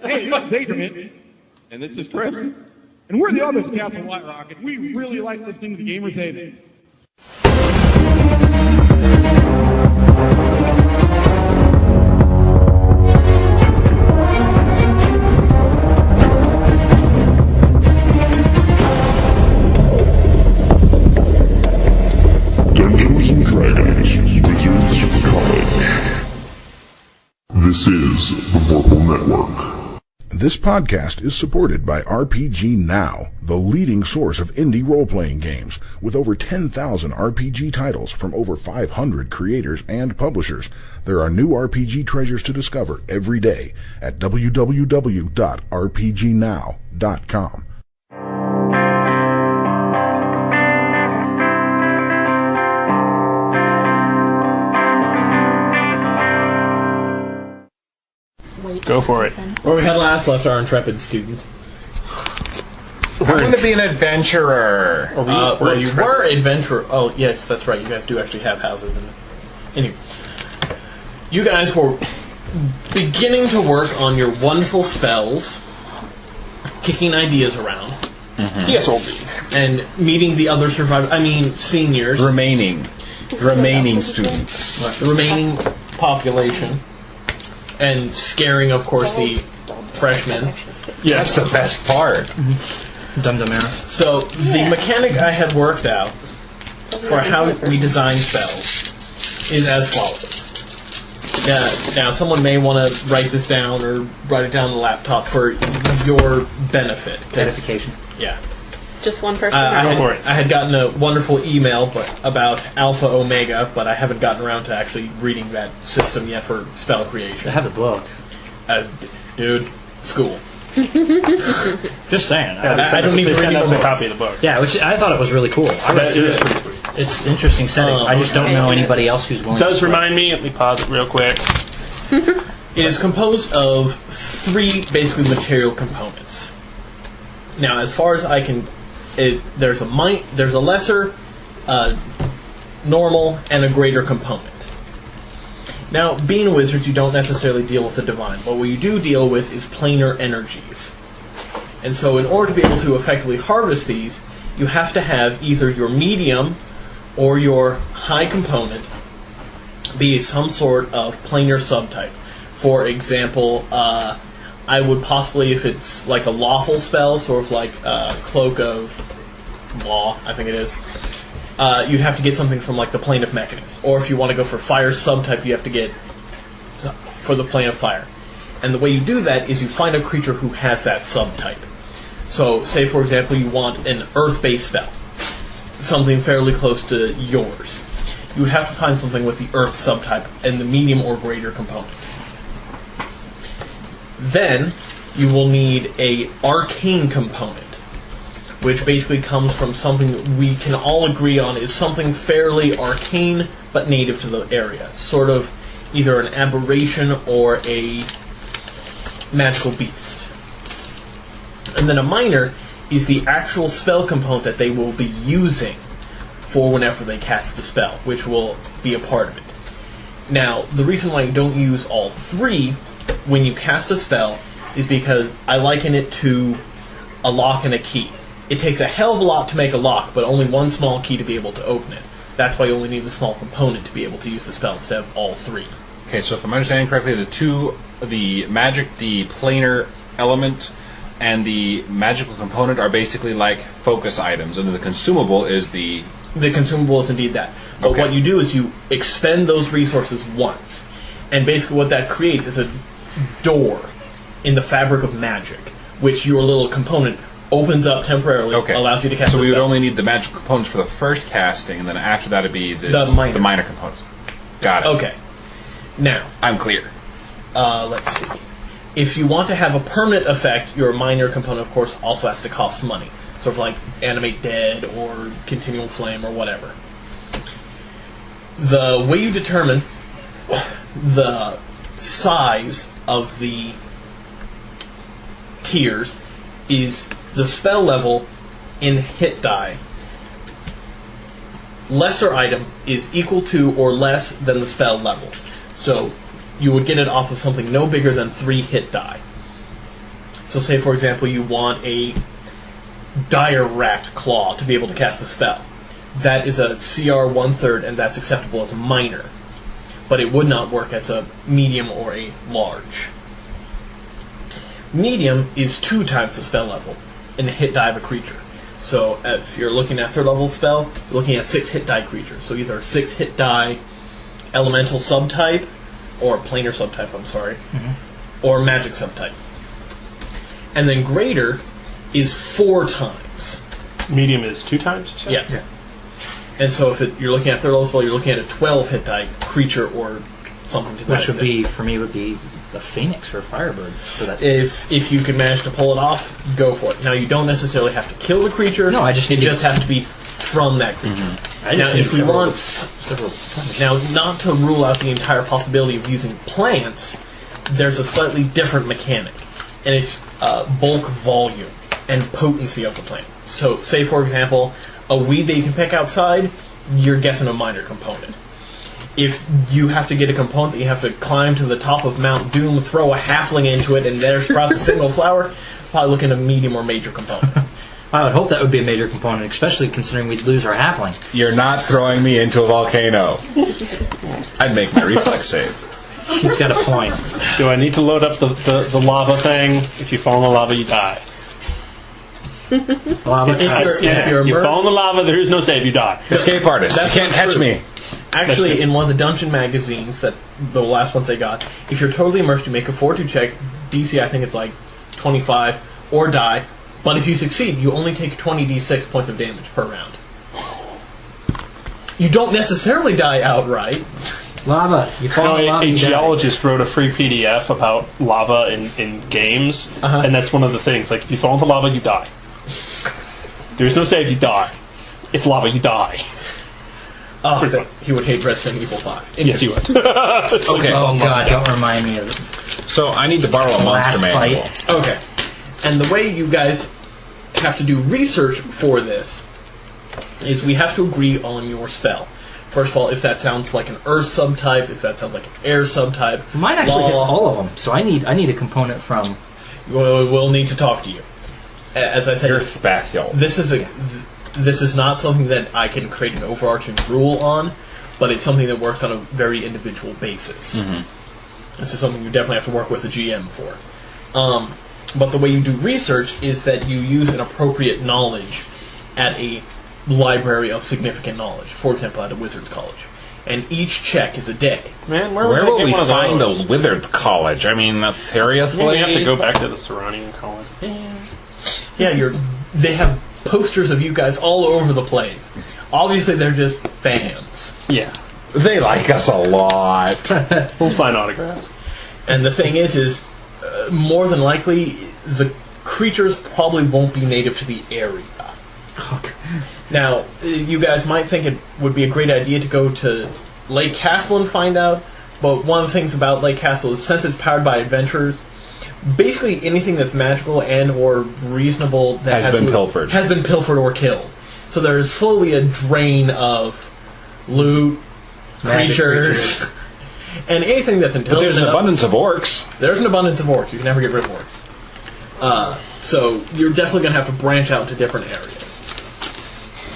Hey, this is Adrian, and this is Chris, and we're the others of Castle White Rock, and we really like listening to the Gamers Haven. Dungeons and Dragons Wizards College. This is the Vorpal Network. This podcast is supported by RPG Now, the leading source of indie role-playing games, with over 10,000 RPG titles from over 500 creators and publishers. There are new RPG treasures to discover every day at www.rpgnow.com. Go for it. Where we had last left our intrepid students. I'm going to be an adventurer. Well, you were adventurer. Oh, yes, that's right. You guys do actually have houses in it. Anyway, you guys were beginning to work on your wonderful spells, kicking ideas around. Mm-hmm. Yes, old and meeting the other seniors. Remaining students. The remaining population. And scaring, of course, the freshmen. Yes, the best part. Dum-dum-era. So, the mechanic I had worked out for how we design spells is as follows. Now, someone may want to write this down or write it down on the laptop for your benefit. Edification. Yeah. Just one person? I had gotten a wonderful email about Alpha Omega, but I haven't gotten around to actually reading that system yet for spell creation. I have the book. Dude, school. Just saying. I don't need to read a copy of the book. Yeah, which I thought it was really cool. I read it. It's an interesting setting. I just don't know anybody else who's willing. It does remind me. Let me pause it real quick. It is composed of 3 basically material components. Now, as far as I can, there's a lesser, normal, and a greater component. Now, being wizards, you don't necessarily deal with the divine, but what you do deal with is planar energies. And so in order to be able to effectively harvest these, you have to have either your medium or your high component be some sort of planar subtype. For example, I would possibly, if it's like a lawful spell, sort of like Cloak of Law, I think it is, you'd have to get something from like the Plane of Mechanist. Or if you want to go for fire subtype, you have to get for the Plane of Fire. And the way you do that is you find a creature who has that subtype. So, say for example, you want an earth-based spell, something fairly close to yours. You would have to find something with the earth subtype and the medium or greater component. Then, you will need a arcane component, which basically comes from something we can all agree on is something fairly arcane but native to the area. Sort of either an aberration or a magical beast. And then a minor is the actual spell component that they will be using for whenever they cast the spell, which will be a part of it. Now, the reason why you don't use all 3 when you cast a spell is because I liken it to a lock and a key. It takes a hell of a lot to make a lock, but only one small key to be able to open it. That's why you only need the small component to be able to use the spell instead of all 3. Okay, so if I'm understanding correctly, the magic, the planar element, and the magical component are basically like focus items, and the consumable is the... The consumable is indeed that. But what you do is you expend those resources once. And basically what that creates is a door in the fabric of magic, which your little component opens up temporarily, allows you to cast So a we would spell. only need the magical components for the first casting, and then after that it'd be the minor components. Got it. Okay. Now, I'm clear. Let's see. If you want to have a permanent effect, your minor component, of course, also has to cost money. Sort of like Animate Dead or Continual Flame or whatever. The way you determine the size of the tiers is the spell level in hit die. Lesser item is equal to or less than the spell level. So you would get it off of something no bigger than 3 hit die. So say, for example, you want a Dire Rat Claw to be able to cast the spell. That is a CR 1/3, and that's acceptable as a minor. But it would not work as a medium or a large. Medium is 2 times the spell level in the hit die of a creature. So if you're looking at 3rd level spell, you're looking at 6 hit die creatures. So either a 6 hit die elemental subtype, or planar subtype, or magic subtype. And then greater is 4 times. Medium is 2 times? You said? Yes. Yeah. And so if you're looking at 3rd level spell, you're looking at a 12 hit die creature or something to that Which would extent. be, for me, would be the Phoenix or Firebird. So that If you can manage to pull it off, go for it. Now, you don't necessarily have to kill the creature. No, I just need It to- just has to be from that creature. I Now, just need if we want... several Now, not to rule out the entire possibility of using plants, there's a slightly different mechanic, and it's bulk volume and potency of the plant. So, say, for example, a weed that you can pick outside, you're guessing a minor component. If you have to get a component that you have to climb to the top of Mount Doom, throw a halfling into it, and there sprouts a single flower, probably looking at a medium or major component. I would hope that would be a major component, especially considering we'd lose our halfling. You're not throwing me into a volcano. I'd make my reflex save. He's got a point. Do I need to load up the lava thing? If you fall in the lava, you die. Lava If you're You immersed- fall in the lava, there is no save, you die. Escape artist. That's You can't not catch true. me. Actually, in one of the dungeon magazines, that the last ones they got, if you're totally immersed, you make a fortitude check. DC, I think it's like 25, or die. But if you succeed, you only take 20d6 points of damage per round. You don't necessarily die outright. Lava. You fall in the lava, A you die. geologist wrote a free PDF about lava in games, and that's one of the things. Like, if you fall into lava, you die. There's no save, you die. It's lava, you die. Oh, he would hate Resident Evil 5. Yes, you would. Okay. Oh god, don't remind me of it. So I need to borrow a monster Last manual. fight. Okay. And the way you guys have to do research for this is we have to agree on your spell. First of all, if that sounds like an earth subtype, if that sounds like an air subtype. Mine actually hits law, all of them, so I need a component from. We'll need to talk to you. As I said, You're spatial. this is not something that I can create an overarching rule on, but it's something that works on a very individual basis. This is something you definitely have to work with a GM for. But the way you do research is that you use an appropriate knowledge at a library of significant knowledge. For example, at a wizard's college. And each check is a day. Man, Where would I will get we one of find those? a withered college? I mean, a Theriath We have to go back to the Serranian college. Yeah, they have posters of you guys all over the place. Obviously, they're just fans. Yeah. They like us a lot. We'll sign autographs. And the thing is more than likely, the creatures probably won't be native to the area. Now, you guys might think it would be a great idea to go to Lake Castle and find out, but one of the things about Lake Castle is since it's powered by adventurers, basically anything that's magical and or reasonable that Has been pilfered. has been pilfered or killed. So there's slowly a drain of loot, Magic creatures, and anything that's But intelligent. there's an enough- abundance of orcs. There's an abundance of orcs. You can never get rid of orcs. So you're definitely going to have to branch out to different areas.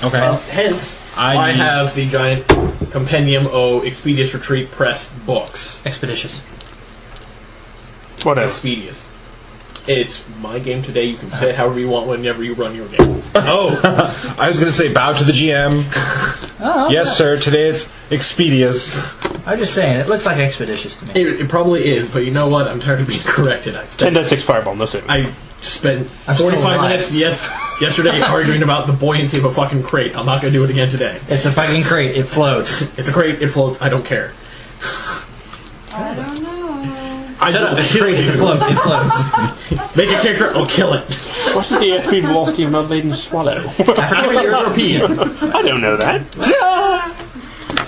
Okay. Hence, I I need- have the giant Compendium O Expedious Retreat Press books. Expeditious. Whatever. Expedious. It's my game today. You can say it however you want whenever you run your game. Oh, I was going to say bow to the GM. Oh, Yes, sir. Today it's Expedious. I'm just saying, it looks like expeditious to me. It probably is, but you know what? I'm tired of being corrected. 10-6 fireball, no save. I spent I'm still 45 alive. minutes yesterday arguing about the buoyancy of a fucking crate. I'm not going to do it again today. It's a fucking crate. It floats. It's a crate. It floats. I don't care. I don't know. I Shut up. will It's a kill crate. It's a you. float. It floats. Make a character. I'll kill it. What's the ESP velocity of an unladen swallow? I'm a European. I don't know that.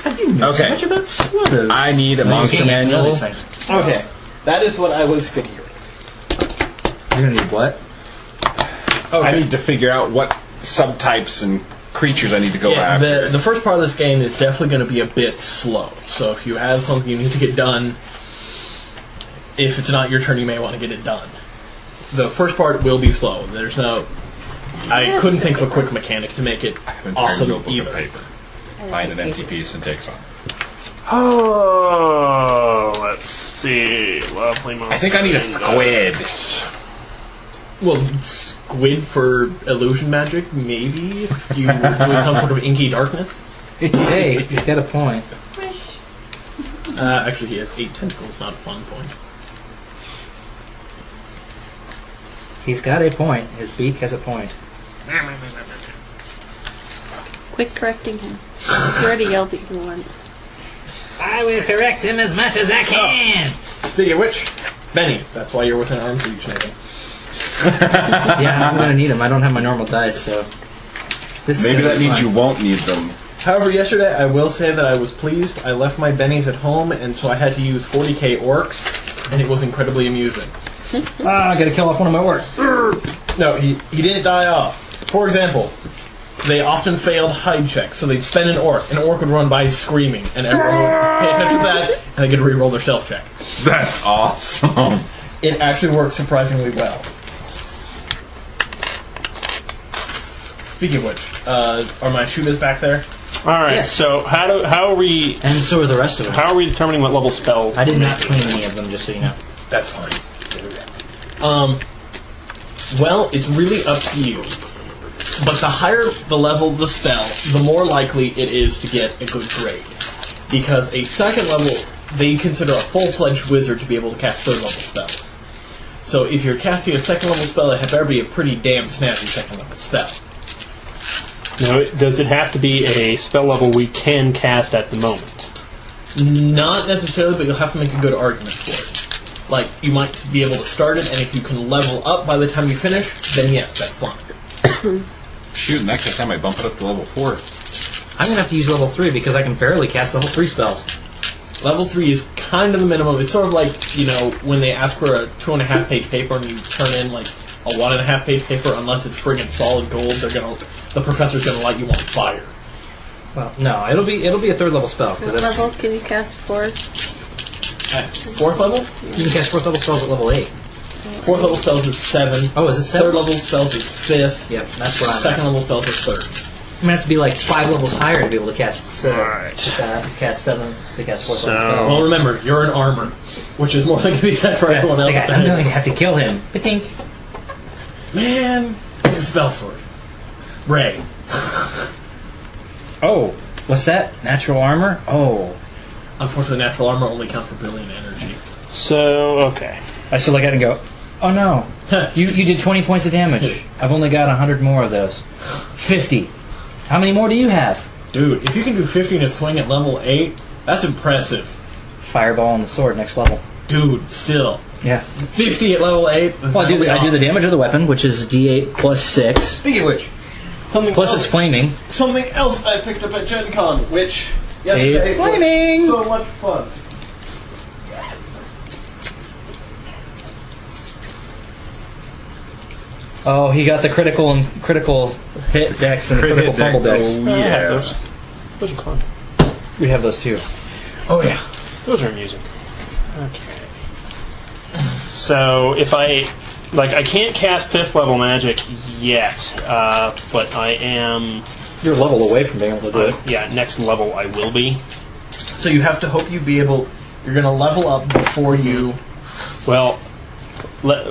Okay. Much about swallows. I need a No, you monster can't know manual. these things. Okay, that is what I was figuring. You're gonna need what? I need to figure out what subtypes and creatures I need to go Yeah, after. the first part of this game is definitely going to be a bit slow. So if you have something you need to get done, if it's not your turn, you may want to get it done. The first part will be slow. There's no... I couldn't think of a quick mechanic to make it awesome either. Paper. Find an empty piece and take some. Oh, let's see. Lovely monster. I think I need a squid. Well, squid for illusion magic, maybe? If you were doing some sort of inky darkness? Hey, he's got a point. Wish. Actually, he has 8 tentacles, not a fun point. He's got a point. His beak has a point. Quit correcting him. He already yelled at you once. I will correct him as much as I can. Speaking of which, bennies. That's why you're within arm's reach, Nathan. Yeah, I'm gonna need them. I don't have my normal dice, so... This is Maybe gonna that be means fun. you won't need them. However, yesterday I will say that I was pleased. I left my bennies at home, and so I had to use 40k orcs, and it was incredibly amusing. I gotta kill off one of my orcs. No, he didn't die off. For example, they often failed hide checks, so they'd spend an orc would run by screaming, and everyone would pay attention to that, and they could re-roll their stealth check. That's awesome. It actually worked surprisingly well. Speaking of which, are my shooters back there? All right. Yes. So how are we? And so are the rest of them. How are we determining what level spell? I did not clean any of them, just so you know. That's fine. Well, it's really up to you. But the higher the level of the spell, the more likely it is to get a good grade. Because a second level, they consider a full-fledged wizard to be able to cast third level spells. So if you're casting a second level spell, it better be a pretty damn snappy second level spell. Now, does it have to be a spell level we can cast at the moment? Not necessarily, but you'll have to make a good argument for it. Like, you might be able to start it, and if you can level up by the time you finish, then yes, that's fine. Shoot, next time I bump it up to level 4. I'm gonna have to use level 3 because I can barely cast level 3 spells. Level 3 is kind of the minimum. It's sort of like, you know, when they ask for a 2.5 page paper and you turn in, like, a 1.5 page paper, unless it's friggin' solid gold, the professor's gonna light you on fire. Well, no, it'll be a third level spell. 'Cause What that's- level can you cast for? At 4th level? You can cast 4th level spells at level 8. 4th level spells is 7. Oh, is it 7? 3rd level spells is 5th. Yep, that's what I'm Second at. level spells is 3rd. I'm gonna have to be like 5 levels higher to be able to cast 7. Alright. Cast 7 to cast 4th level So- spell. Well, remember, you're in armor, which is more than can be said for everyone else. I'm going to have to kill him. Ba-tink. Man, it's a spell sword. Ray. Oh, what's that? Natural armor? Oh. Unfortunately, natural armor only counts for billion energy. So okay. I still look at it and go, oh no. You did 20 points of damage. I've only got 100 more of those. 50. How many more do you have? Dude, if you can do 50 in a swing at level 8, that's impressive. Fireball on the sword, next level. Dude, still. Yeah. 50 at level 8? Well, I do the damage of the weapon, which is D8 plus 6. Speaking of which, something Plus else, it's flaming. something else I picked up at Gen Con, which yesterday was flaming! so much fun. Oh, he got the critical hit dex and the critical fumble dex. Yeah. Those are fun. We have those too. Oh yeah. Those are amusing. Okay. So if I can't cast 5th level magic yet, but I am. You're a level away from being able to do it. Yeah, next level I will be. So you have to hope you're going to level up before you... Well,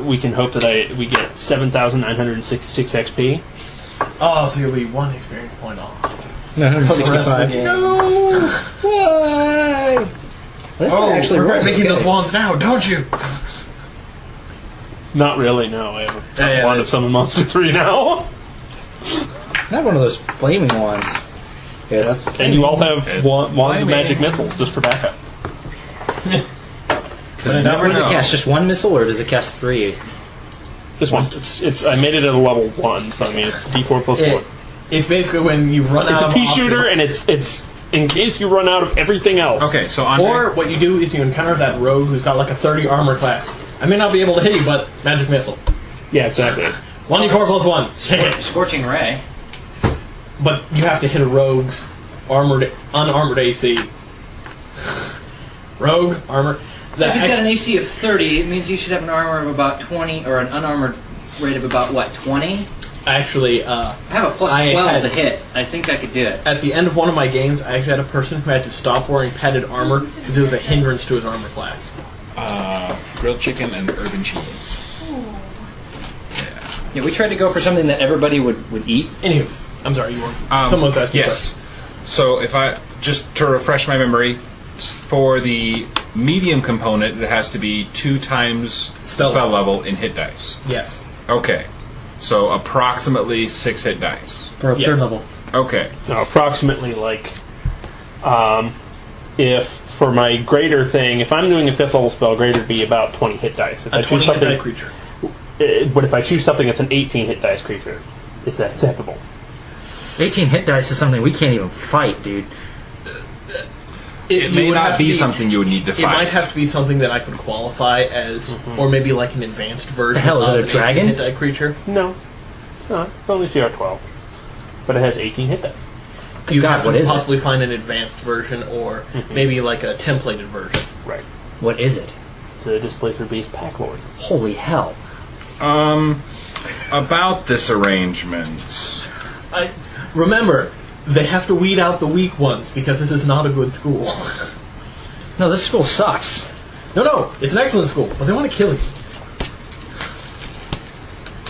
we can hope that we get 7,966 XP. Oh, so you'll be 1 experience point off. 165. No! Why? This actually regret rolls making okay. those wands now, don't you? Not really, no. I have a Yeah, wand of Summon Monster 3 now. Not one of those flaming ones. Yeah, that's And you all have wands of magic missiles just for backup. Now, does it cast just 1 missile, or does it cast 3? This one, I made it at a level 1, so I mean it's D4 plus 1. It's basically when you've run It's out a of pea options. shooter, and it's in case you run out of everything else. Okay, so Andre, Or what you do is you encounter that rogue who's got like a 30 armor class. I may not be able to hit you, but magic missile. Yeah, exactly. 1d4 plus 1. Hit it. Scorching Ray. But you have to hit a rogue's unarmored AC. Rogue, armor. If he's got an AC of 30, it means he should have an armor of about 20, or an unarmored rate of about, what, 20? Actually, I have a plus 12 to hit. I think I could do it. at the end of one of my games, I actually had a person who had to stop wearing padded armor because it was a hindrance to his armor class. Grilled chicken and urban cheese. Yeah, we tried to go for something that everybody would eat. Anywho, I'm sorry, you were. Someone was asking. Yes. So if I just to refresh my memory, for the medium component, it has to be 2 times spell level in hit dice. Yes. Okay. So approximately 6 hit dice. For a third level. Okay. No, approximately like, if for my greater thing, if I'm doing a 5th level spell, greater would be about 20 hit dice. If A I choose 20 hit die something, creature. but if I choose something that's an 18 hit dice creature, is that acceptable? 18 hit dice is something we can't even fight, dude. It may would not have be to something you would need to It fight. might have to be something that I could qualify as, or maybe like an advanced version hell, is of it a an dragon? 18 hit die creature. No, it's not. It's only CR12, but it has 18 hit dice. You God, have what to is it? possibly find an advanced version, or maybe like a templated version. Right. What is it? It's a Displacer Beast Pack Lord. Holy hell. About this arrangement. Remember, they have to weed out the weak ones because this is not a good school. No, this school sucks. No, it's an excellent school, but they want to kill you.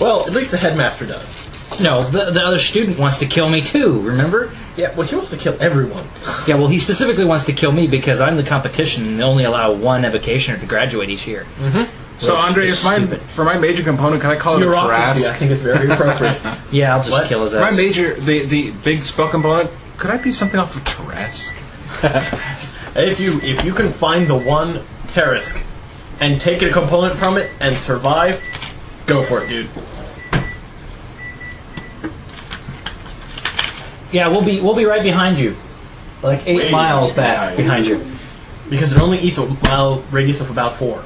Well, at least the headmaster does. No, the other student wants to kill me too, remember? Yeah, well, he wants to kill everyone. Yeah, well, he specifically wants to kill me because I'm the competition and they only allow one evocationer to graduate each year. So, Andre, is stupid. for my major component, can I call it a Bureaucracy, I harass? think it's very appropriate. Yeah, I'll just What? kill his My ass. major, the big spell component, could I be something off of Tarrasque? if you can find the one Tarisk and take a component from it and survive, go for it, dude. Yeah, we'll be right behind you. Like 8 miles back behind you. Because it only eats a mile radius of about 4.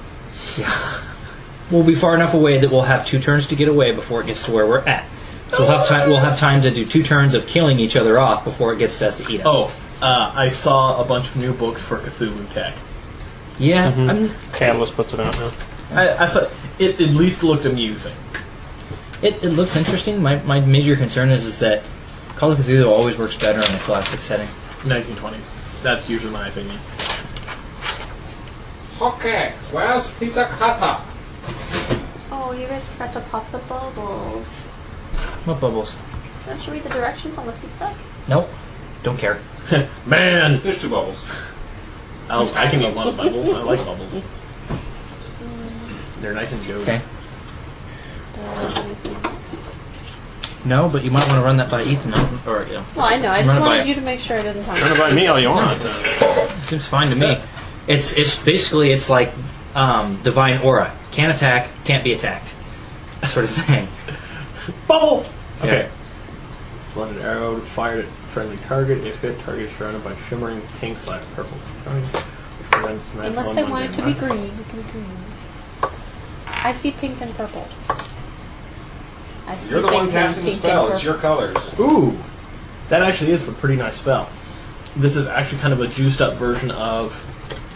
We'll be far enough away that we'll have 2 turns to get away before it gets to where we're at. So we'll have time to do 2 turns of killing each other off before it gets to us to eat us. Oh, I saw a bunch of new books for Cthulhu Tech. Yeah, Catalyst puts it out now. I thought it at least looked amusing. it looks interesting. My major concern is that Call of Cthulhu always works better in a classic setting. 1920s. That's usually my opinion. Okay, where's Pizza Hut? Oh, you guys forgot to pop the bubbles. What bubbles? Don't you read the directions on the pizza? Nope. Don't care. Man! There's 2 bubbles. I can eat one of bubbles. I like bubbles. They're nice and gooey. Okay. No, but you might want to run that by Ethan. Or, yeah. Well, I know. I Run just it by wanted it. you to make sure it didn't sound. Run it by me all you want. Seems fine to me. It's basically it's like divine aura. Can't attack, can't be attacked, sort of thing. Bubble! Okay. Yeah. Blood an arrow fired at friendly target. If hit, target is surrounded by shimmering pink/purple shine, which prevents magical Unless they and want it to mundane be magic. green, it can be green. I see pink and purple. I see You're the pink one and casting the pink spell. and It's your purple. colors. Ooh! That actually is a pretty nice spell. This is actually kind of a juiced up version of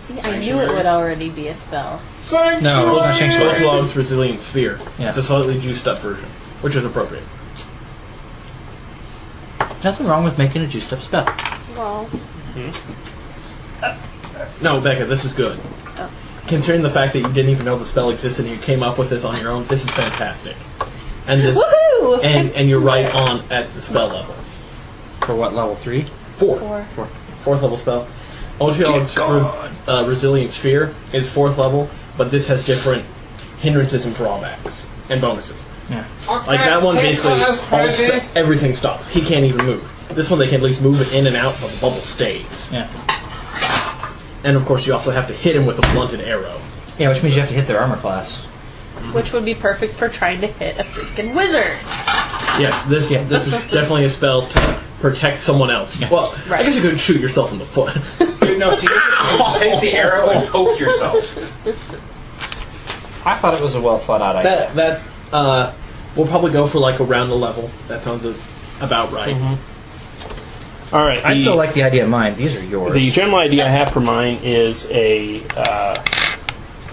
See, I knew it would already be a spell. No, it's not Sanctuary. Log's Resilient Sphere. Yeah. It's a slightly juiced up version, which is appropriate. Nothing wrong with making a juiced up spell. Well, No, Becca, this is good. oh. Considering the fact that you didn't even know the spell existed and you came up with this on your own, this is fantastic. And this, Woohoo! and you're right on at the spell level. For what, level 3? 4. Four. 4th level spell. Otiog's Resilient Sphere is 4th level, but this has different hindrances and drawbacks and bonuses. Yeah. Like that one, basically, everything stops. He can't even move. This one, they can at least move it in and out, but the bubble stays. Yeah. And of course, you also have to hit him with a blunted arrow. Yeah, which means you have to hit their armor class. Which would be perfect for trying to hit a freaking wizard. Yeah, this is definitely a spell to protect someone else. Well, I Right. guess you could shoot yourself in the foot. No, see, you take the arrow and poke yourself. I thought it was a well thought out idea. that we'll probably go for like around the level. That sounds about right. All right. I still like the idea of mine. These are yours. The general idea I have for mine is a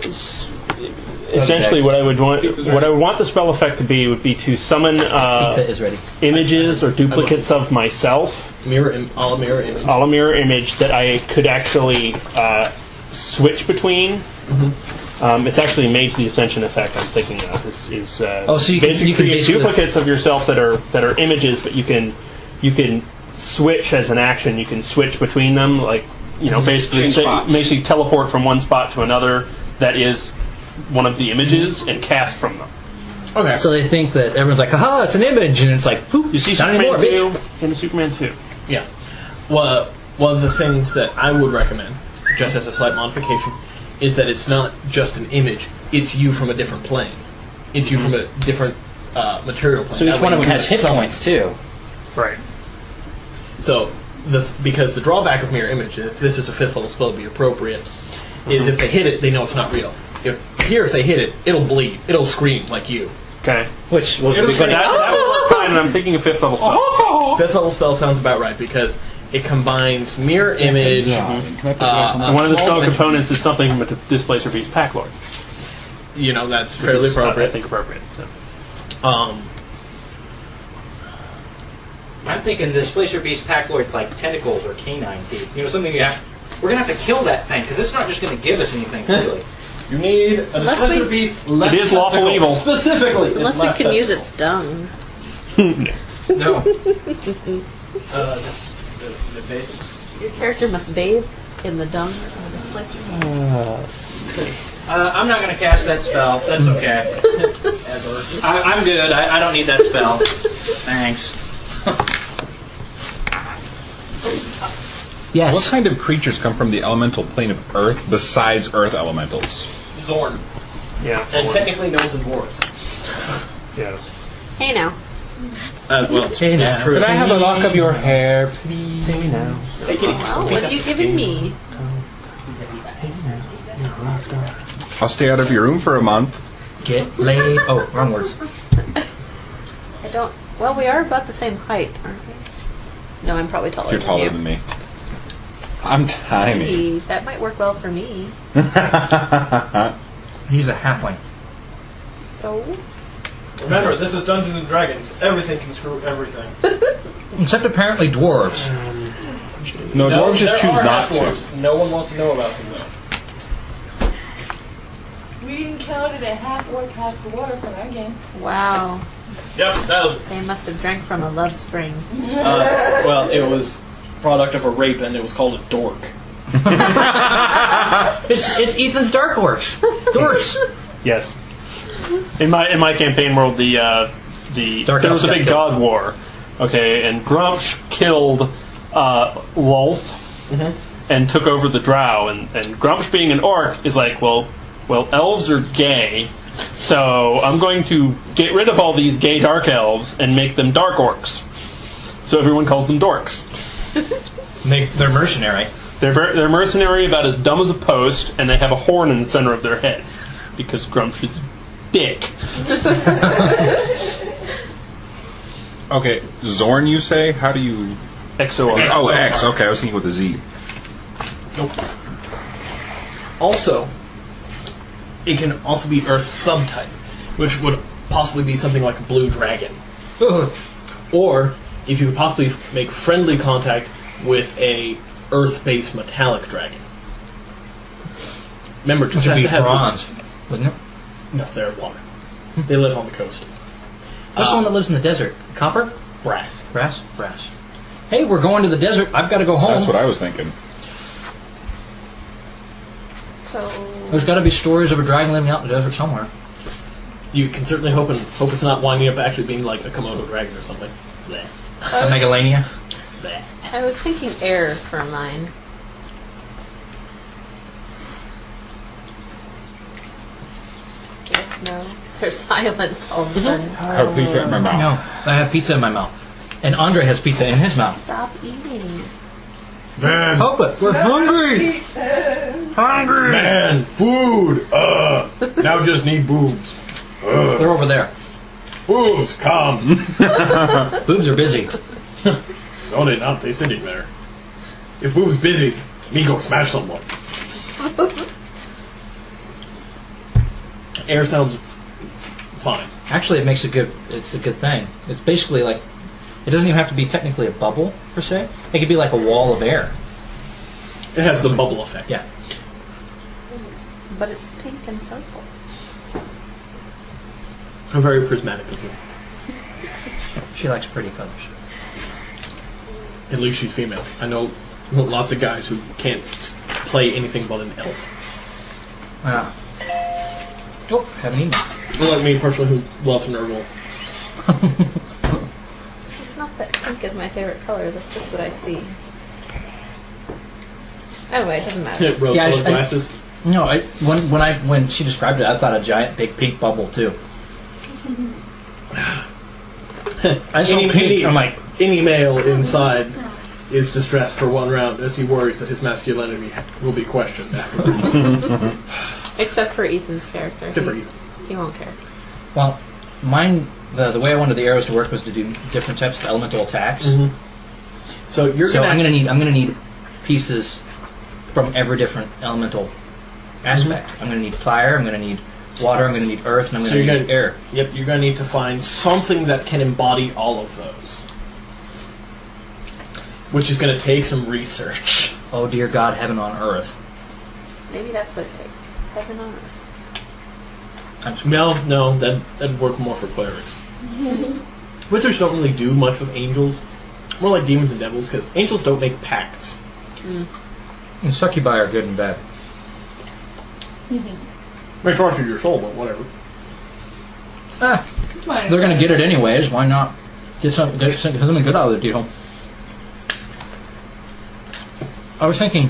essentially what I would want the spell effect to be would be to summon Pizza is ready. images or duplicates of myself. A mirror image. A mirror image that I could actually switch between. It's actually Mage the Ascension effect I'm thinking of. Is so you can create basically duplicates of yourself that are images, but you can switch as an action. You can switch between them, like basically teleport from one spot to another. That is one of the images and cast from them. Okay. So they think that everyone's like, haha, it's an image, and it's like, poof, You see not Superman anymore, 2 bitch. in Superman 2. Yeah. Well, one of the things that I would recommend, just as a slight modification, is that it's not just an image. It's you from a different plane. It's you from a different material plane. So each That one way of you them can has hit summon. points, too. Right. So, because the drawback of mirror image, if this is a 5th level spell, would be appropriate, is if they hit it, they know it's not real. If they hit it, it'll bleed. It'll scream like you. Okay. Which was That would work fine, and I'm thinking a 5th level spell. 5th level spell sounds about right because it combines mirror image. And one of the spell components is something from a Displacer Beast Pack Lord. That's fairly appropriate. I think appropriate. So. I'm thinking this Displacer Beast Pack Lord's like tentacles or canine teeth. Something we're going to have to kill that thing, because it's not just going to give us anything, really. You need a Unless Displacer we- Beast. It is lawful evil. Specifically. Unless we can use its dung. No. Your character must bathe in the dung of this place. I'm not going to cast that spell. That's okay. I'm good. I don't need that spell. Thanks. Yes. What kind of creatures come from the elemental plane of Earth besides Earth elementals? Zorn. Yeah. And technically known as dwarves. Yes. Hey now. Hey now. Could I have a lock of your hair, please? Hey now. Well, what have you given me? I'll stay out of your room for a month. Get laid. Oh, wrong words. I don't. Well, we are about the same height, aren't we? No, I'm probably taller You're than taller you. than me. I'm tiny. Hey, that might work well for me. He's a halfling. So? Remember, this is Dungeons and Dragons. Everything can screw everything. Except apparently dwarves. No, dwarves just there choose are not to. half-dwarves. No one wants to know about them, though. We encountered a half orc, half dwarf in our game. Wow. Yep, that was. They must have drank from a love spring. Well, it was product of a rape, and it was called a dork. It's Ethan's Dark Orcs. Dorks. Yes. In my campaign world, there was a big dog war. Okay, and Grumsh killed Lolth and took over the Drow, and Grumsh being an orc is like, well, elves are gay, so I'm going to get rid of all these gay dark elves and make them dark orcs. So everyone calls them dorks. They're mercenary. They're mercenary, about as dumb as a post, and they have a horn in the center of their head because Grumsh is dick. Okay, Zorn, you say? How do you... XOR. Oh, X. Okay, I was thinking with a Z. Nope. Also, it can also be Earth subtype, which would possibly be something like a blue dragon. Or, if you could possibly make friendly contact with a Earth-based metallic dragon. Remember, it Which has would be to have bronze, wouldn't it? No, they're water. They live on the coast. What's the one that lives in the desert? Copper? Brass. Brass? Brass. Hey, we're going to the desert. I've got to go home. That's what I was thinking. So. There's got to be stories of a dragon living out in the desert somewhere. You can certainly hope it's not winding up actually being like a Komodo dragon or something. Bleh. A Megalania? Bleh. I was thinking air for mine. Yes, no. There's silence all of a sudden. I have pizza in my mouth. No, I have pizza in my mouth. And Andre has pizza in his mouth. Stop eating. Man, Help it! We're hungry! Hungry! man, food. Now just need boobs. They're over there. Boobs, come. Boobs are busy. No, they not. They sitting there. If boobs busy, me go smash someone. Air sounds fine. Actually, it's a good thing. It's basically like, it doesn't even have to be technically a bubble, per se. It could be like a wall of air. It has the bubble effect. Yeah. But it's pink and purple. I'm very prismatic of you. She likes pretty colors. At least she's female. I know lots of guys who can't play anything but an elf. Ah. Oh, haven't eaten. Well, like me personally, who loves Nurgle. It's not that pink is my favorite color. That's just what I see. Anyway, it doesn't matter. Rose-colored glasses. No, when she described it, I thought a giant big pink bubble too. I saw pink. I'm like, any male inside is distressed for one round as he worries that his masculinity will be questioned afterwards. Except for Ethan's character. Except for Ethan. He won't care. well, mine. The way I wanted the arrows to work was to do different types of elemental attacks. Mm-hmm. So I'm gonna need pieces from every different elemental aspect. Mm-hmm. I'm gonna need fire. I'm gonna need water. I'm gonna need earth, and I'm gonna need air. Yep, you're gonna need to find something that can embody all of those, which is gonna take some research. Oh dear God, heaven on earth. Maybe that's what it takes. Heaven on earth. No, that'd work more for clerics. Wizards don't really do much with angels. More like demons and devils, because angels don't make pacts. And succubi are good and bad. May torture your soul, but whatever. They're going to get it anyways. Why not get something good out of the deal? I was thinking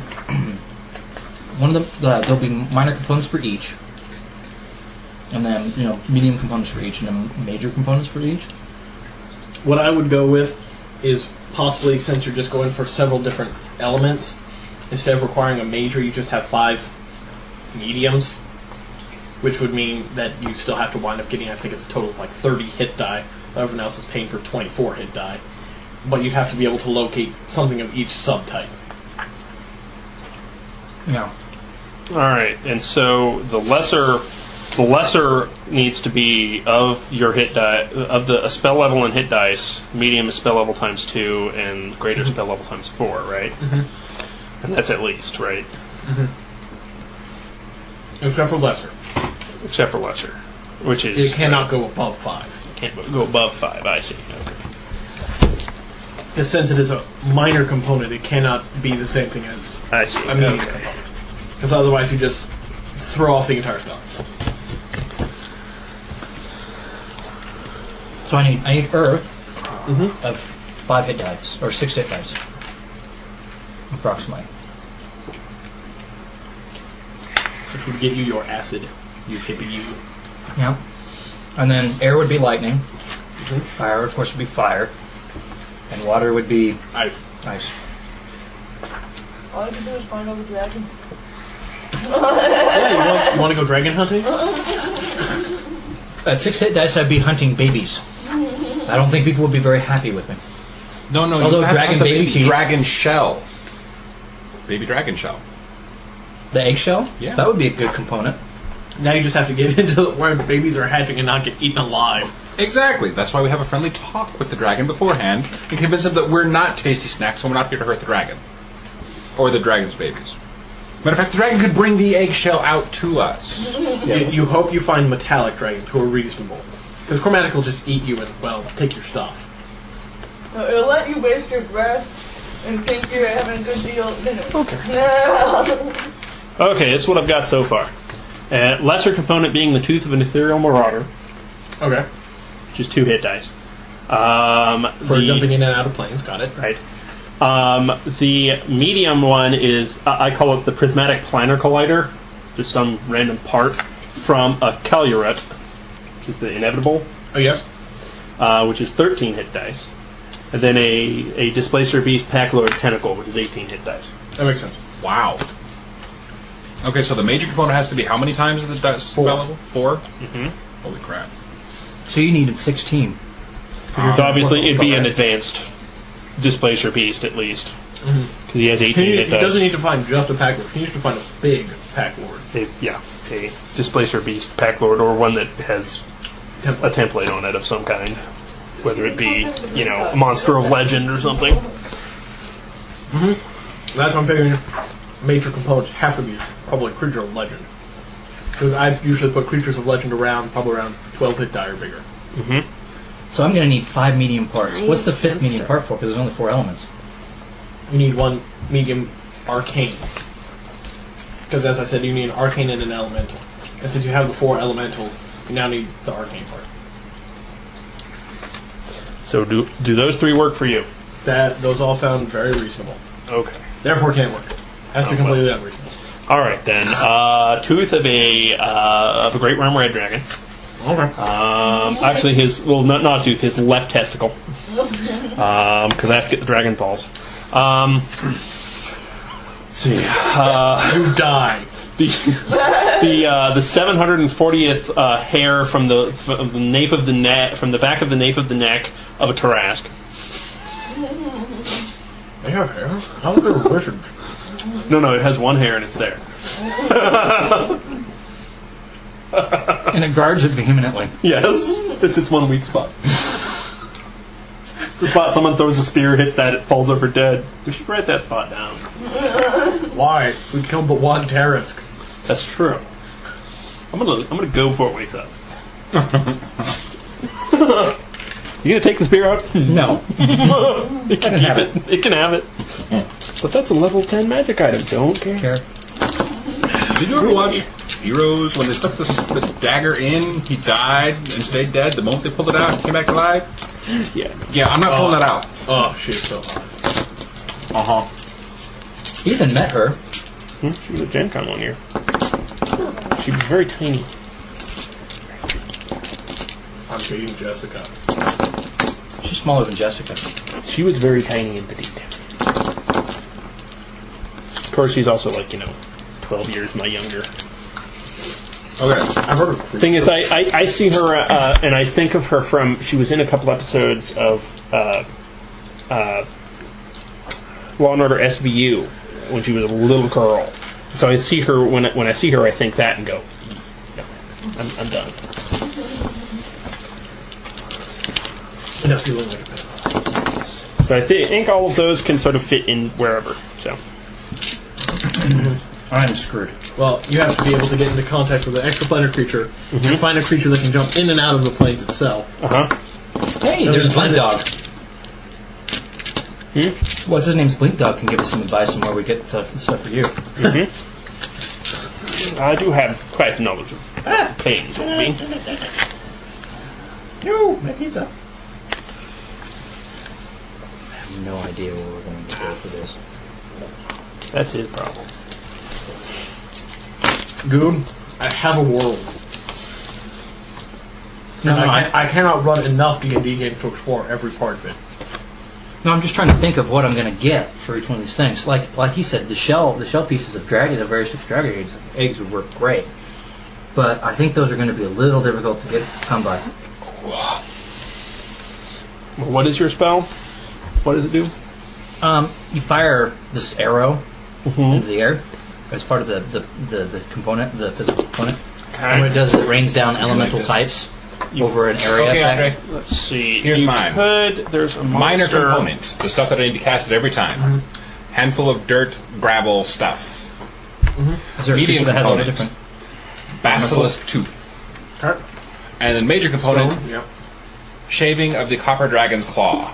one of there'll be minor components for each, and then medium components for each, and then major components for each. What I would go with is possibly, since you're just going for several different elements, instead of requiring a major, you just have 5 mediums, which would mean that you still have to wind up getting, I think it's a total of like 30 hit die. Everyone else is paying for 24 hit die. But you'd have to be able to locate something of each subtype. Yeah. Alright, and so the lesser needs to be of your hit die, of the spell level and hit dice. Medium is spell level times 2, and greater spell level times 4, right? Mm-hmm. And that's at least, right? Mm-hmm. Except for lesser. Except for lesser, which is it cannot go above 5. Can't go above 5. I see. Okay. Because since it is a minor component, it cannot be the same thing as I see. a medium component. Because otherwise, you just throw off the entire spell. So I need earth of 5 hit dice or 6 hit dice, approximately. Which would give you your acid, you hippie you. Yeah. And then air would be lightning. Fire, of course, would be fire. And water would be ice. All I can do is find all the dragon. Yeah, you want to go dragon hunting? At 6 hit dice, I'd be hunting babies. I don't think people would be very happy with me. No. Although you have dragon the baby teeth- dragon shell. Baby dragon shell. The eggshell? Yeah. That would be a good component. Now you just have to get into where babies are hatching and not get eaten alive. Exactly. That's why we have a friendly talk with the dragon beforehand and convince them that we're not tasty snacks and we're not here to hurt the dragon. Or the dragon's babies. Matter of fact, the dragon could bring the eggshell out to us. You hope you find metallic dragons who are reasonable. Because Chromatic will just eat you and, well, take your stuff. It'll let you waste your breath and think you're having a good deal. Okay, that's what I've got so far. Lesser component being the Tooth of an Ethereal Marauder, Okay. which is 2 hit dice. For jumping in and out of planes, got it. Right. The medium one is, I call it the Prismatic Planar Collider, just some random part from a Caluret, which is the Inevitable, Oh, yes? which is 13 hit dice. And then a Displacer Beast Packlord Tentacle, which is 18 hit dice. That makes sense. Wow. Okay, so the major component has to be how many times the spell level? 4? Mm-hmm. Holy crap. So you needed 16. So obviously it'd be an advanced Displacer Beast at least. Because he has 18 He hit dice. doesn't need to find just a pack lord. He needs to find a big pack lord. Yeah. a Displacer Beast Pack Lord, or one that has a template on it of some kind. Whether it be, a monster of legend or something. That's what I'm figuring. Major components have to be probably creature of legend. Because I usually put creatures of legend probably around 12 hit die or bigger. So I'm going to need 5 medium parts. What's the 5th medium part for? Because there's only 4 elements. You need 1 medium arcane. Because as I said, you need an arcane and an elemental. And since you have the 4 elementals, you now need the arcane part. So do those 3 work for you? Those all sound very reasonable. Okay. Therefore, can't work. Has to be completely unreasonable. All right then. Tooth of a great realm red dragon. Okay. Actually, not tooth, his left testicle. Because I have to get the Dragon Balls. Let's see. You die. The 740th hair from the nape of the neck, from the back of the nape of the neck of a Tarask. They have hair? How are they wizards? No, it has 1 hair and it's there. And it guards it vehemently. Yes, it's its 1 weak spot. It's a spot someone throws a spear, hits that, it falls over dead. We should write that spot down. Why? We killed the one Tarask. That's true. I'm gonna go before it wakes up. You gonna take the spear out? No. It can keep it. It can have it. But that's a level 10 magic item. Don't care. Did you ever watch Heroes when they stuck the dagger in? He died and stayed dead. The moment they pulled it out, he came back alive. Yeah. Yeah, I'm not pulling that out. Oh, she's so hot. Ethan met her. She was at Gen Con 1 year. She was very tiny. I'm dating Jessica. She's smaller than Jessica. She was very tiny and petite. Of course, she's also 12 years my younger. Okay. I've heard of her. Thing is, I see her, and I think of her from, she was in a couple episodes of Law and Order SVU when she was a little girl. So I see her, when I see her, I think that and go, no, I'm done. Enough feeling like a pet. So I think all of those can sort of fit in wherever, so. I'm screwed. Well, you have to be able to get into contact with an extraplanar creature and find a creature that can jump in and out of the planes itself. Hey, there's a Blink Dog. What's his name's Blink Dog can give us some advice on where we get the stuff for you. I do have quite a knowledge of planes, won't be. No, my pizza. I have no idea where we're going to go for this. That's his problem. Goon, I have a world. No, I cannot run enough D&D games to explore every part of it. No, I'm just trying to think of what I'm going to get for each one of these things. Like he said, the shell pieces of dragon, the various dragon eggs would work great. But I think those are going to be a little difficult to come by. What is your spell? What does it do? You fire this arrow into the air as part of the component, the physical component. Okay. And what it does is it rains down elemental types over an area. Okay, effect. Andre. Let's see. Here's mine. There's a Minor monster. components. The stuff that I need to cast it every time. Handful of dirt, gravel stuff. Is there a Medium creature that has all the component. different? Basilisk tooth. And then major component, Yep. shaving of the copper dragon's claw.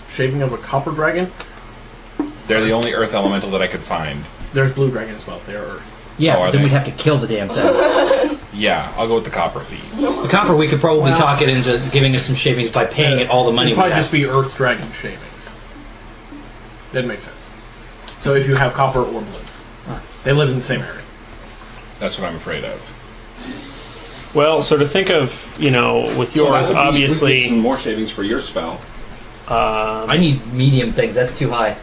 Shaving of a copper dragon. They're the only earth elemental that I could find. There's blue dragon as well. They are earth. Yeah, Oh, are then they? we'd have to kill the damn thing. Yeah, I'll go with the copper, please. The copper, we could probably talk it into giving us some shavings by paying it all the money It'd we probably have. just be earth dragon shavings. That makes sense. So if you have copper or blue, they live in the same area. That's what I'm afraid of. Well, so to think of, with yours, obviously. some more shavings for your spell. I need medium things. That's too high.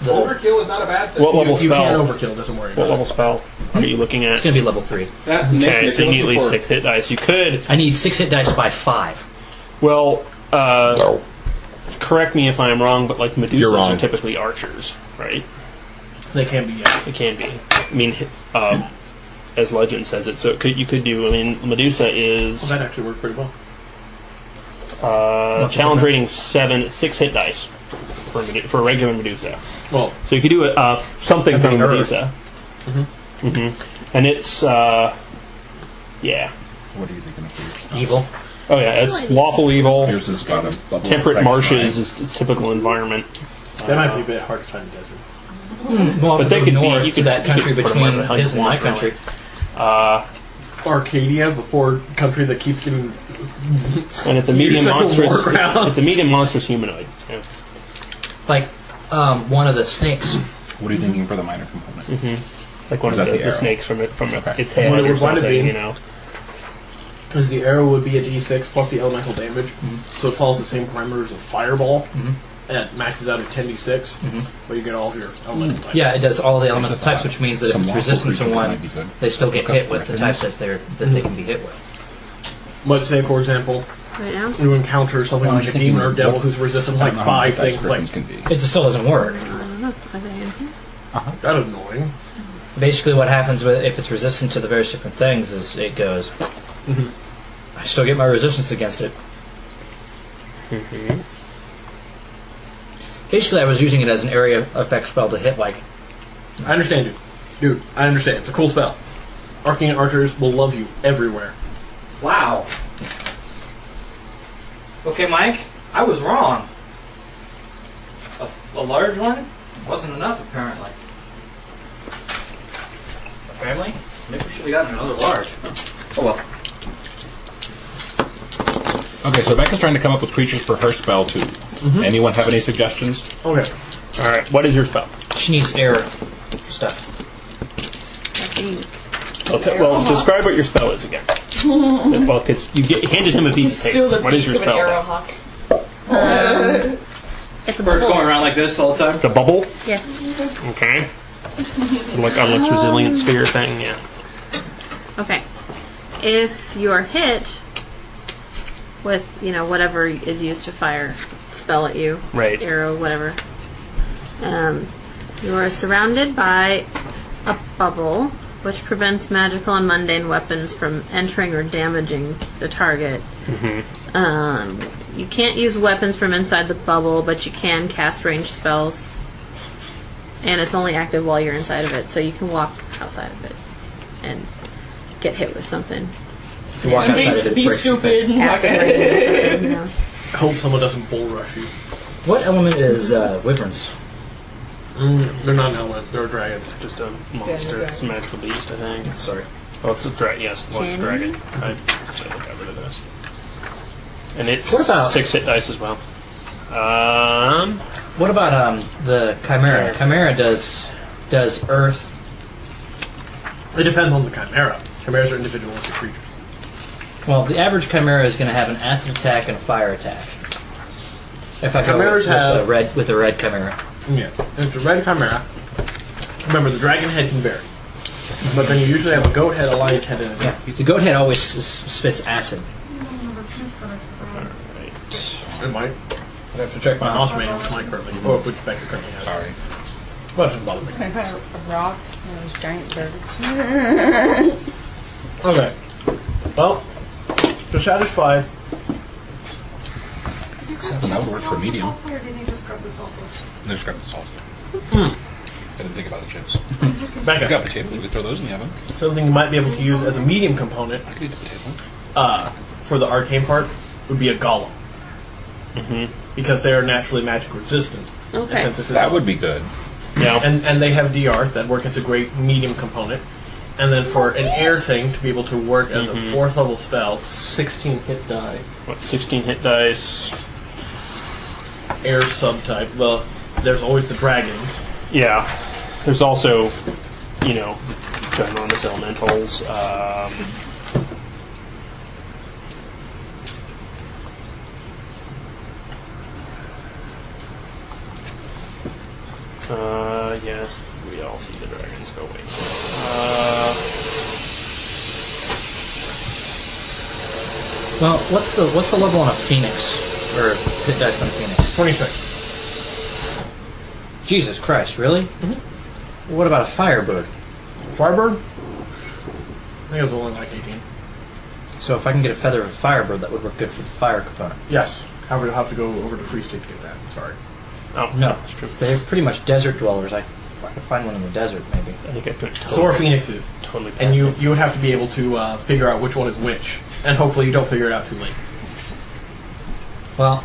Overkill is not a bad thing. What level You spell? can't overkill. Doesn't worry What about level spell are you looking It's at? going to be level 3. Okay, so you need at least 6 hit dice. You could. I need 6 hit dice by 5. Well, correct me if I'm wrong, but like Medusas You're wrong. are typically archers, right? it. They can be. Yeah. It can be. I mean, as legend says it. So you could do. I mean, Medusa is Well, that actually worked pretty well. challenge rating 7, 6 hit dice for a regular Medusa. Well, So you could do something from Earth. Medusa. And it's yeah. What are you thinking of? Evil. Oh yeah, it's lawful evil. Yours is about a bubble Temperate effect, marshes right? is its typical environment. that might be a bit hard to find in the desert. Well, But they could be- north you to could- that you country could put 'em between wherever his and my you want, country. Arcadia, the poor country that keeps getting. And it's a medium That's a monstrous. war ground. It's a medium monstrous humanoid. Yeah. Like one of the snakes. What are you thinking for the minor component? Like one Is of that the the arrow? snakes from its What head it or would wind up something. being. You know. Because the arrow would be a d6 plus the elemental damage, so it follows the same parameters of Fireball. It maxes out at 10d6, but you get all of your elemental types. Yeah, it does all the elemental There's a types, thought. which means that if Some it's lawful resistant to creatures one, might be good. they still get Look up hit with the type griffins. that they can be hit with. But say, for example, Right now? you encounter something Well, I'm like a just thinking, demon or devil what- who's resistant to I like don't know how many 5 dice things. Like, griffins can be. It still doesn't work. I don't know. Are they in here? that annoying. Basically, what happens with if it's resistant to the various different things is it goes. I still get my resistance against it. Basically, I was using it as an area effect spell to hit like. I understand you. Dude, I understand. It's a cool spell. Arcane archers will love you everywhere. Wow. Okay, Mike, I was wrong. A large one wasn't enough, apparently. Apparently, maybe we should have gotten another large. Oh well. Okay, so Becca's trying to come up with creatures for her spell too. Anyone have any suggestions? Okay. All right. What is your spell? She needs air stuff. I think. Well, describe what your spell is again. Well, because you handed him a piece of paper. What is your spell? Arrowhawk. It's a Birds bubble. going around like this all the time. It's a bubble. Yes. Okay. Like Unlock's resilient sphere thing. Yeah. Okay. If you are hit with, whatever is used to fire spell at you, Right. arrow, whatever, you are surrounded by a bubble which prevents magical and mundane weapons from entering or damaging the target. You can't use weapons from inside the bubble, but you can cast ranged spells. And it's only active while you're inside of it, so you can walk outside of it and get hit with something. You walk outside of it, Be breaks the thing. stupid. Acid rain or something, I hope someone doesn't bull rush you. What element is wyverns? They're not an element, they're a dragon. Just a monster. It's a magical beast, I think. Sorry. Oh, it's a dragon. Yes, large Jinn? dragon. I should have got rid of this. And it's What about- 6 hit dice as well. What about the chimera? Chimera does earth. It depends on the chimera. Chimeras are individualistic creatures. Well, the average chimera is going to have an acid attack and a fire attack. If I go Chimeras with have- the red chimera. Yeah. If it's a red chimera, remember the dragon head can vary. But then you usually have a goat head, a lion head, and a Yeah, the goat head always spits acid. It might. I have to check my mouse manual, which might currently, or which Becca currently has. Sorry. But it doesn't bother me. Can I find a rock and those giant birds? Okay. Well, to satisfy. And that would work for medium. Salsa, or did you just grab the salsa? No, just grab the salsa. I didn't think about the chips. I've got Becca, potatoes. We could throw those in the oven. something you might be able to use as a medium component I could eat the potato. for the arcane part would be a golem. Because they are naturally magic resistant. Okay. And since this is That would be good. Yeah. and they have DR that work as a great medium component. And then for an air thing to be able to work as a 4th level spell, 16 hit die, What, 16 hit dice? air subtype. Well, there's always the dragons. Yeah. There's also, ginormous elementals. Yes, we all see the dragons go away. Well, what's the level on a phoenix or hit dice on a phoenix? 26. Jesus Christ, really? What about a firebird? Firebird? think it was only like 18. So if I can get a Feather of Firebird, that would work good for the fire component. Yes. However, you'll have to go over to Free State to get that. Sorry. Oh, No, that's true. they're pretty much desert dwellers. I could find one in the desert, maybe. I think I could totally, So are Phoenixes. totally pass And you it. would have to be able to figure out which one is which. And hopefully you don't figure it out too late. Well,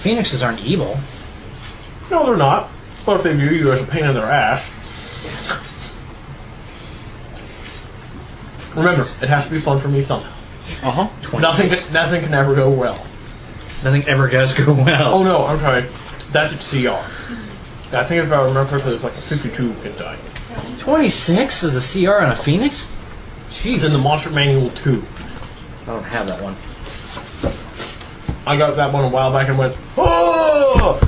Phoenixes aren't evil. No, they're not. But if they view you as a pain in their ass... Remember, it has to be fun for me somehow. Nothing can ever go well. Nothing ever does go well. Oh no, I'm sorry. That's a CR. I think if I remember correctly, it's like a 52 hit die. 26 is a CR on a Phoenix? Jeez. It's in the Monster Manual 2. I don't have that one. I got that one a while back and went, oh!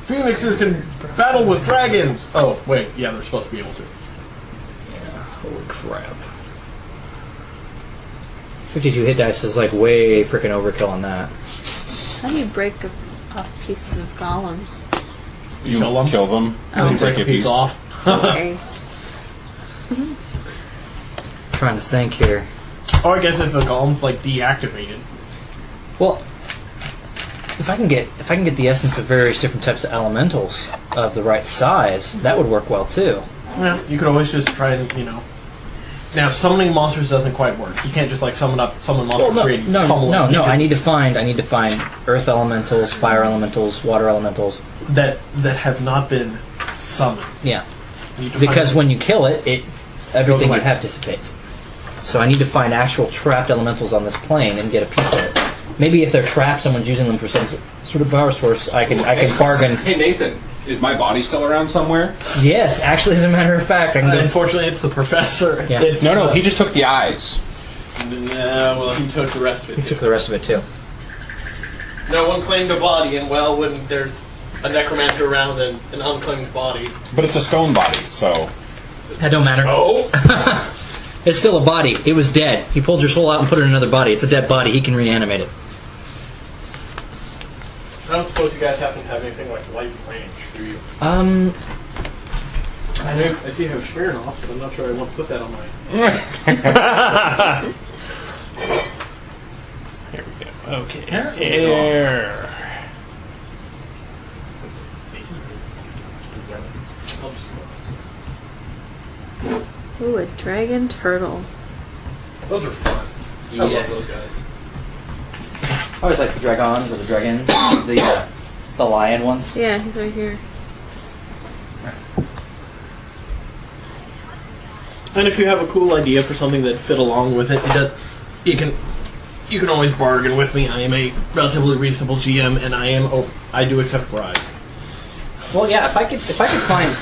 Phoenixes can battle with dragons! Oh, wait, yeah, they're supposed to be able to. Holy crap. 52 hit dice is like way freaking overkill on that. How do you break off pieces of golems? You kill them. Oh. Break a piece off. Okay. Trying to think here. Or I guess if the golem's like deactivated. Well, if I can get the essence of various different types of elementals of the right size, that would work well too. Yeah, you could always just try and, Now, summoning monsters doesn't quite work. You can't just summon monsters create No. I need to find earth elementals, fire elementals, water elementals that have not been summoned. Yeah, You need to because find- when you kill it, everything away. you have dissipates. So I need to find actual trapped elementals on this plane and get a piece of it. Maybe if they're trapped, someone's using them for some sort of power source. I can bargain. Hey Nathan, is my body still around somewhere? Yes, actually, as a matter of fact, I can go. Unfortunately, it's the professor. Yeah. It's No, the- he just took the eyes. Yeah, well, he took the rest of it. He took the rest of it too. No one claimed a body, and well, when there's a necromancer around and an unclaimed body. But it's a stone body, so... That don't matter. Oh! It's still a body. It was dead. He pulled your soul out and put it in another body. It's a dead body. He can reanimate it. I don't suppose you guys happen to have anything like light range, do you? Uh, I see you have Smirnoff, but I'm not sure I want to put that on my... Here we go. Okay. Air. Ooh, a dragon turtle. Those are fun. I love those guys. I always like the dragons or the dragons, the lion ones. Yeah, he's right here. And if you have a cool idea for something that fit along with it, you can always bargain with me. I am a relatively reasonable GM, and I do accept bribes. Well, yeah. If I could find.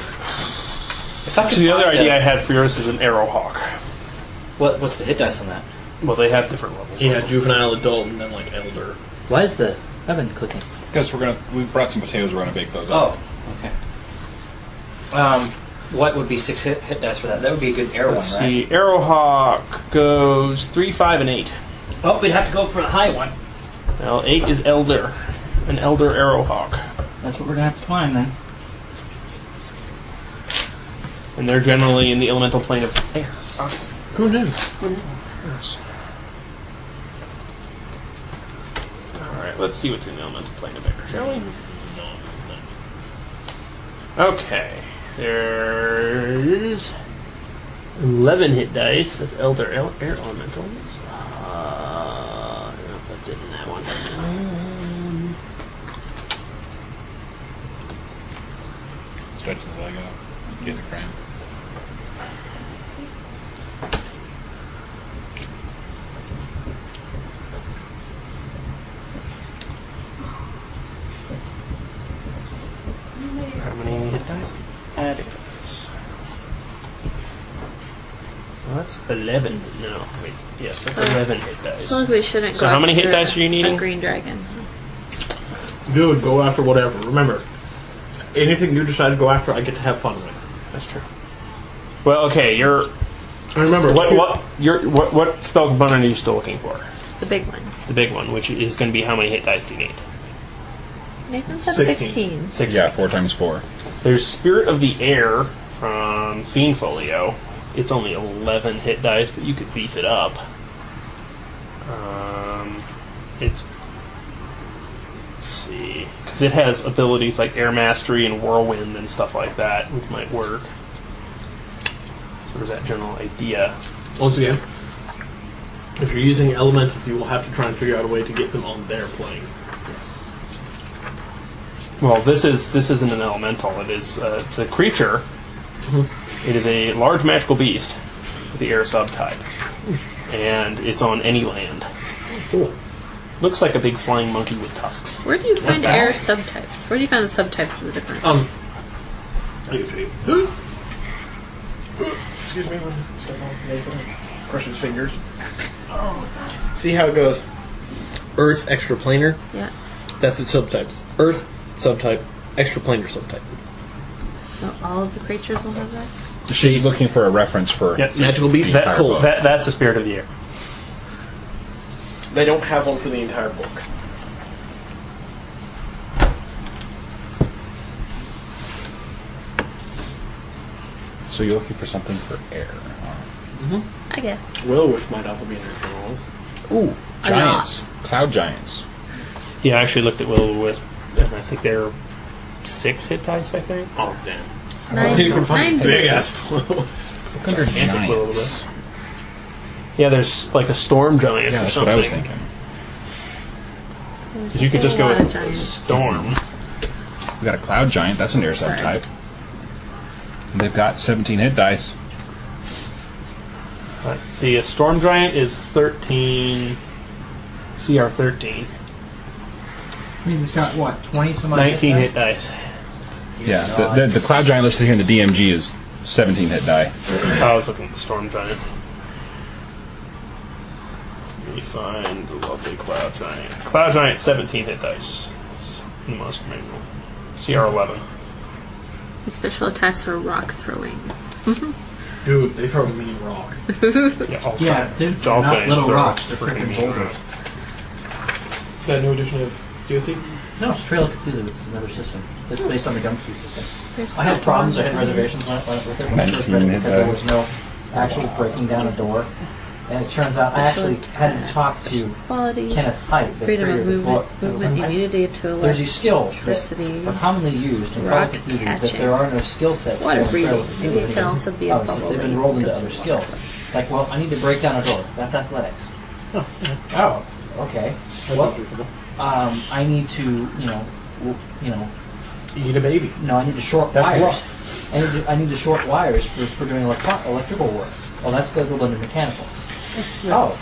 So the other idea I had for yours is an Arrowhawk. What's the hit dice on that? Well, they have different levels. Yeah, juvenile, adult, and then like elder. Why is the oven clicking? Because we brought some potatoes, we're going to bake those up. Oh, okay. What would be 6 hit dice for that? That would be a good arrow Let's one, right? see. Arrowhawk goes 3, 5, and 8. Oh, we'd have to go for the high one. Well, 8 is Elder. An Elder Arrowhawk. That's what we're gonna have to find then. And they're generally in the elemental plane of air. Who knew? Alright, let's see what's in the elemental plane of air, shall we? Okay. There's 11 hit dice. That's Elder Air Elemental. I don't know if that's it in that one. Stretch the leg out. Get the cramp. How many hit dice? Add it. Well, that's 11. No, wait. Yes, that's 11 hit I dice. suppose we shouldn't go So how many hit after dice are you needing? a green dragon. Good, go after whatever. Remember, anything you decide to go after, I get to have fun with. That's true. Well, okay, you're... And remember, What spell component are you still looking for? The big one. The big one, which is going to be how many hit dice do you need? Nathan said 16. 16. Yeah, 4 times 4. There's Spirit of the Air from Fiend Folio. It's only 11 hit dice, but you could beef it up. Let's see, because it has abilities like Air Mastery and Whirlwind and stuff like that, which might work. So there's that general idea. Once again, if you're using elementals, you will have to try and figure out a way to get them on their plane. Well, this isn't an elemental. It is it's a creature. It is a large magical beast with the air subtype, and it's on any land. Cool. Looks like a big flying monkey with tusks. Where do you find air subtypes? Where do you find the subtypes of the different? I'll give it to you. Excuse me, Nathan. Crush his fingers. See how it goes? Earth, extraplanar. Yeah. That's its subtypes. Earth, subtype. Extraplanar, subtype. So all of the creatures will have that? She's looking for a reference for magical beast. That's the spirit of the air. They don't have one for the entire book. So you're looking for something for air. I guess. Will-O-Wisp might also be in there wrong. Ooh, giants. Cloud giants. Yeah, I actually looked at Will-O-Wisp, and I think they're 6 hit dice, I think. Oh, damn. Nine big ass Look under giants. Yeah, there's like a storm giant Yeah, or that's something. what I was thinking. You could just go with giants. storm. We got a cloud giant. That's an air Sorry. subtype. And they've got 17 hit dice. Let's see, a storm giant is 13, CR 13. I mean, it's got what, 20 some odd 19 hit hit dice. Yeah, the cloud giant listed here in the DMG is 17 hit die. I was looking at the storm giant. Let me find the lovely cloud giant. Cloud giant, 17 hit dice. It's in the monster manual. CR 11. The special attacks are rock throwing. Dude, they throw a mean rock. Yeah, they're all not giants little throw rocks, they're freaking freaking mean boulders. rocks. Is that a new edition of COC? No, it's Trail of Cthulhu. It's another system. It's based on the Gumshoe system. There's I had storm problems. I had giant. reservations when I went with it when I first read it because there was no actual breaking down a door. And it turns out I actually had to talk to Quality, Kenneth Hite, the freedom creator of of the book. movement, immunity to There's these skills that electricity. are commonly used in Call Rock of Cthulhu, but catching. there are no skill sets. Water for Trail of breathing. Cthulhu. Maybe it can also be a Oh, it says bubble they've that been you rolled can into go other through. skills. Like, well, I need to break down a door. That's athletics. Oh, okay. Well, I need to, Eat a baby. no, I need to short That's wires. rough. I need to short wires for doing electrical work. Well, that's scheduled under mechanical. Oh,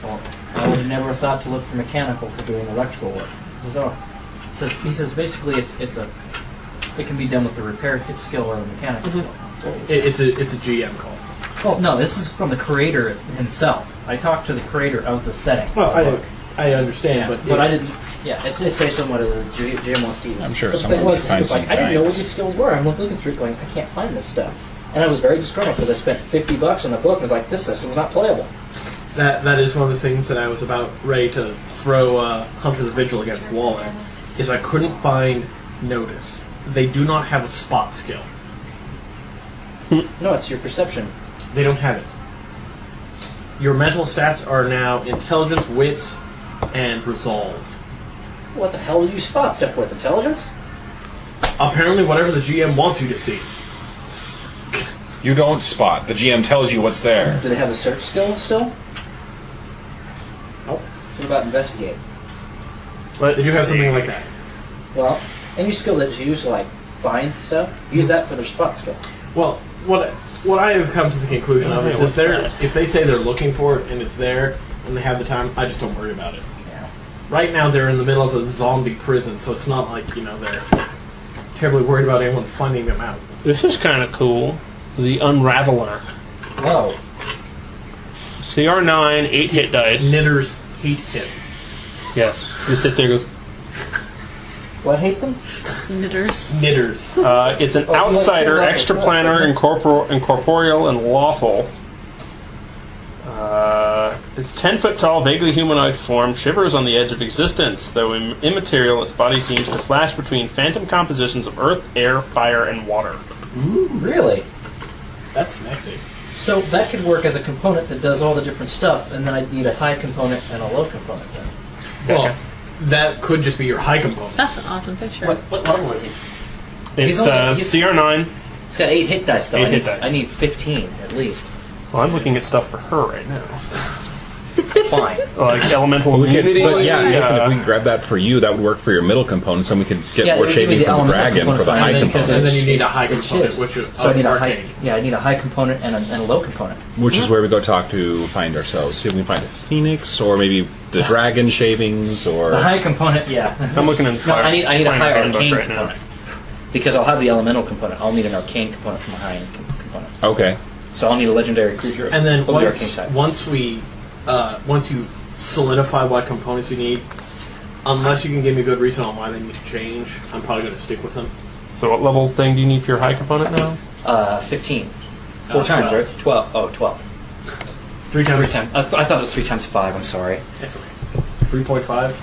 well, I would have never thought to look for mechanical for doing electrical work. So, he says basically it can be done with the repair skill or the mechanical skill. It's a GM call. Well, no, this is from the creator himself. I talked to the creator of the setting. Well, of the book. I understand, but I didn't. Yeah, it's based on what the GM wants to use. I'm sure But the someone thing would was, find it's like, some I didn't know what giants. these skills were. I'm looking through it going, I can't find this stuff. And I was very disgruntled because I spent $50 on the book and was like, this system's not playable. That is one of the things that I was about ready to throw Hunter the Vigil against the wall at, is I couldn't find Notice. They do not have a spot skill. No, it's your perception. They don't have it. Your mental stats are now Intelligence, Wits, and Resolve. What the hell do you spot stuff with? Intelligence? Apparently whatever the GM wants you to see. You don't spot. The GM tells you what's there. Do they have a search skill still? Nope. What about investigate? They do have something like that. Well, any skill that's used to like find stuff, use that for their spot skill. Well, what I have come to the conclusion of is if they say they're looking for it and it's there and they have the time, I just don't worry about it. Yeah. Right now they're in the middle of a zombie prison, so it's not like, they're terribly worried about anyone finding them out. This is kind of cool. The Unraveler. Whoa. CR9, 8 hit dice. Knitters hate him. Yes. He sits there and goes, What hates them? Knitters. Knitters. it's an outsider, extraplanar, incorporeal, and lawful. It's 10 foot tall, vaguely humanoid form, shivers on the edge of existence. Though immaterial, its body seems to flash between phantom compositions of earth, air, fire, and water. Ooh, really? That's sexy. So that could work as a component that does all the different stuff, and then I'd need a high component and a low component then. Well, that could just be your high component. That's an awesome picture. What level is he? It's he's- CR9. It's got 8 hit dice though. 8 hit dice. I need 15 at least. Well, I'm looking at stuff for her right now. Fine. Like elemental But immunity. yeah, Nathan, if we can grab that for you, that would work for your middle components, and we could get more give me shaving the from the elemental dragon for the components, high and then- components. And then you need a high It's component, his. which is So I need a high. arcane. Yeah, I need a high component and a low component. Which is where we go talk to find ourselves. See if we can find a phoenix, or maybe the dragon shavings, or... The high component, yeah. So I'm looking in No, I need a Fire high Handbook arcane right now. component because I'll have the elemental component. I'll need an arcane component from a high end component. Okay. So I'll need a legendary creature. And then of the arcane type. once you solidify what components you need, unless you can give me a good reason on why they need to change, I'm probably going to stick with them. So what level thing do you need for your high component now? 15. 4 times, 12. right? 12. Oh, 12. 3 3 times. times. I thought it was 3 times 5. I'm sorry. 3.5.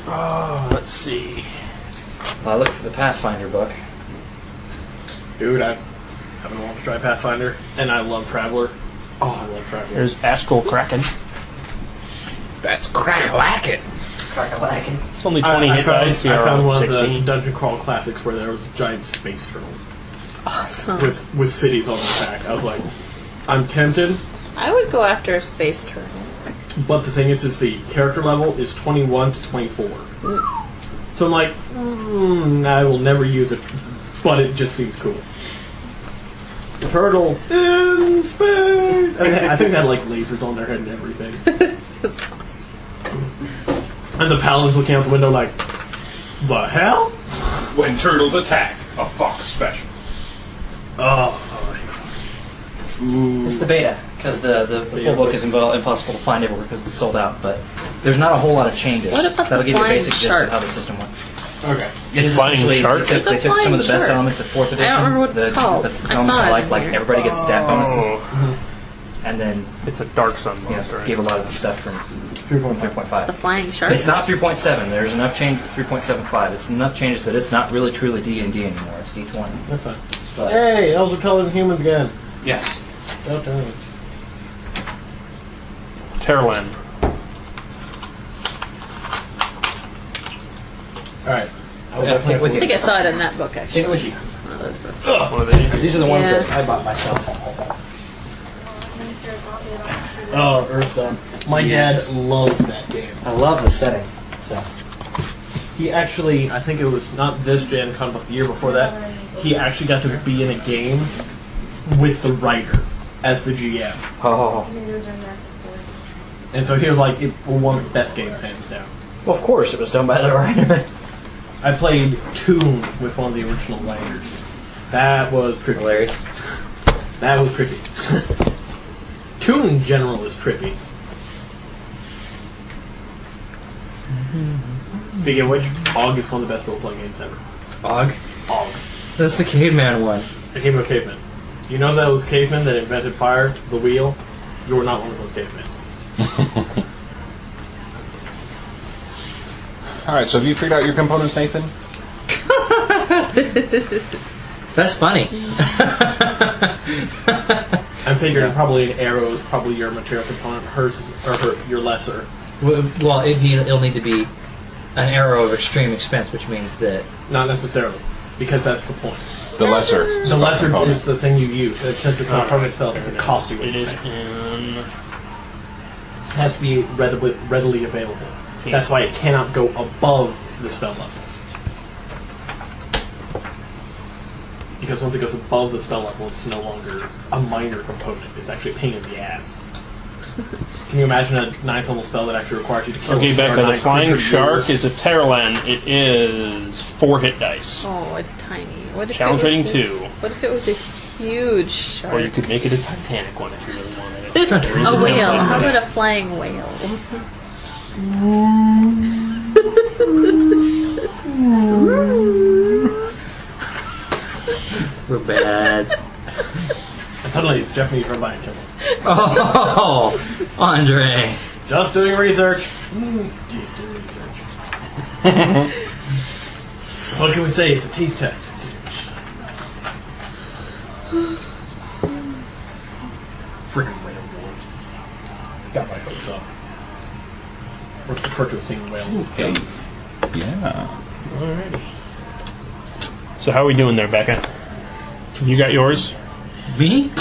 Haha. Let's see. I looked through the Pathfinder book. Dude, I haven't wanted to try Pathfinder, and I love Traveler. Oh, I love Traveler. There's Astral Kraken. That's crack-a-lackin'. It's only 20 I hit found, dice. I found one of the 16. Dungeon Crawl classics where there was giant space turtles Awesome. with cities on the back. I was like, I'm tempted, I would go after a space turtle. but the thing is the character level is 21 to 24. So I'm like, I will never use it, but it just seems cool. Turtles in space. I think they had like lasers on their head and everything. And the paladins looking out the window like, the hell? When turtles attack, a fox special. Oh, It's the beta because the full book is impossible to find everywhere because it's sold out. But there's not a whole lot of changes. What about That'll the give you a flying basic gist shark? of how the system works. okay. It's Flying essentially shark? they took some of the flying best shark. elements of 4th edition. I don't remember what it's called. The I elements saw I it like, in like here. everybody gets stat bonuses, Oh, and then it's a Dark Sun you know, monster. gave a lot of the stuff from 3.5. The flying shark. It's not 3.7. There's enough change to 3.75. It's enough changes that it's not really truly D&D anymore. It's D20. That's fine. But Hey, elves are taller than humans again. yes. Don't tell me. Terlan. Alright. Yeah, take it with I you. think I saw it in that book Take actually. it with you. One of those books. What are they? These are the ones Yeah. that I bought myself. Oh, Earthstone. My dad loves that game. I love the setting. So He actually, I think it was not this Gen Con, but the year before that, he actually got to be in a game with the writer as the GM. oh. And so he was like, it was one of the best games hands down. Well, of course, it was done by the writer. I played Toon with one of the original writers. That was trippy. Hilarious. That was trippy. Toon in general is trippy. Speaking of which, Og is one of the best role-playing games ever. Og? Og. That's the caveman one. The game of cavemen. You know those cavemen that invented fire, the wheel? You were not one of those cavemen. Alright, so have you figured out your components, Nathan? That's funny. I'm figuring probably an arrow is probably your material component. Hers is, or your lesser. Well, it'll need to be an arrow of extreme expense, which means that Not necessarily, because that's the point. The lesser. The lesser component. is the thing you use. And since it's not a permanent spell, it's a cost you. It is It in. has to be readily available. That's why it cannot go above the spell level. Because once it goes above the spell level, it's no longer a minor component. It's actually a pain in the ass. Can you imagine a 9th level spell that actually requires you to kill Okay, a Becca, the Star flying Knight shark creature? is a Terlan. It is 4 hit dice. Oh, it's tiny. What if Challenge it rating was 2. What if it was a huge shark? Or you could make it a Titanic one if you really wanted it. There is A template whale. How for it. about a flying whale? we're bad. And suddenly it's Japanese Red Lion Killer. Oh, Andre. Just doing research. Tasty research. What can we say? It's a taste test. Freaking whale board. Got my hopes up. Or refer to as seeing whales with guns. Yeah. Alrighty. So how are we doing there, Becca? You got yours? Me?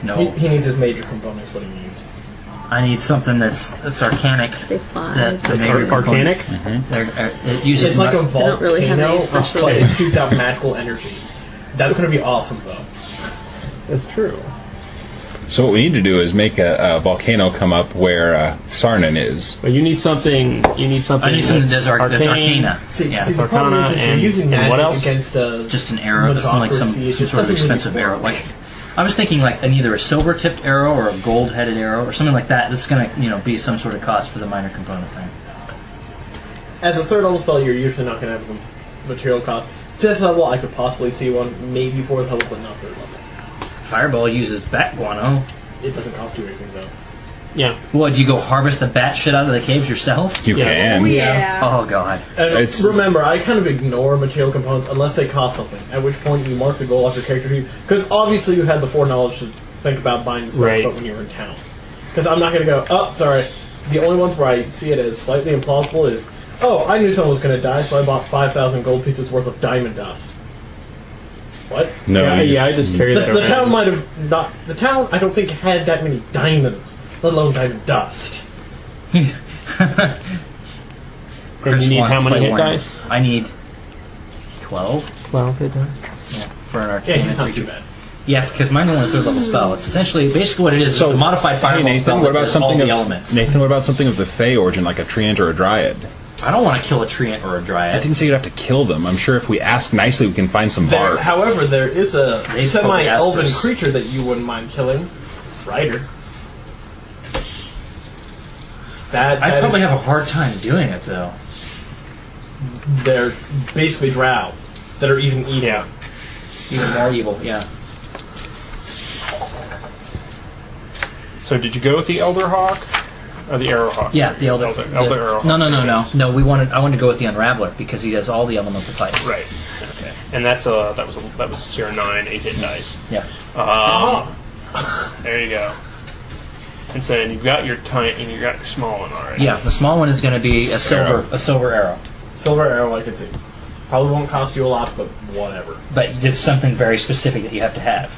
No. He needs his major components, what he needs. I need something that's arcanic. They fly. That's It's arcanic? It uses It's like a They don't really have volcano, any special- but it shoots out magical energy. That's going to be awesome, though. That's true. So what we need to do is make a volcano come up where Sarnan is. But you need something. You need something. I need something that's arcane. arcana. See, Yeah. the problem Arcana is you're and- using and magic what else? against Just an arrow, something like some Autocracy, it just sort of doesn't really expensive arrow. work. Like I was thinking, like either a silver-tipped arrow or a gold-headed arrow or something like that. This is going to, be some sort of cost for the minor component thing. As a third level spell, you're usually not going to have a material cost. 5th level, I could possibly see one. Maybe 4th level, but not 3rd level. Fireball uses bat guano. It doesn't cost you anything, though. Yeah. What, you go harvest the bat shit out of the caves yourself? You Yes. can. Yeah. Oh god. And It's- remember, I kind of ignore material components unless they cost something, at which point you mark the goal off your character sheet. Because obviously you had the foreknowledge to think about buying the spell, Right. but when you were in town. Because I'm not going to go, oh, sorry. The only ones where I see it as slightly implausible is, oh, I knew someone was going to die, so I bought 5,000 gold pieces worth of diamond dust. What? No. Yeah, I just carry that The around. town might have not. The town, I don't think, had that many diamonds, let alone diamond dust. And Chris you need wants how to many play hit one. dice? I need 12 12 hit dice. for an Yeah, arcane he's not creature. too bad. Yeah, because mine's only a 3rd level spell. It's essentially, basically what it is, it's a modified Hey fireball Nathan, spell what that about does all something the of elements. Nathan? What about something of the Fey origin, like a treant or a dryad? I don't want to kill a treant or a I dryad. didn't say you'd have to kill them. I'm sure if we ask nicely, we can find some There, bark. however, there is a They semi-elven probably asked for- creature that you wouldn't mind killing. Rider. That I'd is- probably have a hard time doing it, though. They're basically drow that are even evil. Yeah. Even more evil, yeah. So did you go with the Elder Hawk or the Arrow Hawk? Yeah, the Elder... Elder the- Arrow No, Hawk. no. I wanted to go with the Unraveler, because he has all the elemental types. Right. Okay. And that was your 9 8-hit dice. Yeah. There you go. And so you've got your and you got your small one already. Yeah, the small one is going to be a silver arrow. Silver arrow, I can see. Probably won't cost you a lot, but whatever. But it's something very specific that you have to have.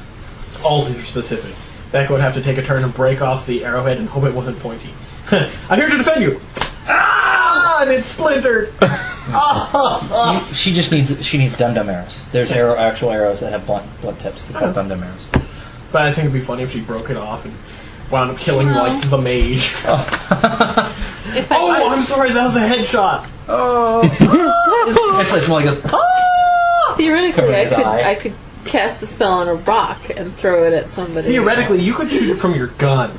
All these are specific. Becca would have to take a turn and break off the arrowhead and hope it wasn't pointy. I'm here to defend you! Ah! And it's splintered! She needs dum-dum arrows. There's actual arrows that have blunt tips. They're called dum-dum arrows. But I think it'd be funny if she broke it off and wound up killing like the mage. If I, Oh, I'm sorry, that was a headshot! It's more like this. theoretically, Cover his eye. I could cast the spell on a rock and throw it at somebody. Theoretically, you could shoot it from your gun.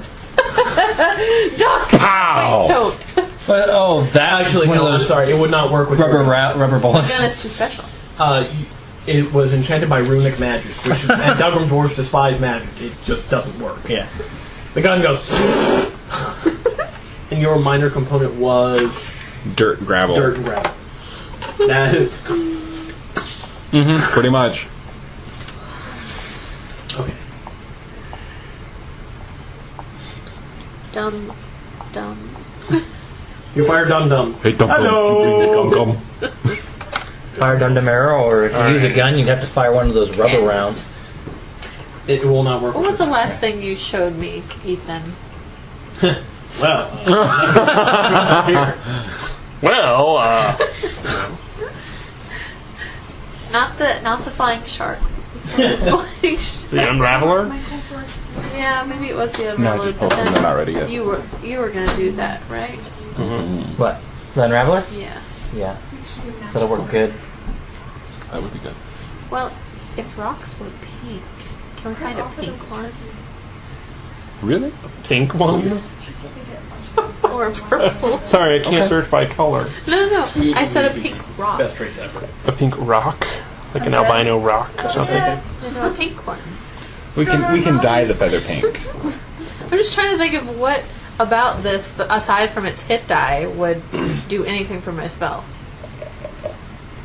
Duck! Pow! Wait, don't. That Actually, one no, of I'm those sorry, it would not work with your gun. rubber bullets. Gun is too special. It was enchanted by runic magic, which and Dugrum dwarves despise magic. It just doesn't work. Yeah. The gun goes. And your minor component was Dirt and gravel. dirt and gravel. That Pretty much. okay. Dumb. You fire dum dums. Hey, dum Hello. Fire dum-dum arrow, or if you use a gun, you'd have to fire one of those rubber Yeah. rounds. It will not work. What with was the your last thing you showed me, Ethan? gun. Well. Well, Not the flying shark. Flying shark. the Unraveler? Yeah, maybe it was the other No, one. just but poke them. then They're not ready yet. You were gonna do that, right? What? The Unraveler? Yeah. Yeah. That'll work good. That would be good. Well, if rocks were pink, can we find a pink one Really? Pink one? or purple? Sorry, I can't search by color. No. I said a pink rock. Best race ever. A pink rock? Like an albino rock or something? No, a pink one. We can dye the feather pink. I'm just trying to think of what about this, but aside from its hit die, would do anything for my spell.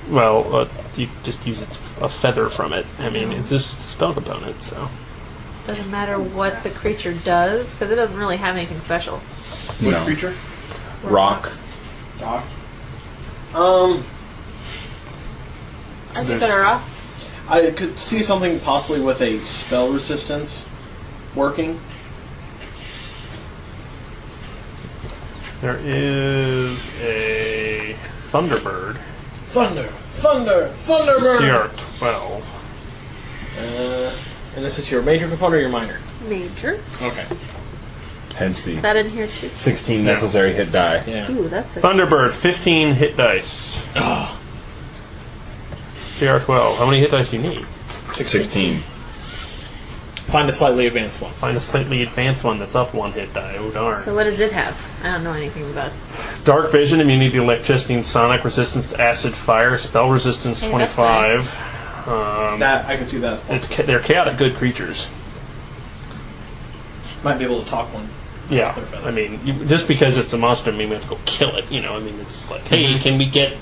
Well, you just use a feather from it. I mean, it's just a spell component, so. Doesn't matter what the creature does, because it doesn't really have anything special. Which creature? Rock. Rock. I'd be better off. I could see something possibly with a spell resistance working. There is a Thunderbird. Thunderbird! CR-12. And this is your major component or your minor? Major. Okay. Hence the Is that in here too? 16 necessary hit die. Yeah. Ooh, that's a... Thunderbird, 15 hit dice. Oh. CR-12. How many hit dice do you need? 16. Find a slightly advanced one. Find a slightly advanced one that's up 1 hit die. Oh, darn. So what does it have? I don't know anything about it. Dark vision, immunity to electricity and sonic, resistance to acid, fire, spell resistance Hey, 25. that's That I can see that. They're chaotic good creatures. Might be able to talk one. Yeah, I mean, just because it's a monster doesn't mean we have to go kill it. You know, I mean, it's like, hey, can we get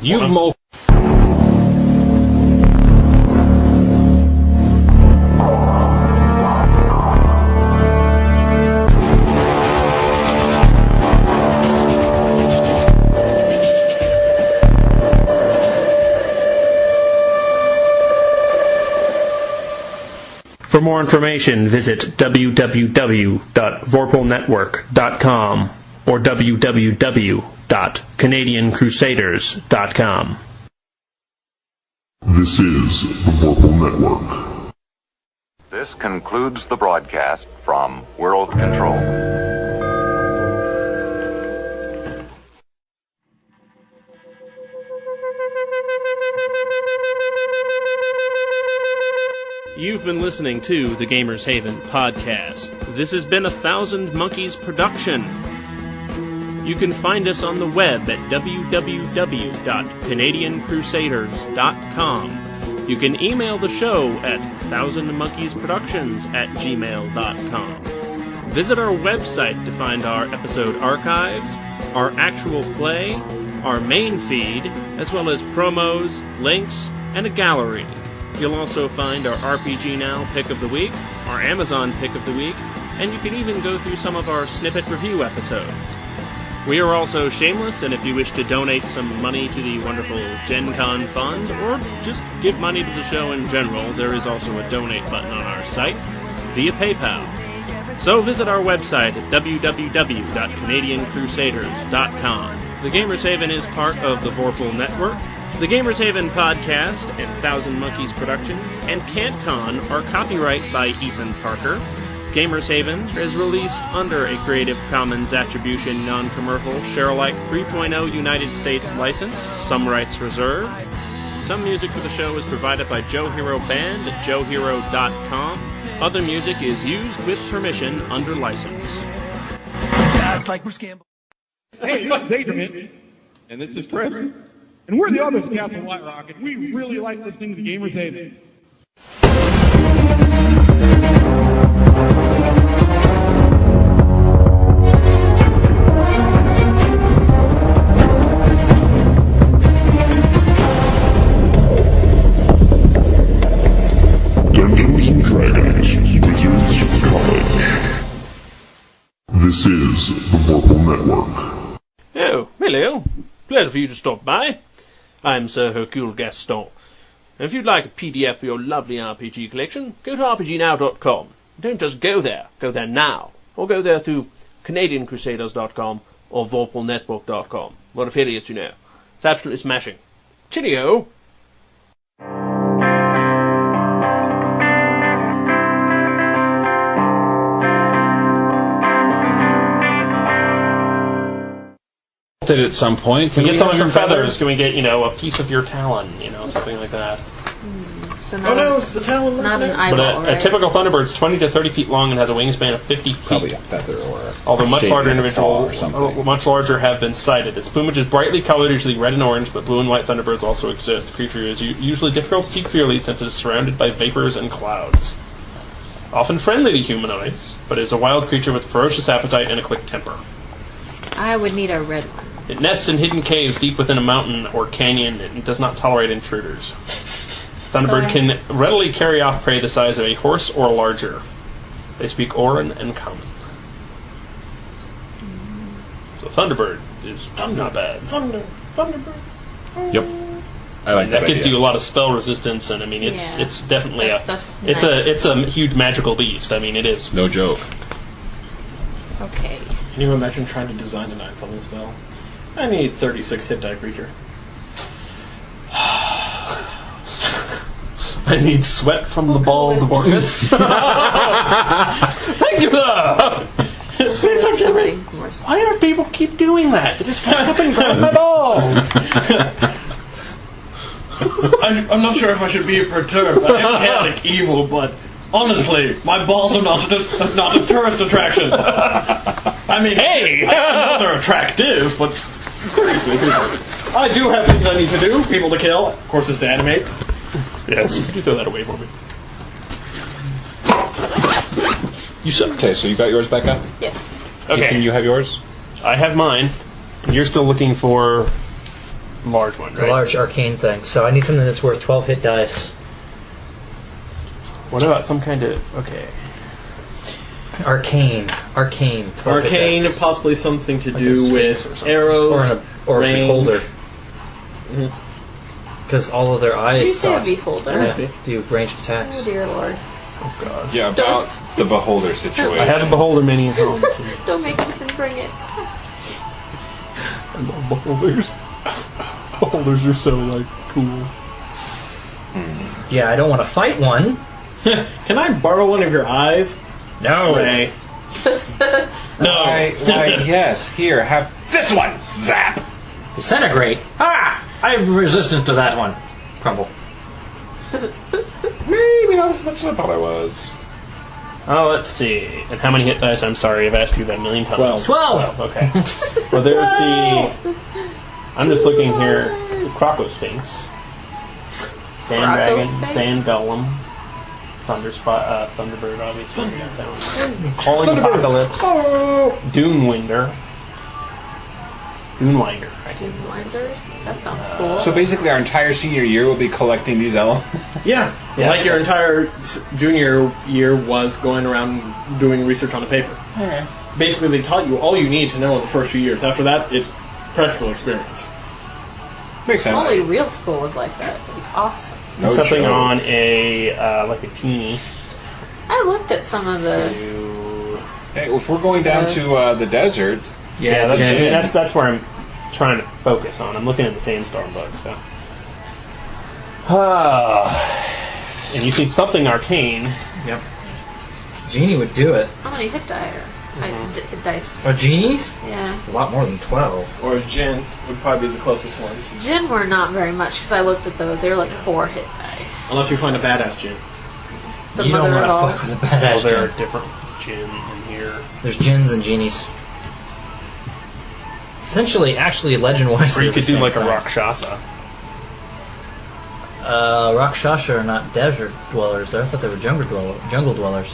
You mo. For more information, visit www.vorpalnetwork.com or www.canadiancrusaders.com. This is the Vorpal Network. This concludes the broadcast from World Control. You've been listening to the Gamers Haven podcast. This has been a Thousand Monkeys production. You can find us on the web at www.canadiancrusaders.com. You can email the show at thousandmonkeysproductions@gmail.com. Visit our website to find our episode archives, our actual play, our main feed, as well as promos, links, and a gallery. You'll also find our RPG Now Pick of the Week, our Amazon Pick of the Week, and you can even go through some of our snippet review episodes. We are also shameless, and if you wish to donate some money to the wonderful Gen Con Fund, or just give money to the show in general, there is also a donate button on our site via PayPal. So visit our website at www.canadiancrusaders.com. The Gamers Haven is part of the Vorpal Network. The Gamers Haven podcast and Thousand Monkeys Productions and CanCon are copyright by Ethan Parker. Gamers Haven is released under a Creative Commons Attribution Non-Commercial Share-alike 3.0 United States license, some rights reserved. Some music for the show is provided by Joe Hero Band at joehero.com. Other music is used with permission under license. Just like Bruce Campbell. Hey, this is Adrian. And this is Chris. And we're the others of Castle White Rock, and we really like listening to the Gamers Haven. Dungeons and Dragons Wizards College. This is the Vorpal Network. Oh, hello. Pleasure for you to stop by. I'm Sir Hercule Gaston. And if you'd like a PDF for your lovely RPG collection, go to rpgnow.com. Don't just go there now. Or go there through CanadianCrusaders.com or VorpalNetwork.com. What affiliates, you know. It's absolutely smashing. Cheerio! At some point, Can we get some of your feathers? Can we get, a piece of your talon? Something like that. So Oh no, it's the talon. Not an But eyeball, a right? typical Thunderbird is 20 to 30 feet long and has a wingspan of 50 feet. probably a feather or Although much shaven larger claw individuals, or something. much larger, have been sighted. Its plumage is brightly colored, usually red and orange, but blue and white thunderbirds also exist. The creature is usually difficult to see clearly since it is surrounded by vapors and clouds. Often friendly to humanoids, but is a wild creature with ferocious appetite and a quick temper. I would need a red one. It nests in hidden caves deep within a mountain or canyon and does not tolerate intruders. Thunderbird can readily carry off prey the size of a horse or larger. They speak Oran and Common. So Thunderbird is not bad. Thunderbird. Yep. I like that that gives idea. you a lot of spell resistance, and I mean it's definitely it's a huge magical beast. I mean it is. No joke. Okay. Can you imagine trying to design a 9th level spell? I need 36 hit die creature. I need sweat from the balls of Orcus. Thank you. Why do people keep doing that? They just walk up and grab my balls. I'm not sure if I should be perturbed. I am chaotic evil, but honestly, my balls are not a tourist attraction. I mean, hey, I know they're attractive, but seriously, I do have things I need to do. People to kill, of course, is to animate. Yes, could you throw that away for me? You said okay. So you got yours, Becca? Yes. Okay. Can you have yours? I have mine. And you're still looking for a large one, The right? large arcane thing. So I need something that's worth 12 hit dice. What about some kind of okay? Arcane. 12 hit Arcane, dice. possibly something to Like do a sphinx with or something. arrows, or a range. beholder. Because all of their eyes You say a stops- beholder? Yeah, do ranged attacks. Oh dear lord. Oh god. Yeah, about the beholder situation. I have a beholder mini at home. Don't make Ethan bring it. I love beholders. Beholders are so like cool. Yeah, I don't want to fight one. Can I borrow one of your eyes? No. Ray. Why, yes. Here, have this one. Zap. Disintegrate. Ah! I'm resistant to that one. Crumble. Maybe not as much as I thought I was. Oh, let's see. And how many hit dice? I'm sorry, I've asked you that a million times. 12. Okay. Well, there's the. I'm just looking here. The Croco Sphinx, Sand Croco Dragon, Sphinx? Sand Golem, Thunderbird. Obviously, we got that one. Calling Apocalypse, Doomwinder, Doomwinder. I think. Blinders? That sounds cool. So basically, our entire senior year will be collecting these elements. Yeah. Like your entire junior year was going around doing research on a paper. Okay. Basically, they taught you all you need to know in the first few years. After that, it's practical experience. Makes sense. Only real school was like that. That'd be awesome. No Something joke. on a like a genie. I looked at some of the. Hey, if we're going down to the desert, Yeah, Jen. that's where I'm trying to focus on. I'm looking at the Sandstorm book. So. And you see something arcane. Yep. Genie would do it. How many hit die are? Dice. Oh, genies? Yeah. A lot more than 12. Or Jin would probably be the closest ones. Jin were not very much because I looked at those. They were like 4 hit die. Unless you find a badass Jin. The You mother don't of want all. to fuck with a Well, badass there are gin. different gin in here. There's gins and genies. Essentially, actually, legend-wise, Or you they're could the do same like a thing. Rakshasa. Rakshasa are not desert dwellers. Though. I thought they were jungle dwellers.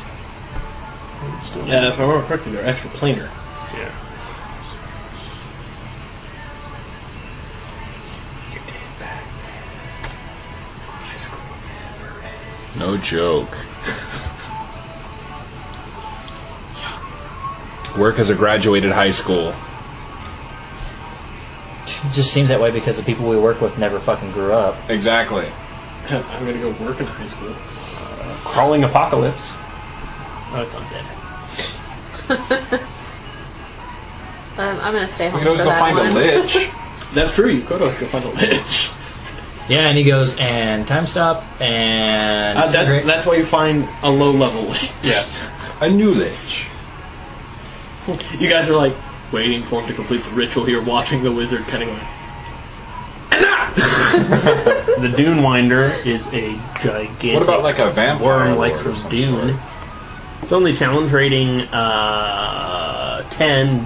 Yeah, if I remember correctly, they're extra planar. Yeah. High school never ends. no joke. Work as a graduated high school. It just seems that way because the people we work with never fucking grew up. Exactly. I'm gonna go work in high school. Crawling Apocalypse. Oh, it's undead. I'm gonna stay We home can always for go that find one. a lich. That's true, you could always go find a lich. Yeah, and he goes, and time stop, and... That's why you find a low level lich. Yes. A new lich. You guys are like waiting for him to complete the ritual here, watching the wizard cutting away. The Dunewinder is a gigantic What about like a vampire worm like lord from of some Dune. sort? It's only challenge rating 10,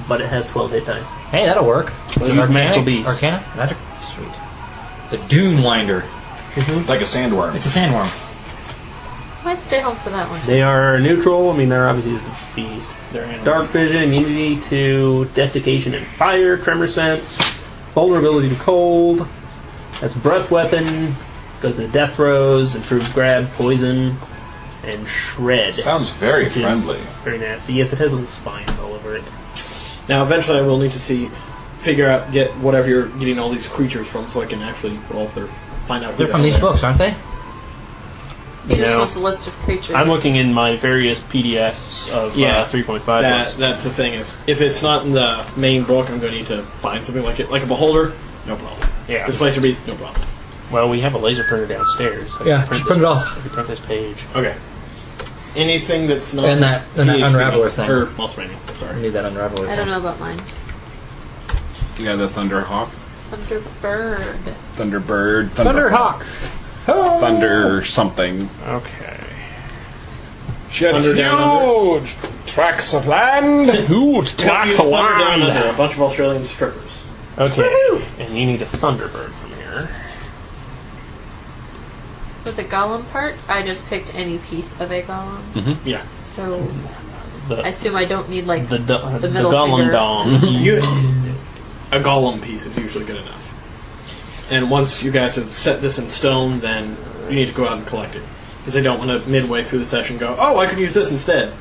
but it has 12 hit dice. Hey, that'll work. Those are magical beasts. Arcana? Magic? Sweet. The Dune Winder. Like a sandworm. It's a sandworm. Might stay home for that one. They are neutral. I mean, they're obviously a beast. They're animals. Dark vision, immunity to desiccation and fire, tremor sense, vulnerability to cold. That's breath weapon, Goes to Death Throws, improves grab, poison, and shred. Sounds very which is friendly. Very nasty. Yes, it has little spines all over it. Now, eventually, I will need to get whatever you're getting all these creatures from, so I can actually roll if they're find out. They're from these books, aren't they? He just No. wants a list of creatures. I'm looking in my various PDFs of 3.5 books. That's the thing is, if it's not in the main book, I'm going to need to find something like it, like a beholder. No problem. Yeah. Displacer beast, no problem. Well, we have a laser printer downstairs. I Yeah, can just print it off. I can print this page. Okay. Anything that's not And that Unraveler thing. or Moss Rainy. I Sorry. need that Unraveler. I don't know about mine. Yeah, the Thunderhawk. Thunderbird. Thunderbird. Thunderhawk. Thunder something. Okay. She had Thunder Down huge tracts of land. Huge tracts of Thunder Down Under, a land. bunch of Australian strippers. Okay. Woohoo! And you need a Thunderbird from here. With the golem part, I just picked any piece of a golem. Yeah. So The I assume I don't need like the middle Golem finger. Dong. A golem piece is usually good enough. And once you guys have set this in stone, then you need to go out and collect it. Because I don't want to, midway through the session, go, oh, I could use this instead.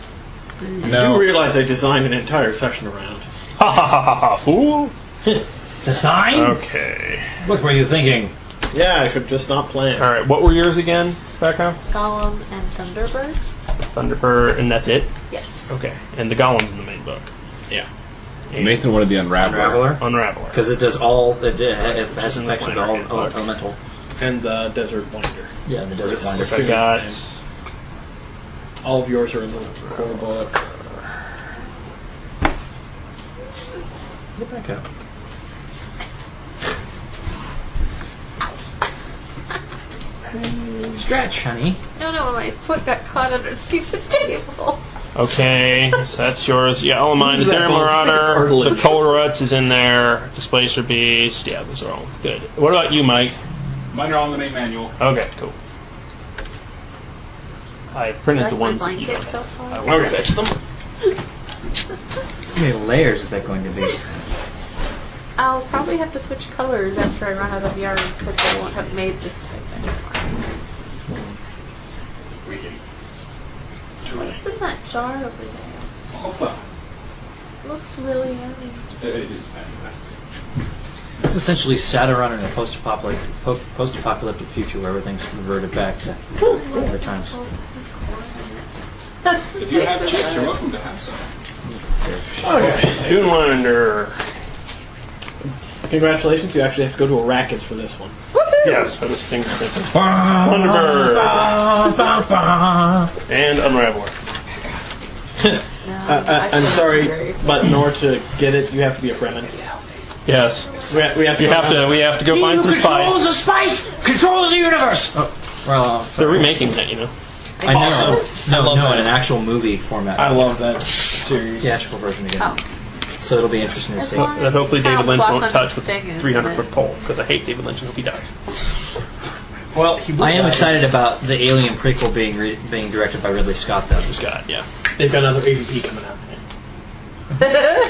No. You realize I designed an entire session around. Ha ha ha ha ha! Fool. Design? Okay. What were you thinking? Yeah, I should just not plan. All right. What were yours again, Becca? Golem and Thunderbird. Thunderbird, and that's it. Yes. Okay. And the Golem's in the main book. Yeah. Nathan wanted the Unraveler. Unraveler. Because it does all. It has effects of all Okay. elemental. And the Desert Winder. Yeah, and the desert winder. I got. All of yours are in the core book. Get back up. Stretch, honey. No, my foot got caught underneath the table. Okay, so that's yours. Yeah, all of mine. Who's The that Dairy one? Marauder, Cartilage. the Colruts is in there. Displacer Beast. Yeah, those are all good. What about you, Mike? Mine are all in the main manual. Okay, cool. I printed the ones that you blanket don't so have. far. I will fetch them. How many layers is that going to be? I'll probably have to switch colors after I run out of yarn because I won't have made this type anymore. What's in that jar over there? Salsa. Looks really yummy. It is fantastic. It's essentially Shadowrun in a post-apocalyptic future where everything's reverted back to other times. That's If you have chips, you're welcome to have some. Okay. Doomlander. Congratulations, you actually have to go to Arrakis for this one. Yes, for this thing. Thunderbird. And Unraveler. I'm sorry, but in order to get it, you have to be a Fremen. Yes. We have to. We have to go find some spice. the spice controls the universe. Oh, well, They're remaking that, you know. I know. Awesome. No, I love no, that. in an actual movie format. I love that series. Theatrical version again. Oh. So it'll be interesting to see. That hopefully David Lynch won't touch with Sting is 300 in foot it. pole because I hate David Lynch and hope he dies. Well, he I am excited about the Alien prequel being directed by Ridley Scott, though. Scott, yeah. They've got another AVP coming out.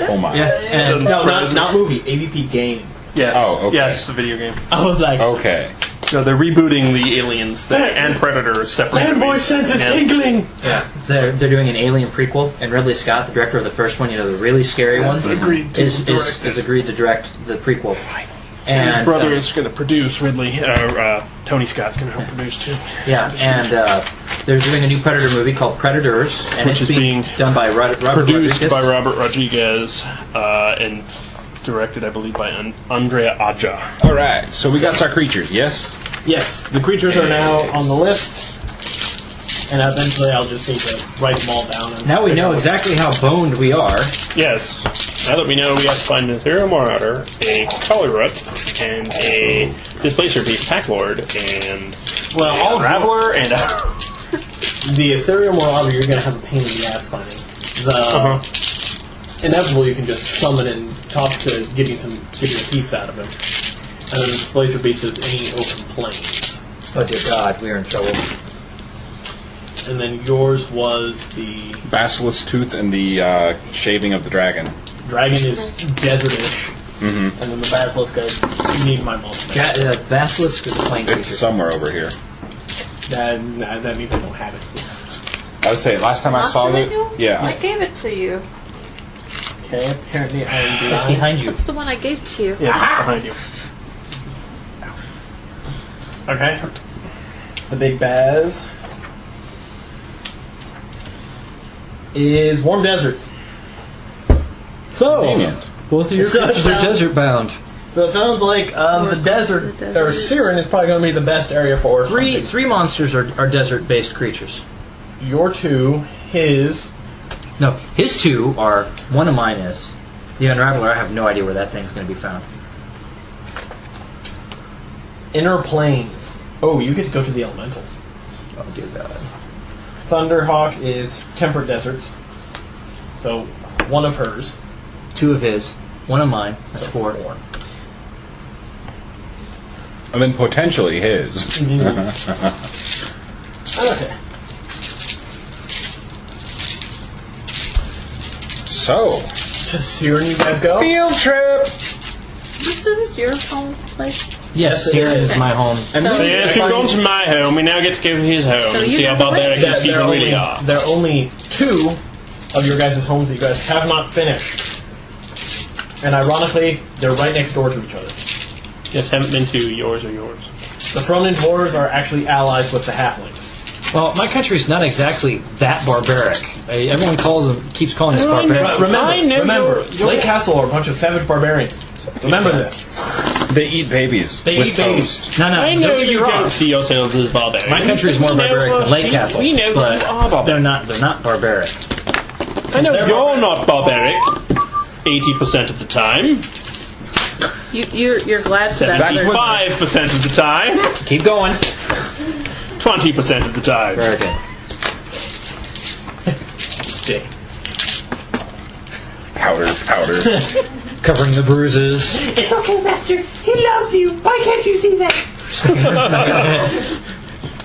Oh my. Yeah, and No, not movie. AVP game. Yes. Oh, okay. Yes, the video game. I was like, Okay. No, they're rebooting the Aliens thing and Predator separate fanboy movies. sense is Yeah. tingling. yeah, they're doing an Alien prequel, and Ridley Scott, the director of the first one, you know, the really scary one, agreed to is direct it. agreed to direct the prequel. And his brother uh, is going to produce Ridley. Tony Scott's going to help produce too. Yeah, and they're doing a new Predator movie called Predators, and Which it's is being being done by Robert Produced Rodriguez. by Robert Rodriguez and directed, I believe, by Andrea Aja. All right. So we got our creatures. Yes. Yes, the creatures are now on the list, and eventually I'll just need to write them all down. And Now we know exactly how boned we are. Yes. Now that we know, we have to find an Ethereal Marauder, a Colrut, and a Displacer Beast Pack Lord, and Well, all of Unraveler, and the Ethereal Marauder you're going to have a pain in the ass finding. The Inevitable you can just summon and talk to getting a piece out of him. And then the Displacer Beast is any open plane. Oh dear God, we are in trouble. And then yours was the Basilisk Tooth and the shaving of the dragon. Dragon is desertish. And then the basilisk, you need my monster. Basilisk is a plane creature. It's somewhere over here. That means I don't have it. I would say last time I saw Monster it. manual? Yeah. I gave it to you. Okay, apparently I am It's behind you. That's the one I gave to you. Yeah, behind you. Okay. The big Baz is Warm Deserts. So, Dang it. both of your creatures are desert bound. So it sounds like the desert, or Siren is probably going to be the best area for Three monsters are desert-based creatures. Your two, his. No, his two are. One of mine is. The Unraveler, I have no idea where that thing's going to be found. Inner Planes. Oh, you get to go to the elementals. Oh, dear God. Thunderhawk is Temperate Deserts. So, one of hers. Two of his. One of mine. That's So four. And then potentially his. Okay. So. To Siren, you guys go? Field trip! Is this your home place? Yes, Siren is my home. And So yes, we've gone to my home. We now get to go to his home So and you see how know the barbaric way. these people really are. There are only two of your guys' homes that you guys have not finished. And ironically, they're right next door to each other. Yes, haven't been to yours or yours. The Fronin dwarves are actually allies with the halflings. Well, my country's not exactly that barbaric. Everyone keeps calling us barbaric. Remember, Lake Castle are a bunch of savage barbarians. Remember this. They eat babies. They with eat babies. toast. No, I don't know get me you wrong. don't see yourselves as barbaric. My country's more barbaric than Lake Castle, We know but you are barbaric. they're not barbaric. I know you're not barbaric 80% of the time. You're glad for that. 75% of the time. Keep going. 20% of the time. Very good. Dick. Powder. Covering the bruises. It's okay, Master. He loves you. Why can't you see that?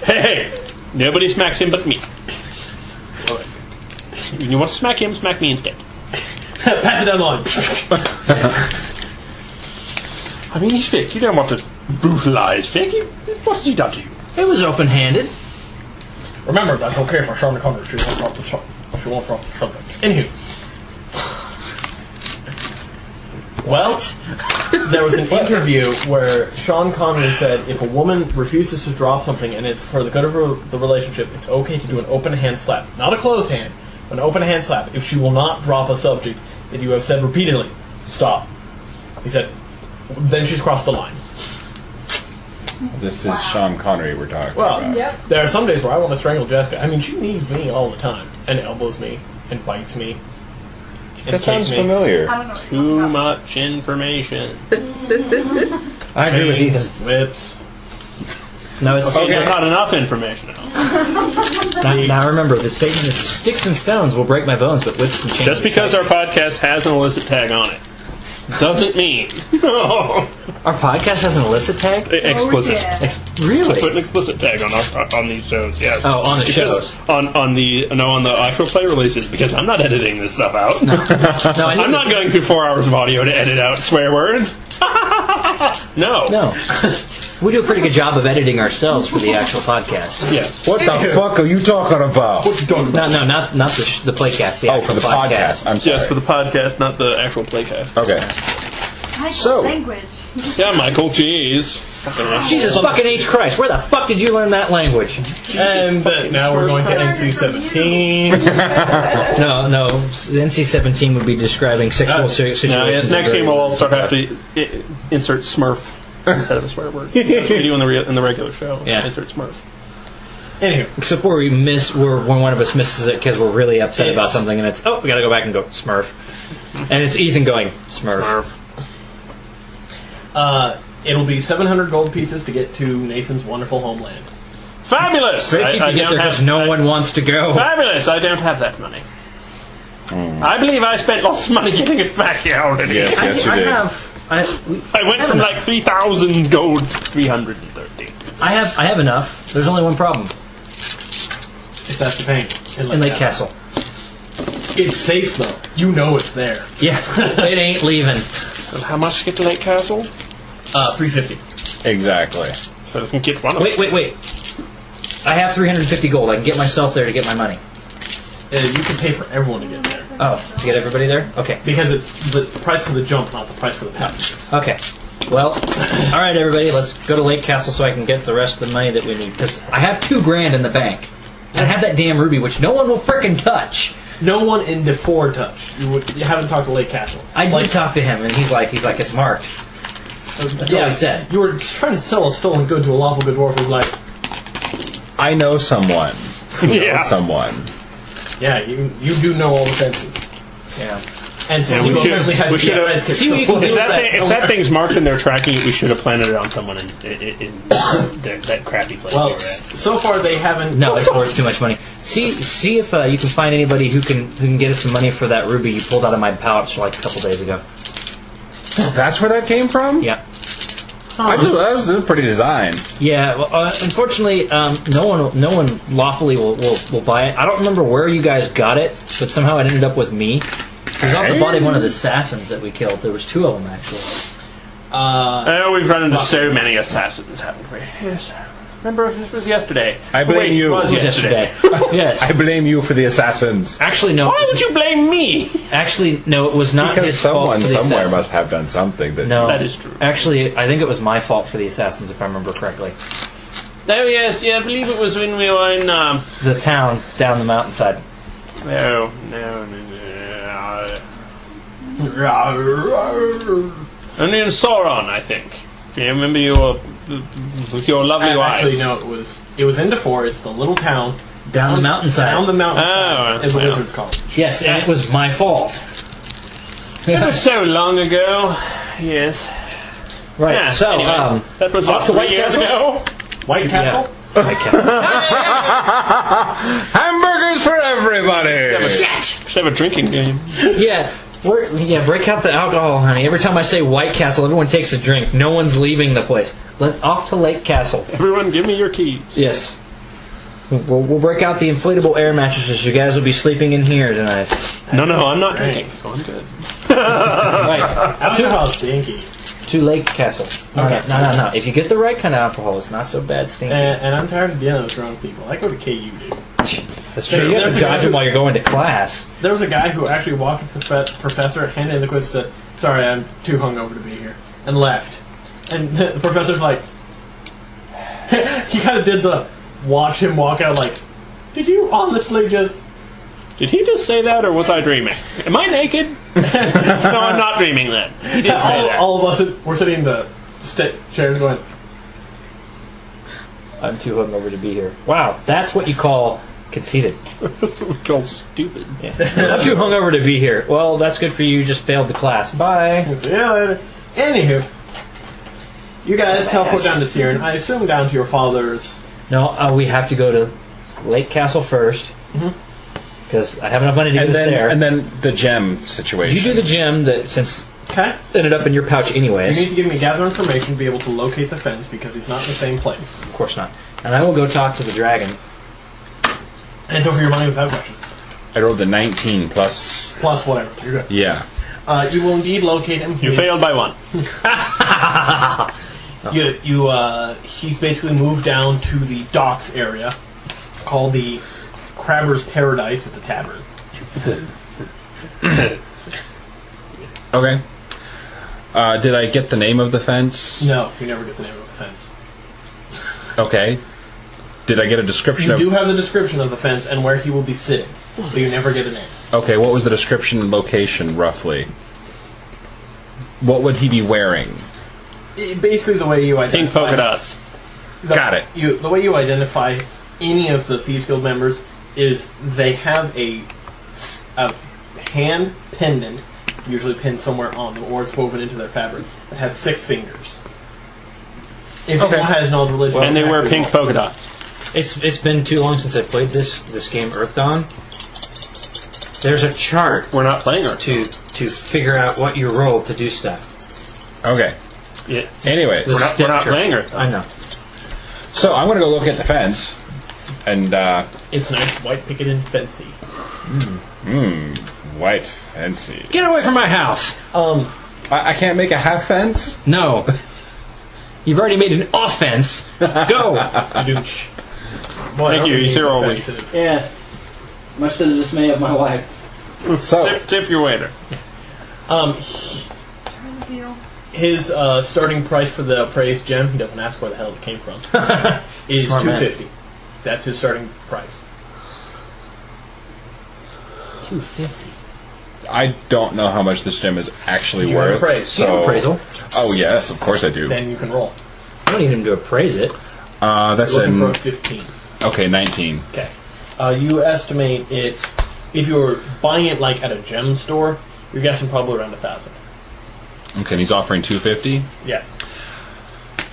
Hey, nobody smacks him but me. When you want to smack him, smack me instead. Pass it down the line. I mean, he's Vic. You don't want to brutalize Vic. What's he done to you? It was open-handed. Remember, that's okay for Sean Connery. She won't drop the shot. She won't drop the shot. Anywho. Well, there was an interview where Sean Connery said if a woman refuses to drop something and it's for the good of the relationship, it's okay to do an open hand slap. Not a closed hand, but an open hand slap if she will not drop a subject that you have said repeatedly. Stop. He said, then she's crossed the line. This is Sean Connery we're talking Well, about. there are some days where I want to strangle Jessica. I mean, she knees me all the time and elbows me and bites me. That sounds familiar. Too much information. I agree with Ethan. Whips. No, it's Okay, not enough information. Now remember, the statement is sticks and stones will break my bones, but whips and chains. Just because our podcast has an illicit tag on it doesn't mean our podcast has an illicit tag. Explicit. Really? I put an explicit tag on these shows. Yes. Oh, on the Because shows. On the actual play releases, because I'm not editing this stuff out. No, I I'm not going through 4 hours of audio to edit out swear words. No. We do a pretty good job of editing ourselves for the actual podcast. Yes. What the fuck are you talking about? No, not the playcast. The actual for the podcast. I'm sorry. Yes, for the podcast, not the actual playcast. Okay. So- language. Yeah, Michael, jeez. Jesus fucking H. Christ, where the fuck did you learn that language? And now we're going to NC-17. No, NC-17 would be describing sexual situations. No, yes, next game we'll all start have to insert Smurf instead of a swear word. We do in the regular show. Yeah. So insert Smurf. Anyway. Except where when one of us misses it because we're really upset about something, and it's we gotta go back and go Smurf, and it's Ethan going Smurf. It'll be 700 gold pieces to get to Nathan's wonderful homeland. Fabulous! Very cheap to get there because no one wants to go. Fabulous! I don't have that money. I believe I spent lots of money getting us back here already. Yes, you did. I went from like 3,000 gold to 330. I have enough. There's only one problem. If that's the pain. In Lake Castle. It's safe, though. You know it's there. Yeah, it ain't leaving. And how much to get to Lake Castle? $350. Exactly. So I can get one of them. Wait. I have 350 gold. I can get myself there to get my money. You can pay for everyone to get there. Oh, to get everybody there? Okay. Because it's the price for the jump, not the price for the passengers. Okay. Well, all right, everybody, let's go to Lake Castle so I can get the rest of the money that we need. Because I have $2,000 in the bank. And I have that damn ruby, which no one will frickin' touch. No one in DeFore touch. You haven't talked to Lake Castle. I did talk to him, and he's like, it's marked. That's all he said. You were trying to sell a stolen good to a lawful good dwarf who's like, I know someone. Who Yeah. knows someone. yeah, you do know all the fences. Yeah. And so we should apparently has have. See what you can do. If that thing's marked and they're tracking it, we should have planted it on someone in that crappy place. Well, we were at. so far they haven't. No, it's worth too much money. See if you can find anybody who can get us some money for that ruby you pulled out of my pouch like a couple days ago. That's where that came from? Yeah. That was pretty designed. Yeah. Well, unfortunately, no one lawfully will buy it. I don't remember where you guys got it, but somehow it ended up with me. It was off the body of one of the assassins that we killed. There was 2 of them actually. We've run into so many assassins, haven't we? Yes. Remember, this was yesterday. I blame you. It was yesterday. Yes. I blame you for the assassins. Actually, no. Why would you blame me? Actually, no. It was not Because his fault someone for the somewhere assassins. must have done something that. No, That is true. Actually, I think it was my fault for the assassins, if I remember correctly. Oh, yes, I believe it was when we were in, The town down the mountainside. No. Only in Sauron, I think. Do you remember with your lovely wife? Actually, no. It was in DeFore. It's the little town Down the mountainside. Down the mountainside, Oh, as the well. wizards call it. Yes, and it was my fault. It was so long ago. Yes. Right. Yeah, So, anyway, that was off to 3 White years Castle? ago. White Castle. Hamburgers for everybody! Should have a drinking game. Yeah. Break out the alcohol, honey. Every time I say White Castle, everyone takes a drink. No one's leaving the place. Off to Lake Castle. Everyone, give me your keys. Yes. We'll break out the inflatable air mattresses. You guys will be sleeping in here tonight. No, I'm not drinking, so I'm good. Right. Alcohol stinky. To Lake Castle. Okay. No. If you get the right kind of alcohol, it's not so bad stinky. And I'm tired of dealing with drunk people. I go to KU, dude. That's true. You have to dodge them while you're going to class. There was a guy who actually walked up to the professor, handed in the quiz, and said, "Sorry, I'm too hungover to be here," and left. And the professor's like, he kind of did the watch him walk out like, "Did you honestly just?" Did he just say that, or was I dreaming? Am I naked? No, I'm not dreaming then. He did say that. All of us were sitting in the chairs going, I'm too hungover to be here. Wow, that's what you call conceited. That's what we call stupid. Yeah. I'm too hungover to be here. Well, that's good for you. You just failed the class. Bye. "See you later." Anywho, you guys teleport down to Siren. I assume down to your father's. No, we have to go to Lake Castle first. Because I have enough money to get us there. And then the gem situation. You do the gem that, since Okay. ended up in your pouch You anyways. need to give me gather information to be able to locate the fence because he's not in the same place. Of course not. And I will go talk to the dragon. And it's over your money without question. I rolled the 19 plus. Plus whatever. You're good. Yeah. You will indeed locate him. You failed by 1. He's basically moved down to the docks area called the Crabber's Paradise. It's a tavern. Okay. Did I get the name of the fence? No, you never get the name of the fence. Okay. Did I get a description You of... do have the description of the fence and where he will be sitting, but you never get a name. Okay, what was the description and location, roughly? What would he be wearing? Basically the way you identify... Pink polka dots. Got it. The way you identify any of the Thieves Guild members is they have a hand pendant, usually pinned somewhere on them, or it's woven into their fabric, that has 6 fingers. If anyone has knowledge of religion... And they wear pink polka dots. It's been too long since I played this game, Earth Dawn. There's a chart. We're not playing Earth to figure out what you roll to do stuff. Okay. Yeah. Anyways. We're not playing Earth Dawn. I know. So I'm going to go look at the fence. And, It's nice, white picket and fancy. white fancy. Get away from my house! I can't make a half fence? No. You've already made an offense. Go! Douche. Thank you, 0 weeks. Yes. Much to the dismay of my wife. So, Tip your waiter. His starting price for the appraised gem, he doesn't ask where the hell it came from, is Smart man. $250. That's his starting price. $250. I don't know how much this gem is actually You worth. appraise. So, You have appraisal. Oh, yes, of course I do. Then you can roll. I don't need him to appraise it. That's Looking for an... a 15. Okay, 19. Okay. You estimate it's, if you're buying it like at a gem store, you're guessing probably around 1,000. Okay, and he's offering 250. Yes.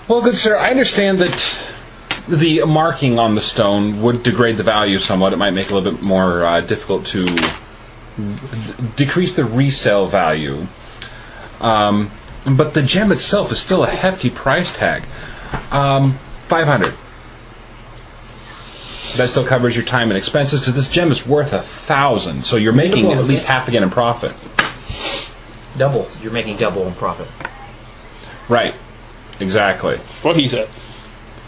Well, good sir, I understand that the marking on the stone would degrade the value somewhat. It might make it a little bit more difficult to decrease the resale value. But the gem itself is still a hefty price tag. 500. That still covers your time and expenses because this gem is worth 1,000. So you're making at least half again in profit. Double. You're making double in profit. Right. Exactly. What he said.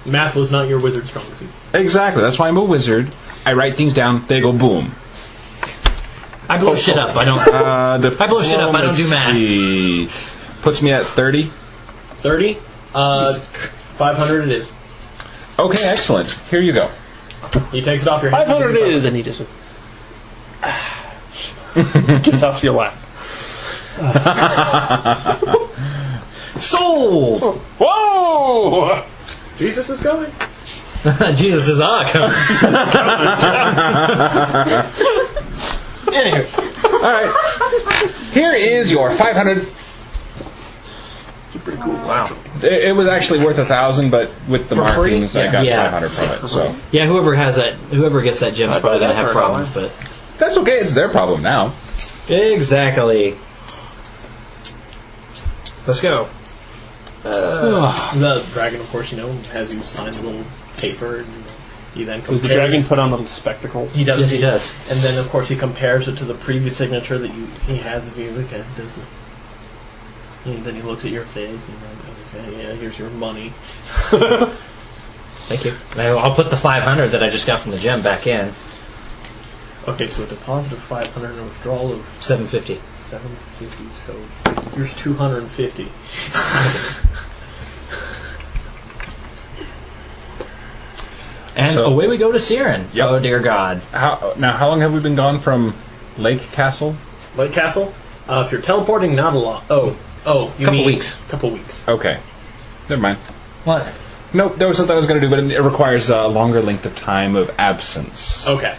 Math was not your wizard strong suit. Exactly. That's why I'm a wizard. I write things down. They go boom. I blow shit up. I don't. I blow shit up. I don't do math. Diplomacy puts me at 30. 30? 500 it is. Okay, excellent. Here you go. He takes it off your hand. 500 it is, and he doesn't. Gets off your lap. Sold! Whoa! Jesus is coming. Jesus is coming. Anywho. Alright. Here is your 500. Pretty cool. Wow. It was actually worth 1,000, but with the For free? markings, I got Yeah. 500 from it. So Yeah, whoever gets that gem's I'd probably buy gonna that have for problems, $1. but that's okay. It's their problem now. exactly. Let's go. The dragon, of course, has you sign a little paper, and he then Does compares. the dragon put on little spectacles? He does. Yes, he does. And then, of course, he compares it to the previous signature that he has of you. Okay, doesn't. And then he looks at your face and he's like, okay, yeah, here's your money. Thank you. I'll put the 500 that I just got from the gem back in. Okay, so a deposit of 500 and a withdrawal of 750. 750. So here's 250. And So- away we go to Siren. Yep. Oh dear God. How long have we been gone from Lake Castle? Lake Castle. If you're teleporting, not a lot. Oh, you Couple mean weeks. Couple weeks. Okay. Never mind. What? Nope, there was something I was going to do, but it requires a longer length of time of absence. Okay.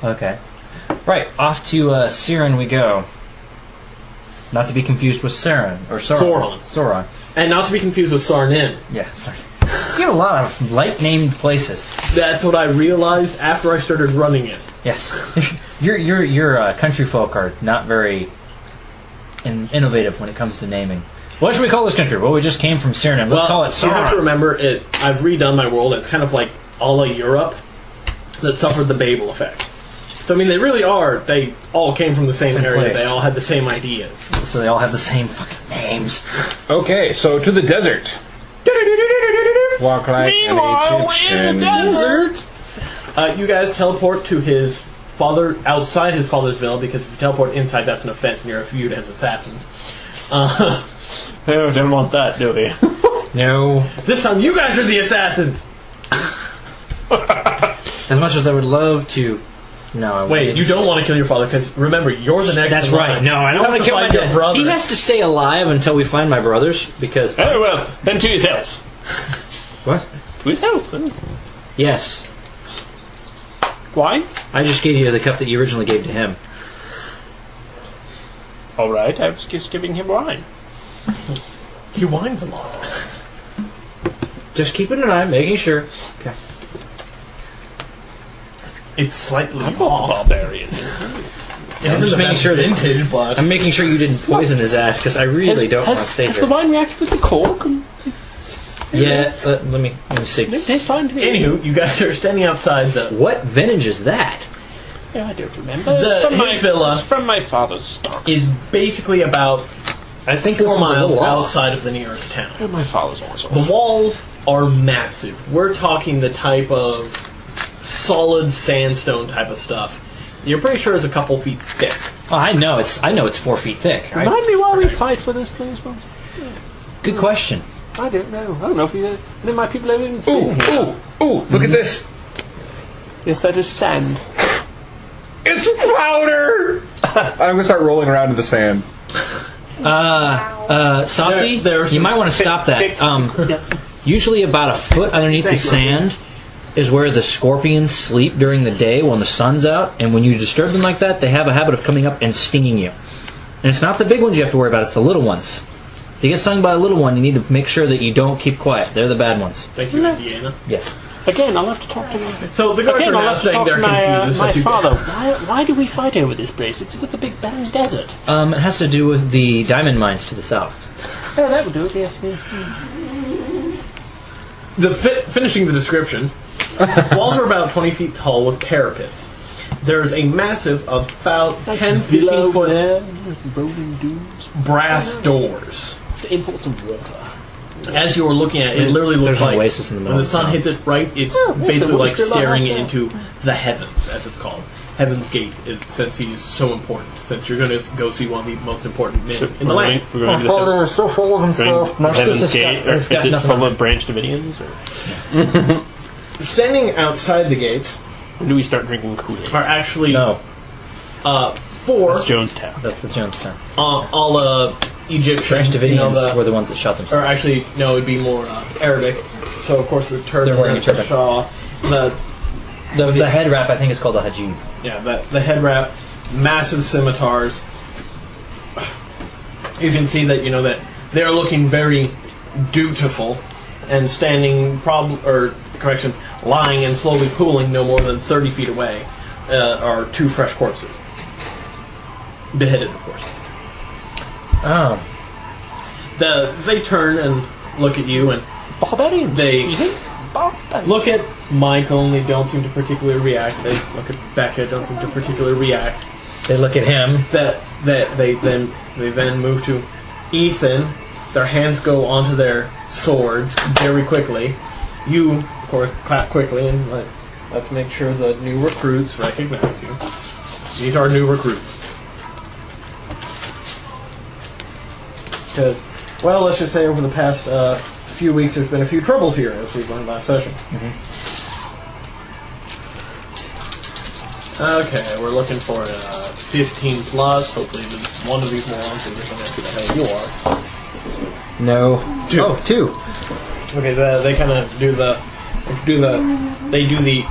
Okay. Right, off to Siren we go. Not to be confused with Siren or Sauron. Sauron. And not to be confused with Sarnin. Yeah, sorry. You have a lot of light-named places. That's what I realized after I started running it. Yeah. your country folk are not very innovative when it comes to naming. What should we call this country? Well, we just came from Siren. Let's call it Sauron. You have to remember, I've redone my world. It's kind of like a la Europe that suffered the Babel effect. So, I mean, they really are. They all came from the same area. place. They all had the same ideas. So they all have the same fucking names. Okay, so to the desert. Walk like an Egyptian. Desert. You guys teleport to his father, outside his father's villa, because if you teleport inside, that's an offense and you're viewed as assassins. Oh, don't want that, do we? No. This time you guys are the assassins! As much as I would love to. No, I Wait, wouldn't. you don't want to kill your father, because remember, you're the next That's in line. right. No, I don't You want have to kill my find your dad. brother. He has to stay alive until we find my brothers, because... Very well. Then to his health. What? To his health. Then. Yes. Why? I just gave you the cup that you originally gave to him. All right, I was just giving him wine. He whines a lot. Just keeping an eye, making sure. Okay. It's slightly I'm a off. barbarian. I'm just making sure that vintage, but I'm making sure you didn't poison his ass because I really don't want to stay Has here. the wine reacted with the cork? Yeah, let me see. It tastes fine to me. Anywho, you guys are standing outside the... What vintage is that? Yeah, I don't remember. His villa It's from my father's stock. is basically about I think this 4 one's a miles little off. outside of the nearest town. My father's more so. The walls are massive. We're talking the type of solid sandstone type of stuff. You're pretty sure it's a couple feet thick. Oh, I know it's 4 feet thick. Right? Remind me why we fight for this place, once. Good question. I don't know. I don't know if you. Any of my people ever even. Ooh! Look at this. Is that a sand? It's powder. I'm gonna start rolling around in the sand. Saucy, you might want to stop that. Usually about a foot underneath the sand is where the scorpions sleep during the day when the sun's out, and when you disturb them like that, they have a habit of coming up and stinging you. And it's not the big ones you have to worry about, it's the little ones. If you get stung by a little one, you need to make sure that you don't keep quiet. They're the bad ones. Thank you, Indiana. Yes. Again, I'll have to talk to them. So the guards are now saying they're confused. My father, why do we fight over this place? It's with the big barren desert. It has to do with the diamond mines to the south. Oh, that would do it, yes. Finishing the description, walls are about 20 feet tall with parapets. There's a massive, about 10-15 foot brass doors. To import some water. As you were looking at it, it literally looks There's an like oasis in the middle when the of sun town. hits it right, it's basically like staring into the heavens, as it's called. Heaven's Gate, since he's so important. Since you're going to go see one of the most important men in the land. We're going to do the is so full of himself. Heaven's Gate, or is got it nothing full on of Branch Davidians? Or? Standing outside the gates When do we start drinking Kool-Aid? are actually No, 4 That's Jonestown. that's the Jonestown. all Egyptian. Branch Davidians you know, were the ones that shot or themselves. actually, no, it'd be more Arabic. So, of course, the turban, They're wearing a turban. the shawl, The head wrap, I think, is called a hajib. the head wrap, massive scimitars. You can see that, that they're looking very dutiful and standing, lying and slowly pooling no more than 30 feet away are 2 fresh corpses. Beheaded, of course. Oh. They turn and look at you, and Barbarians. they You think? Barbarians. look at Michael, and they don't seem to particularly react. They look at Becca, don't seem to particularly react. They look at him. They then move to Ethan. Their hands go onto their swords very quickly. You, of course, clap quickly, and let's make sure the new recruits recognize you. These are new recruits. Because, well, let's just say over the past few weeks there's been a few troubles here, as we learned last session. Okay, we're looking for 15 plus. Hopefully there's one of these morons who doesn't know who the hell you are. No. 2. Oh, 2. Okay, they kind of do the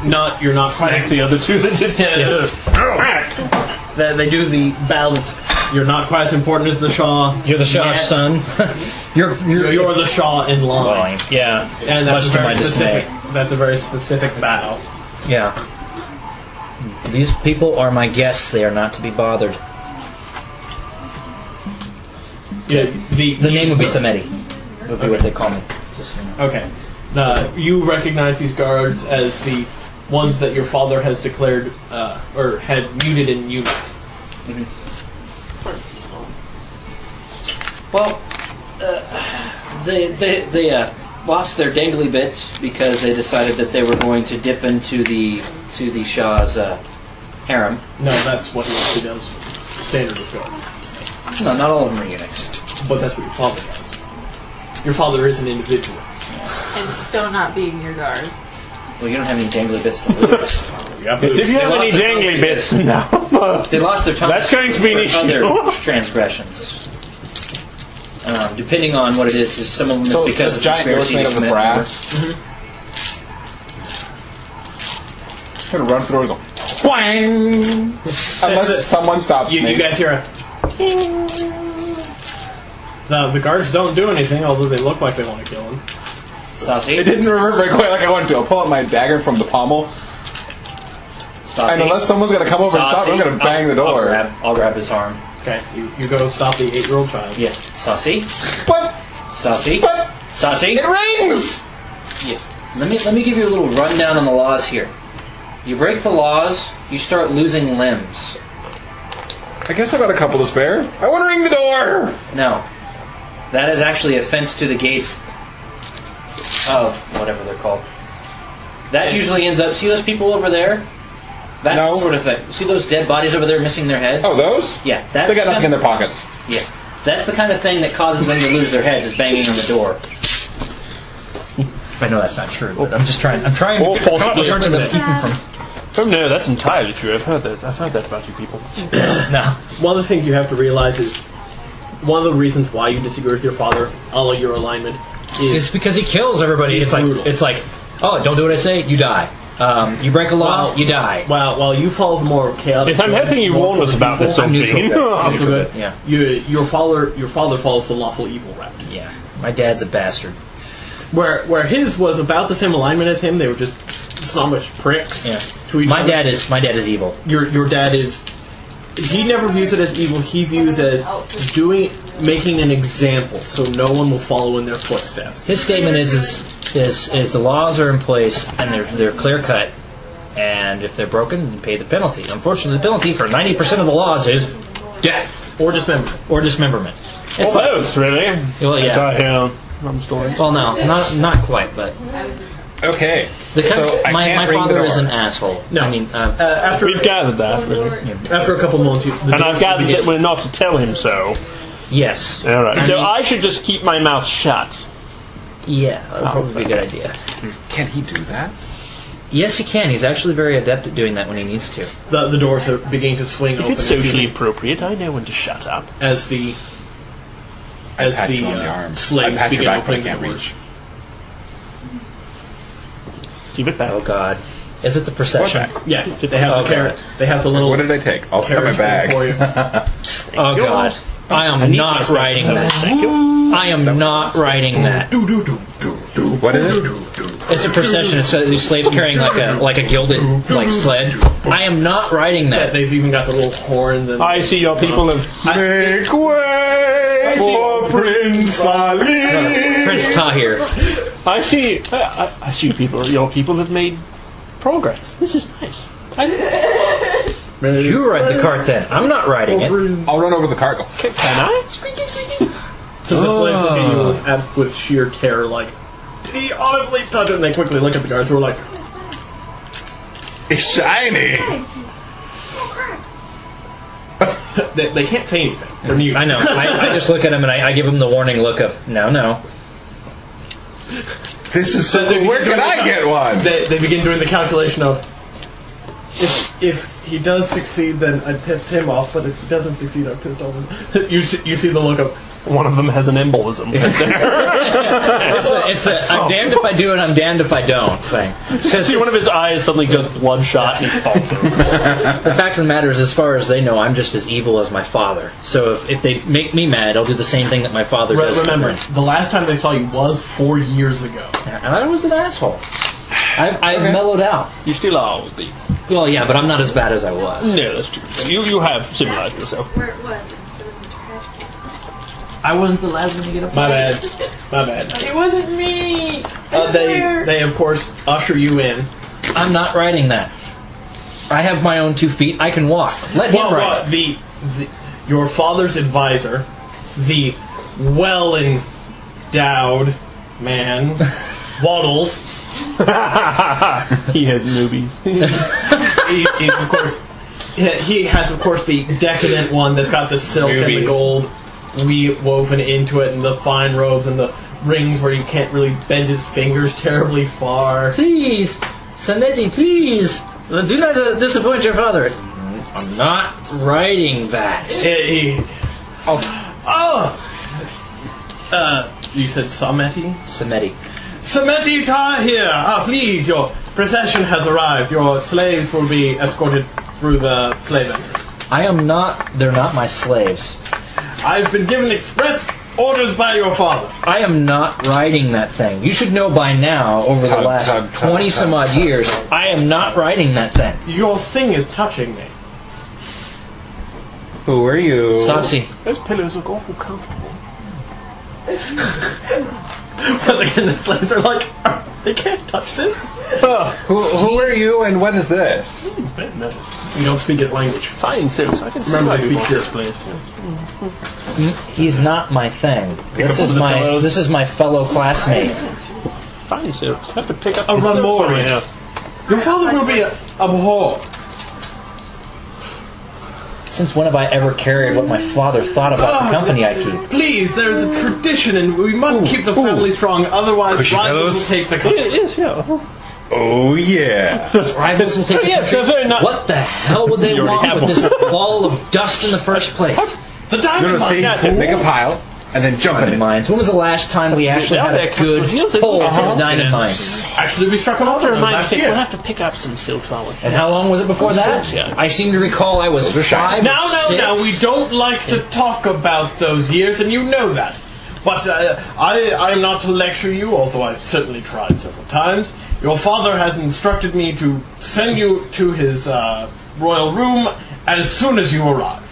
not, you're not quite... That's the other 2 that did They do the balance. You're not quite as important as the Shah. You're the Shah's yet. son. you're the Shah in line. Yeah. And that's Much to my dismay. That's a very specific bow. Yeah. These people are my guests. They are not to be bothered. Yeah, the name would be Samedi. Would be what they call me. Okay. You recognize these guards as the ones that your father has declared or had muted in unit. Well, they lost their dangly bits because they decided that they were going to dip into the Shah's harem. No, that's what he actually does. Standard of guards. No, not all of them are eunuchs. But that's what your father does. Your father is an individual. And so not being your guard. Well, you don't have any dangly bits to lose. Yes, if you have any dangly bits, no. They lost their tongue. That's going to be an issue. Other transgressions. Depending on what it is some of them is because of giant doors conspiracy made to of commit brass. I'm gonna run through the door and go whang! Unless someone stops me. You guys hear a... The guards don't do anything, although they look like they want to kill him. Saucy? It didn't reverberate quite like I wanted to. I'll pull out my dagger from the pommel. Saucy? And unless someone's gonna come over and stop me, I'm gonna bang the door. I'll grab his arm. Okay, you go stop the 8-year-old child. Yes. Saucy? What? Saucy? What? Saucy? It rings! Yeah. Let me give you a little rundown on the laws here. You break the laws, you start losing limbs. I guess I got a couple to spare. I want to ring the door! No. That is actually a fence to the gates of whatever they're called. That usually ends up. See those people over there? That sort of thing. See those dead bodies over there missing their heads? Oh, those? Yeah, that's They got nothing in their pockets. Yeah, that's the kind of thing that causes them to lose their heads. Is banging on the door. I know that's not true, but I'm just trying. I'm trying to keep them from. Oh no, that's entirely true. I've heard that about you people. Now, one of the things you have to realize is one of the reasons why you disagree with your father, all of your alignment, is It's because he kills everybody. It's like, oh, don't do what I say, you die. You break a law, you die. While you follow the more chaotic. Yes, I'm hoping you warn us about this. I'm neutral good. Yeah. Your father follows the lawful evil route. Yeah. My dad's a bastard. Where his was about the same alignment as him, they were just snobbish pricks. Yeah. To each My other. dad is evil. Your dad is. He never views it as evil. He views it as making an example, so no one will follow in their footsteps. His statement is the laws are in place and they're clear cut, and if they're broken, you pay the penalty. Unfortunately, the penalty for 90% of the laws is death or dismemberment. It's both, really. Well, yeah. Story. Well, no, not quite, but okay. My father is an asshole. No, I mean, after we've gathered that. After a couple months, and I've gathered that we're not to tell him so. Yes. All right. So I should just keep my mouth shut. Yeah, that would probably be a good idea. Can he do that? Yes, he can. He's actually very adept at doing that when he needs to. The doors are beginning to swing open. If it's socially appropriate, I know when to shut up. As the slaves begin opening the doors. Keep it back. Oh God, is it the procession? Yeah, they have the carrot. They have the little. What did I take? I'll put my bag. For you. Oh God, I am not writing that. I am not writing that. What is it? It's a procession. It's these slaves carrying like a gilded sled. I am not writing that. They've even got the little horns. And I see your people have Make way for Prince Ali. Prince Tahir. I see. I see your people have made progress. This is nice. You ride the cart then. I'm not riding it. I'll run over the cart. Go. Can I? Squeaky, squeaky. The slaves look at you with sheer terror, like, did he honestly touch it? And they quickly look at the guards who are like, it's shiny. they can't say anything. They're mute. I know. I just look at him and I give him the warning look of no. This is so cool. Where can I get one? They begin doing the calculation of, if he does succeed, then I pissed him off, but if he doesn't succeed, I pissed off him. You see the look of, one of them has an embolism. It's the I'm damned if I do and I'm damned if I don't thing. See, one of his eyes suddenly goes bloodshot and he falls over. The fact of the matter is, as far as they know, I'm just as evil as my father. So if they make me mad, I'll do the same thing that my father does. Remember, the last time they saw you was 4 years ago. And I was an asshole. I've mellowed out. You still are, Lee. Well, yeah, but I'm not as bad as I was. No, that's true. You have civilized yourself. Where it was instead of in the trash can. I wasn't the last one to get up. My bad. It wasn't me. They of course usher you in. I'm not riding that. I have my own 2 feet. I can walk. Let him ride. Your father's advisor, the well-endowed man, Waddles. He has movies. he has, of course, the decadent one that's got the silk and the gold woven into it, and the fine robes and the rings where you can't really bend his fingers terribly far. Please, Samedi, please, do not disappoint your father. I'm not writing that. You said Samedi? Samedi. Samedi Tahir! Please, your procession has arrived. Your slaves will be escorted through the slave entrance. They're not my slaves. I've been given express orders by your father. I am not riding that thing. You should know by now, over the last 20-some-odd years, I am not riding that thing. Your thing is touching me. Who are you? Saucy. Those pillows look awful comfortable. Once again, the slaves are like, they can't touch this. Who are you and what is this? You don't speak his language. Fine, Sims. I can see Remember, why I you speak want here. this place. He's not my thing. Pick up one of the pillows. This is my fellow classmate. Fine, so you have to pick up. A run more. Yeah. Your father will be abhorred. Since when have I ever carried what my father thought about the company I keep? Please, there's a tradition, and we must keep the family strong. Otherwise, Cushy rivals pillows? will take the It company. is, yeah. Oh yeah. Rivals will take the Yes, country. they're very nice. What the hell would they You already want have with this ball of dust in the first place? The diamond mine. Make a pile and then jump in Diamond it. mines. When was the last time we actually had a good pull for the diamond mines? Actually, we struck a I'll have to motor remind last you, we'll year. have to pick up some silk flowers. And how long was it before that? Yeah. I seem to recall I was 5 Now, or 6. we don't like to talk about those years, and you know that. But I am not to lecture you, although I've certainly tried several times. Your father has instructed me to send you to his royal room as soon as you arrive.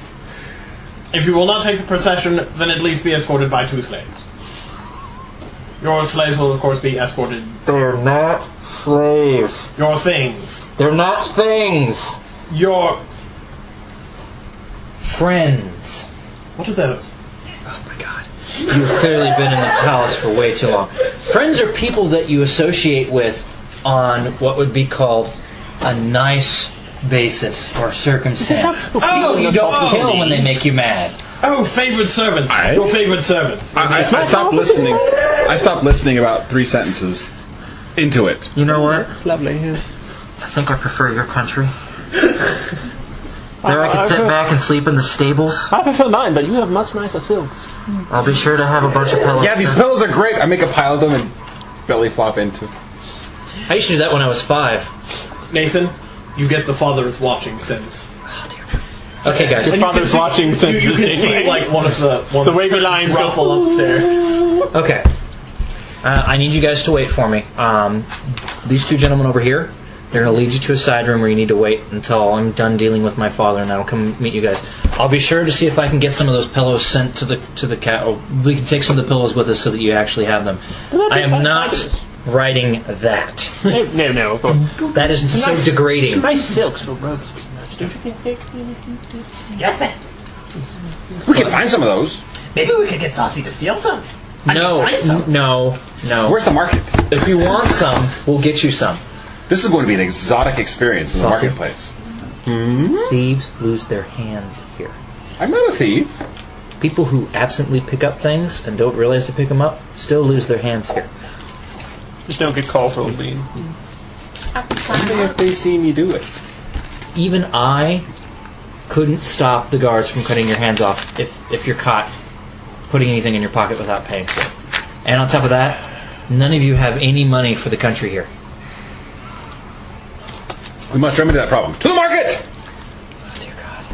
If you will not take the procession, then at least be escorted by 2 slaves. Your slaves will, of course, be escorted. They're not slaves. Your things. They're not things. Your Friends. What are those? Oh my god. You've clearly been in the palace for way too long. Friends are people that you associate with on what would be called a nice basis or circumstance. People you don't kill when they make you mad. Oh, favorite servants. Your favorite servants. I stopped listening. I stopped listening about 3 sentences into it. You know what? It's lovely. Yeah. I think I prefer your country. There I can sit back and sleep in the stables. I prefer mine, but you have much nicer silks. I'll be sure to have a bunch of pillows. Yeah, these pillows are great. I make a pile of them and belly flop into. I used to do that when I was 5. Nathan, you get the father is watching sense. Okay, guys. Your father's watching since You can see like one of the wavy lines ruffle upstairs. Okay. I need you guys to wait for me. These 2 gentlemen over here, they're going to lead you to a side room where you need to wait until I'm done dealing with my father, and I'll come meet you guys. I'll be sure to see if I can get some of those pillows sent to the cat. Or we can take some of the pillows with us so that you actually have them. I am not writing that. No, of course. That is so degrading. Nice silks for robes. Don't you think? Yes, man. We can find some of those. Maybe we could get Saucy to steal some. No. Where's the market? If you want some, we'll get you some. This is going to be an exotic experience in the Saucy. marketplace. Thieves lose their hands here. I'm not a thief. People who absently pick up things and don't realize to pick them up still lose their hands here. Just don't get called for being. Only if they see me do it. Even I couldn't stop the guards from cutting your hands off if you're caught putting anything in your pocket without paying for it. And on top of that, none of you have any money for the country here. We must remedy that problem. To the market! Dear God.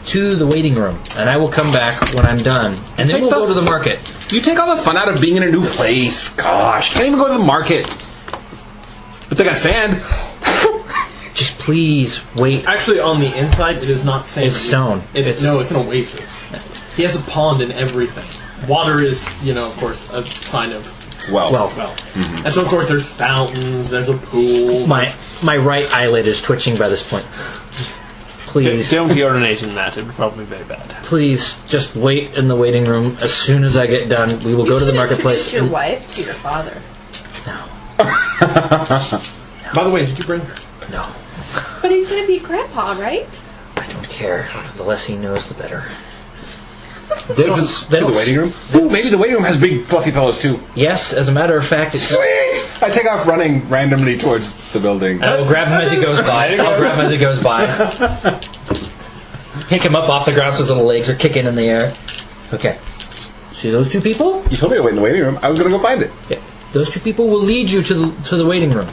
To the waiting room, and I will come back when I'm done, and then we'll go to the market. You take all the fun out of being in a new place. Gosh, can't even go to the market. But they got sand. Just please wait. Actually, on the inside, it is not sand. It's stone. It's an oasis. He has a pond and everything. Water is, of course, a sign of wealth. And so, of course, there's fountains. There's a pool. My right eyelid is twitching by this point. Please. Don't urinate in that. It would probably be very bad. Please, just wait in the waiting room. As soon as I get done, we will go to the marketplace. Your wife to your father. By the way, did you bring her? No. But he's gonna be grandpa, right? I don't care. The less he knows, the better. To the waiting room? Ooh, maybe the waiting room has big fluffy pillows too. Yes, as a matter of fact, it's Sweet! I take off running randomly towards the building. I will grab him as he goes by. I'll grab him as he goes by. Pick him up off the ground so his little legs are kicking in the air. Okay. See those 2 people? You told me to wait in the waiting room. I was going to go find it. Yeah. Those 2 people will lead you to the waiting room.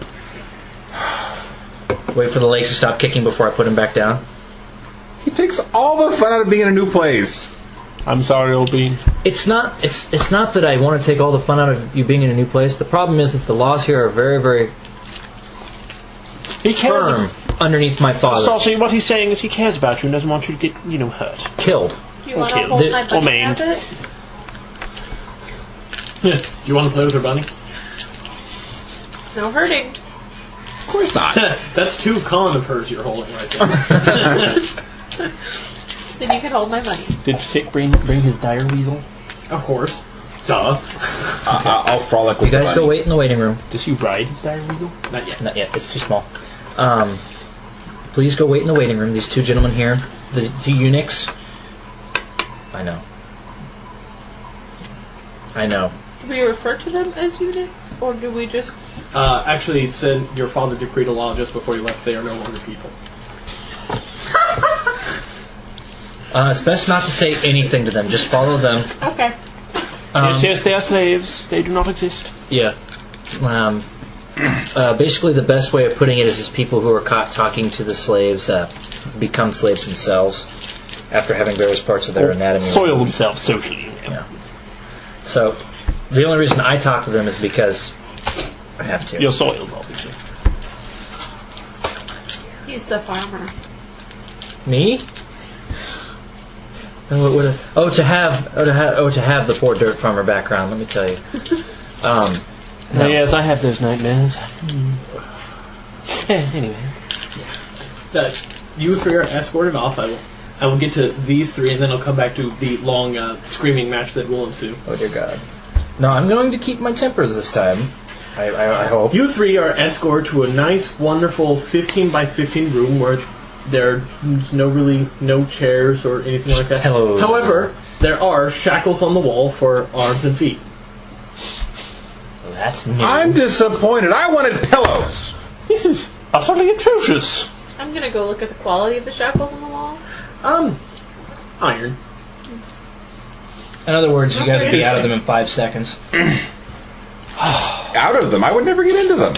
Wait for the legs to stop kicking before I put him back down. He takes all the fun out of being in a new place. I'm sorry, old bean. It's not that I want to take all the fun out of you being in a new place. The problem is that the laws here are very, very firm underneath my father. Saucy, what he's saying is he cares about you and doesn't want you to get, hurt. Killed. Do you want to hold my Or bunny maimed. rabbit? You want to play with her bunny? No hurting. Of course not. That's 2 con of hers you're holding right there. Then you can hold my money. Did Fick bring his dire weasel? Of course. Duh. I'll frolic with You guys the go bunny. wait in the waiting room. Does he ride his dire weasel? Not yet. Not yet. It's too small. Please go wait in the waiting room. These two gentlemen here, the eunuchs. I know. Do we refer to them as units, or do we just... Actually, said your father decreed a law just before he left. They are no longer people. It's best not to say anything to them. Just follow them. Okay. Yes, they are slaves. They do not exist. Yeah. Basically, the best way of putting it is people who are caught talking to the slaves become slaves themselves after having various parts of their anatomy. Soil themselves socially. Yeah. So, the only reason I talk to them is because I have to. You're soiled, obviously. He's the farmer. Me? To have the poor dirt farmer background. Let me tell you. No. Yes, I have those nightmares. Anyway. You three are escorted off. I will get to these three, and then I'll come back to the long screaming match that will ensue. Oh dear God! No, I'm going to keep my temper this time. I hope. You three are escorted to a nice, wonderful 15 by 15 room where there's no chairs or anything like that. Hello. However, there are shackles on the wall for arms and feet. That's new. I'm disappointed. I wanted pillows. This is utterly atrocious. I'm gonna go look at the quality of the shackles on the wall. Iron. In other words, you guys would be out of them in 5 seconds. Out of them? I would never get into them.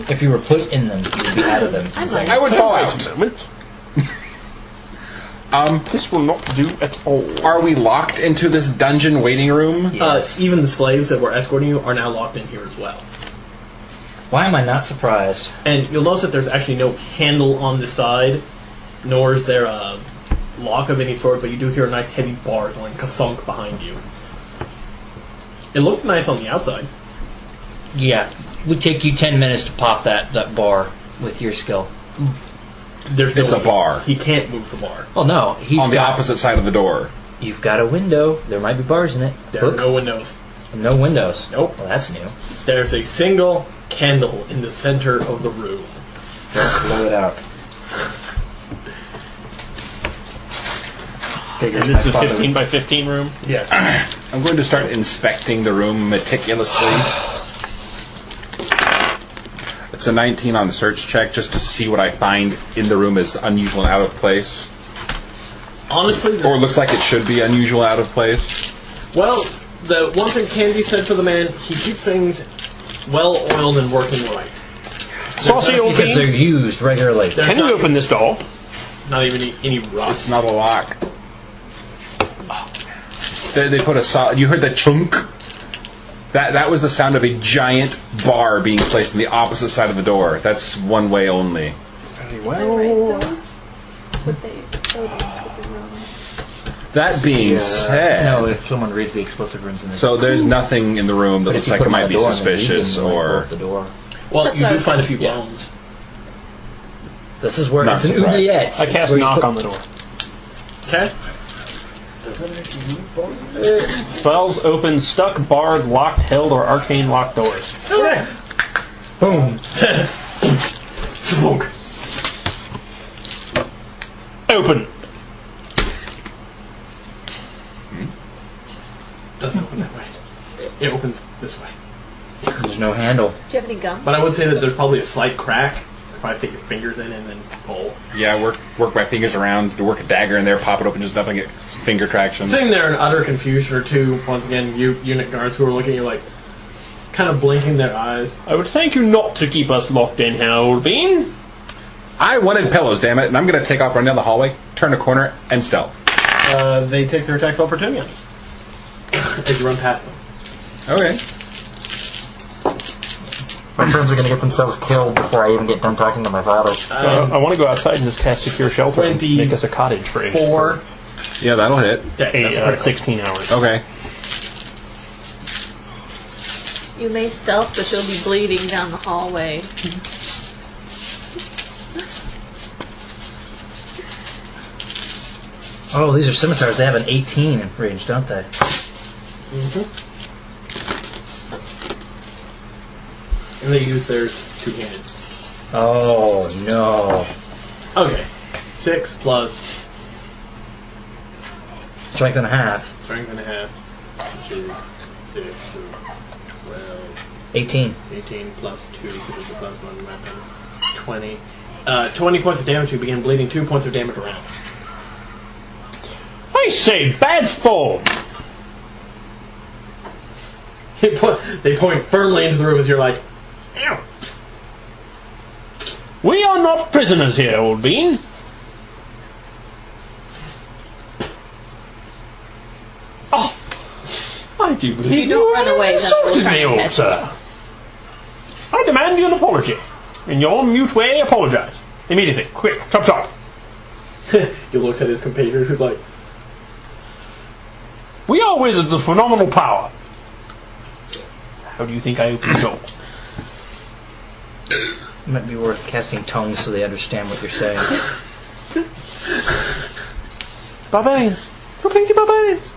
If you were put in them, you would be out of them. I would fall out. This will not do at all. Are we locked into this dungeon waiting room? Yes. Even the slaves that were escorting you are now locked in here as well. Why am I not surprised? And you'll notice that there's actually no handle on the side, nor is there a lock of any sort, but you do hear a nice heavy bar going ka-thunk behind you. It looked nice on the outside. Yeah. It would take you 10 minutes to pop that bar with your skill. It's a bar. He can't move the bar. Well, no. He's on the opposite side of the door. You've got a window. There might be bars in it. There are no windows. No windows. Nope. Well, that's new. There's a single candle in the center of the room. Don't blow it out. And this is a 15 by 15 room? Yes. I'm going to start inspecting the room meticulously. It's a 19 on the search check just to see what I find in the room is unusual and out of place. Honestly, or looks like it should be unusual out of place. Well, the one thing can be said for the man, he keeps things well oiled and working right. Saucy old because they're used regularly. Can you open this door? Not even any rust. It's not a lock. They put a solid. You heard the chunk. That was the sound of a giant bar being placed on the opposite side of the door. That's one way only. Very well. That being said, No, if someone reads the explosive runes in this. so there's nothing in the room that But looks if you like put it them on might the be door and they suspicious leave them, they or. bolt the door. Well, That's you what I do was find a thinking. few bones. This is where Not it's an surprised. oubliette. I cast Where you knock put- on the door. Okay. Spells open stuck, barred, locked, held, or arcane locked doors. Okay. Boom. Smoke. Open. Doesn't open that way. It opens this way. There's no handle. Do you have any gum? But I would say that there's probably a slight crack. Probably take your fingers in and then pull. Yeah, work my fingers around, to work a dagger in there, pop it open, just nothing, get finger traction. Sitting there in utter confusion or two, once again, you unit guards who are looking at you like, kind of blinking their eyes. I would thank you not to keep us locked in, Howlbean. I wanted pillows, damn it, and I'm going to take off, run down the hallway, turn a corner, and stealth. They take their attacks of opportunity on you. As you run past them. Okay. My friends are going to get themselves killed before I even get done talking to my father. I want to go outside and just cast secure shelter and make us a cottage for 4. Yeah, that'll hit. Okay, 16 hours. Okay. You may stealth, but you'll be bleeding down the hallway. Oh, these are scimitars. They have an 18 in range, don't they? And they use theirs two-handed. Oh, no. Okay. 6 plus Strength and a half. strength and a half, which is 6, so 12, 18. 18 plus 2, because it's a plus 1 weapon. 20. 20 points of damage. You begin bleeding 2 points of damage around. I say, bad form. They point firmly into the room as you're like, ew. We are not prisoners here, old bean. Oh, I do believe If you don't run away, then we'll insulted try me, and old catch sir. I demand you an apology. In your mute way, apologize. Immediately. Quick. Chop chop. He looks at his compatriot who's like, We are wizards of phenomenal power. How do you think I open the door? It might be worth casting tongues so they understand what you're saying. Barbarians. Completely barbarians.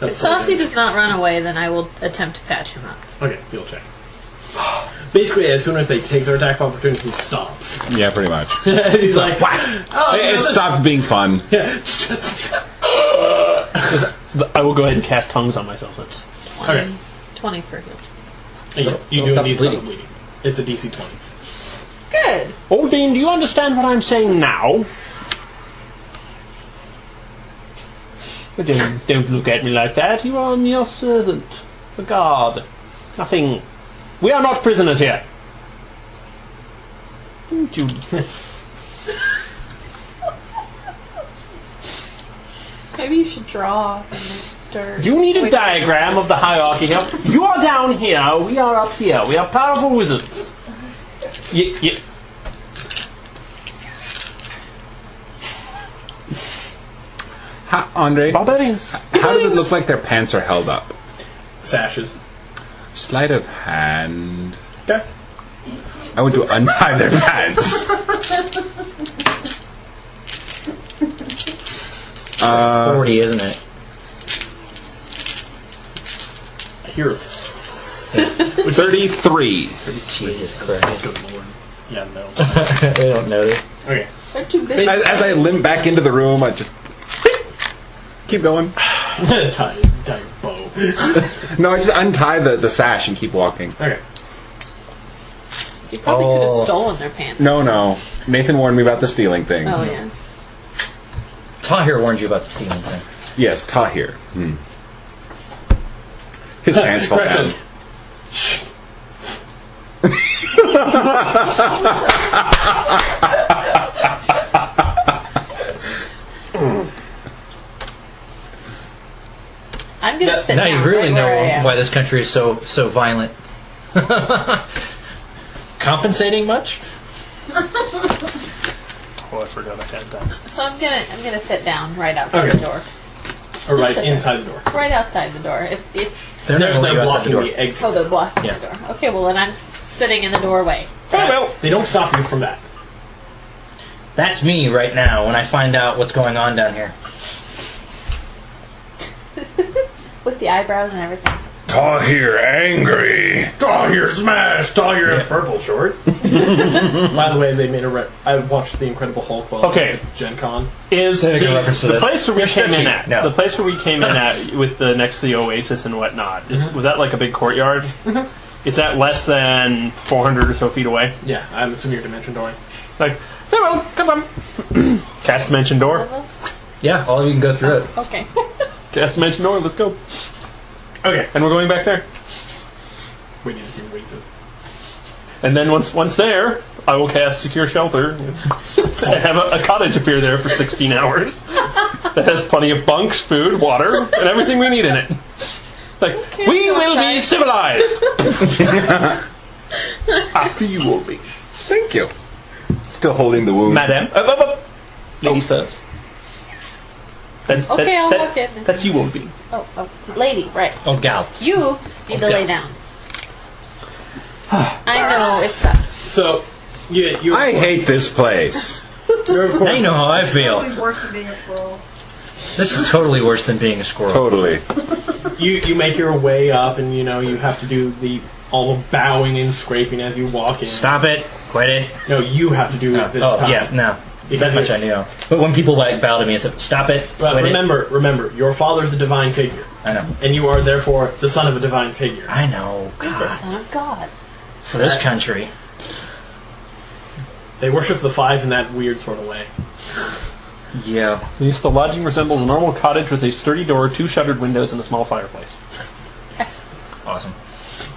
If Saucy does not run away, then I will attempt to patch him up. okay, you'll check. Basically, as soon as they take their attack of opportunity, he stops. Yeah, pretty much. He's like, whack! Oh, It stopped being fun. I will go ahead and cast tongues on myself then. 20, Okay. 20 for heal. You do need stop bleeding. It's a DC 20. Good. Old bean, do you understand what I'm saying now? But don't look at me like that. You are a mere servant. A guard. Nothing. We are not prisoners here. Don't you... Maybe you should draw in the dirt. You need a Wait. diagram of the hierarchy here. You are down here, we are up here. We are powerful wizards. Andre, Barbarians. how does it look like their pants are held up? Sashes. Sleight of hand. Okay. I want to untie their pants. 40, isn't it? I hear 33. Jesus Christ. Good lord. Yeah, no. They don't notice. Okay. They're too big. As I limp back into the room, I just keep going. tie your bow. No, I just untie the sash and keep walking. Okay. You probably could have stolen their pants. No. Nathan warned me about the stealing thing. Oh, yeah. Tahir warned you about the stealing thing. Yes, Tahir. His pants fall down. I'm going to sit Now down you really right where I know am. why this country is so violent. Compensating much? Oh, I forgot I had that. So I'm gonna sit down right outside Okay. the door. Or right Sit inside the door. Right outside the door. If They're not going to go outside the blocking door. the exit. oh, they're blocking Yeah. the door. Okay, well then I'm sitting in the doorway. They don't stop you from that. That's me right now when I find out what's going on down here. With the eyebrows and everything. Tahir angry. Tahir smash! Tahir in purple shorts. By the way, they made I watched The Incredible Hulk while Okay. Gen Con. Is Did I get a reference to the this? place where we came in at? No. The place where we came in at with the next to the Oasis and whatnot. Was that like a big courtyard? Is that less than 400 or so feet away? Yeah, I'm assuming you're dimension dooring. Like, come on, come on. Cast dimension door. Yeah, all of you can go through it. Okay. Cast dimension door. Let's go. Okay. And we're going back there. We need to hear what he says. And then once there, I will cast secure shelter and have a cottage appear there for 16 hours that has plenty of bunks, food, water, and everything we need in it. Like, we will be civilized. After you will be. Thank you. Still holding the wound. Madam. Ladies first. Okay, I'll look at it. That's you won't be. Oh, lady, right. Oh, gal. You need to lay down. I know, it sucks. So, you I hate this place. Now you know how I feel. Totally worse than being a squirrel. This is totally worse than being a squirrel. Totally. You make your way up, and you have to do all the bowing and scraping as you walk in. Stop it. Quit it. No, you have to do it this time. Yeah, no. Because That much I knew. But when people bow to me and say, stop it, But quit it. remember, your father's a divine figure. I know. And you are therefore the son of a divine figure. I know. The God. son of God. For this country. They worship the five in that weird sort of way. Yeah. Yes, the lodging resembles a normal cottage with a sturdy door, 2 shuttered windows, and a small fireplace. Yes. Awesome.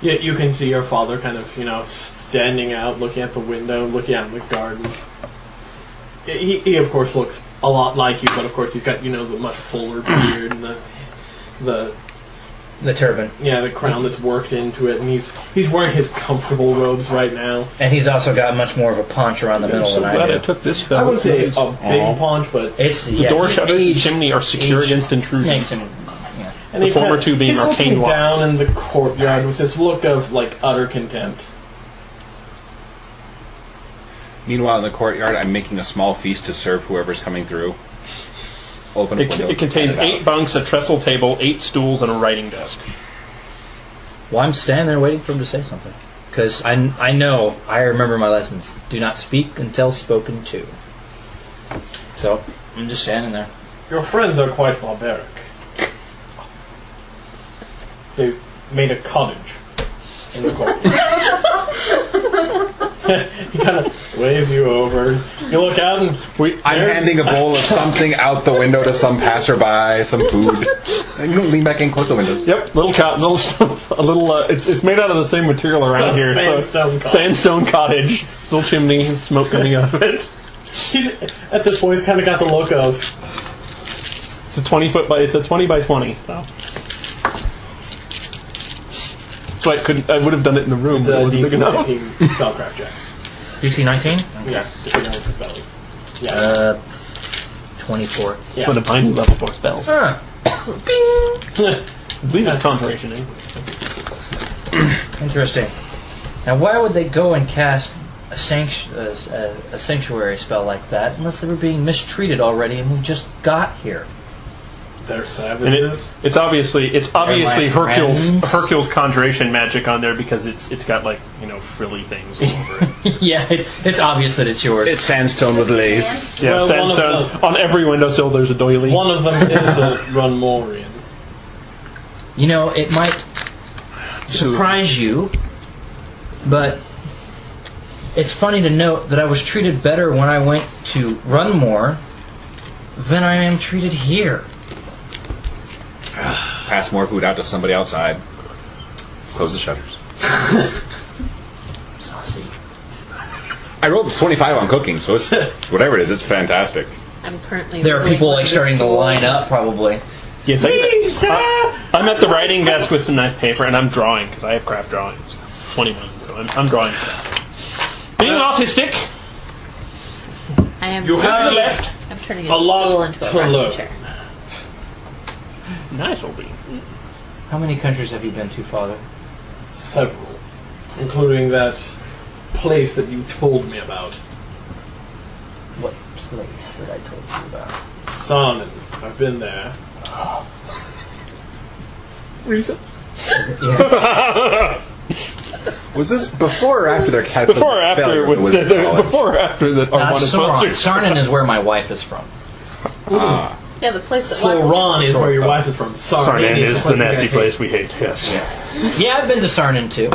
Yeah, you can see your father kind of, standing out, looking at the window, looking out in the garden. He of course looks a lot like you, but of course he's got the much fuller beard and the turban. Yeah, the crown that's worked into it, and he's wearing his comfortable robes right now. And he's also got much more of a paunch around the middle so than I glad do. I took this spell. I wouldn't say a big paunch, but It's The door shutters and chimney are secure against intrusion. Makes him, and The he's former two being he's arcane looking locks. down in the courtyard with this look of utter contempt. Meanwhile, in the courtyard, I'm making a small feast to serve whoever's coming through. Open a window. It contains 8 bunks, a trestle table, 8 stools, and a writing desk. Well, I'm standing there waiting for him to say something. Because I remember my lessons. Do not speak until spoken to. So, I'm just standing there. Your friends are quite barbaric. They've made a cottage in the courtyard. He kind of waves you over. You look out and I'm handing a bowl of something out the window to some passerby, some food. And you lean back and close the windows. Yep, it's made out of the same material around here. Sandstone cottage. Sandstone cottage, little chimney, and smoke coming out of it. At this point, he's kind of got the look of. It's a 20 by 20. So. So I would have done it in the room, It's but a it wasn't big enough. DC 19 spellcraft check. DC 19? Yeah, if you know what the spell is. Yeah. 24. Yeah. What a binding level 4 spells. Ah. I believe it's Conjuration anyway. Interesting. Now, why would they go and cast a sanctuary spell like that unless they were being mistreated already and we just got here? They're And savages. it's obviously my friends. Hercule's conjuration magic on there because it's got frilly things all over it. Yeah, it's obvious that it's yours. It's sandstone with lace. Yeah, Well, sandstone. On every windowsill there's a doily. One of them is a Runmorian. It might surprise you, but it's funny to note that I was treated better when I went to Runmore than I am treated here. Pass more food out to somebody outside. Close the shutters. Saucy. I rolled a 25 on cooking, so it's whatever it is, it's fantastic. I'm currently. There are really people wanting starting to school. line up, probably. Yes, I'm at the writing desk with some nice paper, and I'm drawing because I have craft drawings. 21, so I'm drawing stuff. Being autistic, I am. You have I'm turning a lot school into a to rocking learn. chair. nice will be. How many countries have you been to, Father? Several. Including that place that you told me about. What place that I told you about? Sarnen. I've been there. Recent. Yeah. Was this before or after their cat? Before or after? Before or after that? Sarnen is where my wife is from. Yeah, the place that. Soran is where your wife is from. Sarnen is the place you nasty guys place we hate. Yes. Yeah, I've been to Sarnen too.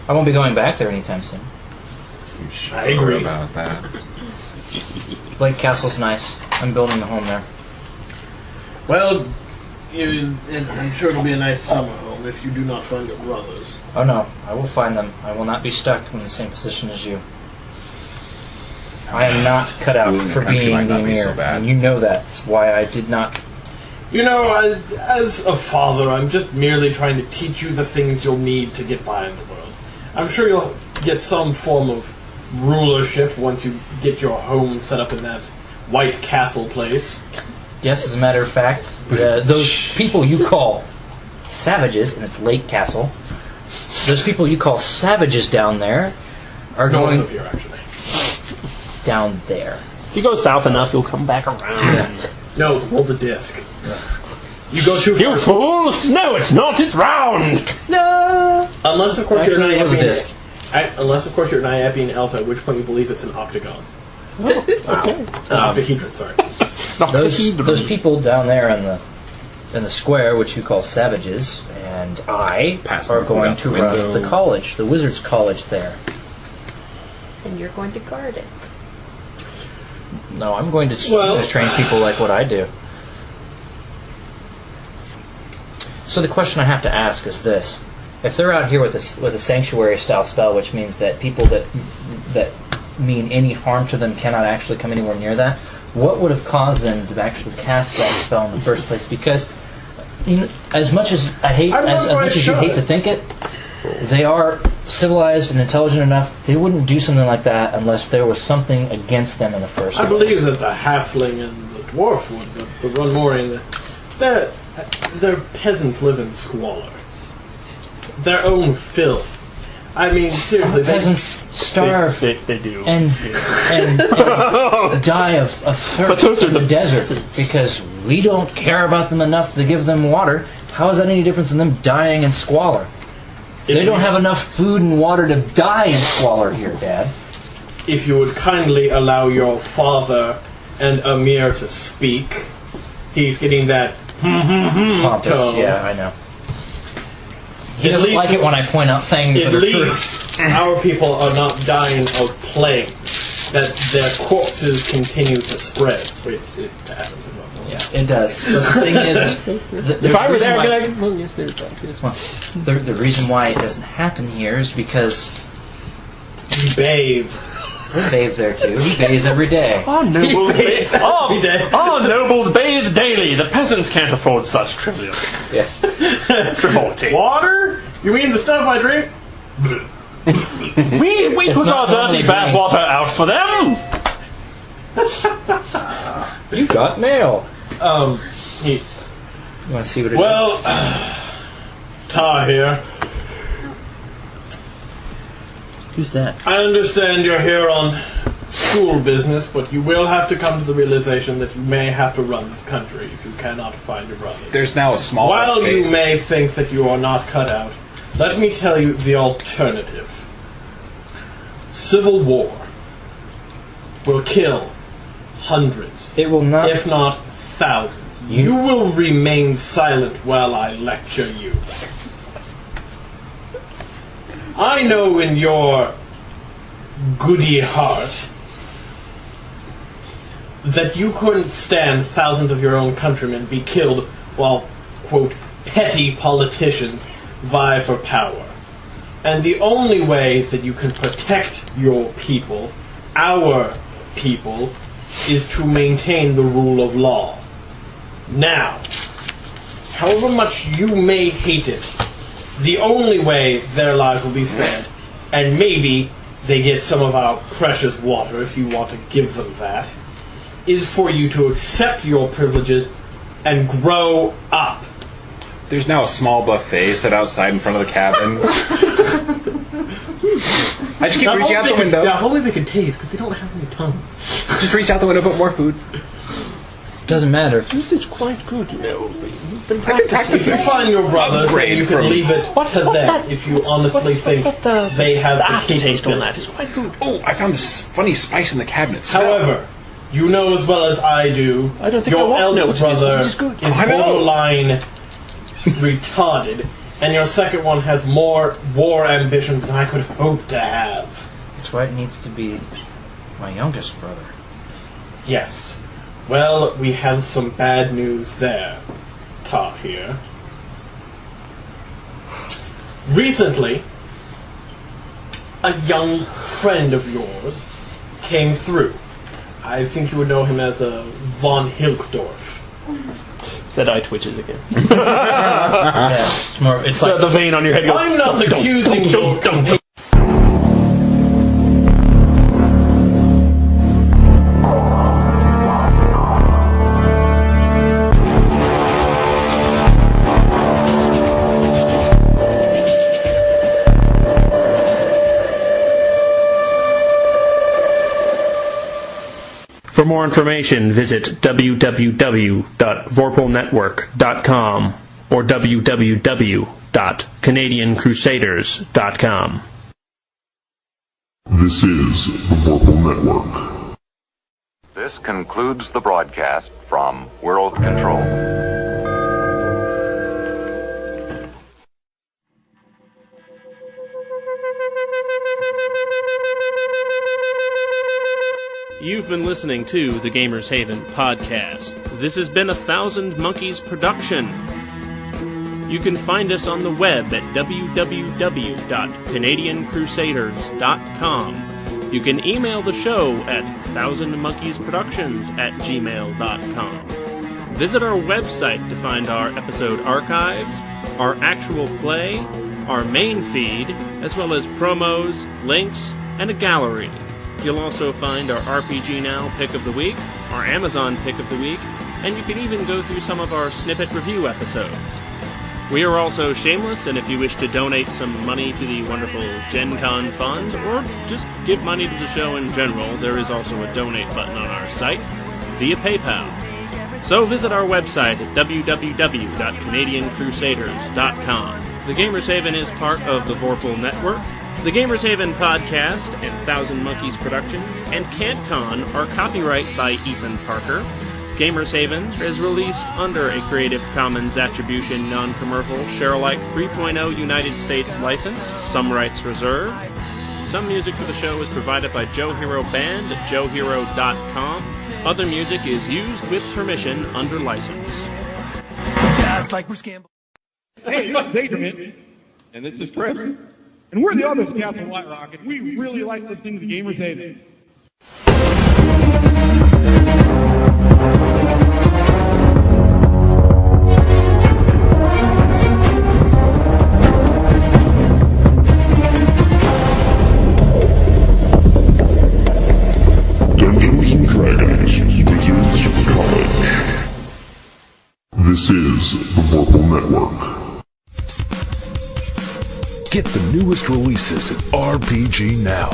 I won't be going back there anytime soon. I agree about that. Blake Castle's nice. I'm building a home there. Well, I'm sure it'll be a nice summer home if you do not find your brothers. Oh no, I will find them. I will not be stuck in the same position as you. I am not cut out Ruling the for country being might the not be so Emir, bad. and you know that. That's why I did not. As a father, I'm just merely trying to teach you the things you'll need to get by in the world. I'm sure you'll get some form of rulership once you get your home set up in that White Castle place. Yes, as a matter of fact, those people you call savages, and it's Lake Castle, those people you call savages down there are North going... of here, actually. down there. If you go south enough, you'll come back around. No, the world's a disc. You go too far. You fools! No, it's not. It's round. No. Unless of course Actually, you're it was a disc. Unless of course you're Nyapian Alpha, at which point you believe it's an octagon. Okay. An octahedron. Sorry. Those people down there in the square, which you call savages, and I are going to run the college, the Wizards' College there. And you're going to guard it. No, I'm going to just train people like what I do. So the question I have to ask is this: if they're out here with a sanctuary style spell, which means that people that mean any harm to them cannot actually come anywhere near that, what would have caused them to actually cast that spell in the first place? Because as much as you hate to think it, they are civilized and intelligent enough. They wouldn't do something like that unless there was something against them in the first place. I believe that the halfling and the dwarf would, but the Runmorian, their peasants live in squalor. Their own filth. I mean, seriously, peasants starve. They do. And die of thirst in the desert because we don't care about them enough to give them water. How is that any different than them dying in squalor? They don't have enough food and water to die in squalor here, Dad. If you would kindly allow your father and Amir to speak. He's getting that pompous. tone. Yeah, I know. He doesn't like it when I point out things that At are least our people are not dying of plagues. That their corpses continue to spread. Wait, it happens in Buffalo. Yeah, it does. But the thing is, if I were there, yes, there's that too. Well, the reason why it doesn't happen here is because you bathe. We bathe there too. He bathes every day. Our nobles bathe every day. Our nobles bathe daily. The peasants can't afford such trivial. Yeah. Frivolity. Water? You mean the stuff I drink? We put our dirty bath water out for them. You got mail. You want to see what it is? Well, Tar here. Who's that? I understand you're here on school business, but you will have to come to the realization that you may have to run this country if you cannot find your brothers. There's now a small... While you may think that you are not cut out, let me tell you the alternative. Civil war will kill hundreds. It will not... If not thousands. You will remain silent while I lecture you. I know in your goody heart that you couldn't stand thousands of your own countrymen be killed while, quote, petty politicians vie for power. And the only way that you can protect your people, our people, is to maintain the rule of law. Now, however much you may hate it, the only way their lives will be spared, and maybe they get some of our precious water if you want to give them that, is for you to accept your privileges and grow up. There's now a small buffet set outside in front of the cabin. I just keep reaching out the window. Yeah, if only they could taste, because they don't have any tongues. Just reach out the window, put more food. Doesn't matter. This is quite good, you know. If you find your brothers, then you can leave it to them if you honestly think they have the taste on that. It's quite good. Oh, I found this funny spice in the cabinet. However, you know as well as I do, I don't think your I want to know eldest what it is, brother but it is good. is borderline retarded, and your second one has more war ambitions than I could hope to have. That's why it needs to be my youngest brother. Yes. Well, we have some bad news there, Tar here. Recently, a young friend of yours came through. I think you would know him as Von Hilkdorf. That eye twitches again. Yeah, it's more. It's like the vein on your head goes. I'm not accusing you. For more information, visit www.vorpalnetwork.com or www.canadiancrusaders.com. This is the Vorpal Network. This concludes the broadcast from World Control. You've been listening to the Gamers Haven podcast. This has been a Thousand Monkeys production. You can find us on the web at www.canadiancrusaders.com. You can email the show at thousandmonkeysproductions@gmail.com. Visit our website to find our episode archives, our actual play, our main feed, as well as promos, links, and a gallery. You'll also find our RPG Now Pick of the Week, our Amazon Pick of the Week, and you can even go through some of our snippet review episodes. We are also shameless, and if you wish to donate some money to the wonderful Gen Con Fund, or just give money to the show in general, there is also a donate button on our site via PayPal. So visit our website at www.canadiancrusaders.com. The Gamers Haven is part of the Vorpal Network. The Gamers Haven podcast and Thousand Monkeys Productions and CanCon are copyright by Ethan Parker. Gamers Haven is released under a Creative Commons Attribution Non-Commercial Share-alike 3.0 United States license, some rights reserved. Some music for the show is provided by Joe Hero Band at joehero.com. Other music is used with permission under license. Just like Bruce Campbell. Hey, this is Adrian. And this is Chris. And we're the other Scouts of White Rock, and we really like listening to the Gamers Haven. Dungeons and Dragons Wizards College. This is the Vorpal Network. Get the newest releases at RPG Now.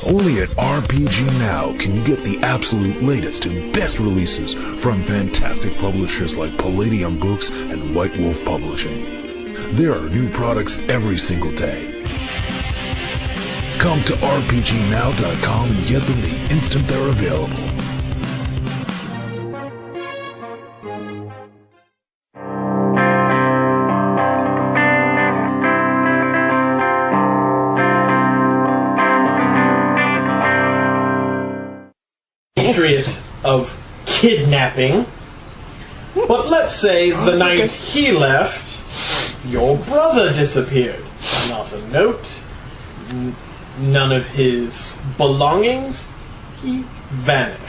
Only at RPG Now can you get the absolute latest and best releases from fantastic publishers like Palladium Books and White Wolf Publishing. There are new products every single day. Come to RPGNow.com and get them the instant they're available. Patriot of kidnapping, but let's say the night he left, your brother disappeared. Not a note, none of his belongings, he vanished.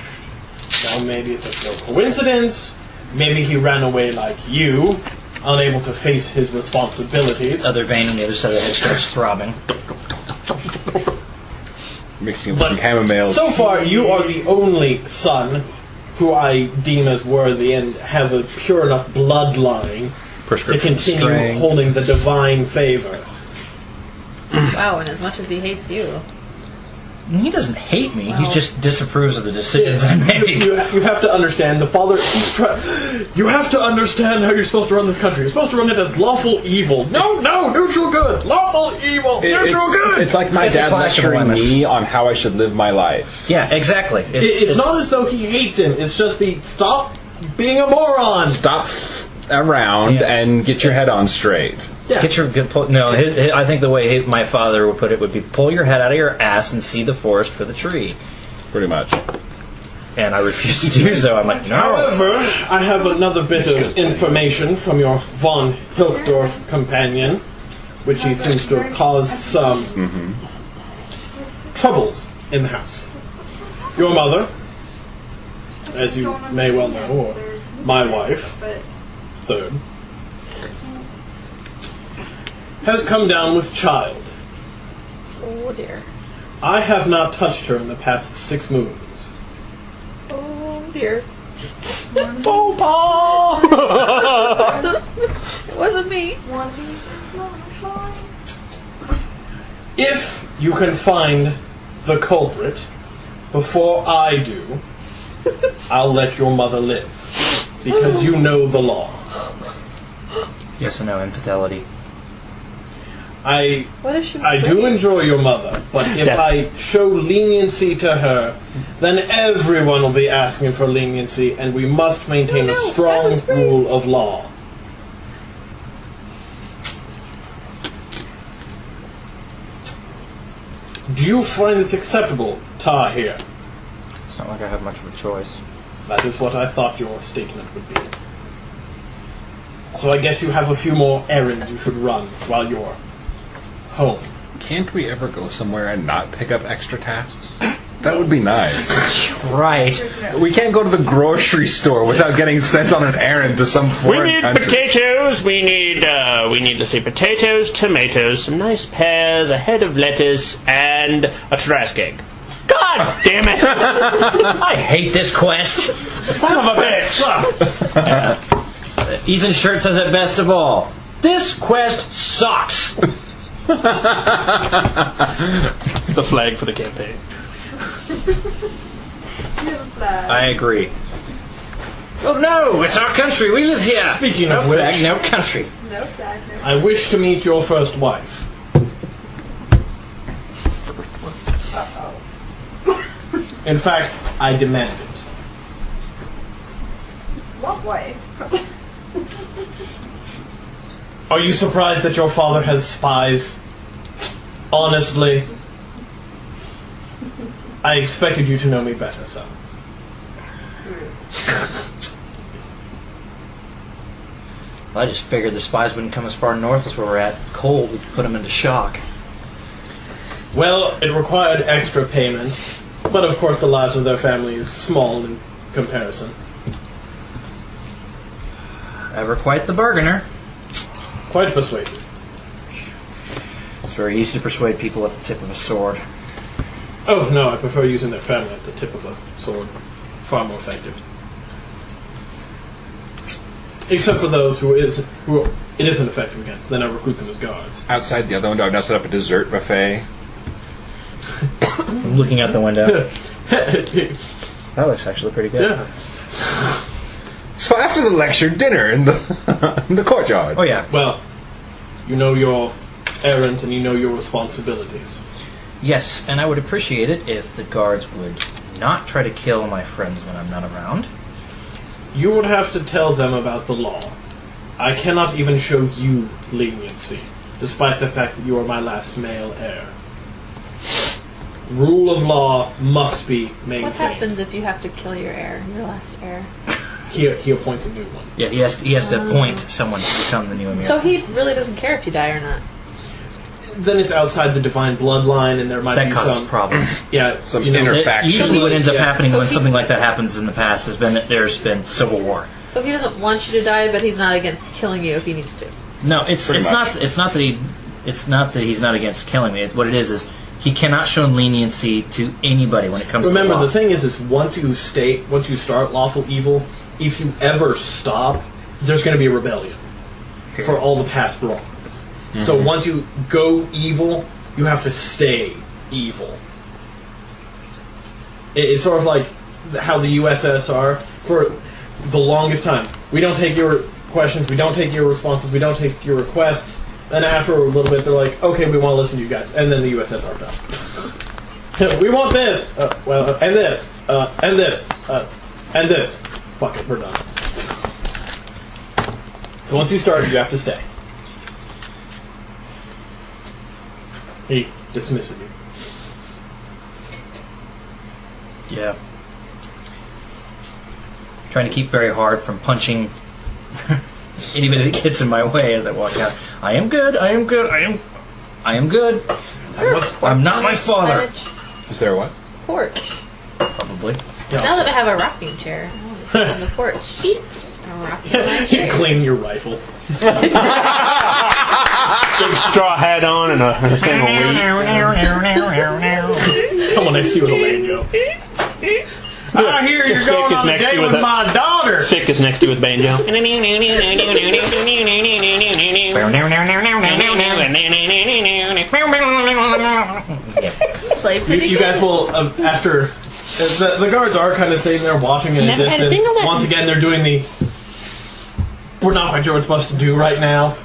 Now maybe it's a pure coincidence, maybe he ran away like you, unable to face his responsibilities. Other vein on the other side of the head starts throbbing. Mixing up chamomile. So far, you are the only son who I deem as worthy and have a pure enough bloodline to continue holding the divine favor. Wow, and as much as he hates you. He doesn't hate me. He just disapproves of the decisions I made. You have to understand, the father... You have to understand how you're supposed to run this country. You're supposed to run it as lawful evil. No, neutral good. Lawful evil. Neutral good. It's like my dad lecturing me on how I should live my life. Yeah, exactly. It's not as though he hates him. It's just stop being a moron. Stop around and get your head on straight. Yeah. Get your good pull. No, I think the way my father would put it would be pull your head out of your ass and see the forest for the tree. Pretty much. And I refuse to do so. I'm like, no. However, I have another bit of information from your von Hilkdorf companion, which he seems to have caused some troubles in the house. Your mother, as you may well know, or my wife, third, has come down with child. Oh dear. I have not touched her in the past 6 moons. Oh dear. Oh, Paul! It wasn't me. If you can find the culprit before I do, I'll let your mother live. Because you know the law. Yes and no, infidelity. I What if she do enjoy your mother, but if I show leniency to her, then everyone will be asking for leniency, and we must maintain a strong rule of law. Do you find this acceptable, Tahir? It's not like I have much of a choice. That is what I thought your statement would be. So I guess you have a few more errands you should run while you're home. Can't we ever go somewhere and not pick up extra tasks? That would be nice. Right. We can't go to the grocery store without getting sent on an errand to some foreign country. Potatoes. We need let's see, potatoes, tomatoes, some nice pears, a head of lettuce, and a trash egg. God damn it! I hate this quest. Son of a bitch! Ethan's shirt says it best of all. This quest sucks. The flag for the campaign. I agree. Oh no, it's our country. We live here. Speaking no of which, flag, no country. No flag, no. I wish to meet your first wife. In fact, I demand it. What way? Are you surprised that your father has spies? Honestly, I expected you to know me better, son. I just figured the spies wouldn't come as far north as where we're at. Cold would put them into shock. Well, it required extra payment, but of course the lives of their family is small in comparison. Ever quite the bargainer. Quite persuasive. It's very easy to persuade people at the tip of a sword. Oh, no, I prefer using their family at the tip of a sword. Far more effective. Except for those who it isn't effective against. Then I recruit them as guards. Outside the other window, I've now set up a dessert buffet. I'm looking out the window. That looks actually pretty good. Yeah. So after the lecture, dinner in the in the courtyard. Oh yeah. Well, you know your errands and you know your responsibilities. Yes, and I would appreciate it if the guards would not try to kill my friends when I'm not around. You would have to tell them about the law. I cannot even show you leniency, despite the fact that you are my last male heir. Rule of law must be maintained. What happens if you have to kill your heir, your last heir? He appoints a new one. Yeah, he has to appoint someone to become the new Emir. So he really doesn't care if you die or not. Then it's outside the divine bloodline, and there might that be causes some problems. Yeah, some inner faction. Usually, what ends up happening So when he- something like that happens in the past has been that there's been civil war. So he doesn't want you to die, but he's not against killing you if he needs to. No, it's Pretty much. not that he's not against killing me. What it is he cannot show leniency to anybody when it comes Remember, to the law. the thing is once you start lawful evil, if you ever stop, there's going to be a rebellion for all the past wrongs. Mm-hmm. So once you go evil, you have to stay evil. It's sort of like how the USSR, for the longest time, we don't take your questions, we don't take your responses, we don't take your requests. Then after a little bit, they're like, okay, we want to listen to you guys. And then the USSR fell. We want this! And this! And this! And this! Fuck it, we're done. So once you start, you have to stay. He dismisses you. Yeah. Trying to keep very hard from punching anybody that gets in my way as I walk out. I am good. I am good. I am good. I'm not my father. Is there a what? Porch. Probably. Now that I have a rocking chair, I'll sit on the porch. I'm rocking my You chair. clean your rifle. Big straw hat on and a thing of weed. Someone next to you with a banjo. I hear you're Thick going is on a next to date you with with a- my daughter. Thick is next to you with banjo. Play pretty You guys will, after The guards are kind of sitting there watching in a Never had a distance. thing on that. Once again, they're doing the... We're not quite sure what we're supposed to do right now.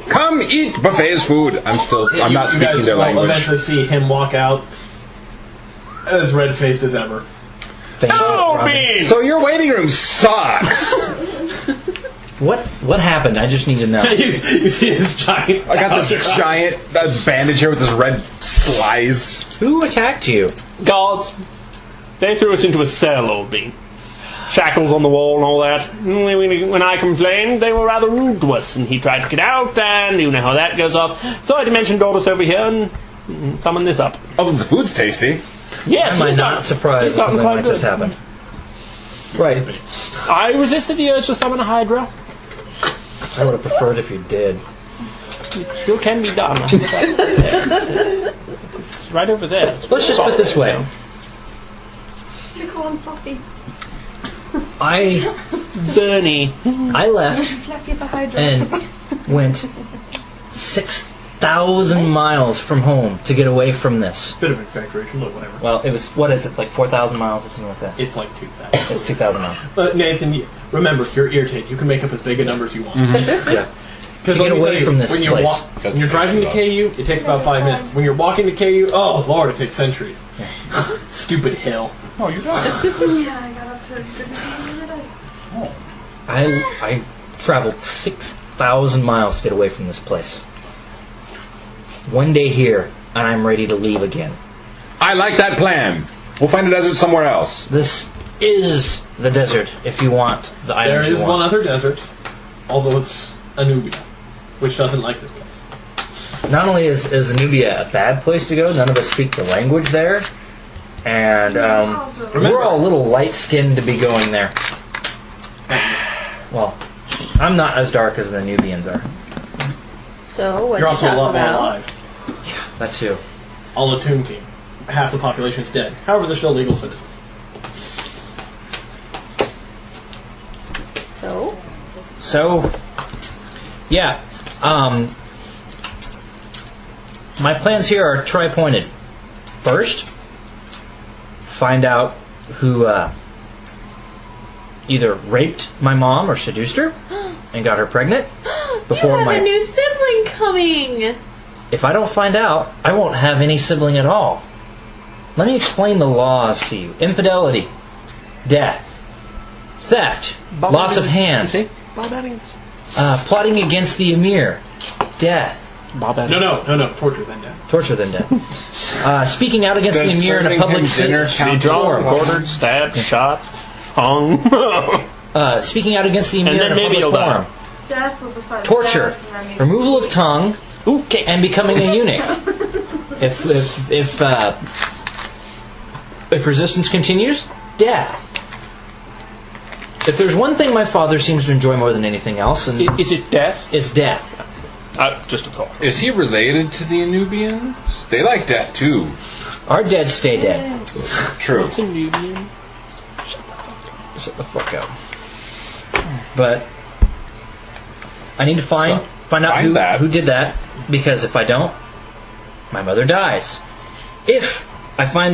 Come eat buffet's food. I'm not You speaking guys their will language. eventually see him walk out as red-faced as ever. So your waiting room sucks. What happened? I just need to know. you see this giant... I got this giant bandage here with this red slice. Who attacked you? Guards. They threw us into a cell, old bean. Shackles on the wall and all that. When I complained, they were rather rude to us, and he tried to get out, and you know how that goes off. So I dimensioned all this over here and summoned this up. Oh, the food's tasty. Yes. Am I not surprised that something like this happened? Right. I resisted the urge to summon a Hydra. I would have preferred if you did. It still can be done. It's right over there. Let's just put it this way. Tickle and Fluffy. Bernie. I left Fluffy the Hydra. and went 6,000 miles from home to get away from this. Bit of exaggeration, but whatever. Well, it was, what is it, like 4,000 miles or something like that? It's like 2,000. It's 2,000 miles. Nathan, remember, you're irritated. You can make up as big a number as you want. Yeah. Because To get away from this when you're, place. when you're driving to KU, it takes about 5 minutes. When you're walking to KU, oh Lord, it takes centuries. Stupid hill. Oh, you don't. Yeah, I got up to the other day. I traveled 6,000 miles to get away from this place. One day here, and I'm ready to leave again. I like that plan. We'll find a desert somewhere else. This is the desert, if you want the items There you is want. one other desert, although it's Anubia, which doesn't like this place. Not only is Anubia a bad place to go, none of us speak the language there, and we're all a little light-skinned to be going there. Well, I'm not as dark as the Nubians are. So, what You're you also a talk lot more about? alive. That too. All the Tomb King. Half the population's dead. However, they're still legal citizens. So, yeah. My plans here are tri-pointed. First, find out who either raped my mom or seduced her and got her pregnant before You have my. a new sibling coming. If I don't find out, I won't have any sibling at all. Let me explain the laws to you. Infidelity, death, theft, loss of hand, plotting against the Emir, death. No. Torture then death. Torture then death. Speaking out against the Does Emir in a serving public him dinner count forum. Quartered, stabbed, shot, hung. Speaking out against the Emir And then in a maybe public he'll forum. die. Death will decide. Torture, Death, I mean- removal of tongue, and becoming a eunuch. If resistance continues, death. If there's one thing my father seems to enjoy more than anything else, and Is it death? it's death. Just a thought. Is he related to the Anubians? They like death too. Our dead stay dead. True. It's a Nubian. Shut the fuck up. But I need to find out who did that, because if I don't, my mother dies. If I find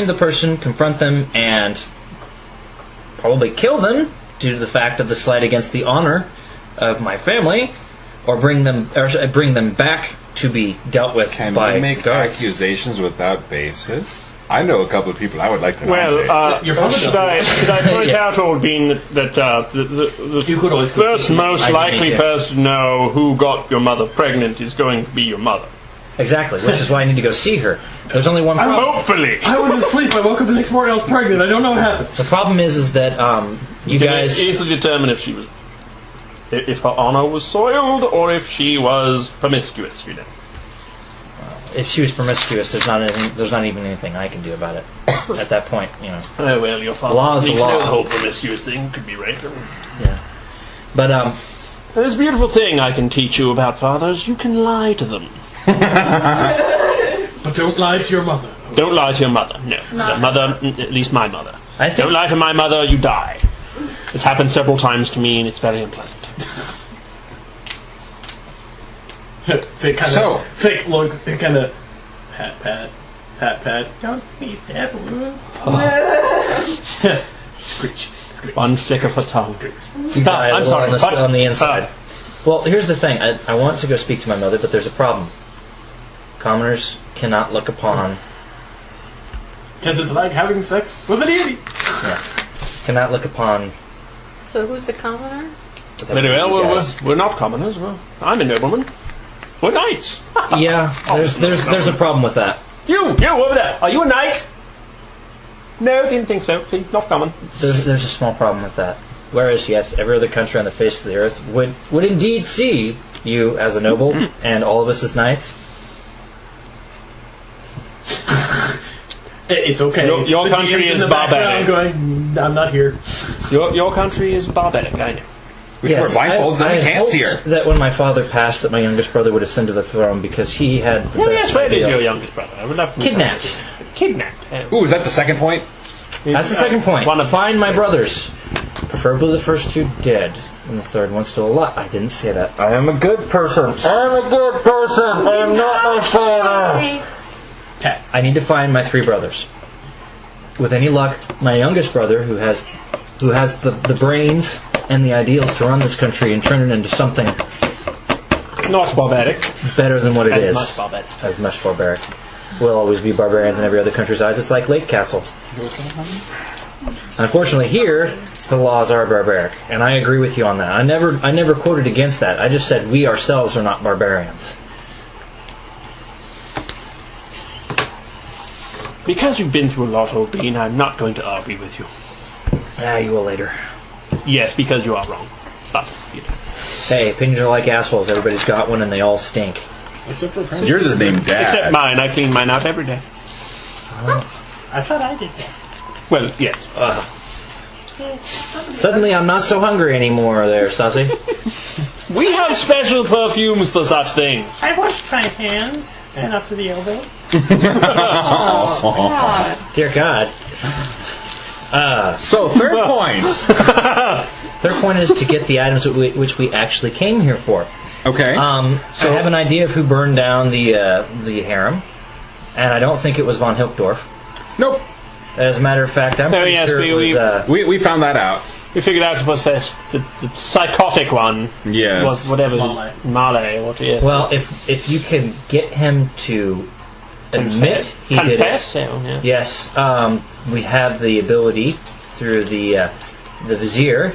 the person, confront them, and probably kill them due to the fact of the slight against the honor of my family, or bring them back to be dealt with Can by we make guards. accusations without basis? I know a couple of people I would like to Well, nominate. should I point Yeah. out, old bean, that the You could always first most I can likely make it. person to know who got your mother pregnant is going to be your mother. Exactly, which is why I need to go see her. There's only one problem. Hopefully. I was asleep. I woke up the next morning. I was pregnant. I don't know what happened. The problem is that you can guys easily determine if she was, if her honor was soiled or if she was promiscuous. You know. if she was promiscuous, there's not even anything I can do about it. At that point, you know. Oh well, your father Law is the needs to know law. the whole promiscuous thing could be rape. Yeah. But there's a beautiful thing I can teach you about fathers. You can lie to them. But don't lie to your mother. Don't lie to your mother. No, the mother, at least my mother. Don't lie to my mother. You die. It's happened several times to me, and it's very unpleasant. Fake looks, kind of pat. Pat, pat. Don't sneeze, Dad. Screech. One flick of her tongue. You got I'm it sorry. on the inside. Well, here's the thing. I want to go speak to my mother, but there's a problem. Commoners cannot look upon... Because it's like having sex with an idiot. Yeah. Cannot look upon... So who's the commoner? Very well, we're not commoners. I'm a nobleman. We're knights. Yeah, there's a problem with that. You over there. Are you a knight? No, didn't think so. See, not common. There's a small problem with that. Whereas, yes, every other country on the face of the earth would indeed see you as a noble and all of us as knights. It's okay. Your country is barbaric. Going, I'm not here. Your country is barbaric, I know. We wear blindfolds, then we can't see her. That when my father passed, that my youngest brother would ascend to the throne because he had the best where ideas. is your youngest brother? I would love to Kidnapped. Kidnapped. Ooh, is that the second point? That's the second point. Find my brothers. Preferably the first two dead, and the third one still alive. I didn't say that. I am a good person. I am a good person. I am not my father. I need to find my 3 brothers. With any luck, my youngest brother, who has the brains and the ideals to run this country and turn it into something not barbaric, better than what it is. As much barbaric. We'll always be barbarians in every other country's eyes. It's like Lake Castle. Unfortunately, here the laws are barbaric, and I agree with you on that. I never quoted against that. I just said we ourselves are not barbarians. Because you've been through a lot, old bean, I'm not going to argue with you. You will later. Yes, because you are wrong. But, Hey, opinions are like assholes. Everybody's got one and they all stink. Except for So yours is named Dad. Except mine. I clean mine out every day. I thought I did that. Well, yes. Suddenly I'm not so hungry anymore there, Sussy. We have special perfumes for such things. I washed my hands and up to the elbow. Dear God. So, third point. Third point is to get the items which we actually came here for. Okay. I have an idea of who burned down the harem, and I don't think it was von Hilkdorf. Nope. As a matter of fact, I'm pretty sure it was... we found that out. We figured out what's this, the psychotic one. Yes. Was whatever. Male, what he is. Well, if you can get him to admit he did it. Yeah. Yes, we have the ability through the vizier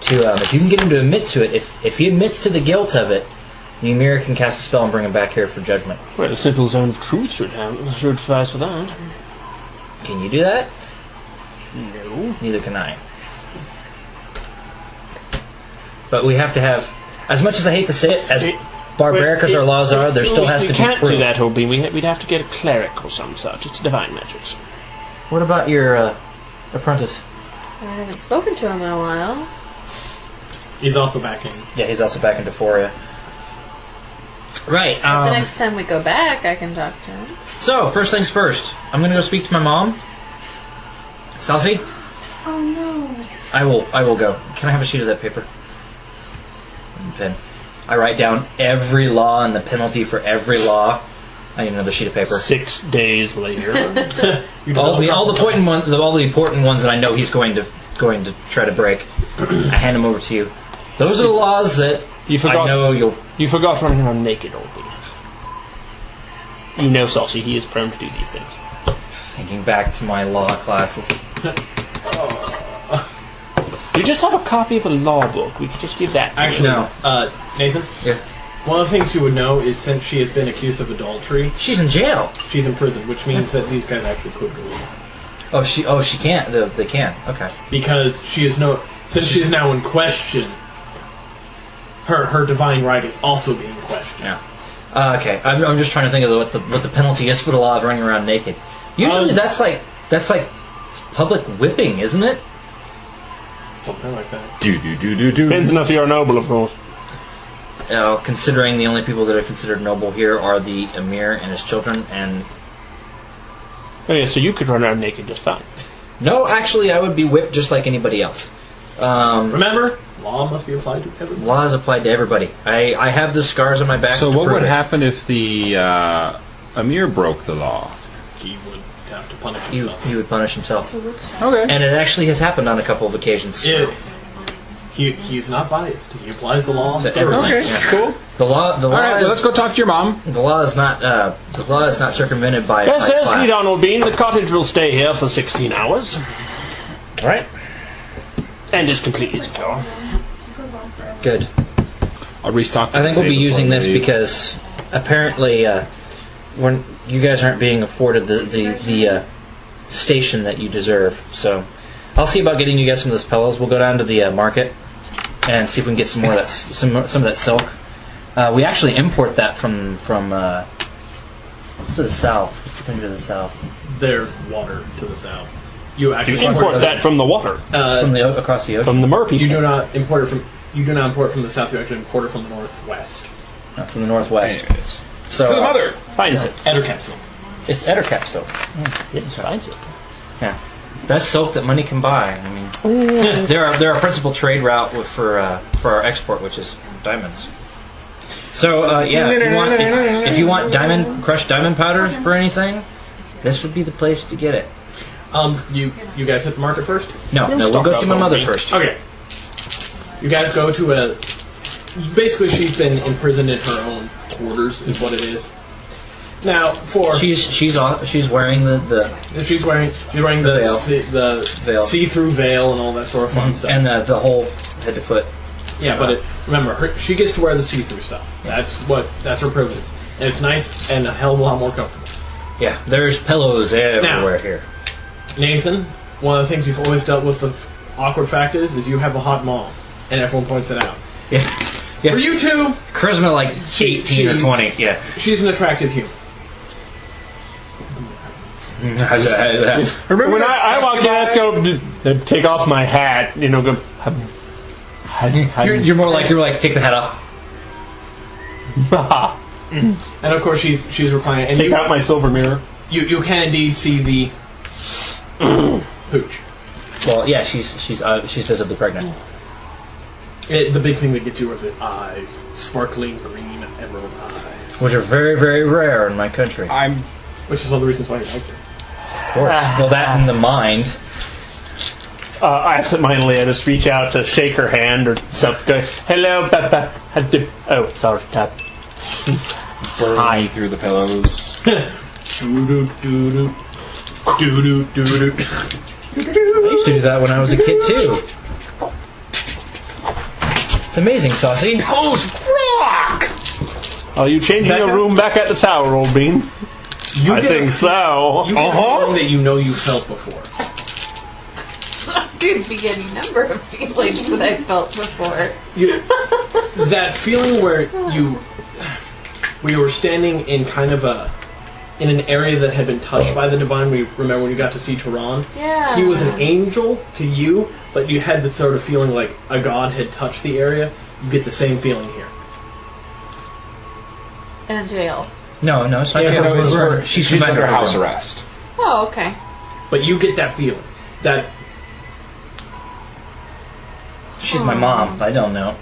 to, if you can get him to admit to it, if he admits to the guilt of it, the Emir can cast a spell and bring him back here for judgment. Well, a simple zone of truth should suffice for that. Can you do that? No. Neither can I. But we have to have, as much as I hate to say it, as barbaric as our laws are, there still has to be proof. We can't do that, Holbein. We'd have to get a cleric or some such. It's divine magics. What about your apprentice? I haven't spoken to him in a while. He's also back in. Yeah, he's also back in Deforia. Right. The next time we go back, I can talk to him. So, first things first. I'm going to go speak to my mom. Salsi? Oh no. I will go. Can I have a sheet of that paper? And pen. I write down every law and the penalty for every law. I need another sheet of paper. 6 days later. all the important ones that I know he's going to try to break. I hand them over to you. Those are the laws that I know you'll... You forgot running around naked, old bean. You know, Salsi, he is prone to do these things. Thinking back to my law classes. You just have a copy of a law book. We could just give that to Actually, No. Nathan? Yeah. One of the things you would know is since she has been accused of adultery... She's in jail. She's in prison, which means that these guys actually could go in. Oh, she can't. They can. Okay. Because she is since she is now in question, her divine right is also being questioned. Yeah. Okay. I'm just trying to think of what the penalty is for the law of running around naked. Usually that's like public whipping, isn't it? Something like that. Do. Depends on if you're a noble, of course. Considering the only people that are considered noble here are the Emir and his children, and... Oh yeah, so you could run around naked just fine. No, actually, I would be whipped just like anybody else. Remember, law must be applied to everybody. Law is applied to everybody. I have the scars on my back. So to what prove would it. happen if the Emir broke the law? he would have to punish He himself. would punish himself. Okay. And it actually has happened on a couple of occasions. He's not biased. He applies the law. To everything. Okay, Yeah. cool. The law. All right, well, let's go talk to your mom. The law is not. The law is not circumvented by. Yes, by yes, class. Sweet Arnold Bean. The cottage will stay here for 16 hours. Right? And is completely secure. Good. I'll restock. I think we'll be using this because. because apparently, when you guys aren't being afforded the station that you deserve. So, I'll see about getting you guys some of those pillows. We'll go down to the market and see if we can get some more of that some of that silk. We actually import that from what's to the south? What's the thing to the south? There's water to the south. You actually import that from the water. From across the ocean. From the mer people. You do not import it from. You do not import it from the south. You actually import it from the northwest. From the northwest. So To the mother. Finds it. Ettercap silk. It's Ettercap silk. Yes, finds it. Yeah, best silk that money can buy. I mean, they're our principal trade route for our export, which is diamonds. So yeah, if you want crushed diamond powder for anything, this would be the place to get it. You guys hit the market first? No, we'll go see my mother first. Okay. You guys go to a. Basically, she's been imprisoned in her own quarters, is what it is. Now, she's wearing the she's wearing the veil. see-through veil and all that sort of fun stuff, and the whole head to foot. Yeah, but remember, she gets to wear the see-through stuff. That's her privilege, and it's nice and a hell of a lot more comfortable. Yeah, there's pillows everywhere here. Nathan, one of the things you've always dealt with the awkward fact is you have a hot mom, and everyone points it out. Yeah. For you two, charisma like 18 or 20. Yeah, she's an attractive human. Remember when I walk in, I go take off my hat. You know, go. You're more like take the hat off. And of course she's reclining. And take out my silver mirror. You can indeed see the pooch. Well, yeah, she's visibly pregnant. The big thing that gets you are the eyes, sparkling green emerald eyes, which are very, very rare in my country. Which is one of the reasons why you like her. Of course. Well, that and the mind. Absentmindedly, I just reach out to shake her hand or something. Go, hello, Papa. Oh, sorry, Papa. Hi through the pillows. Do-do-do-do. Do-do-do-do. I used to do that when I was a kid too. It's amazing, Saucy. Post-rock! Are you changing your room back at the tower, old bean? I think so. You get a feeling that you know you felt before. I could be getting a number of feelings that I felt before. That feeling where you were standing in kind of in an area that had been touched by the divine. Remember when you got to see Tehran? Yeah. He was an angel to you, but you had the sort of feeling like a god had touched the area. You get the same feeling here. In jail. No, it's not jail. No, she's under house room. arrest. Oh, okay. But you get that feeling. That she's my mom. I don't know.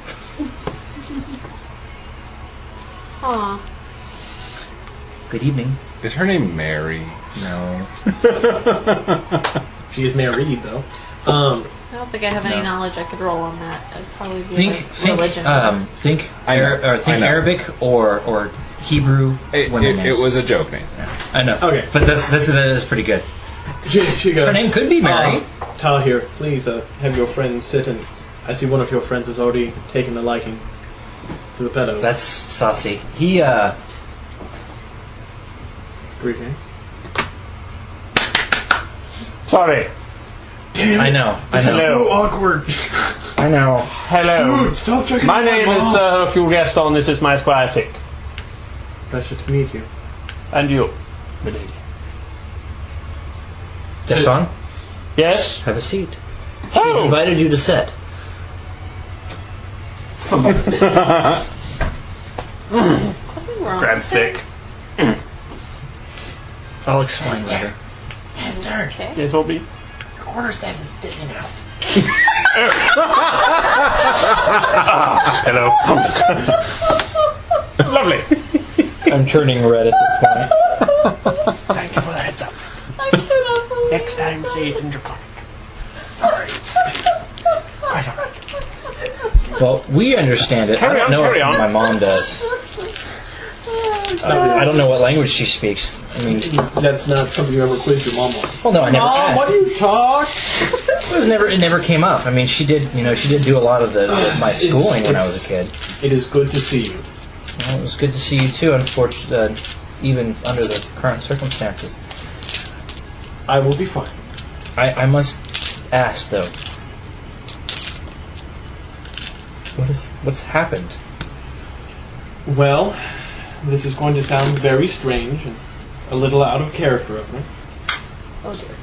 Aw. Good evening. Is her name Mary? No. She is married, though. I don't think I have any knowledge I could roll on that. I'd probably be Think religion. Arabic or Hebrew. It was a joke name. I know. Okay. But that is pretty good. She goes, her name could be Mary. Tahir, please have your friends sit, and I see one of your friends has already taken a liking to the pedo. That's Saucy. He Greetings. Sorry. Damn it. I know. This is so awkward. I know. Hello. Dude, stop checking my out name my is mom. Hercule Gaston. This is my squire Thick. Pleasure to meet you. And you, milady. Gaston, Yes? have a seat. She's invited you to sit. Grab Thick. I'll explain later. Okay. Yes, will be. Quarterstaff is sticking out. Hello. Lovely. I'm turning red at this point. Thank you for the heads up. Yes, I'm say it in Draconic. Well, we understand it. Carry I don't on, know carry if on. my mom does. I don't know what language she speaks. I mean, That's not something you ever quizzed your mom on. well, no, I never Mom, asked. what do you talk? It never came up. I mean, she did do a lot of my schooling when I was a kid. It is good to see you. Well, it was good to see you too. Unfortunately, even under the current circumstances. I will be fine. I must ask though. What's happened? Well, this is going to sound very strange and a little out of character of me. Okay.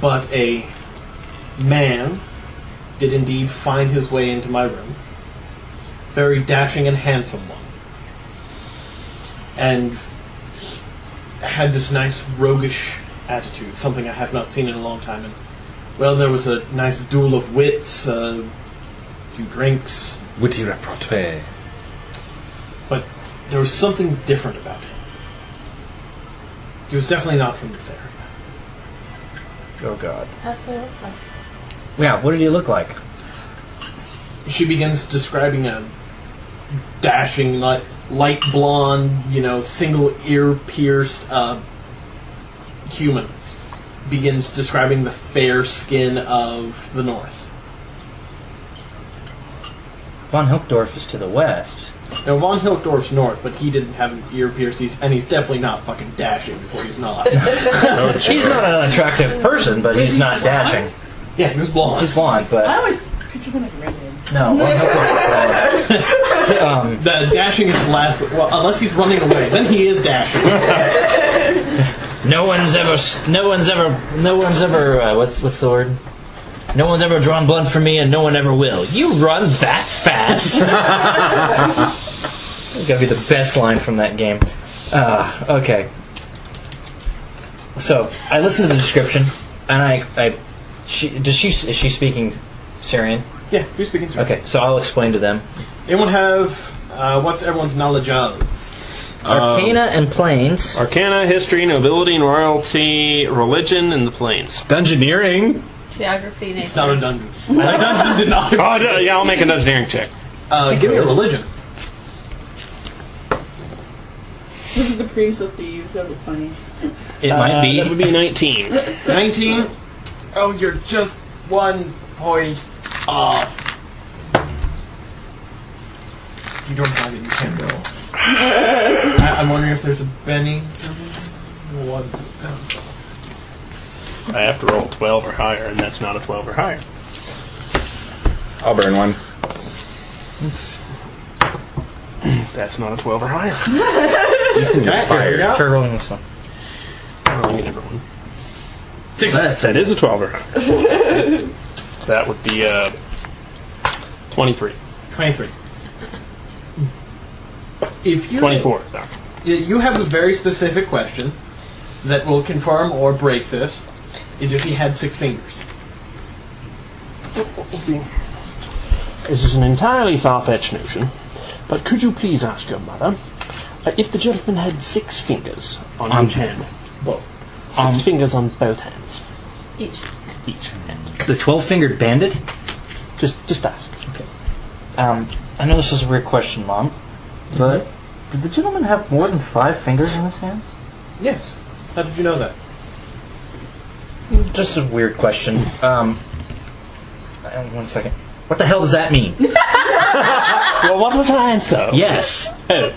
But a man did indeed find his way into my room. Very dashing and handsome one. And had this nice roguish attitude, something I have not seen in a long time. And, well, there was a nice duel of wits, a few drinks. Witty repartee. But there was something different about him. He was definitely not from this area. Oh God. Ask what it looked like. Yeah. What did he look like? She begins describing a dashing, light blonde, single ear pierced human. Begins describing the fair skin of the north. Von Hilkdorf is to the west. Now, Von Hilkdorf's north, but he didn't have an ear pierced, and he's definitely not fucking dashing, is what he's not. He's not an attractive person, but he's not dashing. Yeah, he was blonde. He's blonde, but I always picture him as redhead. no. Von Hilkdorf. The dashing is the last. Well, unless he's running away, then he is dashing. No one's ever. What's the word? No one's ever drawn blood from me, and no one ever will. You run that fast. It's gotta be the best line from that game. Okay. So I listened to the description, and is she speaking Syrian? Yeah, who's speaking to? Okay, so I'll explain to them. Anyone have what's everyone's knowledge of? Arcana and planes. Arcana, history, nobility, and royalty, religion, and the planes. Dungeoneering. Geography, nature. It's not a dungeon. A dungeon did not. Oh, yeah, I'll make a dungeoneering check. Give me a religion. This is the Prince of Thieves. That was funny. It might be. That would be 19. 19? Oh, you're just 1 point off. You don't have it, you can't go. I'm wondering if there's a Benny. One. I have to roll 12 or higher, and that's not a 12 or higher. I'll burn one. That's not a 12 or higher. Okay, here we go. Try rolling this one. Rolling a different one. 6. That is a 12 or higher. That would be 23. 23. If you 24. Sorry. You have a very specific question that will confirm or break this. Is if he had 6 fingers. This is an entirely far-fetched notion, but could you please ask your mother if the gentleman had 6 fingers on each hand? Both. 6 fingers on both hands. Each. Each hand. The 12-fingered bandit? Just ask. Okay. I know this is a weird question, Mom, but did the gentleman have more than 5 fingers in his hands? Yes. How did you know that? Just a weird question. 1 second. What the hell does that mean? Well, what was her answer? Yes. Oh.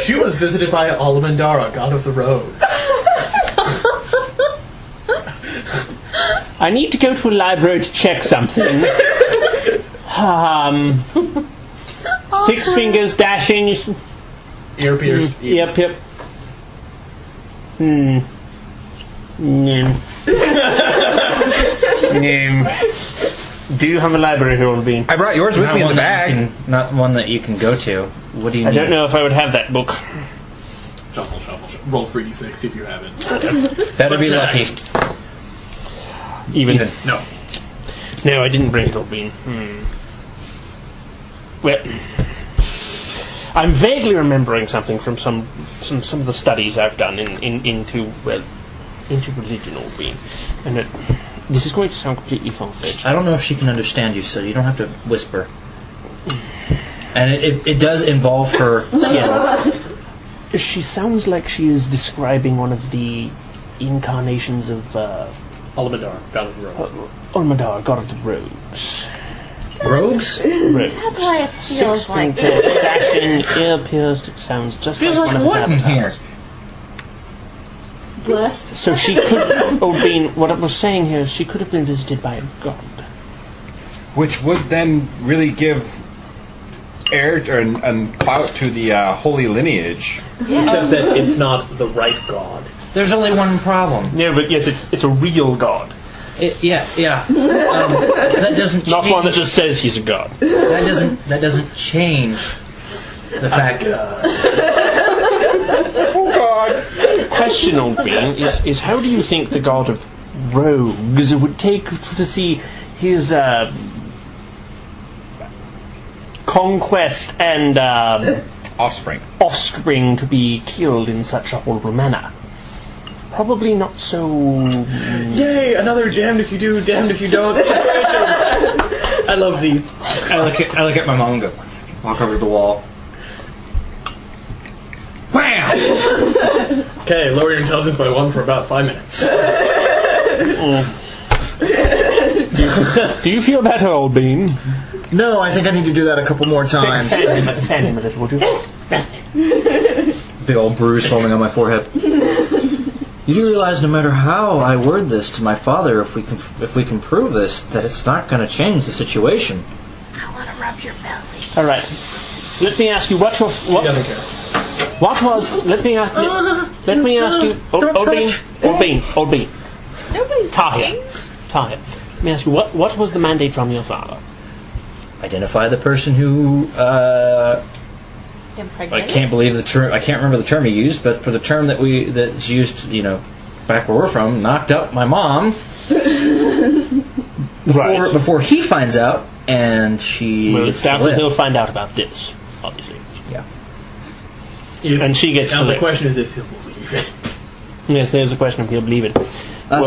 She was visited by Alamandara, god of the road. I need to go to a library to check something. 6 fingers dashing. Ear pierced. Yep. Do you have a library here, Bean? I brought yours with me in the bag. Not one that you can go to. What do you I need? don't know if I would have that book. Shuffle. Roll 3d6, see if you have it. Better be lucky. Even. No. No, I didn't bring it, Old Bean. Well, I'm vaguely remembering something from some of the studies I've done into interreligion, Albine. And this is going to sound completely far-fetched. I don't know if she can understand you, so you don't have to whisper. And it does involve her. She sounds like she is describing one of the incarnations of Olmadar, God of the Rogues. Olmadar, God of the Rogues. Rogues? Rogues. That's why it feels like Six-fingered, dashing, ear-pierced. It sounds just Feels like like one of his what in here? avatars. Blessed. So she could, Albine, what I was saying here is she could have been visited by a god. Which would then really give heir and clout to the holy lineage. Except that it's not the right god. There's only one problem. No, but yes, it's a real god. Yeah. That doesn't change. Not one that just says he's a god. That doesn't change the fact. Oh God! Question, Albine, is how do you think the god of rogues would take to see his conquest and offspring to be killed in such a horrible manner? Probably not so. Yay! Another damned if you do, damned if you don't. I love these. I look at my mom and go, 1 second. Walk over to the wall. Wham! Okay, lower your intelligence by 1 for about 5 minutes. Do you feel better, Albine? No, I think I need to do that a couple more times. Fan him a little, would you? Big old bruise forming on my forehead. You do realize no matter how I word this to my father, if we can prove this, that it's not going to change the situation. I want to rub your belly. All right. Let me ask you what He doesn't care. What was? Let me ask you. Albine. Nobody's Tahir. Let me ask you what was the mandate from your father? Identify the person who. I can't believe the term. I can't remember the term he used, but for the term that's used, back where we're from, knocked up my mom. Before he finds out, and she. Well, it's doubtful he'll find out about this, obviously. Yeah. And she gets. Now the question is if he'll believe it. Yes, there's a question if he'll believe it.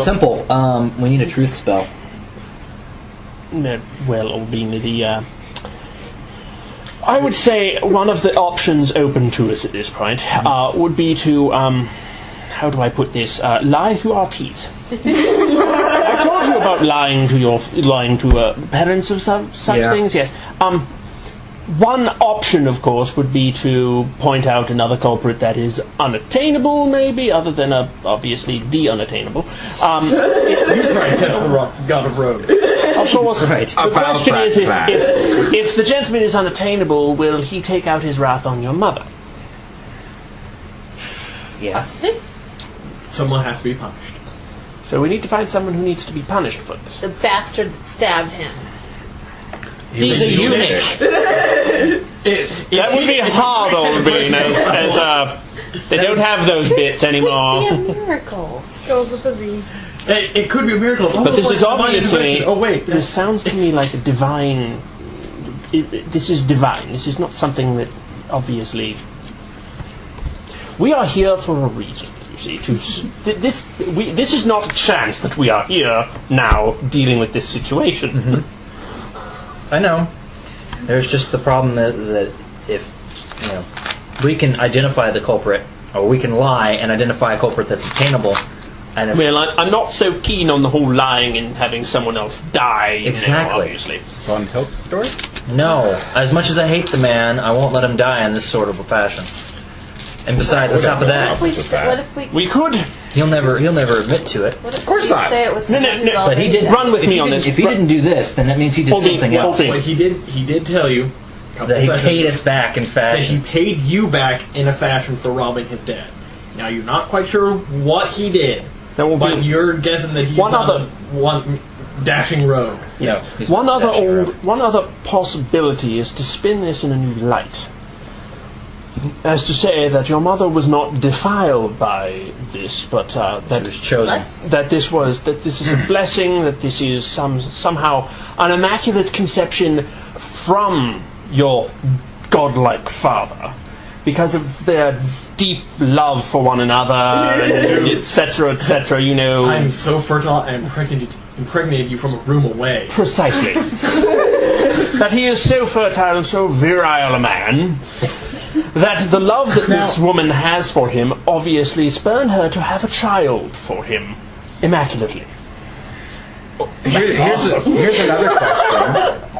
Simple. We need a truth spell. Albine, I would say one of the options open to us at this point would be to, how do I put this? Lie through our teeth. I told you about lying to parents of such things. Yes. One option, of course, would be to point out another culprit that is unattainable, maybe, other than obviously the unattainable. You try and catch the God of Rogues. Of course, right. The question is, if the gentleman is unattainable, will he take out his wrath on your mother? Yeah. Someone has to be punished. So we need to find someone who needs to be punished for this. The bastard that stabbed him. He's a eunuch. That would be hard, Albine, as they don't have those bits anymore. It would be a miracle. Go with the V. It could be a miracle. It's But this almost is like divine obviously. intervention. Oh wait, This sounds to me like a divine. This is divine. This is not something that obviously. We are here for a reason. You see, this is not a chance that we are here now dealing with this situation. Mm-hmm. I know. There's just the problem that if we can identify the culprit, or we can lie and identify a culprit that's obtainable. And well, I'm not so keen on the whole lying and having someone else die. Exactly. Obviously. So on Hope story? No. As much as I hate the man, I won't let him die in this sort of a fashion. And besides, on top of that, What if we could. He'll never admit to it. Of course not. Say it was No. But he did run with me on this. If he didn't do this, then that means he did something else. But he did tell you That he paid us back in fashion. That he paid you back in a fashion for robbing his dad. Now you're not quite sure what he did, but you're guessing that he's one dashing rogue. Yeah. One other possibility is to spin this in a new light. As to say that your mother was not defiled by this, but that was chosen. That this is a blessing. That this is somehow an immaculate conception from your godlike father. because of their deep love for one another, etc., etc., you know. I'm so fertile, I impregnated you from a room away. Precisely. That he is so fertile and so virile a man that the love that this woman has for him obviously spurred her to have a child for him, immaculately. Here's another question.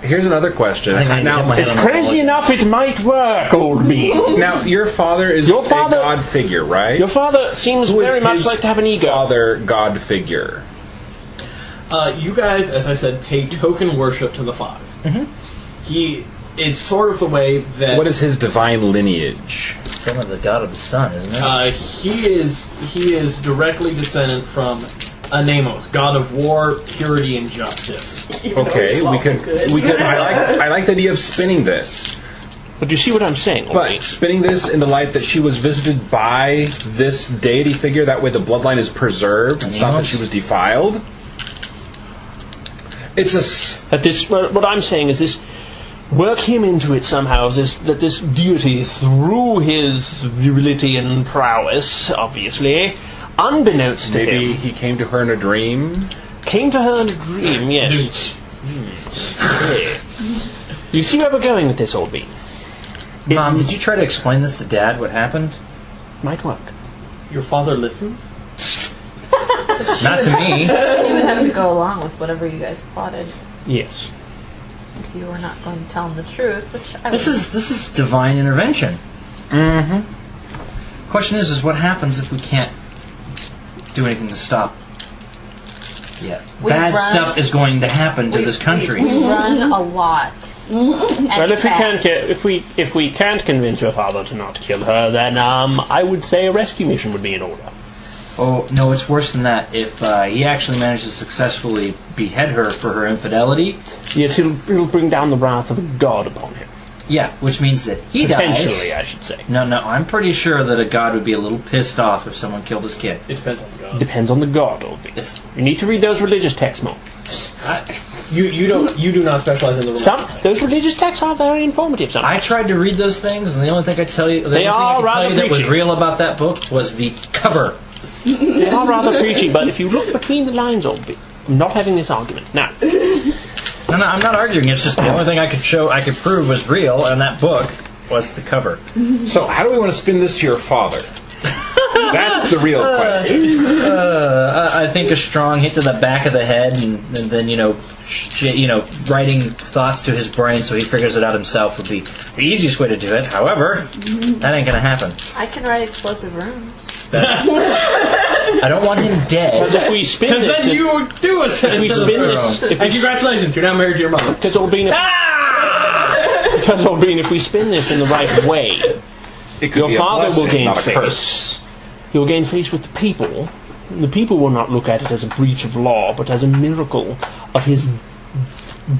Here's another question. Now, it's crazy enough it might work, old bean. Now, your father is a god figure, right? Your father seems very much like to have an ego. Father, god figure. You guys, as I said, pay token worship to the Five. It's sort of the way that... What is his divine lineage? Some of the god of the sun, isn't it? He is directly descendant from Anemos, god of war, purity, and justice. Okay, we could. I like the idea of spinning this. But do you see what I'm saying? But spinning this in the light that she was visited by this deity figure, that way the bloodline is preserved. It's not that she was defiled. What I'm saying is this: work him into it somehow. That this deity, through his virility and prowess, obviously, unbeknownst to him, maybe he came to her in a dream. Came to her in a dream, yes. You see where we're going with this, old bean? Mom, did you try to explain this to Dad? What happened? Might work. Your father listens? Not to me. You would have to go along with whatever you guys plotted Yes. if you were not going to tell him the truth, which I This is divine intervention. Mm-hmm. Question is what happens if we can't do anything to stop? Yeah, bad stuff is going to happen to this country. We run a lot. Well, if we can't convince your father to not kill her, then I would say a rescue mission would be in order. Oh no, it's worse than that. If he actually managed to successfully behead her for her infidelity, yes, he'll bring down the wrath of a god upon him. Yeah, which means that he dies. Potentially, I should say. No, I'm pretty sure that a god would be a little pissed off if someone killed his kid. It depends on the god. Depends on the god, old bean. You need to read those religious texts more. You do not specialize in the religion. Those religious texts are very informative. Sometimes. I tried to read those things, and the only thing I tell you, that was real about that book was the cover. They are rather preachy, but if you look between the lines, old bean, I'm not having this argument now. No, I'm not arguing. It's just the only thing I could prove was real, and that book was the cover. So, how do we want to spin this to your father? That's the real question. I think a strong hit to the back of the head, and then writing thoughts to his brain so he figures it out himself would be the easiest way to do it. However, that ain't gonna happen. I can write explosive runes. I don't want him dead. Because if we spin this, then you do if we spin this, and congratulations, you're now married to your mother. Because old bean, if we spin this in the right way, your father will gain face. He'll gain face with the people. The people will not look at it as a breach of law, but as a miracle of his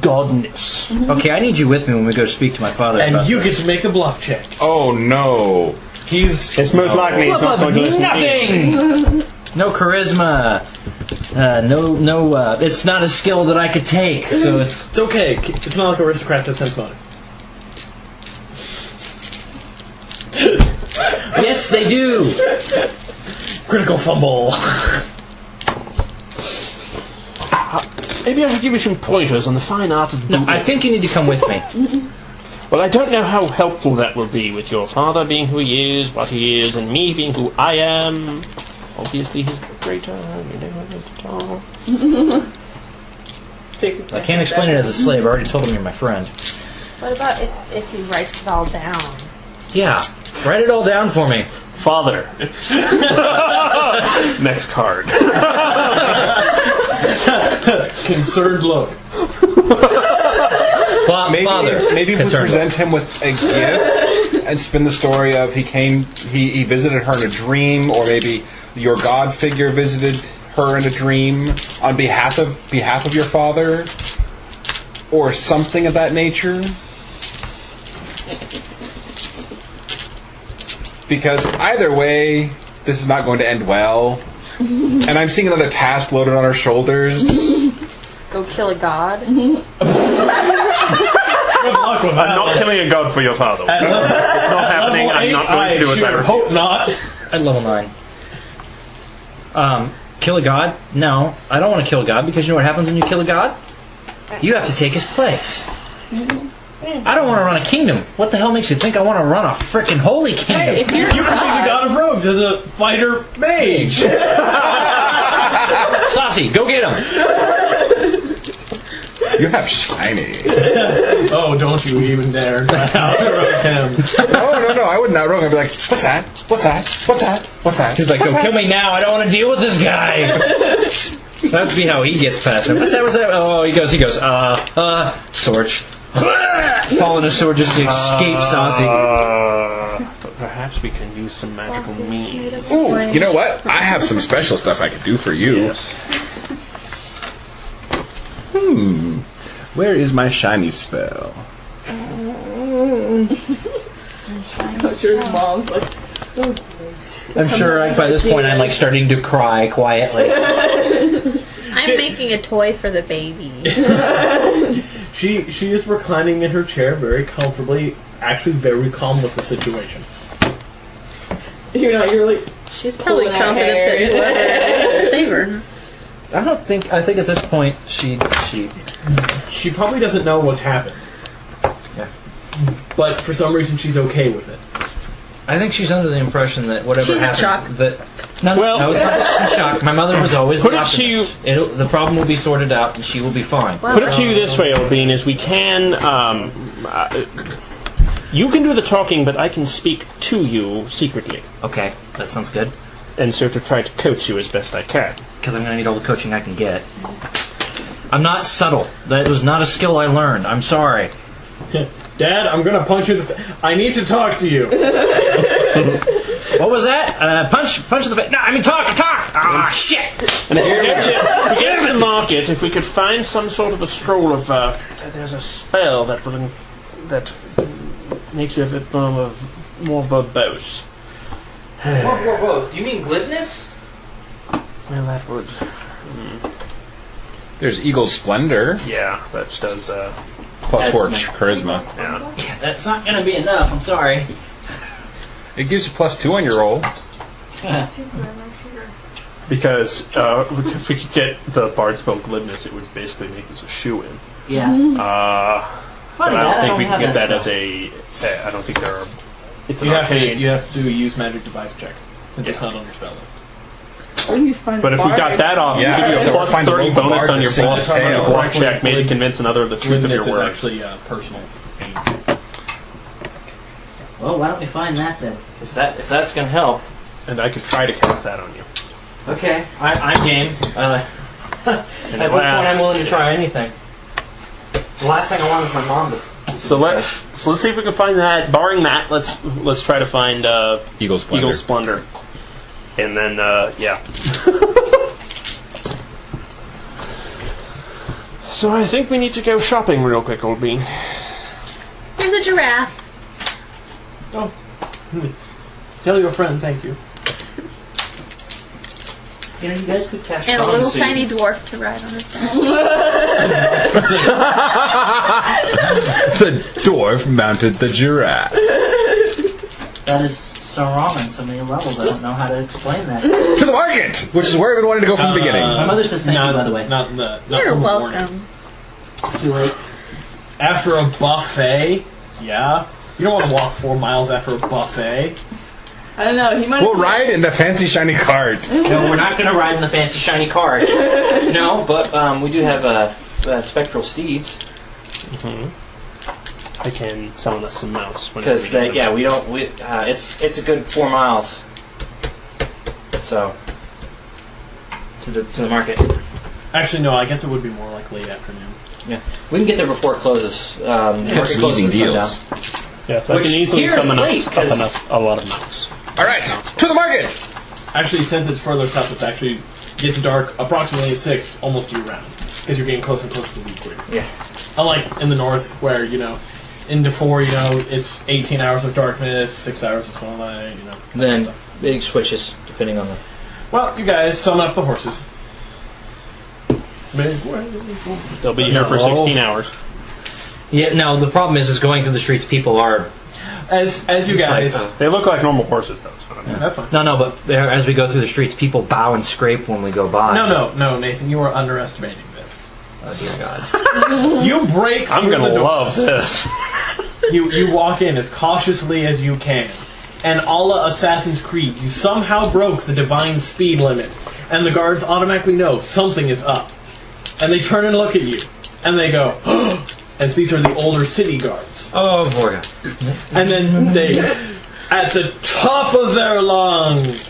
godness. Okay, I need you with me when we go speak to my father. And about you this. get to make a bluff check. Oh no. It's most likely he's not going to listen to me. No charisma. It's not a skill that I could take, so It's okay. It's not like aristocrats that sense money. Yes, they do. Critical fumble. Maybe I should give you some pointers on the fine art of No, I think you need to come with me. Well, I don't know how helpful that will be with your father being who he is, what he is, and me being who I am. Obviously, he's greater. I can't explain it as a slave. I already told him you're my friend. What about if he writes it all down? Yeah, write it all down for me. Father. Next card. Concerned look. Maybe we present him with a gift and spin the story of he visited her in a dream, or maybe your god figure visited her in a dream on behalf of your father, or something of that nature. Because either way, this is not going to end well. And I'm seeing another task loaded on our shoulders. Go kill a god? Good luck with that. I'm not killing a god for your father. It's not happening. not going to do it. I hope not. At level 9. Kill a god? No, I don't want to kill a god because you know what happens when you kill a god? You have to take his place. I don't want to run a kingdom. What the hell makes you think I want to run a frickin' holy kingdom? Hey, if you can be the god of rogues as a fighter mage. Saucy, go get him. You have shiny. Oh, don't you even dare outrogue him. No, I wouldn't outrogue him. I'd be like, what's that? What's that? What's that? What's that? He's like, go kill me now. I don't want to deal with this guy. That'd be how he gets past him. What's that? What's that? Oh, he goes, sword. Fall in a sword just to escape Saucy. But perhaps we can use some magical means. Ooh, you know what? I have some special stuff I could do for you. Yes. Where is my shiny spell? I'm sure his mom's like, oh, I'm sure by this point I'm like starting to cry quietly. I'm making a toy for the baby. She is reclining in her chair very comfortably, actually very calm with the situation. you're like, She's probably pulling out confident hair. that whoever it is will save her. I think at this point she probably doesn't know what's happened. Yeah. But for some reason she's okay with it. I think she's under the impression that whatever She's in happened shock. that no, it's not that she's in shock. My mother was always Put the it to you- optimist. The problem will be sorted out and she will be fine. Put it to you this way, Albine, is we can, you can do the talking, but I can speak to you secretly. Okay, that sounds good. And sort of try to coach you as best I can. Because I'm going to need all the coaching I can get. I'm not subtle. That was not a skill I learned. I'm sorry. Dad, I'm gonna punch you. I need to talk to you. What was that? Punch in the face. No, I mean talk. Ah, shit. And if we get to the market, if we could find some sort of a scroll of, there's a spell that makes you a bit more verbose. Whoa. You mean glibness? Well, that would. There's Eagle Splendor. Yeah, that does. Plus 4 charisma. Yeah. That's not going to be enough. I'm sorry. It gives you plus 2 on your roll. Because if we could get the bard spell glibness, it would basically make us a shoe-in. Yeah. But I don't think we can have get that that as a. I don't think there are. It's You an have to arcane. use magic device check, since it's not on your spell list. or you just find But if we got that off, Yeah, we give you so a plus find a 30 local bonus bard on to your sing bluff, the tale. bluff check, maybe convince another of the truth of Glibness your is words. actually personal. Well, why don't we find that then? If that's going to help. And I could try to cast that on you. Okay, I'm game. At this point, I'm willing to try anything. The last thing I want is my mom to. So let's see if we can find that. Barring that, let's try to find Eagle Splendor. Eagle Splendor, and then yeah. So I think we need to go shopping real quick, Old Bean. There's a giraffe. Oh. Tell your friend thank you. You know, you guys could cast And a little prophecy. tiny dwarf to ride on his back. The dwarf mounted the giraffe. That is so wrong on so many levels. I don't know how to explain that. To the market, which is where I've been wanting to go from the beginning. My mother says thank you, by the way. Not You're from the welcome. Too late. After a buffet, yeah. You don't want to walk 4 miles after a buffet. I don't know. He might. We'll ride in the fancy shiny cart. No, we're not going to ride in the fancy shiny cart. No, but we do have spectral steeds. Mm-hmm. I can summon us some mounts. Because we don't. It's a good 4 miles. So to the market. Actually, no. I guess it would be more like late afternoon. Yeah, we can get there before it closes. Market some closes evening at deals. sundown. Yes, I Which can easily here is summon late, us 'cause- a lot of mounts. All right, to the market. Actually, since it's further south, it's actually gets dark approximately at 6 almost year round because you're getting closer and closer to week 3. Yeah. Unlike in the north, where into 4, it's 18 hours of darkness, 6 hours of sunlight. Then big switches depending on the. Well, you guys summon up the horses. They'll be here for 16 hours. Yeah. No, the problem is going through the streets. People are as you guys, they look like normal horses, though. So that's fine. No, but as we go through the streets, people bow and scrape when we go by. No, Nathan, you are underestimating this. Oh dear God! You break through I'm the gonna doors. love this. You walk in as cautiously as you can, and a la Assassin's Creed, you somehow broke the divine speed limit, and the guards automatically know something is up, and they turn and look at you, and they go, as these are the older city guards. Oh boy! And then they, at the top of their lungs,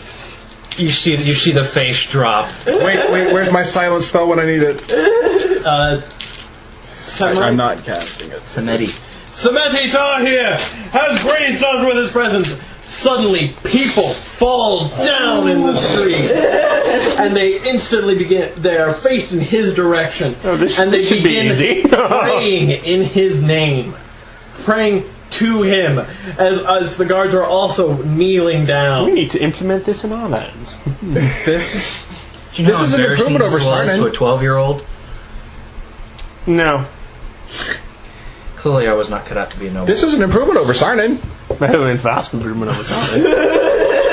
you see the face drop. Wait, where's my silent spell when I need it? I'm not casting it. Sameti Tahir has graced us with his presence. Suddenly, people fall down in the street, and they instantly begin. They are faced in his direction, and they begin praying in his name, praying to him as the guards are also kneeling down. We need to implement this in our lands. This Do you know is how an embarrassing improvement over this was Sarnan. to a 12-year-old? No. Clearly, I was not cut out to be a noble. This is an improvement over Sarnan. A vast improvement over Sarnan.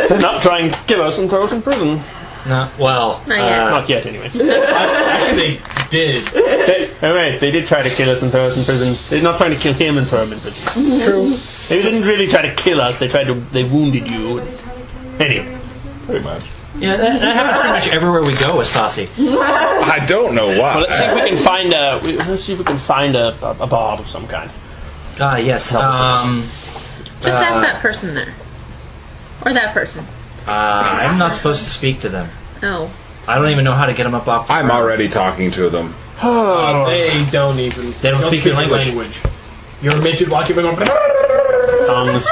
They're not trying to kill us and throw us in prison. No, well, not yet, anyway. Actually, they did. They did try to kill us and throw us in prison. They're not trying to kill him and throw him in prison. True. They didn't really try to kill us. They wounded you. Anyway, pretty much. Yeah, that happens pretty much everywhere we go with Stassi. I don't know why. Well, let's see if we can find a bard of some kind. Yes. Just ask that person there. Or that person. I'm not supposed to speak to them. Oh. I don't even know how to get them up off the I'm ground. already talking to them. They don't even. They don't speak your language. You're a midget walking by going. Tongues.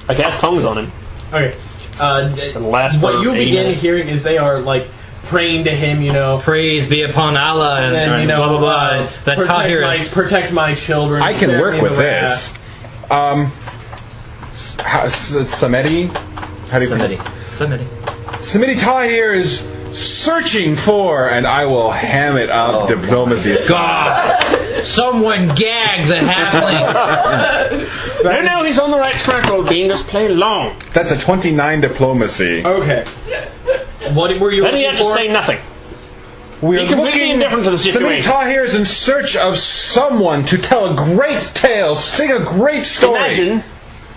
I cast tongues on him. Okay. What you begin hearing is they are like praying to him, Praise be upon Allah and blah blah blah. That Tahir is protect my children. I can spare work me with the this. wrath. Samedi? How do you pronounce it? Samedi Tahir is searching for, and I will ham it up diplomacy style. God! Someone gag the halfling! No, he's on the right track, old bean. Just play along. That's a 29 diplomacy. Okay. What were you Then he looking had to for? say nothing. We're Be completely indifferent to the Samedi situation. Tahir is in search of someone to tell a great tale, sing a great story. Imagine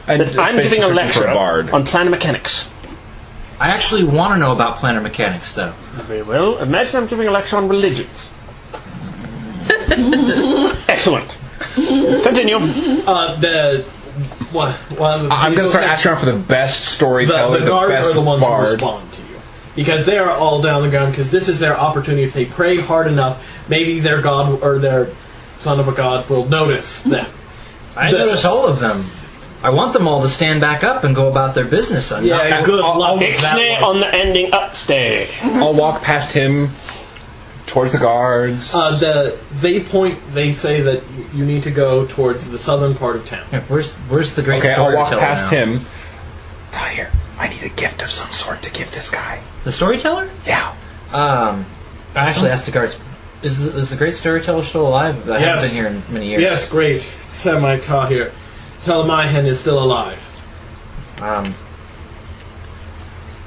that I'm giving a lecture on planar mechanics. I actually want to know about planar mechanics, though. Very well. Imagine I'm giving a lecture on religions. Excellent. Continue. I'm going to start asking around for the best storyteller, The guards best are the ones who bard. respond to you. Because they are all down the ground, because this is their opportunity. If they pray hard enough, maybe their god or their son of a god will notice them. I notice all of them. I want them all to stand back up and go about their business. Good luck with that Ixnay one. on the ending upstay. I'll walk past him towards the guards. They say that you need to go towards the southern part of town. Yeah, where's the great Okay, I'll walk storyteller past now? him. Tahir, I need a gift of some sort to give this guy. The storyteller? Yeah. I actually asked the guards, is the great storyteller still alive? I haven't been here in many years. Yes, great. Samedi Tahir. Tell Myhen is still alive.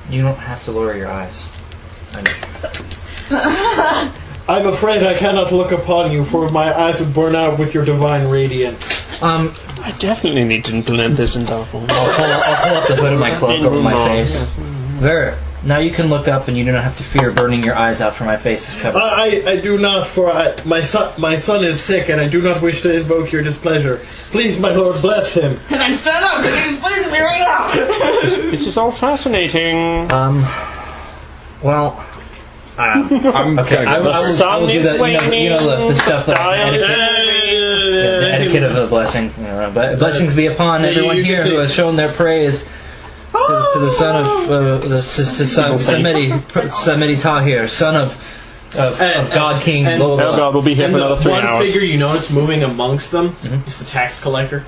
You don't have to lower your eyes. I'm afraid I cannot look upon you, for my eyes would burn out with your divine radiance. I definitely need to implement this in Darfur. I'll pull up the hood of my cloak over my face. There. Now you can look up and you do not have to fear burning your eyes out, for my face is covered. I do not, for my son is sick, and I do not wish to invoke your displeasure. Please, my lord, bless him. And then stand up, please me right now. This is all fascinating. Well, I'm okay. I will do that. The stuff like the etiquette of the blessing. But blessings be upon everyone here who has shown their praise to the son of Samedi Tahir, son of God King. Blah, blah, blah. God will be here for another 3 hours. One figure you notice moving amongst them is the tax collector.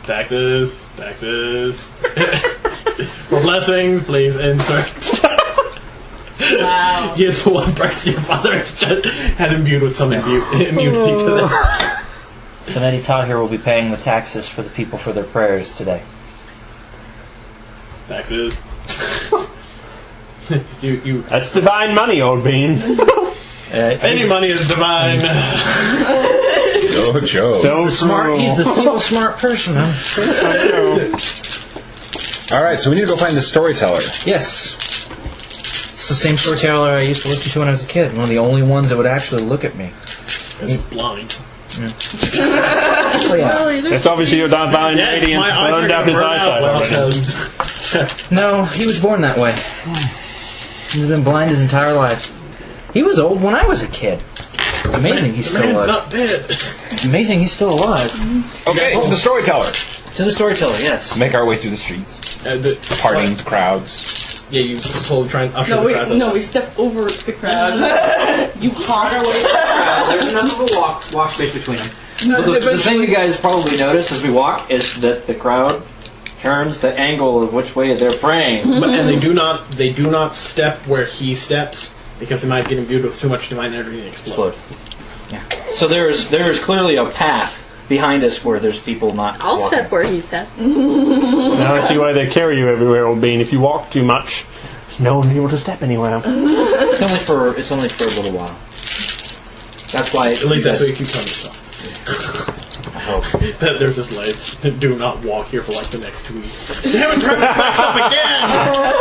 Taxes. For blessings, please insert. Wow. He is the one person your father has imbued with some immunity to this. So Nettie Tahir will be paying the taxes for the people for their prayers today. Taxes. you. That's divine money, old bean. Any money is divine. Oh, Joe. He's the single smart person, huh? All right, so we need to go find the storyteller. Yes. It's the same storyteller I used to listen to when I was a kid. One of the only ones that would actually look at me. He's blind. Oh, yeah. It's obviously your divine radiance burned out his eyesight already. No, he was born that way. He's been blind his entire life. He was old when I was a kid. It's amazing he's still alive. Not dead. It's amazing he's still alive. Okay, to the storyteller. To the storyteller, yes. Make our way through the streets. Parting the crowds. Yeah, you totally try and usher the crowds up. we step over the crowd. You hawk our way to the crowd. There's enough of a walk space between them. The thing you guys probably notice as we walk is that the crowd turns the angle of which way they're praying. And they do not step where he steps, because they might get imbued with too much divine energy and explode. Yeah. So there's clearly a path behind us where there's people not I'll walking. step where he steps. Now I see why they carry you everywhere, old bean. If you walk too much, there's no one able to step anywhere. It's only for a little while. That's why. At least that's what you keep telling yourself. I hope. There's this light. Do not walk here for like the next 2 weeks. Damn it, traffic backs up again!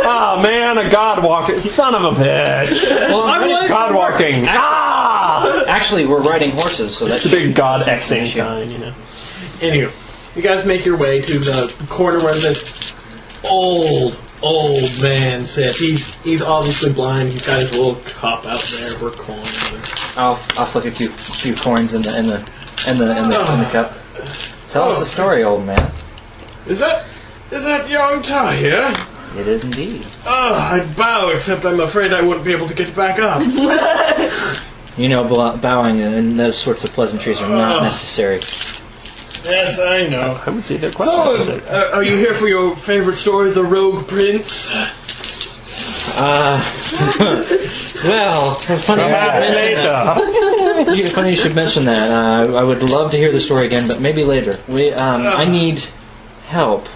Oh man, a god walking. Son of a bitch. Well, I'm god walking. Actually, we're riding horses, so that's a big god Xing sign, you know. Anyway, you guys make your way to the corner where this old man sits. He's obviously blind. He's got his little cup out there for coins. I'll flick a few coins in the cup. Tell us the story, old man. Is that young Tahir? It is indeed. I'd bow, except I'm afraid I wouldn't be able to get back up. You know, bowing and those sorts of pleasantries are not necessary. Yes, I know. I would say they're quite So, are you here for your favorite story, The Rogue Prince? Well, funny you should mention that. I would love to hear the story again, but maybe later. I need help.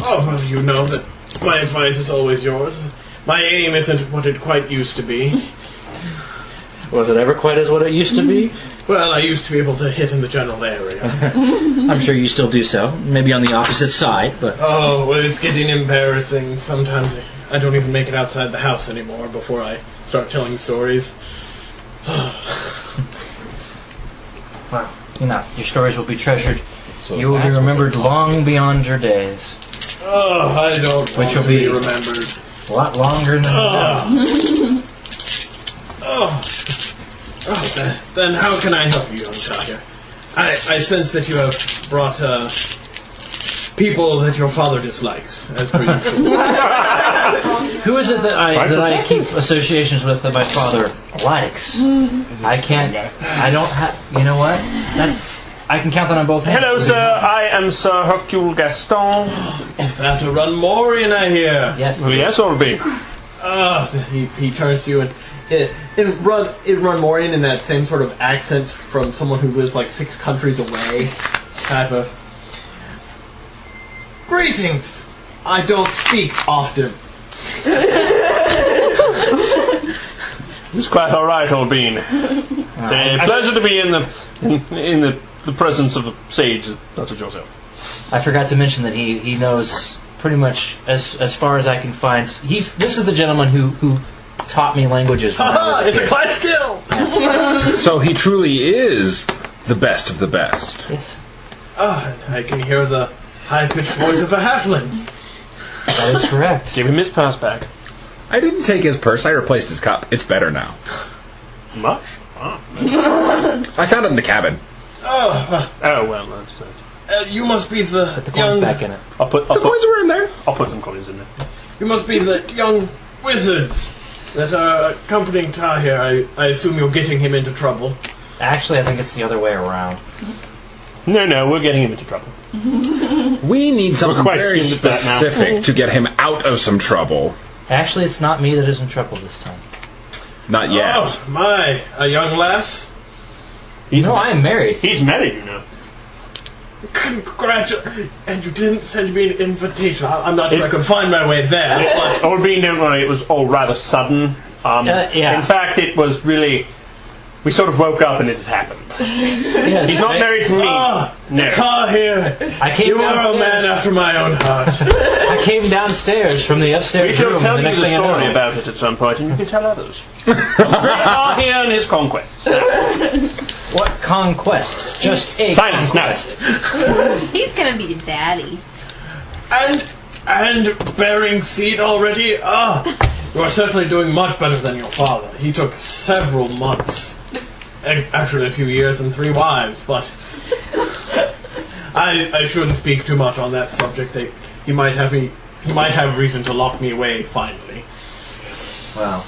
Oh, well, you know that my advice is always yours. My aim isn't what it quite used to be. Was it ever quite as what it used to be? Well, I used to be able to hit in the general area. I'm sure you still do so. Maybe on the opposite side, but... Oh, well, it's getting embarrassing. Sometimes I don't even make it outside the house anymore before I start telling stories. Wow. Your stories will be treasured. So you will be remembered long beyond your days. Oh, I don't want to be remembered. A lot longer than then how can I help you, young Tahir? I sense that you have brought people that your father dislikes, as per usual. Who is it that I keep associations with that my father likes? I don't have... You know what? I can count that on both hands. Hello, sir. I am Sir Hercule Gaston. Is that a Runmorian, I hear? Yes. Well, yes, old bean. He turns to you and in Runmorian, in that same sort of accent from someone who lives like 6 countries away, type of. Greetings. I don't speak often. It's quite all right, old bean. It's a pleasure to be in the presence of a sage such as yourself. I forgot to mention that he knows pretty much as far as I can find. This is the gentleman who taught me languages when I was a It's kid. a class skill. So he truly is the best of the best. Yes. I can hear the high-pitched voice of a halfling. That is correct. Give him his purse back. I didn't take his purse. I replaced his cup. It's better now. Much? Oh, I found it in the cabin. well, that's... You must be the Put the coins back in it. The coins were in there. I'll put some coins in there. You must be the young wizards that are accompanying Tahir. I assume you're getting him into trouble. Actually, I think it's the other way around. No, we're getting him into trouble. We need something quite very skimmed at that now. specific to get him out of some trouble. Actually, it's not me that is in trouble this time. Not yet. Oh, my. A young lass? No, I am married. He's married, you know. Congratulations! And you didn't send me an invitation. I'm not sure I could find my way there. But Old Bean, don't worry, it was all rather sudden. Yeah. In fact, it was really... We sort of woke up and it had happened. Yes, He's not married to me. No. Car here. You are a man after my own heart. I came downstairs from the We upstairs shall room. tell and you the the next thing I story know, about it at some point, and you can tell others. Car here and his conquests. what conquests? Just a Silence now. conquest. He's gonna be daddy. And bearing seed already? You are certainly doing much better than your father. He took several months. Actually, a few years and 3 wives, but I shouldn't speak too much on that subject. He might have reason to lock me away finally. Well,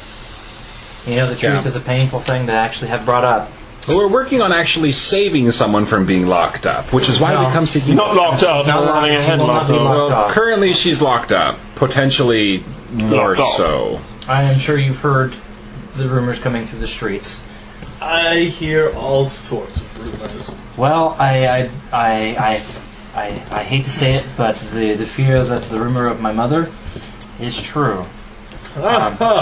you know, the truth is a painful thing to actually have brought up. Well, we're working on actually saving someone from being locked up, which is why we come seeking... Not locked up, not we're having a head locked up. Well, currently she's locked up. Potentially more so. I am sure you've heard the rumors coming through the streets. I hear all sorts of rumors. Well, I hate to say it, but the fear that the rumor of my mother is true.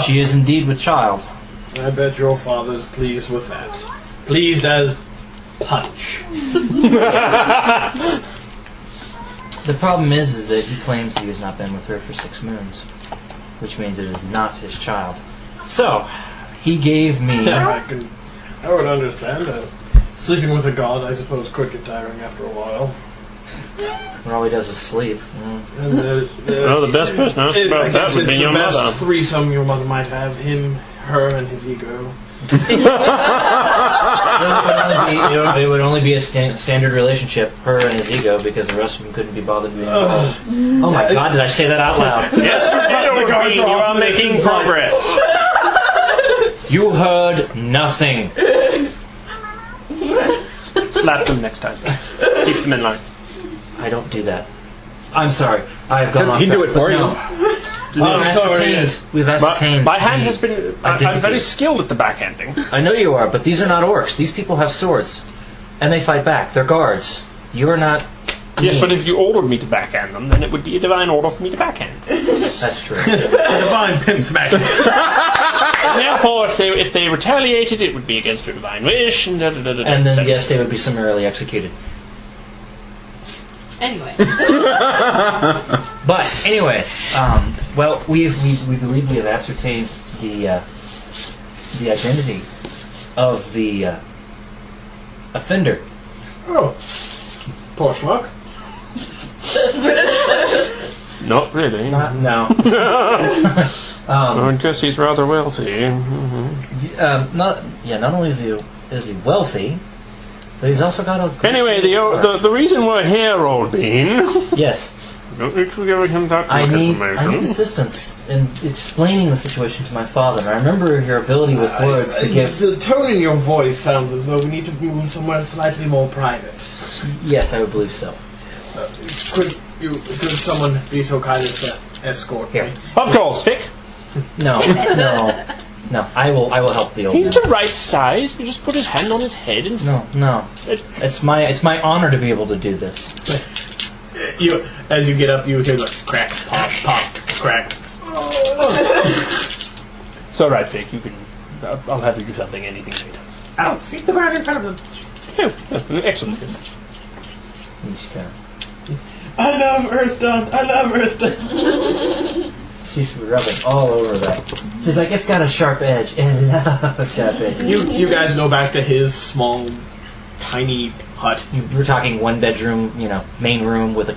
She is indeed with child. I bet your father's pleased with that. Pleased as punch. The problem is that he claims he has not been with her for 6 moons, which means it is not his child. So, he gave me... I would understand. Sleeping with a god, I suppose, could get tiring after a while. When all he does is sleep. And the best person about that would be your mother. The best threesome your mother might have. Him, her, and his ego. It would only be a standard relationship, her and his ego, because the rest of them couldn't be bothered being involved. Oh my god, did I say that out loud? Yes, you are making progress. You heard nothing. Slap them next time. Keep them in line. I don't do that. I'm sorry. I have gone off. He'd do it for you. We've ascertained. My hand has been... I'm identity. very skilled at the backhanding. I know you are, but these are not orcs. These people have swords. And they fight back. They're guards. You are not... Yes, but if you ordered me to backhand them, then it would be a divine order for me to backhand. That's true. Divine pin smack. Therefore, if they retaliated, it would be against a divine wish, and And then, yes, they would be summarily executed. Anyway. But, anyways, well, we believe we have ascertained the identity of the offender. Oh. Poor schmuck. Not really. No. I guess he's rather wealthy. Mm-hmm. Not only is he wealthy, but he's also got a... Anyway, the reason we're here, Old Bean... Yes. Don't need to give him that I much need information. assistance in explaining the situation to my father. And I remember your ability with words to give... The tone in your voice sounds as though we need to move somewhere slightly more private. Yes, I would believe so. Could someone be so kind as to escort me? Of course, Vic. No. I will help the old man. He's the right size. You just put his hand on his head and... No. It's my honor to be able to do this. As you get up, you hear the crack, pop, pop, crack. It's all right, Vic. You can... I'll have you do something, anything later. I'll sweep the ground in front of them. Oh, excellent. I love Earthdawn. She's rubbing all over that. She's like, it's got a sharp edge. And sharp edges. You guys go back to his small, tiny hut. We're talking 1 bedroom, main room with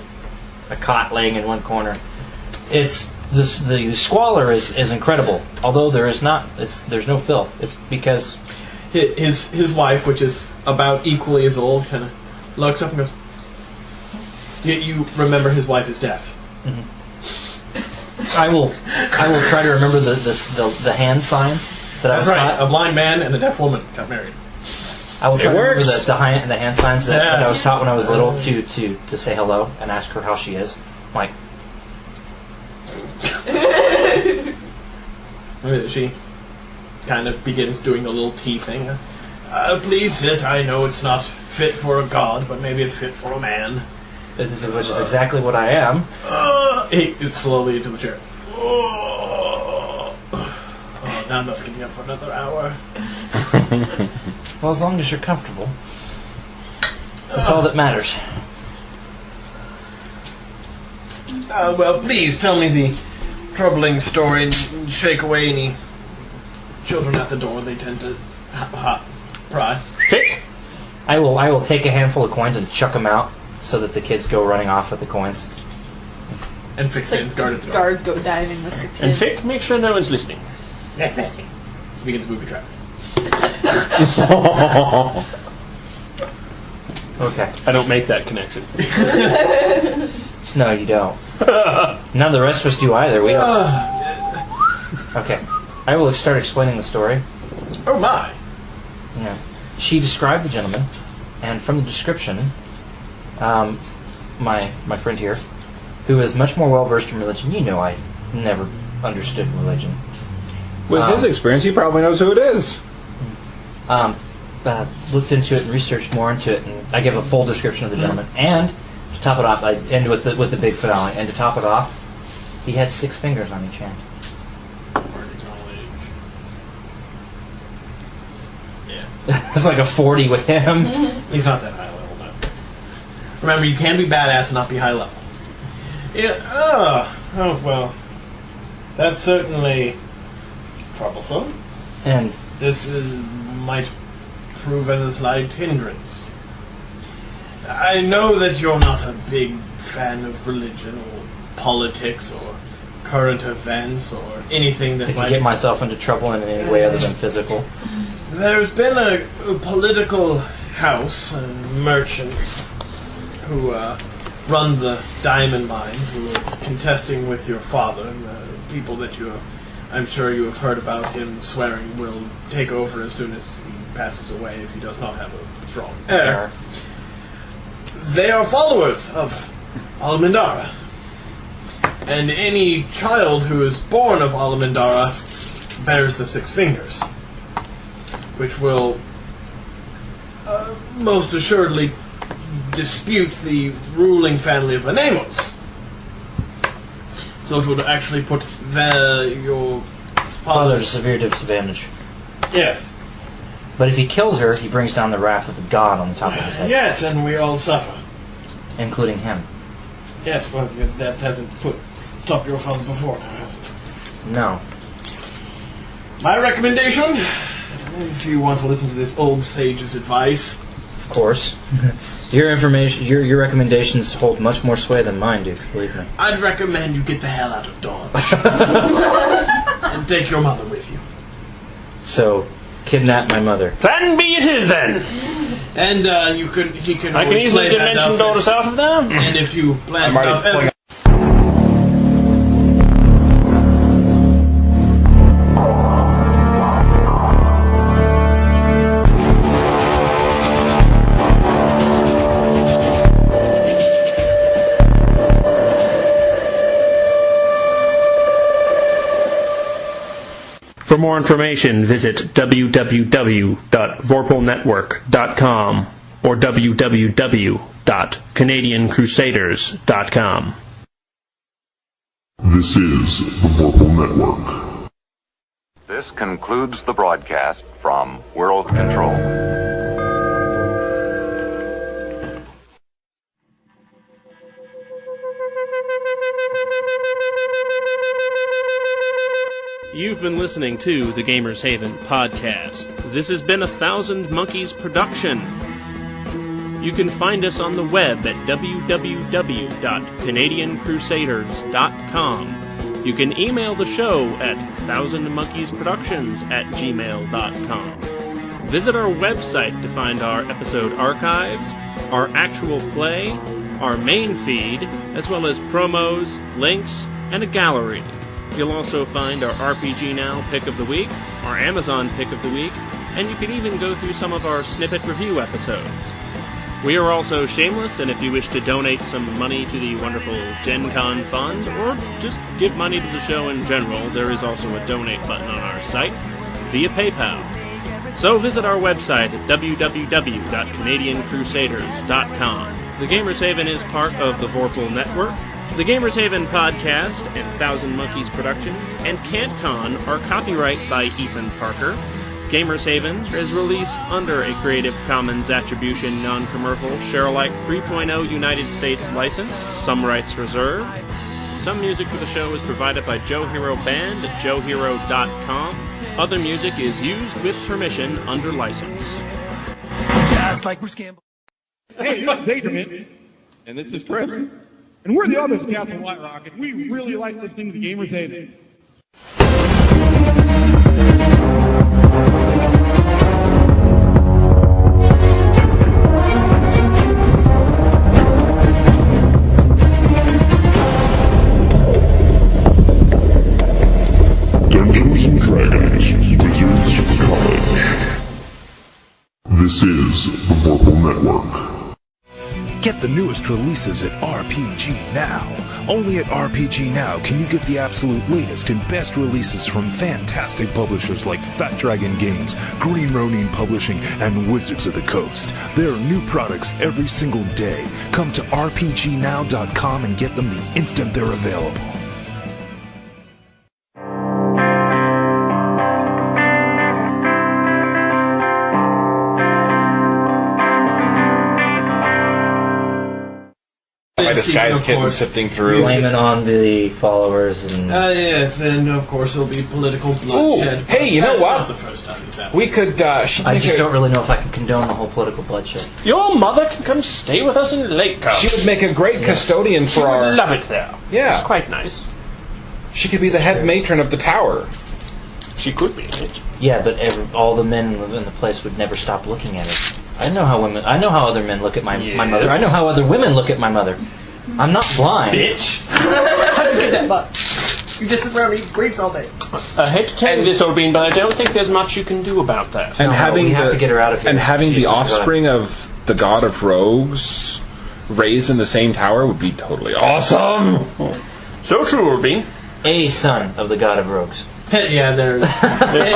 a cot laying in one corner. It's the squalor is incredible. Although there's no filth. It's because his wife, which is about equally as old, kind of looks up and goes. You remember his wife is deaf. Mm-hmm. I will try to remember the hand signs that I was taught. A blind man and a deaf woman got married. I will try to remember the hand signs that I was taught when I was little to say hello and ask her how she is. Like, she kind of begins doing the little tea thing. Please sit. I know it's not fit for a god, but maybe it's fit for a man. which is exactly what I am. He gets slowly into the chair. Now I'm not getting up for another hour. Well, as long as you're comfortable. That's all that matters. Well, please tell me the troubling story and shake away any children at the door. They tend to pry. Pick. I will take a handful of coins and chuck them out so that the kids go running off with the coins. And Fick stands guard at the door. Guards go diving with the kids. And Fick, make sure no one's listening. Yes, Bessie. He begins booby trap. Okay. I don't make that connection. No, you don't. None of the rest of us do either. We don't. Okay. I will start explaining the story. Oh my! Yeah. She described the gentleman, and from the description, my friend here, who is much more well versed in religion, I never understood religion. With his experience, he probably knows who it is. Looked into it and researched more into it, and I give a full description of the gentleman. And to top it off, I end with the big finale. And to top it off, he had 6 fingers on each hand. Yeah, it's like a 40 with him. He's not that high level, though. Remember, you can be badass and not be high level. Yeah. Oh well. That's certainly troublesome. And this might prove as a slight hindrance. I know that you're not a big fan of religion or politics or current events or anything that I can might get myself into trouble in any way other than physical. There's been a political house and merchants who run the diamond mines who are contesting with your father and people that I'm sure you have heard about him swearing will take over as soon as he passes away if he does not have a strong heir. They are followers of Alamandara. And any child who is born of Alamandara bears the 6 fingers, which will most assuredly dispute the ruling family of Anemos. So it would actually put your Father at a severe disadvantage. Yes. But if he kills her, he brings down the wrath of the god on the top of his head. Yes, and we all suffer. Including him. Yes, well, that hasn't stopped your father before now, has it? No. My recommendation, if you want to listen to this old sage's advice. Of course. Your information, your recommendations hold much more sway than mine do, believe me. I'd recommend you get the hell out of Dodge. And take your mother with you. So, kidnap my mother. Plan B it is then. And he can I can easily dimension daughter south of them. And if you plan enough For more information, visit www.vorpalnetwork.com or www.canadiancrusaders.com. This is the Vorpal Network. This concludes the broadcast from World Control. You've been listening to the Gamers Haven podcast. This has been a Thousand Monkeys production. You can find us on the web at www.canadiancrusaders.com. You can email the show at thousandmonkeysproductions@gmail.com. Visit our website to find our episode archives, our actual play, our main feed, as well as promos, links, and a gallery. You'll also find our RPG Now Pick of the Week, our Amazon Pick of the Week, and you can even go through some of our snippet review episodes. We are also shameless, and if you wish to donate some money to the wonderful Gen Con Fund, or just give money to the show in general, there is also a donate button on our site via PayPal. So visit our website at www.canadiancrusaders.com. The Gamers Haven is part of the Vorpal Network. The Gamers Haven podcast and Thousand Monkeys Productions and CanCon are copyright by Ethan Parker. Gamers Haven is released under a Creative Commons Attribution Non-Commercial Share-alike 3.0 United States license, some rights reserved. Some music for the show is provided by Joe Hero Band at joehero.com. Other music is used with permission under license. Just like Bruce Campbell. Hey, this is Adrian. And this is Chris. And we're the others at Castle White Rock, and we really like listening to the Gamers Haven. Dungeons and Dragons Wizards College. This is the Vorpal Network. Get the newest releases at RPG Now. Only at RPG Now can you get the absolute latest and best releases from fantastic publishers like Fat Dragon Games, Green Ronin Publishing, and Wizards of the Coast. There are new products every single day. Come to RPGNow.com and get them the instant they're available. My disguise kitten sifting through. Blame it on the followers and. Yes, and of course there'll be political bloodshed. Ooh, hey, you know what? Not the first time it's happened. We could. I just don't really know if I can condone the whole political bloodshed. Your mother can come stay with us in Lakecoast. She would make a great custodian for our. Love it there. Yeah, it's quite nice. She could be the head matron of the tower. She could be. Yeah, but all the men in the place would never stop looking at her. I know how other men look at my mother. I know how other women look at my mother. I'm not blind. Bitch. How did you get that butt? You just sit around eating grapes all day. I hate to tell you this, Orbeen, but I don't think there's much you can do about that. And we have to get her out of here. And having She's the offspring of the god of rogues raised in the same tower would be totally awesome. So true, Orbeen. A son of the god of rogues. Yeah, there's. Okay.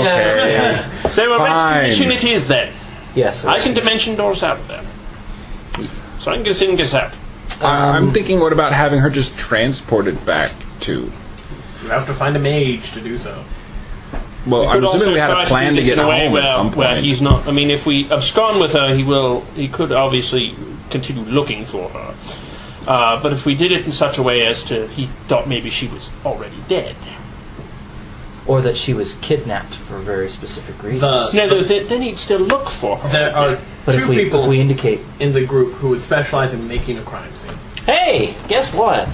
Yeah. So a rescue mission it is then. Yes. I can dimension doors out of there. So I can get us in and get us out. I'm thinking, what about having her just transported back to... You have to find a mage to do so. Well, I'm assuming we had a plan to get home at some point. Where he's not... I mean, if we abscond with her, he could obviously continue looking for her. But if we did it in such a way as to... He thought maybe she was already dead. Or that she was kidnapped for very specific reasons. Then he'd still look for her. There are two people we indicate in the group who would specialize in making a crime scene. Hey, guess what?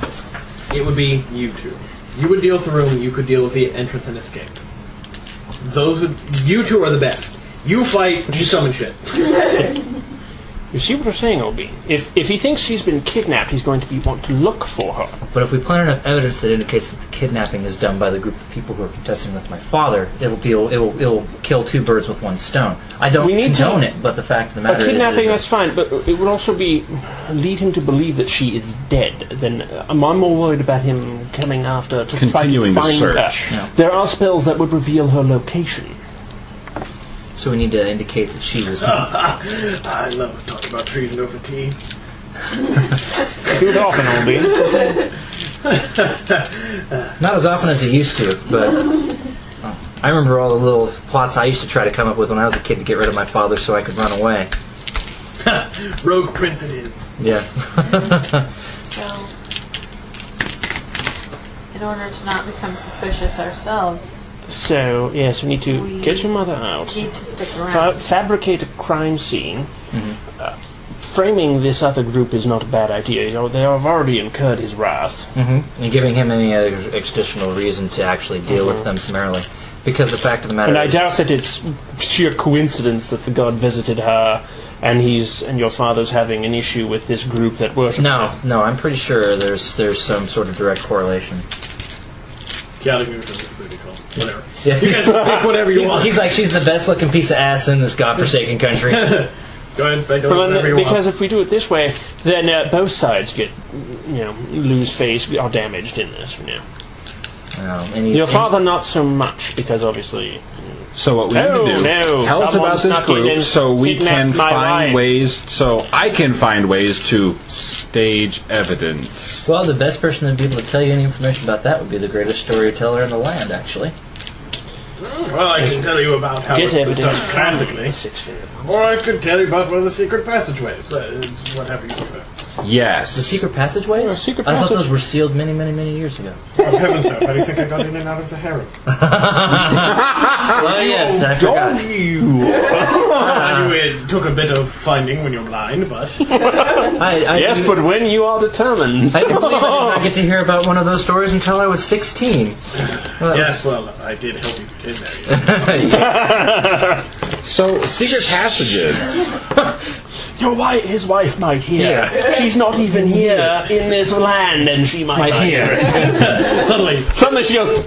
It would be you two. You would deal with the room, you could deal with the entrance and escape. You two are the best. You fight, you summon shit. You see what we're saying, Obi? If he thinks she's been kidnapped, he's going to want to look for her. But if we plant enough evidence that indicates that the kidnapping is done by the group of people who are contesting with my father, it'll kill two birds with one stone. I don't condone it, but the fact of the matter is... kidnapping, that's fine, but it would also lead him to believe that she is dead. Then I'm more worried about him coming after to continuing try to find the search. her. Yeah. There are spells that would reveal her location. So we need to indicate that she was... I love talking about treason over tea. Do it often, Obi. Not as often as he used to, but... I remember all the little plots I used to try to come up with when I was a kid to get rid of my father so I could run away. Rogue Prince it is. Yeah. So, in order to not become suspicious ourselves... So, yes, we need to get your mother out. We need to stick around. Fabricate a crime scene. Mm-hmm. Framing this other group is not a bad idea. You know, they have already incurred his wrath. Mm-hmm. And giving him any additional reason to actually deal with them summarily. Because the fact of the matter is... And I doubt that it's sheer coincidence that the god visited her and your father's having an issue with this group that worships her. No, I'm pretty sure there's some sort of direct correlation. Whatever. Yeah. You guys pick whatever you want. He's like, she's the best looking piece of ass in this godforsaken country. Go ahead and speculate whatever you want. Because if we do it this way, then both sides get, lose face, are damaged in this. Your father not so much, because obviously So what we need to do, tell us about this group so we can find ways, so I can find ways to stage evidence. Well, the best person to be able to tell you any information about that would be the greatest storyteller in the land, actually. Well, I can tell you about how it was done classically. Or I could tell you about one of the secret passageways. Whatever you prefer. Yes. The secret passageways? I thought those were sealed many, many, many years ago. Oh, heavens no. How do you think I got in and out of the harem? Well, yes, I forgot. I knew it took a bit of finding when you're blind, but... Yes, but when you are determined. I didn't believe I did not get to hear about one of those stories until I was 16. Well, I did help you get there. So, secret passages. His wife might hear. She's not even here in this land, and she might hear. Suddenly she goes.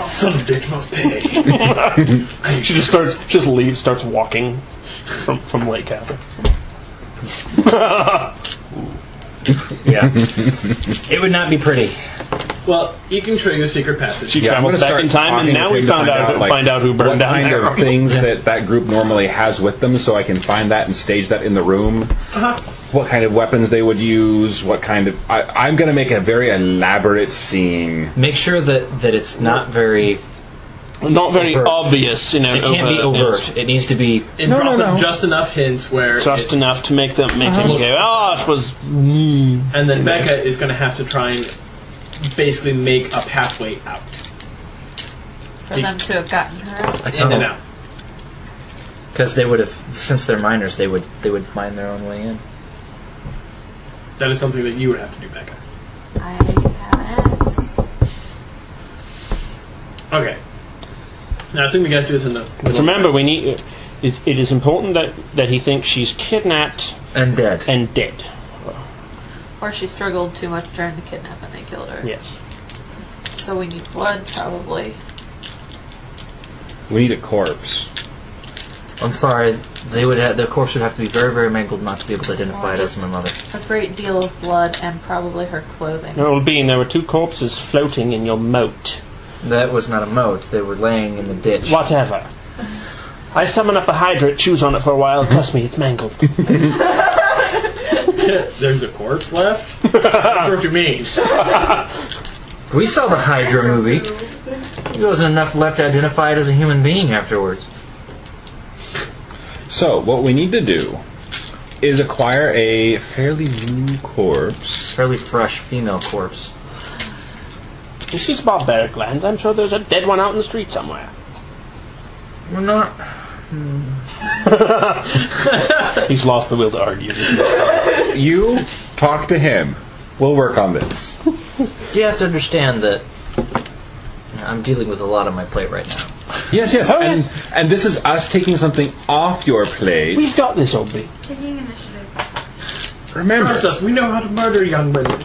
Some bitch must pay. She just leaves, starts walking from Lake Castle. Yeah, it would not be pretty. Well, you can show you a secret passage. She travels back in time, and now we find out who burned down what kind of things that group normally has with them, so I can find that and stage that in the room. What kind of weapons they would use? What kind of? I'm going to make a very elaborate scene. Make sure that it's not very overt. Obvious. You know, it can't be overt. Yes. It needs to be. And drop them just enough hints where enough to make him go. Oh, it was. And then Becca is going to have to try and basically make a pathway out. For them to have gotten her out. In and out. Because they would have, since they're minors, they would mine their own way in. That is something that you would have to do, Becca. I have. Okay. Now, I assume you guys do this in the middle. Remember, we need. It is important that he thinks she's kidnapped and dead. Or she struggled too much during the kidnap and they killed her. Yes. So we need blood, probably. We need a corpse. I'm sorry, their corpse would have to be very, very mangled not to be able to identify it as my mother. A great deal of blood and probably her clothing. Well, Bean, there were two corpses floating in your moat. That was not a moat. They were laying in the ditch. Whatever. I summon up a Hydra, chews on it for a while. Trust me, it's mangled. There's a corpse left? What do you mean? We saw the Hydra movie. There wasn't enough left to identify it as a human being afterwards. So, what we need to do is acquire a fairly new corpse. Fairly fresh female corpse. This is barbaric land. I'm sure there's a dead one out in the street somewhere. We're not... He's lost the will to argue. You talk to him. We'll work on this. You have to understand that I'm dealing with a lot on my plate right now. Yes. And this is us taking something off your plate. We've got this, Obi. Taking initiative. Remember. Trust us, we know how to murder young women.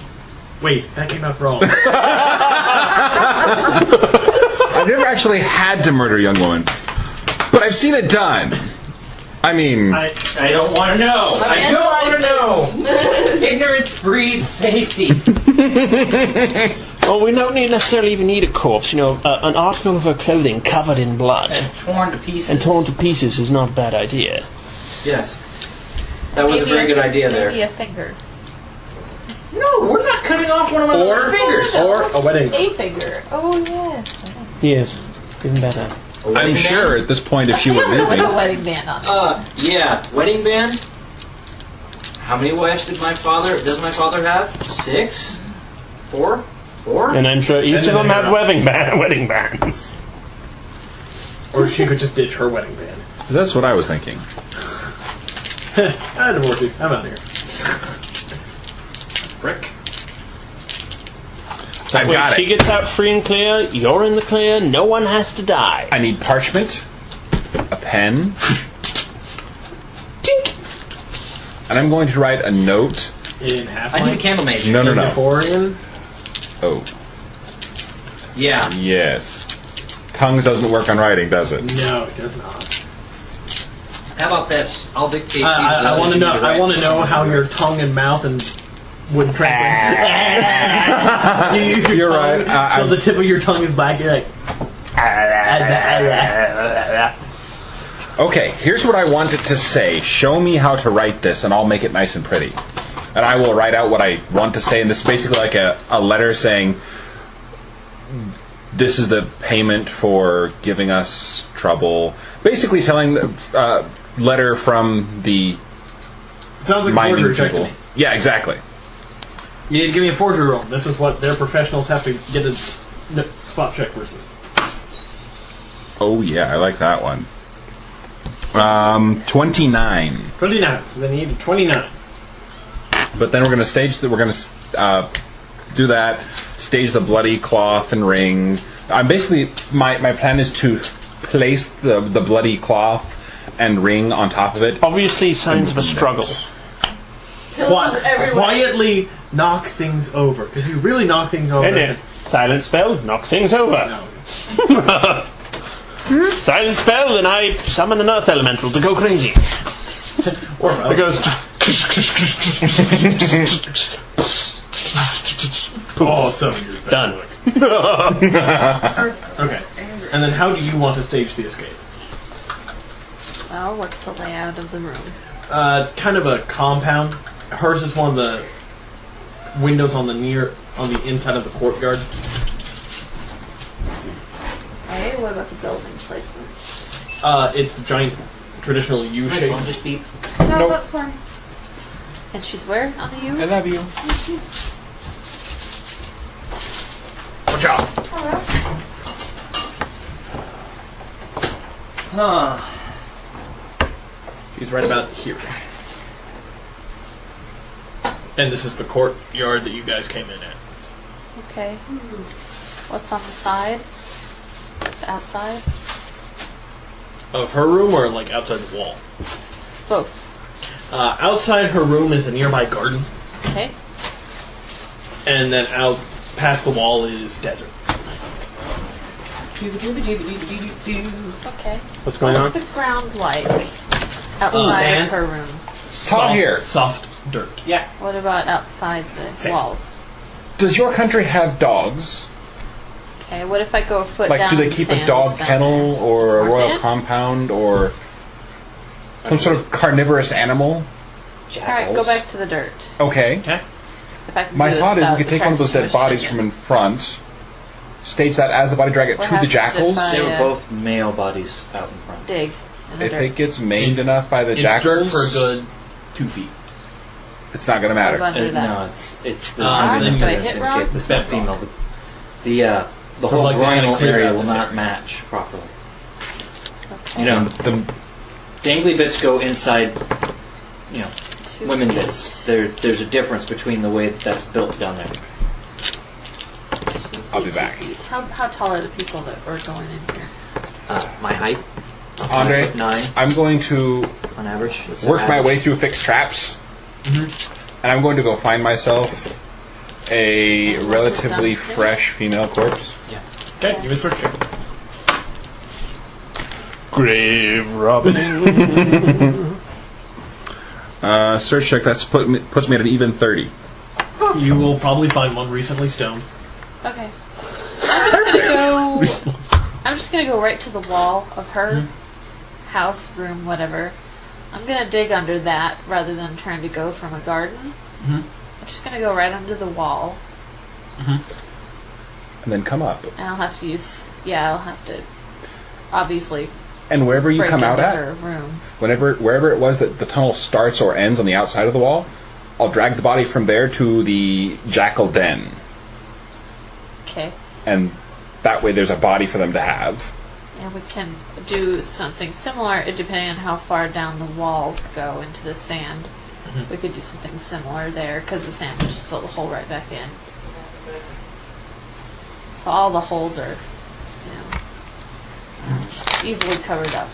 Wait, that came out wrong. I've never actually had to murder a young woman, but I've seen it done. I mean... I don't want to know. I don't want to know. Ignorance breeds safety. Well, we don't necessarily even need a corpse. You know, an article of her clothing covered in blood. And torn to pieces. And torn to pieces is not a bad idea. Yes. That was a very good idea there. Maybe a finger. No, we're not cutting off one of my mother's fingers. Or a wedding. A finger. Oh, yes. Yes, even better. I'm sure at this point if she were With living... a wedding band on it. Yeah, wedding band. How many wives does my father have? 6? 4? 4? And I'm sure each of them have wedding bands. Or she could just ditch her wedding band. That's what I was thinking. I divorce you. I'm out of here. Frick. I've got If she gets out free and clear, you're in the clear, no one has to die. I need parchment, a pen, tink, and I'm going to write a note. In half. I need a candle mage. No. Euphorian? Oh. Yeah. Yes. Tongue doesn't work on writing, does it? No, it does not. How about this? I'll dictate. I want to know. I want to know how your tongue and mouth and would translate. You use your tongue, right. so the tip of your tongue is black. You're like, Okay, here's what I wanted to say. Show me how to write this, and I'll make it nice and pretty. And I will write out what I want to say, and this is basically like a letter saying, this is the payment for giving us trouble. Basically telling the letter from the Sounds like a mining forgery check to people. me. Yeah, exactly. You need to give me a forgery roll. This is what their professionals have to get a spot check versus. Oh, yeah, I like that one. 29. 29. So then you need a 29. But then we're going to stage we're going to do that, stage the bloody cloth and ring. I'm basically, my plan is to place the bloody cloth and ring on top of it. Obviously signs of a struggle. Quietly knock things over. Because if you really knock things over... And then, silent spell, knock things over. No. Silent spell, and I summon an earth elemental to go crazy. It goes... Oh, 7 years back. Done. Okay. And then how do you want to stage the escape? Well, what's the layout of the room? Kind of a compound. Hers is one of the windows on the inside of the courtyard. Okay, what about the building placement? It's the giant traditional U shape. Just beep. No, Nope. that's fine. And she's where on the U? I love you. Watch out! Huh. He's right about here. And this is the courtyard that you guys came in at. Okay. What's on the side? The outside? Of her room or like outside the wall? Both. Outside her room is a nearby garden. Okay. And then out past the wall is desert. Okay. What's going on? What's the ground like outside sand. of her room? Soft dirt. Yeah. What about outside the Sand. walls? Does your country have dogs? Okay, what if I go a foot Like, down do they the keep a sand dog instead? kennel or a More royal sand? compound or some sort of carnivorous animal? Alright, go back to the dirt. Okay. Okay. If I can My do this thought is we without could take one of those dead attracting bodies too from much in front, stage that as the body, drag it What to the happens if jackals. I- They were Yeah. both male bodies out in front. dig in the If dirt. it gets maimed enough by the It's jackals, dirt for a good 2 feet. it's not going to matter. What about under that? No, it's there's Alright, no then do I difference hit in wrong? case it's not Bedrock. female. The So whole like they're gonna groinal clear area out will this not area. match properly. Okay. You know, The dangly bits go inside. You know, Two women feet. bits. There's a difference between the way that's built down there. I'll be back. How tall are the people that are going in here? My height, Andre, 5'9" I'm going to on average. It's work my average. way through fixed traps, and I'm going to go find myself a relatively fresh female corpse. Yeah. Okay, give me a search check. Grave robbing. Search check, puts me at an even 30. You will probably find one recently stoned. Okay. I'm just gonna go right to the wall of her house, room, whatever. I'm gonna dig under that rather than trying to go from a garden. I'm just gonna go right under the wall, And then come up. and I'll have to use. Yeah, I'll have to. Obviously, And wherever you break come out into at, her room. wherever it was that the tunnel starts or ends on the outside of the wall, I'll drag the body from there to the jackal den. Okay. And that way there's a body for them to have. And we can do something similar depending on how far down the walls go into the sand. We could do something similar there because the sand would just fill the hole right back in. So all the holes are, easily covered up.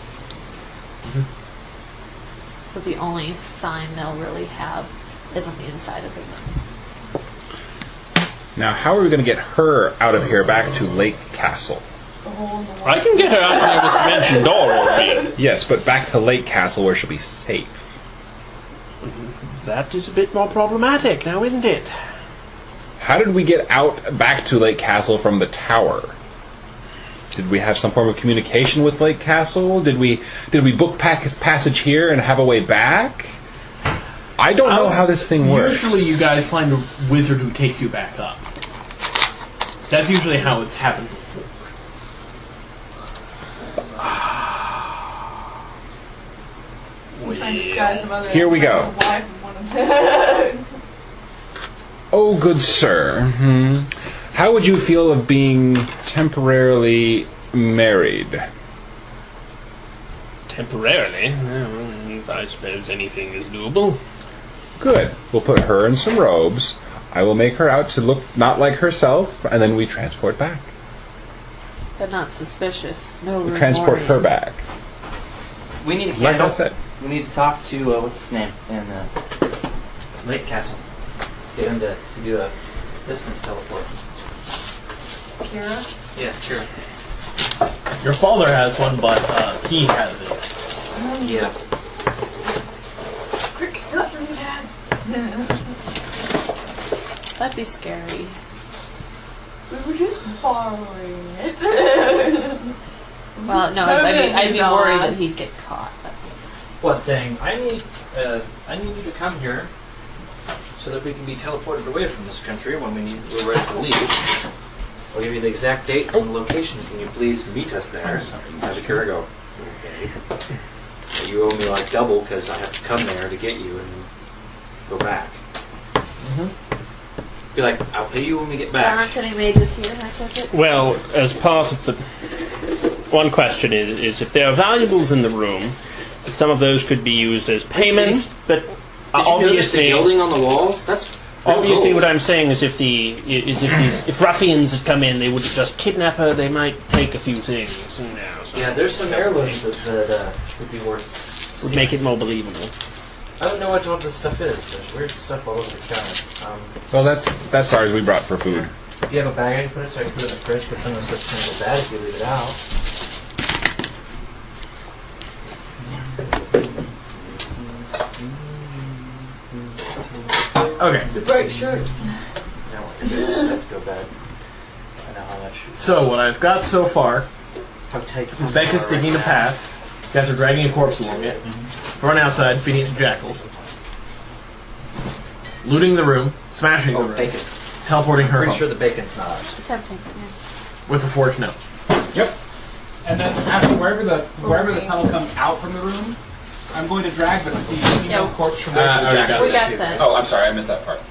So the only sign they'll really have is on the inside of the room. Now, how are we going to get her out of here back to Lake Castle? I can get her out there with the mentioned door already. Yes, but back to Lake Castle where she'll be safe. That is a bit more problematic now, isn't it? How did we get out back to Lake Castle from the tower? Did we have some form of communication with Lake Castle? Did we book passage here and have a way back? I don't know how this thing works. Usually you guys find a wizard who takes you back up. That's usually how it's happened before. Here we go. Oh, good sir. How would you feel of being temporarily married? Temporarily? Well, I suppose anything is doable. Good. We'll put her in some robes. I will make her out to look not like herself, and then we transport back. But not suspicious. No We room transport her warning. back. We need a Like candle. I said. We need to talk to what's his name in Lake Castle. Get him to do a distance teleport. Kira? Yeah, sure. Your father has one, but he has it. Yeah. Quick, stop from Dad. That'd be scary. We were just borrowing it. Well, no, I'd be worried that he'd get caught. What, saying, I need you to come here so that we can be teleported away from this country when we're ready to leave. I'll give you the exact date and location. Can you please meet us there? Have Akira go, okay. But you owe me like double because I have to come there to get you and go back. Be like, I'll pay you when we get There back. aren't any mages here, I took it. Well, as part of the... One question is if there are valuables in the room, some of those could be used as payment, but Did you notice the obviously... gilding on the walls? That's real Obviously, gold. what I'm saying is if ruffians had come in, they wouldn't just kidnap her, they might take a few things. You know, so Yeah, there's some heirlooms that would be worth. would make it more believable. I don't know what all this stuff is. There's weird stuff all over the counter. Well, that's ours we brought for food. Do you have a bag I can put it so I can put it in the fridge? Because some of the stuff's going to go bad if you leave it out. Okay. The bright shirt. I don't want the stuff to go bad. I know how much. So what I've got so far How tight is Becca's digging a path. You guys are dragging a corpse along it. Throwing outside, feeding it to jackals. Looting the room, smashing the room, bacon. teleporting her Pretty home sure the bacon's not ours. Tempting. with a forged note. Yep. And then after wherever the tunnel comes out from the room, I'm going to drag the female corpse from there to the jacket. We got that. Oh, I'm sorry, I missed that part.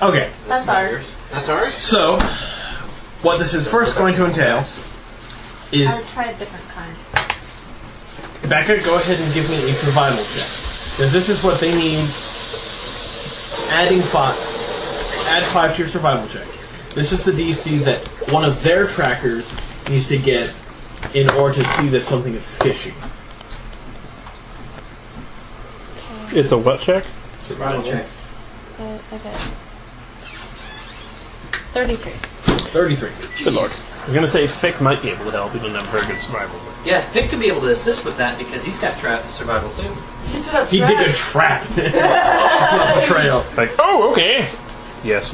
Okay. That's ours. That's ours? So, what this is first going to entail I is... would try a different kind. Becca, go ahead and give me a survival check. Because this is what they need. Add 5 to your survival check. This is the DC that one of their trackers needs to get in order to see that something is fishy. It's a what check? Survival check. Okay. 33. 33. Good lord. I was going to say Fick might be able to help. He doesn't have very good survival. Yeah, Fick could be able to assist with that because he's got survival too. He did a trap. It's not a trail. Like, oh, okay. Yes,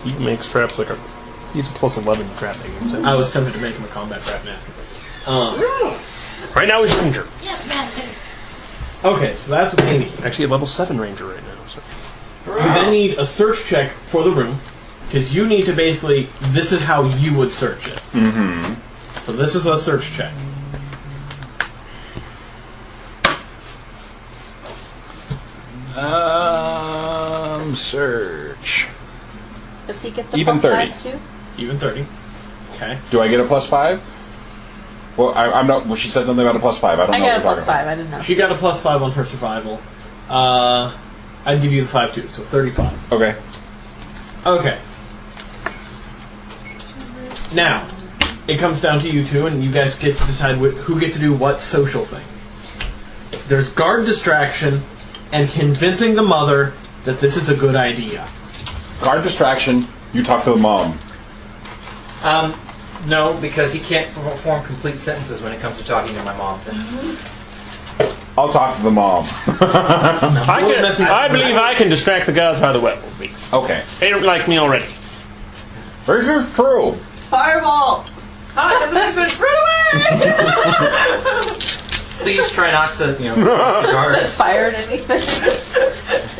he makes traps like a... He's a plus 11 trap maker. So. I was tempted to make him a combat trap master. Right now he's ranger. Yes, master. Okay, so that's what they need. Actually a level 7 ranger right now. So. You then need a search check for the room, because you need to basically, this is how you would search it. Mm-hmm. So this is a search check. Search. Does he get the Even plus 30. 5 too? Even 30. Okay. Do I get a +5? Well, I'm not. Well, she said something about a +5. I don't know. I got a what you're plus talking 5. I didn't know. She got a +5 on her survival. I'd give you the 5 too, so 35. about. Okay. Okay. Now, it comes down to you two, and you guys get to decide who gets to do what social thing. There's guard distraction and convincing the mother that this is a good idea. Guard distraction. You talk to the mom. No, because he can't form complete sentences when it comes to talking to my mom. I'll talk to the mom. I believe I can distract the guards by the web. Okay. They don't like me already. This is true. Fireball! Hi, run away! Please try not to, the guards. Set fire to anything.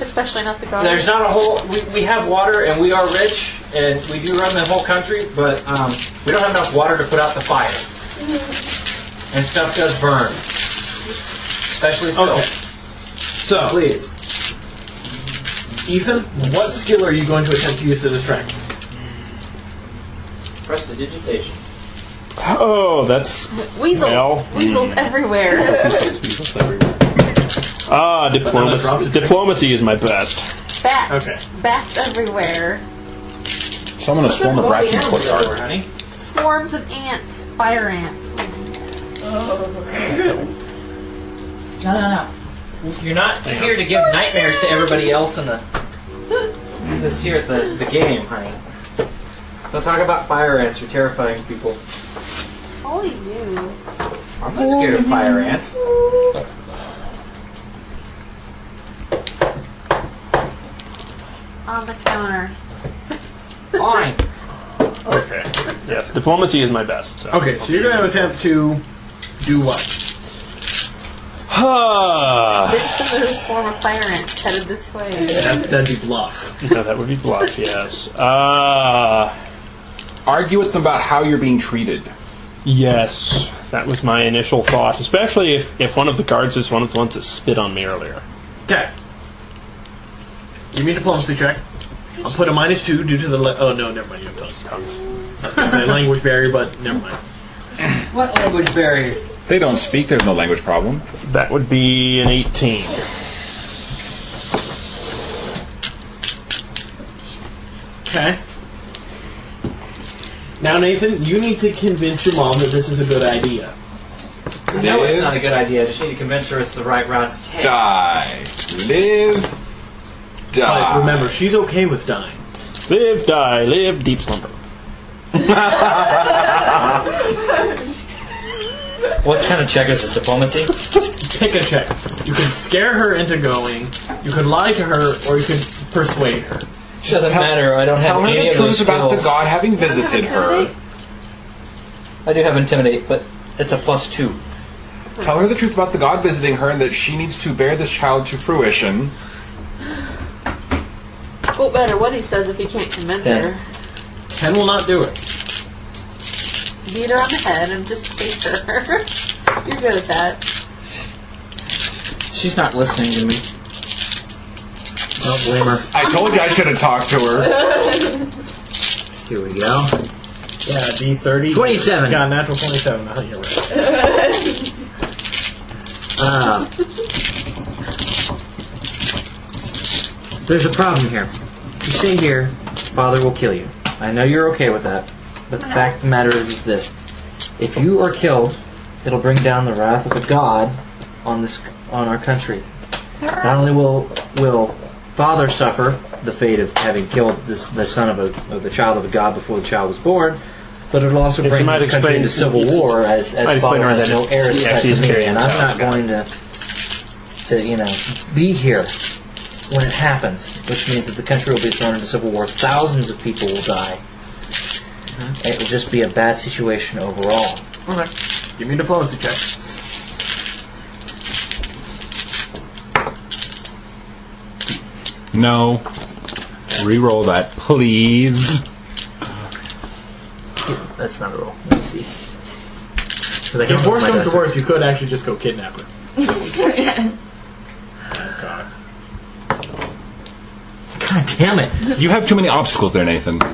Especially not the guards. There's not a whole. We have water and we are rich and we do run the whole country, but we don't have enough water to put out the fire. And stuff does burn, especially silk. Okay. So, please, Ethan, what skill are you going to attempt to use to distract him? Prestidigitation. Oh, that's Weasels. Weasels everywhere. Diplomacy. Diplomacy is my best. Bats. Okay. Bats everywhere. Someone a swarm of rats in the courtyard. Honey. Swarms of ants. Fire ants. No. You're not here to give nightmares to everybody else in the that's here at the game, honey. Don't talk about fire ants. You're terrifying people. Only you. I'm not scared of fire ants. On the counter. Fine. Okay. Yes, diplomacy is my best. So. Okay, so you're going to attempt to do what? There's a swarm of fire ants headed this way. That'd be bluff. No, that would be bluff, yes. Argue with them about how you're being treated. Yes, that was my initial thought, especially if one of the guards is one of the ones that spit on me earlier. Okay. Give me a diplomacy check. I'll put a -2 due to the... oh, no, never mind. You have tongue. I was going to say language barrier, but never mind. What language barrier? They don't speak, there's no language problem. That would be an 18. Okay. Now, Nathan, you need to convince your mom that this is a good idea. I know it's not a good idea. I just need to convince her it's the right route to take. Die. Live. Die. But remember, she's okay with dying. Live, die, live, deep slumber. What kind of check is it? Diplomacy? Pick a check. You can scare her into going, you could lie to her, or you could persuade her. It doesn't matter. I don't have Tell her any the of those truth about the skills. god having visited her. I do have intimidate, but it's a +2. Tell her the truth about the god visiting her and that she needs to bear this child to fruition. Well, better what he says if he can't convince 10. her. 10 will not do it. Beat her on the head and just take her. You're good at that. She's not listening to me. Don't blame her. I told you I should have talked to her. Here we go. Yeah, D30. 27. Yeah, natural 27. No, you're right. There's a problem here. You stay here, Father will kill you. I know you're okay with that, but the fact of the matter is this. If you are killed, it'll bring down the wrath of the God on our country. Not only will Father suffer the fate of having killed the son of the child of a God before the child was born, but it'll also bring this country into civil war as Father has no heir to me, and I'm not going to be here when it happens, which means that the country will be thrown into civil war. Thousands of people will die. It will just be a bad situation overall. Okay. Give me a diplomacy check. No. Reroll that, please. That's not a roll. Let me see. If worse comes to worse, you could actually just go kidnap her. God damn it. You have too many obstacles there, Nathan. No.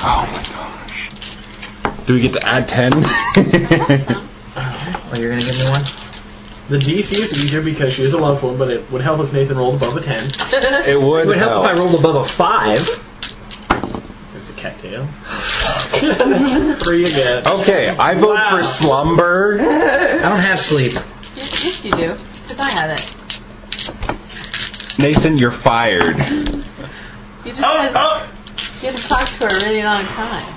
Oh my gosh. Do we get to add 10? Oh, you're going to give me one? The DC is easier because she is a loved one, but it would help if Nathan rolled above a 10. It would help if I rolled above a 5. It's a cattail. 3 again. Okay, I vote for slumber. I don't have sleep. Yes, you do. Because I have it. Nathan, you're fired. You just had to talk to her a really long time.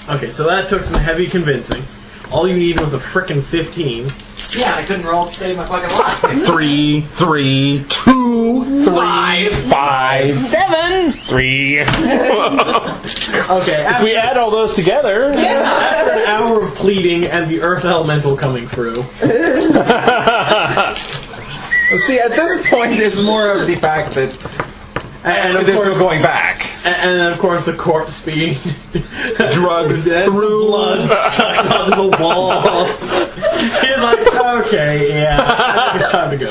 Okay, so that took some heavy convincing. All you need was a frickin' 15. Yeah, I couldn't roll to save my fucking life. 3, 3, 2. 2, 3, 5, 7, 3. Okay. If we add all those together, After an hour of pleading and the Earth Elemental coming through. See, at this point, it's more of the fact that there's no going back. And then, of course, the corpse being drugged through blood stuck onto the walls. He's like, okay, yeah, I think it's time to go.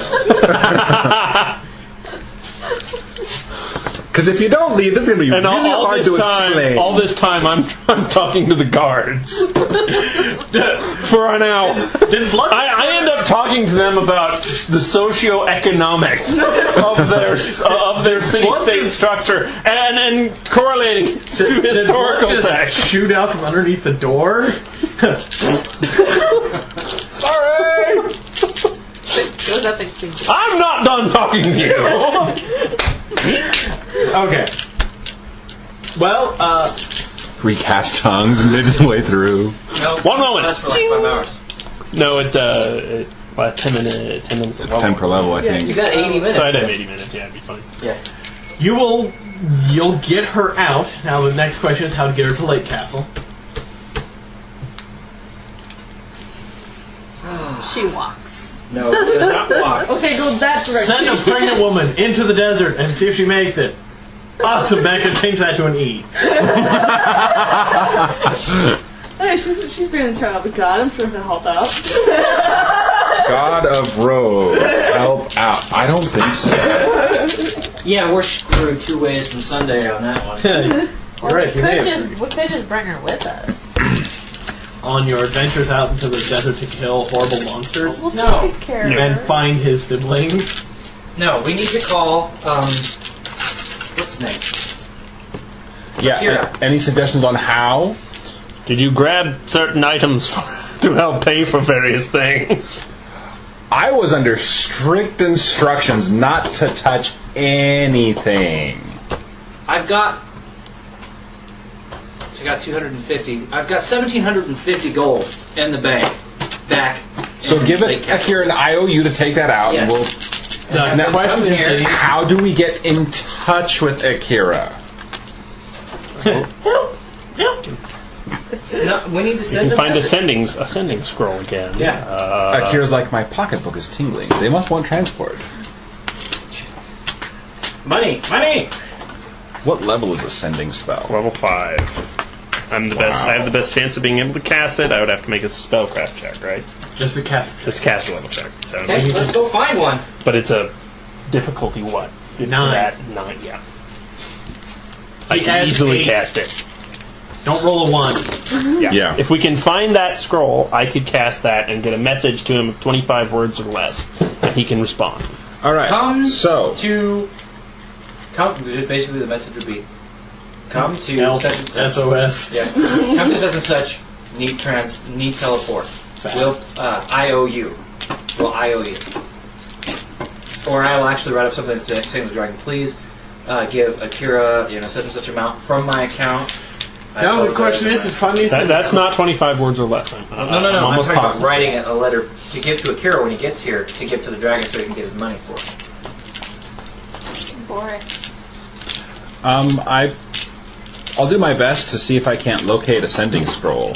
Because if you don't leave, this is going to be and really all hard this to time, explain. all this time, I'm talking to the guards for an hour. I end up talking to them about the socioeconomics of their city-state structure and correlating to historical text. Shoot out from underneath the door. Sorry. Goes up and clinks. I'm not done talking to you. Okay. Well, Recast tongues midway through. No, 1 moment. That's for like 5 hours. No, it 10 minutes. It's 10 per level, I think. You got 80 minutes. So I'd have 80 minutes. Yeah, it'd be fine. Yeah. you'll get her out. Now the next question is how to get her to Lake Castle. She walks. No, she does not walk. Okay, go that direction. Send a pregnant woman into the desert and see if she makes it. Awesome, Becca, change that to an E. Hey, she's being a child of God. I'm sure she'll help out. God of Rose, help out. I don't think so. Yeah, we're screwed 2 ways from Sunday on that one. Right, We could just bring her with us. On your adventures out into the desert to kill horrible monsters We'll No. take care of and her. find his siblings. No, we need to call, what's his name? Yeah, Kira. any suggestions on how? Did you grab certain items to help pay for various things? I was under strict instructions not to touch anything. I've got 250. I've got 1,750 gold in the bank. Back. So in give Lake it Castle. here an IOU to take that out, Yes. and we'll. The question is, here. How do we get in touch with Akira? No, we need to You send can find a message. sending scroll again. Yeah. Akira's like, my pocketbook is tingling. They must want transport. Money! What level is a sending spell? Level 5. I'm the best. I have the best chance of being able to cast it. I would have to make a spellcraft check, right? Just a cast. Just a cast level check. So Okay, let's go find one. But it's a difficulty what? 9. 9. Yeah. I He can adds easily 8. cast it. Don't roll a 1. Yeah. If we can find that scroll, I could cast that and get a message to him of 25 words or less, and he can respond. All right. Basically, the message would be, come to such and such. SOS. Yeah. Come to such and such. Need teleport. Will IOU. Will IOU. Or I will actually write up something saying to the dragon, please give Akira, such and such amount from my account. Now the question is find these. That's not 25 words or less. No. I'm I'm almost talking about positive. writing a letter to give to Akira when he gets here, to give to the dragon so he can get his money for it. Boris. I'll do my best to see if I can't locate a sending scroll.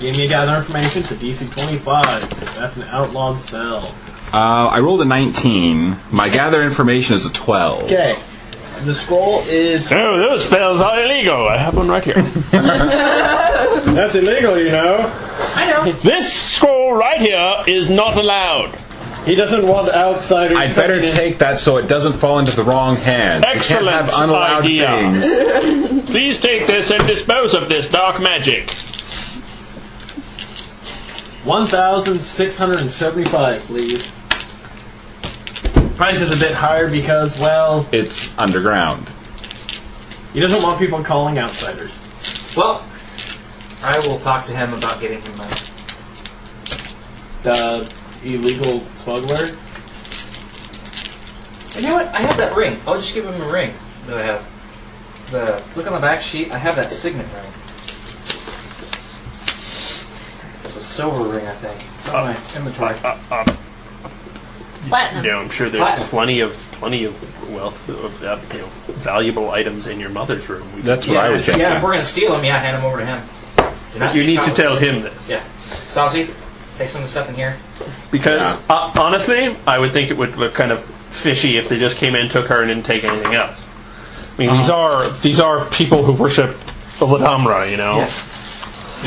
Give me gather information to DC 25. That's an outlawed spell. I rolled a 19. My gather information is a 12. Okay. The scroll is. Oh, those spells are illegal. I have one right here. That's illegal, you know. I know. This scroll right here is not allowed. He doesn't want outsiders. I'd better coming in. take that so it doesn't fall into the wrong hands. Excellent We can't have unallowed idea. things. Please take this and dispose of this dark magic. 1,675, please. Price is a bit higher because, well, It's underground. he doesn't want people calling outsiders. Well, I will talk to him about getting him money. The illegal smuggler. You know what? I have that ring. I'll just give him a ring that I have. Look on the back sheet. I have that signet ring. It's a silver ring, I think. It's on my inventory. Platinum. Yeah, I'm sure there's Platinum. plenty of plenty of wealth, valuable items in your mother's room. That's what I was thinking. Yeah, if we're going to steal them, hand them over to him. You need to tell him this. Yeah. Saucy, take some of the stuff in here. Because, honestly, I would think it would look kind of fishy if they just came in, took her, and didn't take anything else. I mean, these are people who worship the Ladamra, Yeah.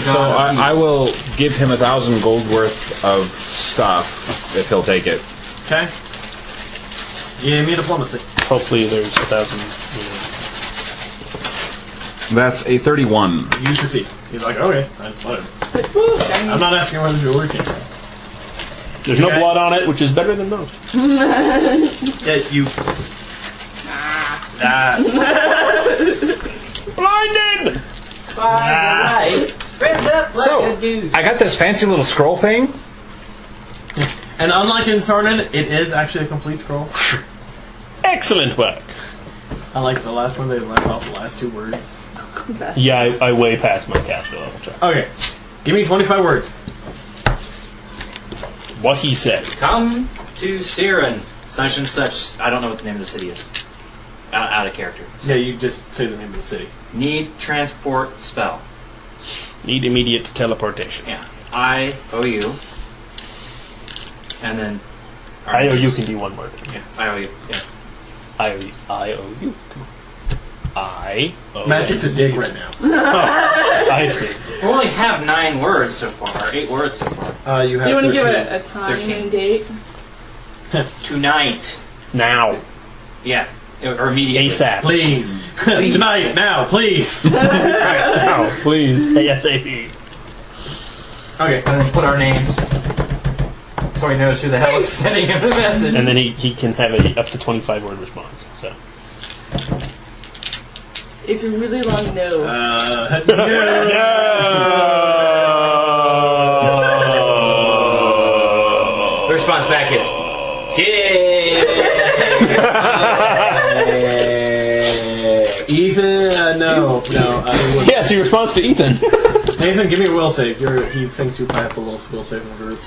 So I will give him 1,000 gold worth of stuff if he'll take it. Okay. Give me diplomacy. Hopefully there's 1,000. That's a 31. You succeed. He's like, okay, whatever. I'm not asking where the jewelry came from. There's no blood on it, which is better than most. Yeah, you. Blinded! So, I got this fancy little scroll thing. And unlike in Sarnan, it is actually a complete scroll. Excellent work. I like the last one, they left off the last 2 words. Yeah, I way past my caster level check. Okay. Give me 25 words. What he said. Come to Siren, such and such. I don't know what the name of the city is. Out of character. Yeah, you just say the name of the city. Need transport spell. Need immediate teleportation. Yeah. I-O-U. And then... I-O-U can be one word. Yeah, I-O-U. Yeah. I-O-U. Come on. I-O-U. Magic's a dig right now. Oh, I see. We only have 9 words so far. 8 words so far. You have You want to 13. give it a time 13. and date? Tonight. Now. Yeah. Or immediately. ASAP. Please. Tonight, now, please. Now, please. ASAP. Okay. And then put our names. So he knows who the hell is sending him the message. And then he can have up to 25 word response. So. It's a really long no. The response back is, Ethan, no. Yes, he responds to Ethan. Nathan, give me a will save. He thinks you probably have the lowest will save in the group.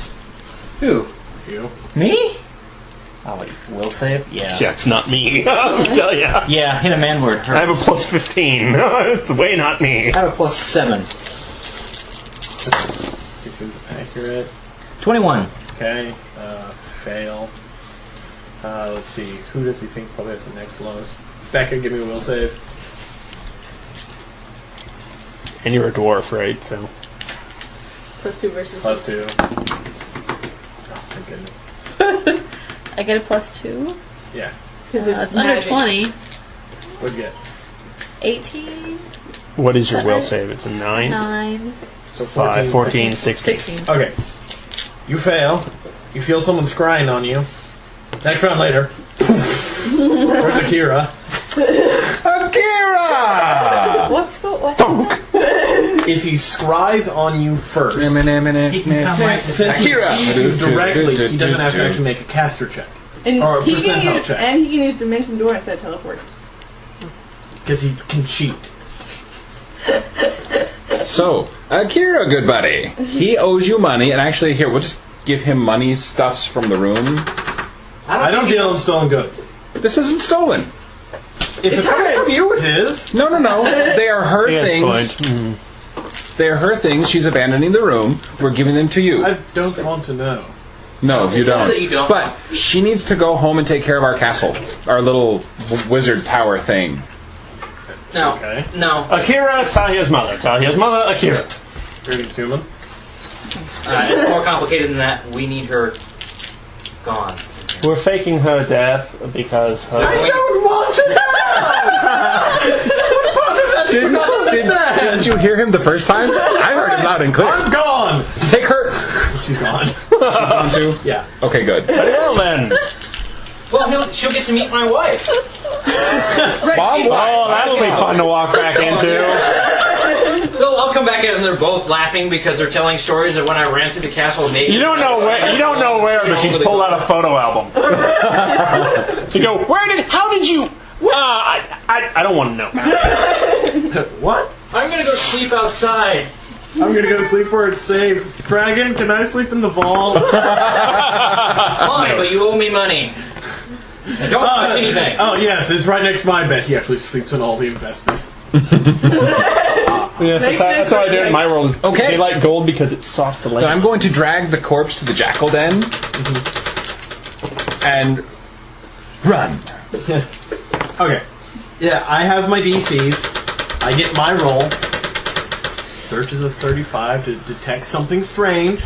Who? You. Me? Oh, wait, will save? Yeah. Yeah, it's not me. I'll tell ya. Yeah, hit a man word. I have a plus 15. It's way not me. I have a plus 7. Accurate. 21. Okay. Fail. Let's see. Who does he think probably has the next lowest? Becca, give me a will save. And you're a dwarf, right? So. +2 versus +2. Oh, thank goodness. I get a +2. Yeah. It's under 20. What'd you get? 18. What is your will save? It's a 9? 9. So 5, 14, 16. Okay. You fail. You feel someone scrying on you. Next round later. Where's Akira? Akira! What? If he scries on you first, since he Akira! sees you directly, he doesn't have to actually make a caster check. And Or a he can percentile use, check. and he can use Dimension Door instead of Teleport. Because he can cheat. So, Akira, good buddy. He owes you money, and actually, here, we'll just give him money stuffs from the room. I don't deal in stolen goods. This isn't stolen. If it's coming from you, it is. No. They are her things. They are her things. She's abandoning the room. We're giving them to you. I don't want to know. No, you don't. You don't. But she needs to go home and take care of our castle. Our little wizard tower thing. No. Okay. No. Akira, Tahia's mother. Tahia's mother, Akira. Pretty human. It's more complicated than that. We need her gone. We're faking her death because her... I don't want to know! Didn't you hear him the first time? I heard him loud and clear. I'm gone! Take her. She's gone. She's gone too? Yeah. Okay, good. Very well then. Well, she'll get to meet my wife. Mom, oh, that'll be fun to walk back into. So I'll come back in and they're both laughing because they're telling stories of when I ran through the castle naked. You don't know where, but she's pulled out a photo album. You go, how did you? I don't want to know. What? I'm gonna go sleep outside. I'm gonna go to sleep where it's safe. Dragon, can I sleep in the vault? Fine, but you owe me money. Don't touch anything. Oh, yes, it's right next to my bed. He actually sleeps in all the investments. Yes, that's how I do it in my world. Is Okay. They like gold because it's soft to lay. So I'm going to drag the corpse to the jackal den and run. Okay. Yeah, I have my DCs. I get my roll. Search is a 35 to detect something strange.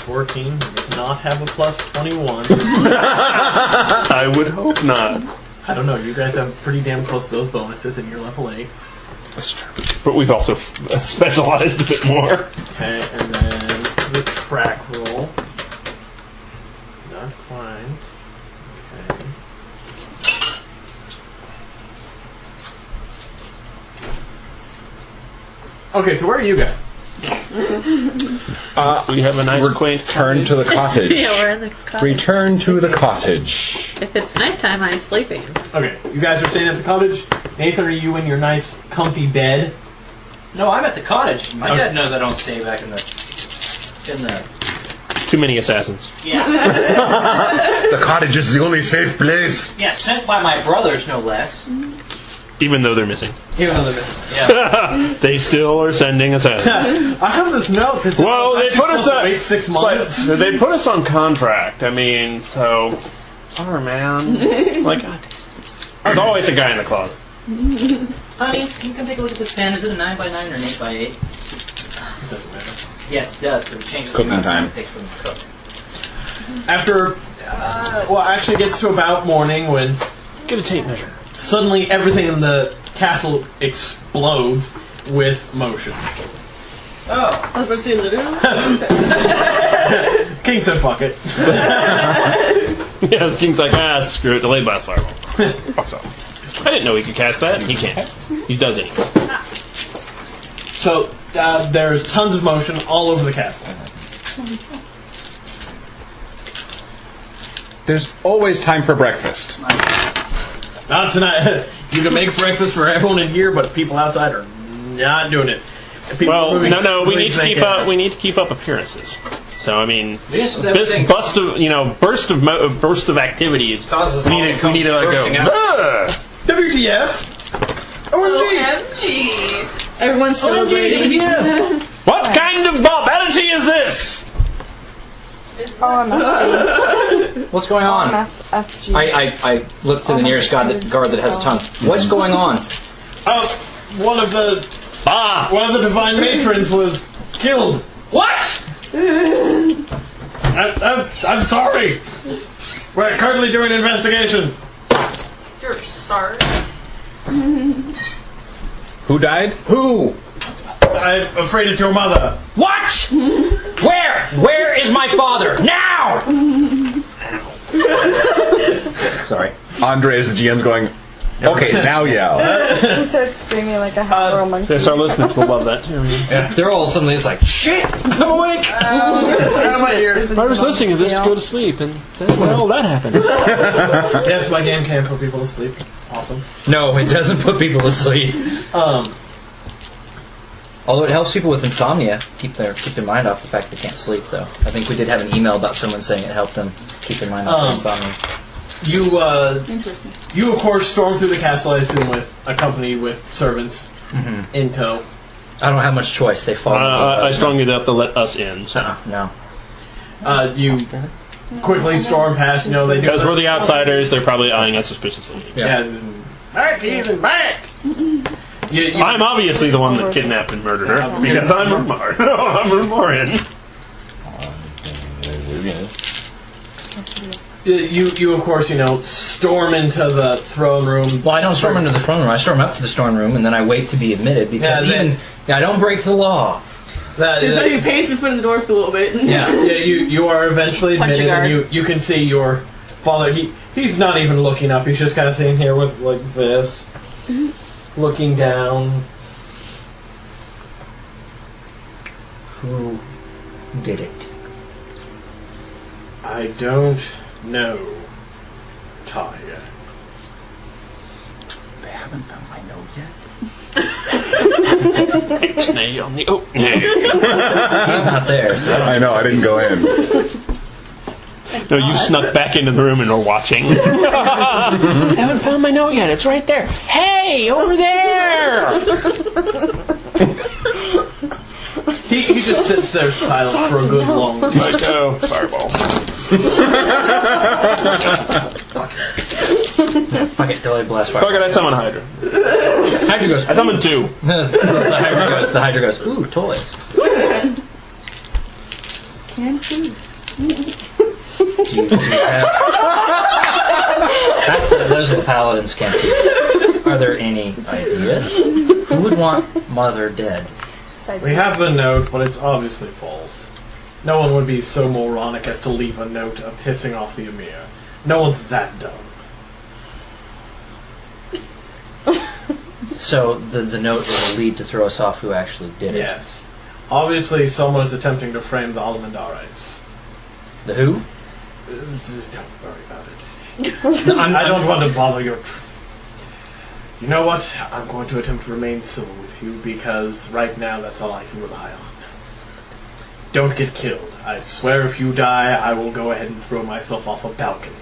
14 does not have a plus 21. I would hope not. I don't know. You guys have pretty damn close to those bonuses, and you're level 8. That's true. But we've also specialized a bit more. Okay, and then the track roll. Not quite. Okay. Okay, so where are you guys? We have a nice quaint Return to the cottage. Yeah, we're in the cottage. Return to the cottage. If it's nighttime, I'm sleeping. Okay, you guys are staying at the cottage. Nathan, are you in your nice, comfy bed? No, I'm at the cottage. My Okay. dad knows I don't stay back in the. Too many assassins. Yeah. The cottage is the only safe place. Yeah, sent by my brothers, no less. Even though they're missing. Even though they're missing. Yeah. They still are sending assassins. I have this note that's Well, they put us on. wait 6 months. They put us on contract. I mean, so. Sorry, man. Like, there's always a guy in the closet. Honey, you can take a look at this pen. Is it a 9x9 or an 8x8? It doesn't matter. Yes, it does, because it changes Cooking the amount of time time. it takes for them to cook. After, well, actually gets to about morning when Get a tape measure. suddenly everything in the castle explodes with motion. Oh. I was going to say literally. King said fuck it. Yeah, the king's like, screw it, delayed blast fireball. Fucks off. I didn't know he could cast that, and he can't. He does it. So there's tons of motion all over the castle. There's always time for breakfast. Not tonight. You can make breakfast for everyone in here, but people outside are not doing it. People Well, moving no, we quickly need as to they keep can. up. We need to keep up appearances. So I mean, This burst of activity is Causes we all need to to go. bursting out. WTF? OMG! Everyone's celebrating. What kind of barbarity is this? OMSG. What's going on? OMSFG. I look to the nearest guard that has a tongue. What's going on? One of the divine matrons was killed. What? I'm sorry. We're currently doing investigations. You're sorry. Who died? Who? I'm afraid it's your mother. What? Where? Where is my father? Now! Sorry. Andre, as the GM's going, okay, now yell. He starts screaming like a half-girl monkey. Yes, our listeners will love that too. Yeah. They're all suddenly it's like, shit! I'm awake! I was listening to this to go to sleep, and then, well, that happened. Yes, my game can put people to sleep. Awesome. No, it doesn't put people to sleep. Although it helps people with insomnia keep their mind off the fact they can't sleep. Though I think we did have an email about someone saying it helped them keep their mind off insomnia. Interesting. You of course storm through the castle, I assume, accompanied with servants in tow. I don't have much choice. They follow. I strongly enough to let us in. So. No. You quickly storm past. You know they do Because we're the outsiders, they're probably eyeing us suspiciously. Yeah. Back, heathen, back! I'm obviously the one that kidnapped and murdered her because I'm Rumar. I'm Rumorian. You of course storm into the throne room. Well, I don't storm into the throne room. I storm up to the throne room and then I wait to be admitted because I don't break the law. It's like you pace in front of the door for a little bit. You are eventually admitted, and you can see your father. He's not even looking up. He's just kind of sitting here with like this, looking down. Who did it? I don't know, Talia. They haven't found my note yet. Ixnay on the oak. He's not there. So. I know, I didn't go in. No, you snuck back into the room and are watching. I haven't found my note yet. It's right there. Hey, over there! He just sits there silent for a good long time. Like, oh, fireball. Fuck it, totally blast fire. Fuck it, I summon Hydra. Hydra goes. I summon 2. The Hydra goes. Ooh, toys. Canned food. Those are the paladins can't be. Are there any ideas? Who would want Mother dead? We have the note, but it's obviously false. No one would be so moronic as to leave a note pissing off the Emir. No one's that dumb. So the note is a lead to throw us off who actually did it. Yes. Obviously, someone is attempting to frame the Almandarites. The who? Don't worry about it. I don't want to bother your... You know what? I'm going to attempt to remain civil with you because right now that's all I can rely on. Don't get killed. I swear if you die, I will go ahead and throw myself off a balcony.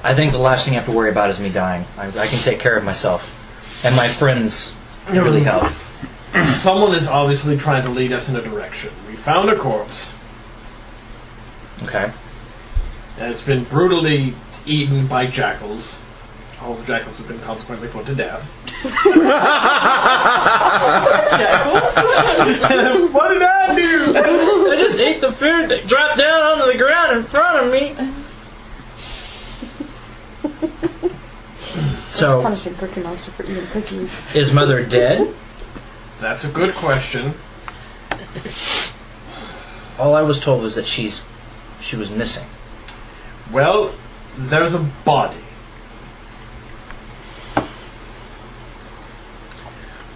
I think the last thing I have to worry about is me dying. I can take care of myself. And my friends really help. Someone is obviously trying to lead us in a direction. We found a corpse. Okay. And it's been brutally eaten by jackals. All the jackals have been consequently put to death. Jackals? What did I do? I just ate the food that dropped down onto the ground in front of me. So, punishing Cookie Monster for eating cookies. Is Mother dead? That's a good question. All I was told was that she was missing. Well, there's a body.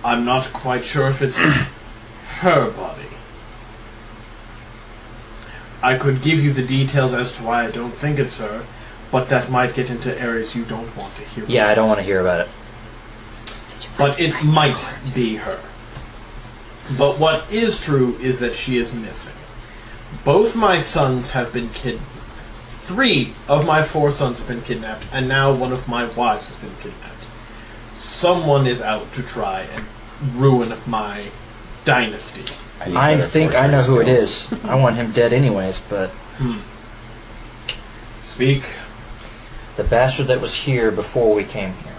I'm not quite sure if it's her body. I could give you the details as to why I don't think it's her, but that might get into areas you don't want to hear about. Yeah, I don't want to hear about it. But it might be her. But what is true is that she is missing. Both my sons have been kidnapped. 3 of my 4 sons have been kidnapped, and now one of my wives has been kidnapped. Someone is out to try and ruin my dynasty. I think I know who it is. I want him dead anyways, but... Speak. The bastard that was here before we came here.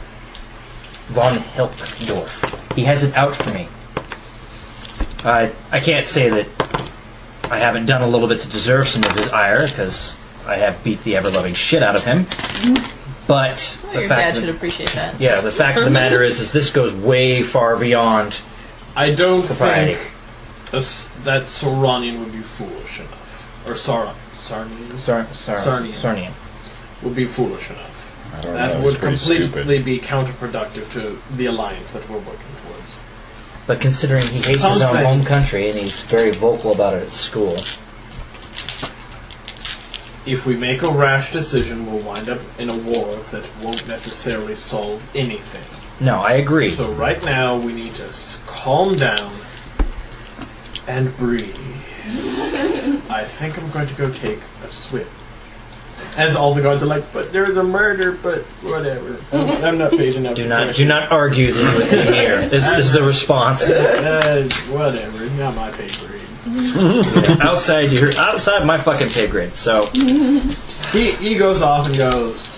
Von Hilkdorf. He has it out for me. I can't say that I haven't done a little bit to deserve some of his ire, because I have beat the ever-loving shit out of him. But Well, your dad should appreciate that. Yeah, the fact of the matter is this goes way far beyond I don't propriety. think that Soranian would be foolish enough. Or Sarnian would be foolish enough. That would completely be counterproductive to the alliance that we're working towards. But considering he hates his own home country and he's very vocal about it at school. If we make a rash decision, we'll wind up in a war that won't necessarily solve anything. No, I agree. So right now, we need to calm down and breathe. I think I'm going to go take a swim. As all the guards are like, but there's a murder, but whatever. I'm not paying enough attention. Do not argue with him here. This is the response. Whatever, it's not my pay grade. outside my fucking pay grade. So he goes off and goes.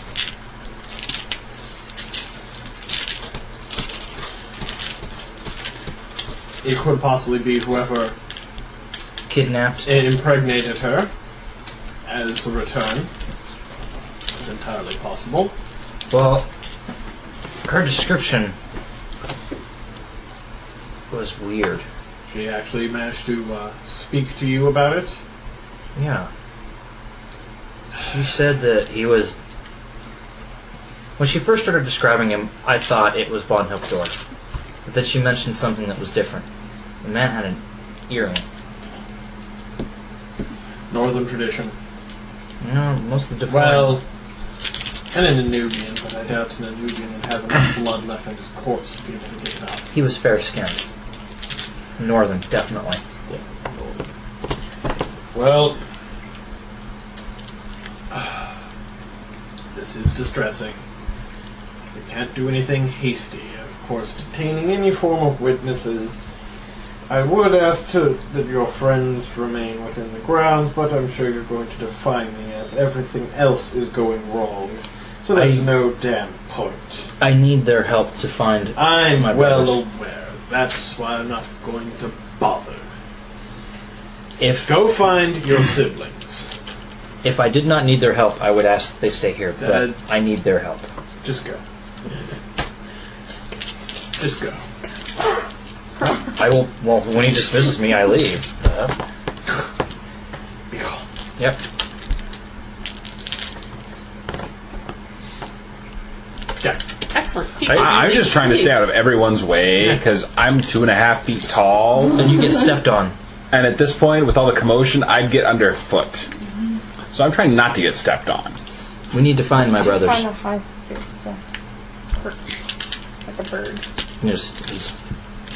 It could possibly be whoever kidnapped and impregnated her as a return. It's entirely possible. Well, her description was weird. She actually managed to speak to you about it? Yeah. She said that he was... When she first started describing him, I thought it was von Hilkdorf. But then she mentioned something that was different. The man had an earring. Northern tradition. No, most of the Well, and in a Nubian, but I doubt in a Nubian would have enough blood left in his corpse to be able to get it out. He was fair-skinned. Northern, definitely. Well, This is distressing. We can't do anything hasty. Of course, detaining any form of witnesses. I would ask that your friends remain within the grounds, but I'm sure you're going to defy me as everything else is going wrong. So there's no damn point. I need their help to find I'm my well brothers. aware. That's why I'm not going to bother. Go find your siblings. If I did not need their help, I would ask that they stay here. But I need their help. Just go. Just go. I will. Well, when he dismisses me, I leave. Yep. Excellent. I'm just trying to stay out of everyone's way because I'm 2.5 feet tall. And you get stepped on. And at this point, with all the commotion, I'd get underfoot. So I'm trying not to get stepped on. We need to find my brothers. Find a high space to perch, like a bird. He's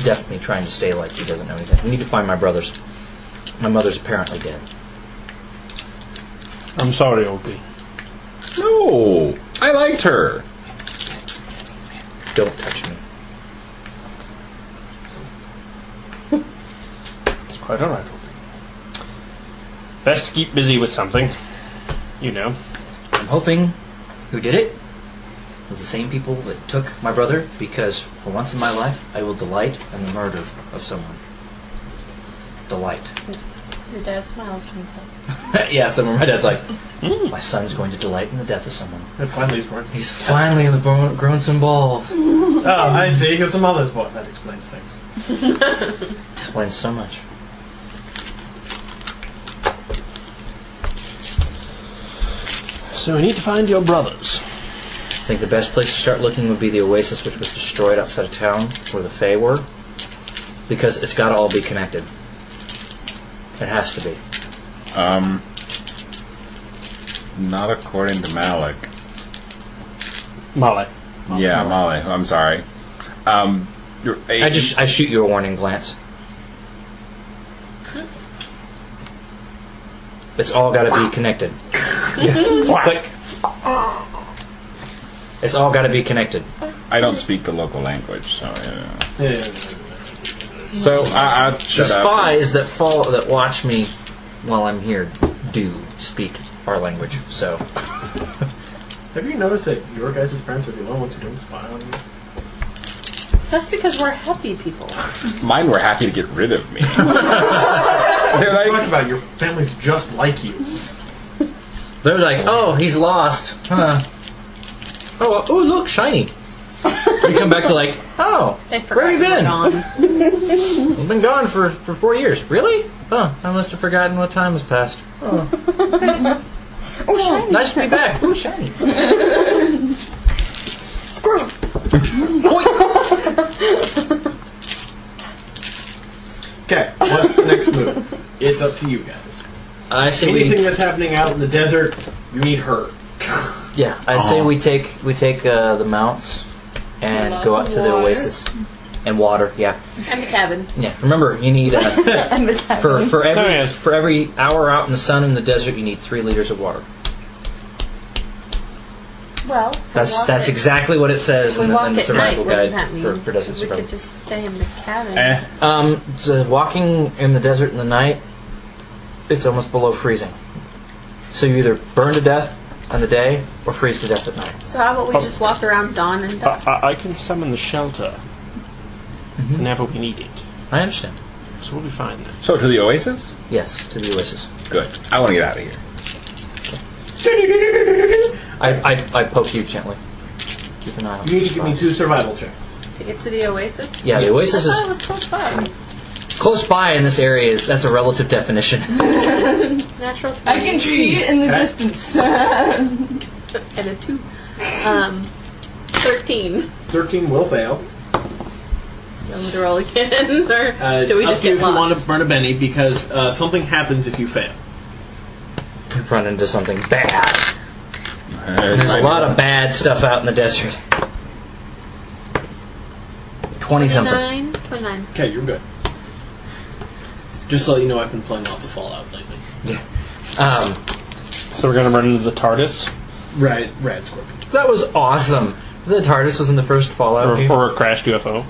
definitely trying to stay like he doesn't know anything. We need to find my brothers. My mother's apparently dead. I'm sorry, Opie. No, I liked her. Don't touch me. It's quite alright, Opie. Best to keep busy with something. You know. I'm hoping who did it was the same people that took my brother, because for once in my life, I will delight in the murder of someone. Delight. Your dad smiles to himself. Yeah, so my dad's like, my son's going to delight in the death of someone. And finally he's finally grown some balls. Oh, I see. Here's some mother's boy. That explains things. Explains so much. So we need to find your brothers. I think the best place to start looking would be the oasis, which was destroyed outside of town, where the Fae were, because it's got to all be connected. It has to be. Not according to Malik. Malik. Yeah, Malik. I'm sorry. I shoot you a warning glance. It's all got to be connected. It's like it's all got to be connected. I don't speak the local language, so Yeah. So The shut up. spies that watch me while I'm here do speak our language. So Have you noticed that your guys' parents are the only ones who don't spy on you? That's because we're happy people. Mine were happy to get rid of me. They're like, talk about your family's just like you. they're like, "Oh, he's lost." Huh. Oh, look, shiny. We come back to like, "Oh, They where have you been? gone. We've been gone for 4 years. Really? Oh, I must have forgotten what time has passed. Oh, shiny. Nice to be back. Oh, shiny. Okay, what's the next move? It's up to you guys. I say anything that's happening out in the desert, you need her. Yeah, I'd say we take the mounts and Lots go of out to the water. oasis and water. Yeah, And the cabin. yeah. Remember, you need And the cabin. for every hour out in the sun in the desert, you need 3 liters of water. Well, That's exactly what it says in the survival What does guide that mean? for desert We survival. could just stay in the cabin. So walking in the desert in the night, it's almost below freezing. So you either burn to death on the day or freeze to death at night. So how about we just walk around dawn and dusk? I can summon the shelter whenever we need it. I understand. So we'll be fine then. So to the oasis? Yes, to the oasis. Good. I want to get out of here. I poke you gently. Keep an eye on You need to give me 2 survival checks. To get to the oasis? Yeah, the oasis I thought it is was close by. close by in this area. That's a relative definition. Natural 20. I can see it in the distance. And a 2. 13. 13 will fail. You want me to roll again? Or do we Up just to you get if you want lost? to burn a Benny, because something happens if you fail. Run into something bad. There's a lot of bad stuff out in the desert. 20-something. 29. Okay, you're good. Just so you know, I've been playing lots of Fallout lately. Yeah. So we're going to run into the TARDIS? Rad Scorpion. That was awesome. The TARDIS was in the first Fallout game. Or a crashed UFO.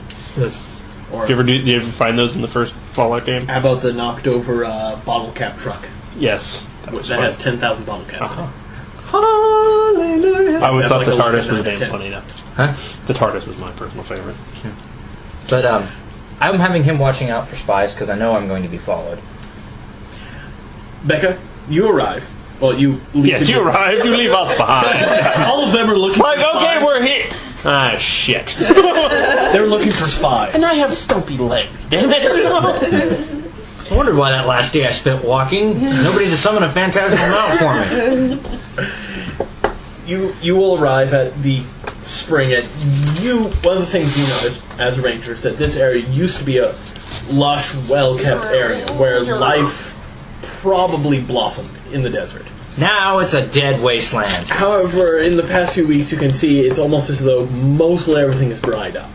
Or Did you ever find those in the first Fallout game? how about the knocked over bottle cap truck? Yes. That has 10,000 bottle caps in it. I always That's thought like the a TARDIS look was at damn 10. funny though. Huh? The TARDIS was my personal favorite. But I'm having him watching out for spies because I know I'm going to be followed. Becca, you arrive. Well, you leave. Yes, you arrive. You leave us behind. All of them are looking Like, for okay, spies. we're here. Ah, shit. They're looking for spies. And I have stumpy legs, damn it. I wondered why that last day I spent walking. Nobody to summon a phantasmal mount for me. You will arrive at the spring. One of the things you notice as a ranger is that this area used to be a lush, well-kept area where life probably blossomed in the desert. Now it's a dead wasteland. However, in the past few weeks, you can see it's almost as though mostly everything is dried up.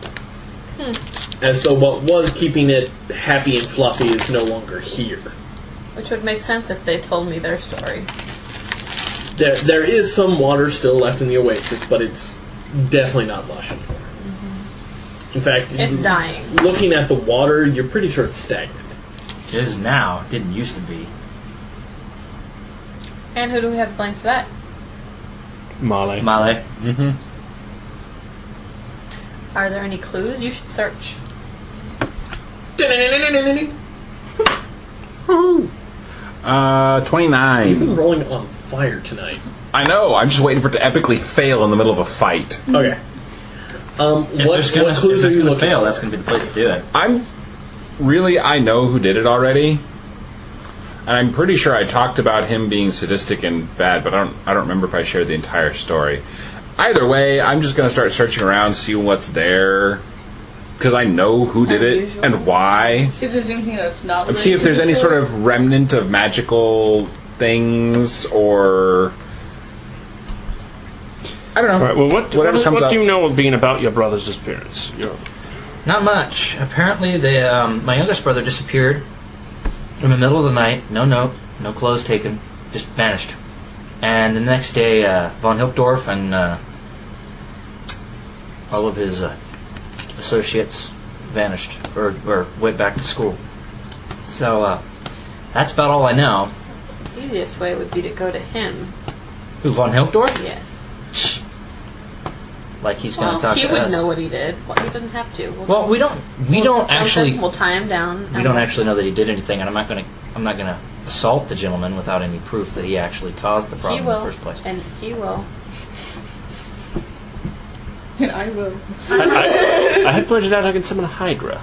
As though what was keeping it happy and fluffy is no longer here. Which would make sense if they told me their story. There is some water still left in the oasis, but it's definitely not lush anymore. In fact, It's dying. looking at the water, you're pretty sure it's stagnant. It is now. It didn't used to be. And who do we have to blame for that? Male. Mm-hmm. Are there any clues? You should search. 29. You've been rolling on fire tonight. I know. I'm just waiting for it to epically fail in the middle of a fight. Okay. If What clues are you looking fail, for? that's going to be the place to do it. I know who did it already, and I'm pretty sure I talked about him being sadistic and bad, but I don't remember if I shared the entire story. Either way, I'm just going to start searching around, see what's there, because I know who did it and why. See if there's anything that's not. And see if there's any sort of remnant of magical things, or I don't know. All right, well, what up. do you know of being about your brother's disappearance? Not much. Apparently, my youngest brother disappeared in the middle of the night. No note, no clothes taken, just vanished. And the next day, von Hilkdorf and all of his associates vanished or went back to school. So that's about all I know. The easiest way would be to go to him. Who, von Hilkdorf? Yes. Like he's going to talk to us. He would know what he did. Well, he doesn't have to. Well, we don't actually. We'll tie him down. We don't actually know that he did anything, and I'm not going to assault the gentleman without any proof that he actually caused the problem He will. in the first place. And he will. And I will. I had pointed out I can summon a Hydra.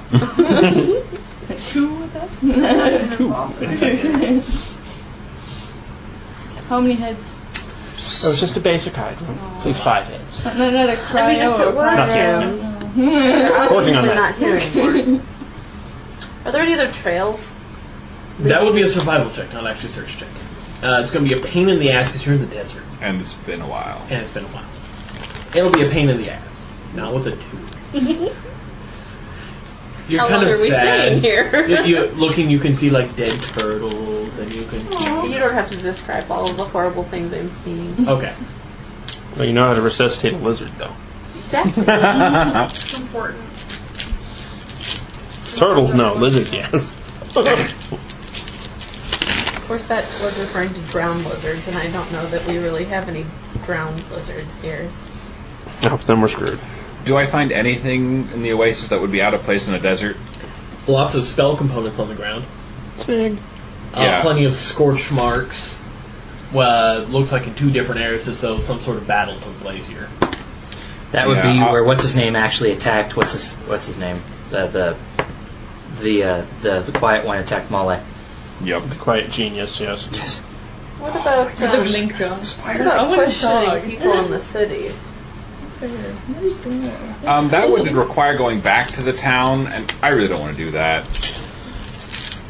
Two of them? Two. How many heads? It was just a basic Hydra. It's like 5 heads. Not a cryo. Not yet. Working on Obviously that. not here anymore. Are there any other trails? That would be a survival check, not actually a search check. It's going to be a pain in the ass because you're in the desert. And it's been a while. It'll be a pain in the ass. Not with a 2. You're How kind long of are we sad. staying here? You're looking, you can see like dead turtles, and you can see. You don't have to describe all of the horrible things I'm seeing. Okay. Well, you know how to resuscitate a lizard, though. That's important. Turtles, no. Lizards, yes. Of course, that was referring to drowned lizards, and I don't know that we really have any drowned lizards here. No, then we're screwed. Do I find anything in the oasis that would be out of place in a desert? Lots of spell components on the ground. Big. Yeah. Plenty of scorch marks. Well, looks like in 2 different areas as though some sort of battle took place here. That would be where what's his name actually attacked. What's his name? The quiet one attacked Male. Yep. The quiet genius, yes. What about what about questioning people in the city? That would require going back to the town, and I really don't want to do that.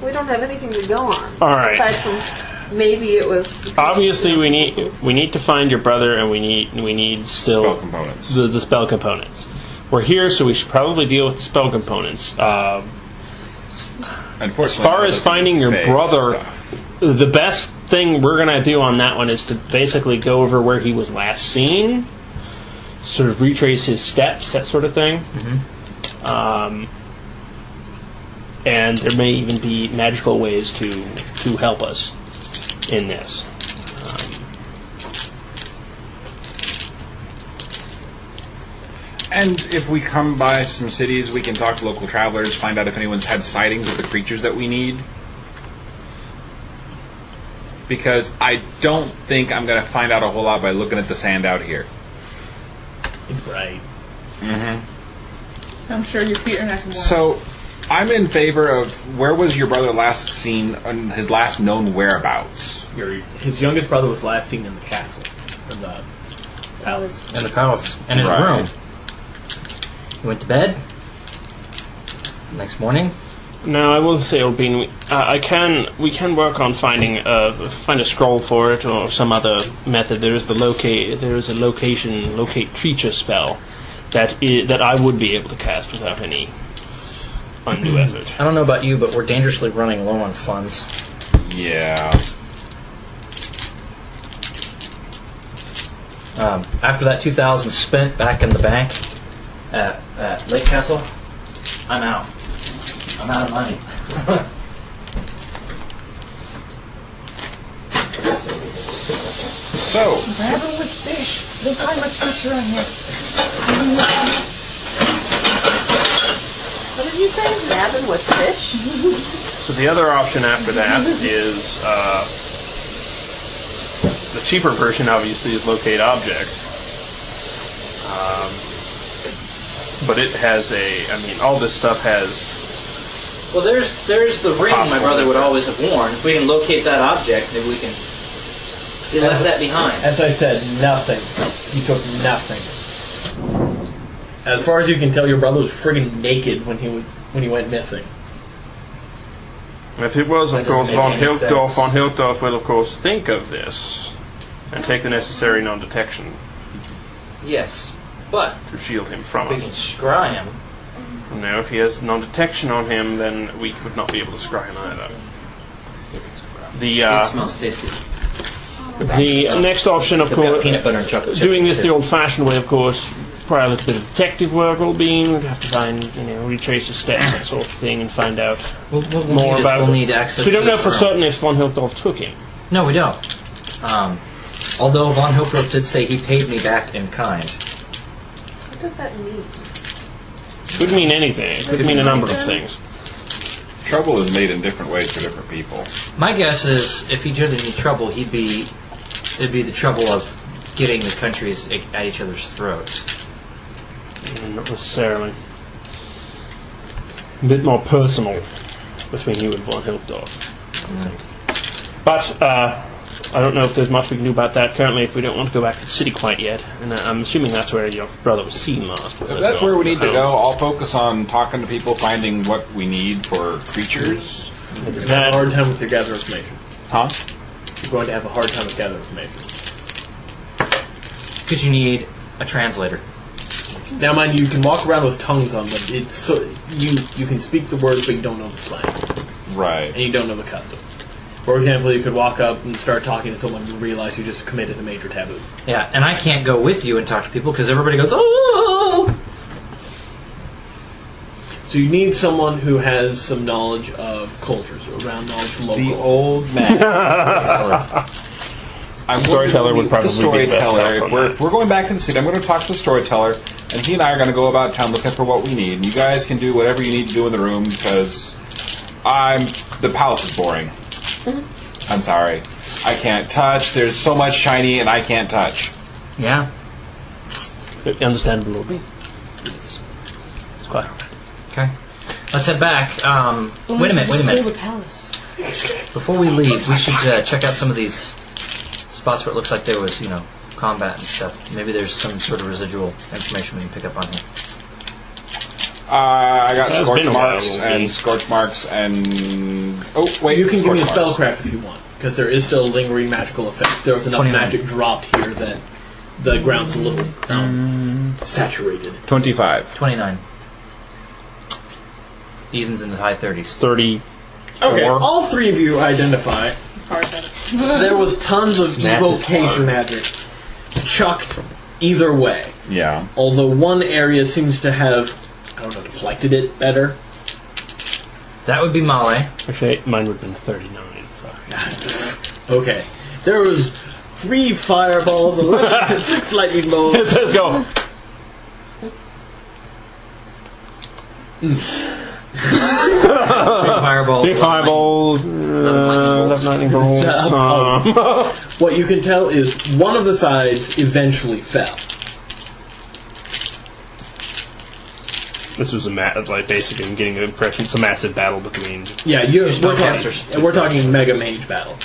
We don't have anything to go on. All right. Aside from maybe it was. Obviously, we need to find your brother, and we need still spell components. The spell components. We're here, so we should probably deal with the spell components. Unfortunately, as far as finding your brother, the best thing we're going to do on that one is to basically go over where he was last seen, sort of retrace his steps, that sort of thing. And there may even be magical ways to help us in this. And if we come by some cities, we can talk to local travelers, find out if anyone's had sightings of the creatures that we need. Because I don't think I'm going to find out a whole lot by looking at the sand out here. He's right. I'm sure your feet are nice and warm. So, I'm in favor of where was your brother last seen, his last known whereabouts? His youngest brother was last seen in the castle, in the palace. In the palace, in his room. He went to bed. Next morning. No, I will say, Albin, we can work on find a scroll for it or some other method. There is a locate creature spell that I would be able to cast without any undue effort. I don't know about you, but we're dangerously running low on funds. Yeah. After that 2,000 spent back in the bank at Lake Castle, I'm out. I'm out of money. So, Rabbit with fish. They find much fish around here. What did you say? Rabbit with fish? So the other option after that is the cheaper version. Obviously, is locate object, but it has all this stuff has. Well, there's the ring my brother would always have worn. If we can locate that object, maybe we can. He left that behind. As I said, nothing. He took nothing. As far as you can tell, your brother was friggin' naked when he went missing. If it was, of course, von Hiltdorf will, of course, think of this and take the necessary non-detection. Yes, but to shield him from we us. can scry him. No, if he has non-detection on him, then we would not be able to scry him either. It smells tasty. The next option, of course, peanut butter and chocolate doing chips this the old-fashioned way, of course, probably a little bit of detective work will be. We'd have to find, retrace his steps, that sort of thing, and find out more about we'll need access. So we don't to know for certain if von Hiltdorf took him. No, we don't. Although von Hiltdorf did say he paid me back in kind. What does that mean? Could mean anything. It could mean a number of things. Trouble is made in different ways for different people. My guess is, if he did any trouble, it'd be the trouble of getting the countries at each other's throats. Not necessarily. A bit more personal between you and von Hiltdorf. But I don't know if there's much we can do about that currently if we don't want to go back to the city quite yet. And I'm assuming that's where your brother was seen last. If that's where we need to go, I'll focus on talking to people, finding what we need for creatures. You're going to have a hard time with your gather information. Huh? You're going to have a hard time with gather information. Because you need a translator. Now, mind you, you can walk around with tongues on them. It's so you can speak the words, but you don't know the slang. Right. And you don't know the customs. For example, you could walk up and start talking to someone and realize you just committed a major taboo. Yeah, and I can't go with you and talk to people because everybody goes, oh! So you need someone who has some knowledge of cultures, around knowledge from local. The old man. Storyteller would probably be the best help on If we're going back to the city, I'm going to talk to the storyteller, and he and I are going to go about town looking for what we need. And you guys can do whatever you need to do in the room because the palace is boring. I'm sorry. I can't touch. There's so much shiny, and I can't touch. Yeah. Understandable. It's quite alright. Okay. Let's head back. Wait a minute. The palace. Before we leave, we should check out some of these spots where it looks like there was, combat and stuff. Maybe there's some sort of residual information we can pick up on here. I got scorch marks and... Oh, wait. You can give me a spellcraft if you want, because there is still lingering magical effects. There was enough 29. magic dropped here that the ground's a little saturated. 25. 29. Even's in the high 30s. 30. Okay, all three of you identify there was tons of evocation magic chucked either way. Yeah. Although one area seems to have, I don't know, deflected it better. That would be Male. Actually, mine would have been 39. So. Okay. There was 3 fireballs, 6 lightning bolts. Let's go. Big fireballs. Big fireballs. 11 lightning bolts. What you can tell is one of the sides eventually fell. This was basically, I'm getting the impression it's a massive battle between. Yeah, we're talking Mega Mage battle.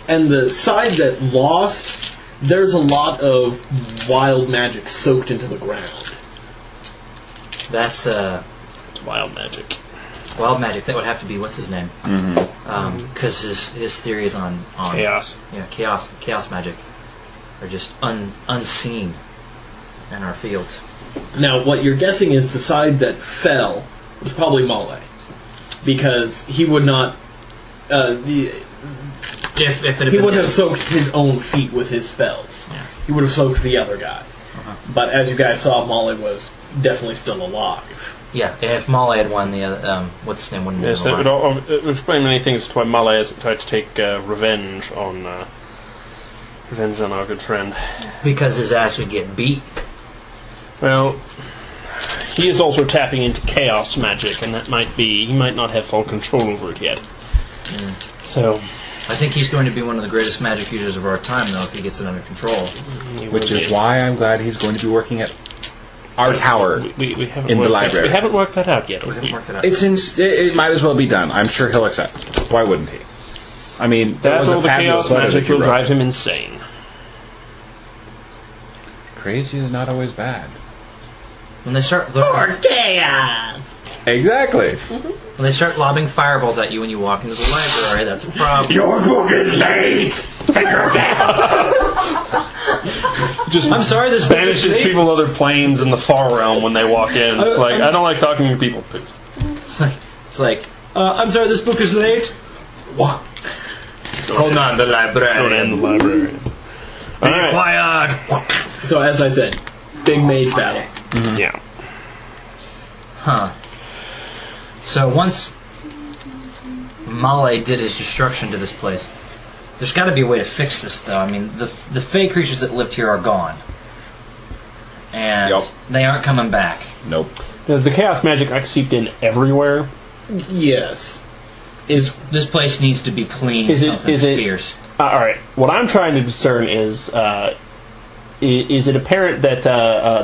And the side that lost, there's a lot of wild magic soaked into the ground. That's wild magic. Wild magic. That would have to be what's his name? Because his theory is on chaos. Yeah, chaos magic are just unseen in our fields. Now, what you're guessing is the side that fell was probably Mole, because he would not. If he would have soaked his own feet with his spells. Yeah. He would have soaked the other guy. But as you guys saw, Mole was definitely still alive. Yeah, if Male had won the other, what's his name? Wouldn't Yes, that would explain many things as to why Male has tried to take revenge on our good friend. Because his ass would get beat. Well, he is also tapping into chaos magic, and that might be he might not have full control over it yet. So, I think he's going to be one of the greatest magic users of our time, though, if he gets it under control. Which is why I'm glad he's going to be working at our tower we haven't in the library. We haven't worked that out yet. We haven't worked that out. It might as well be done. I'm sure he'll accept. Why wouldn't he? I mean, That all the chaos magic will drive him insane. Crazy is not always bad. When they start chaos. Exactly. When they start lobbing fireballs at you when you walk into the library, that's a problem. Your book is late. Figure it out. I'm sorry, this banishes people to other planes in the far realm when they walk in. It's like I don't like talking to people. It's like I'm sorry, this book is late. What? Hold on, the librarian. All right. Quiet. So as I said, big mage battle. Yeah. Huh. So once Male did his destruction to this place, there's got to be a way to fix this, though. I mean, the fey creatures that lived here are gone, and they aren't coming back. Nope. Does the chaos magic seeped in everywhere? Yes. This place needs to be clean. Is it fierce? All right. What I'm trying to discern is it apparent that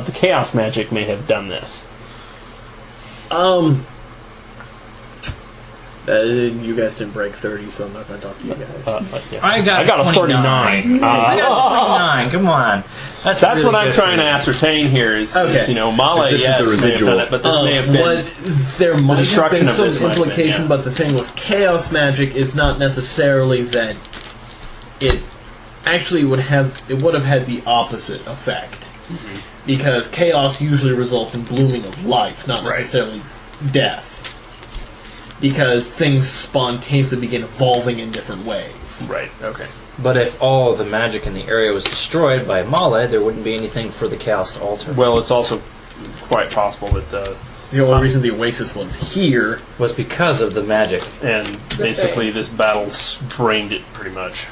the chaos magic may have done this? You guys didn't break 30, so I'm not going to talk to you guys. Yeah. I got a 49. I got 29. Come on. That's really what I'm trying to ascertain here. Is Male, this is the residual. may have done it, but this may have been there might have been of some this might have been, implication, but the thing with chaos magic is not necessarily that it actually would have had the opposite effect. Because chaos usually results in blooming of life, not necessarily death. Because things spontaneously begin evolving in different ways. Right, okay. But if all the magic in the area was destroyed by Male, there wouldn't be anything for the chaos to alter. Well, it's also quite possible that the only reason the Oasis was here was because of the magic. And basically this battle's drained it pretty much.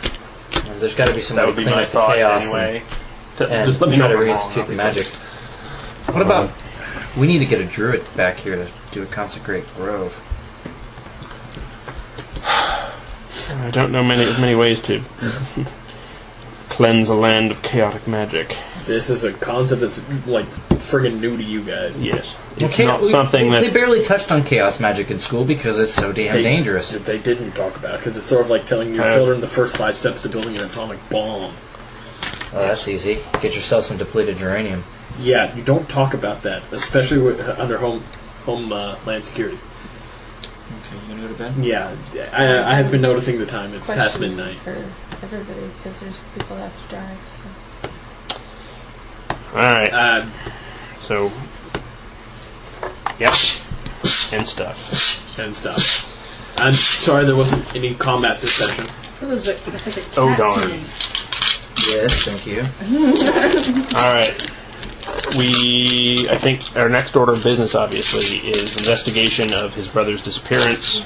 And there's got to be some way to clean up the chaos anyway. and Just let me try know to if I'm reinstitute wrong, the magic. What about... We need to get a druid back here to do a consecrate grove. I don't know many ways to cleanse a land of chaotic magic. This is a concept that's like friggin' new to you guys. Yes. It's not something that... They barely touched on chaos magic in school because it's so damn dangerous. They didn't talk about it because it's sort of like telling your children the first 5 steps to building an atomic bomb. Oh, that's easy. Get yourself some depleted uranium. Yeah, you don't talk about that, especially under homeland security. Okay, you gonna go to bed? Yeah, I have been noticing the time. It's past Question midnight. for everybody because there's people that have to drive. So. Alright. So... Yep. And stuff. I'm sorry there wasn't any combat this session. Oh, darn. Yes, thank you. All right. I think our next order of business, obviously, is investigation of his brother's disappearance,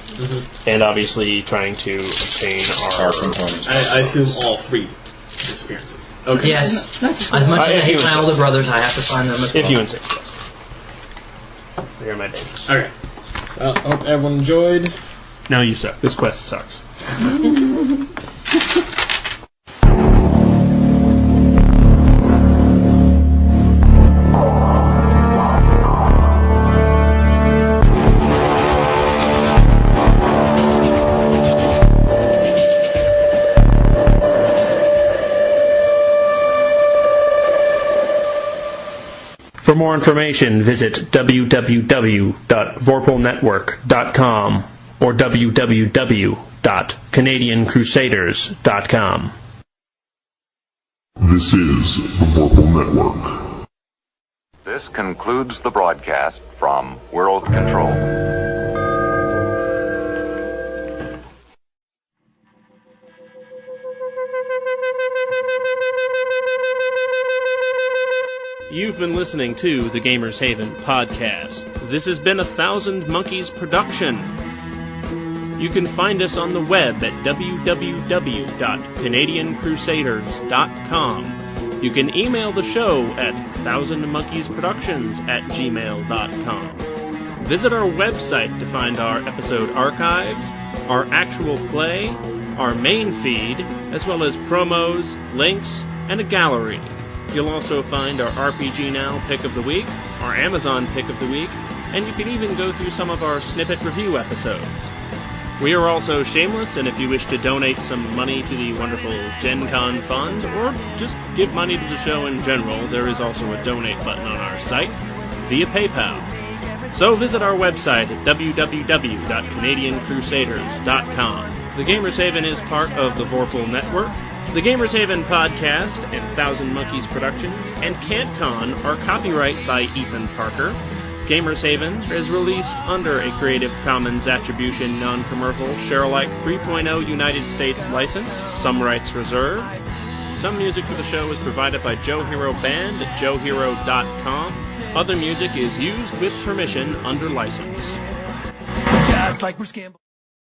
and obviously trying to obtain our components. I assume all 3 disappearances. Okay. Yes. As much as I hate my older brothers, I have to find them as well. If you insist, yes. Here are my dates. Okay. Well, hope everyone enjoyed. No, you suck. This quest sucks. For more information, visit www.vorpalnetwork.com or www.canadiancrusaders.com. This is the Vorpal Network. This concludes the broadcast from World Control. You've been listening to the Gamers Haven podcast. This has been a Thousand Monkeys production. You can find us on the web at www.canadiancrusaders.com. You can email the show at thousandmonkeysproductions@gmail.com. Visit our website to find our episode archives, our actual play, our main feed, as well as promos, links, and a gallery. You'll also find our RPG Now Pick of the Week, our Amazon Pick of the Week, and you can even go through some of our snippet review episodes. We are also shameless, and if you wish to donate some money to the wonderful Gen Con Fund, or just give money to the show in general, there is also a donate button on our site via PayPal. So visit our website at www.canadiancrusaders.com. The Gamers Haven is part of the Vorpal Network. The Gamers Haven podcast and Thousand Monkeys Productions and CanCon are copyright by Ethan Parker. Gamers Haven is released under a Creative Commons Attribution Non-Commercial Share-alike 3.0 United States license, some rights reserved. Some music for the show is provided by Joe Hero Band at joehero.com. Other music is used with permission under license. Just like Bruce Campbell.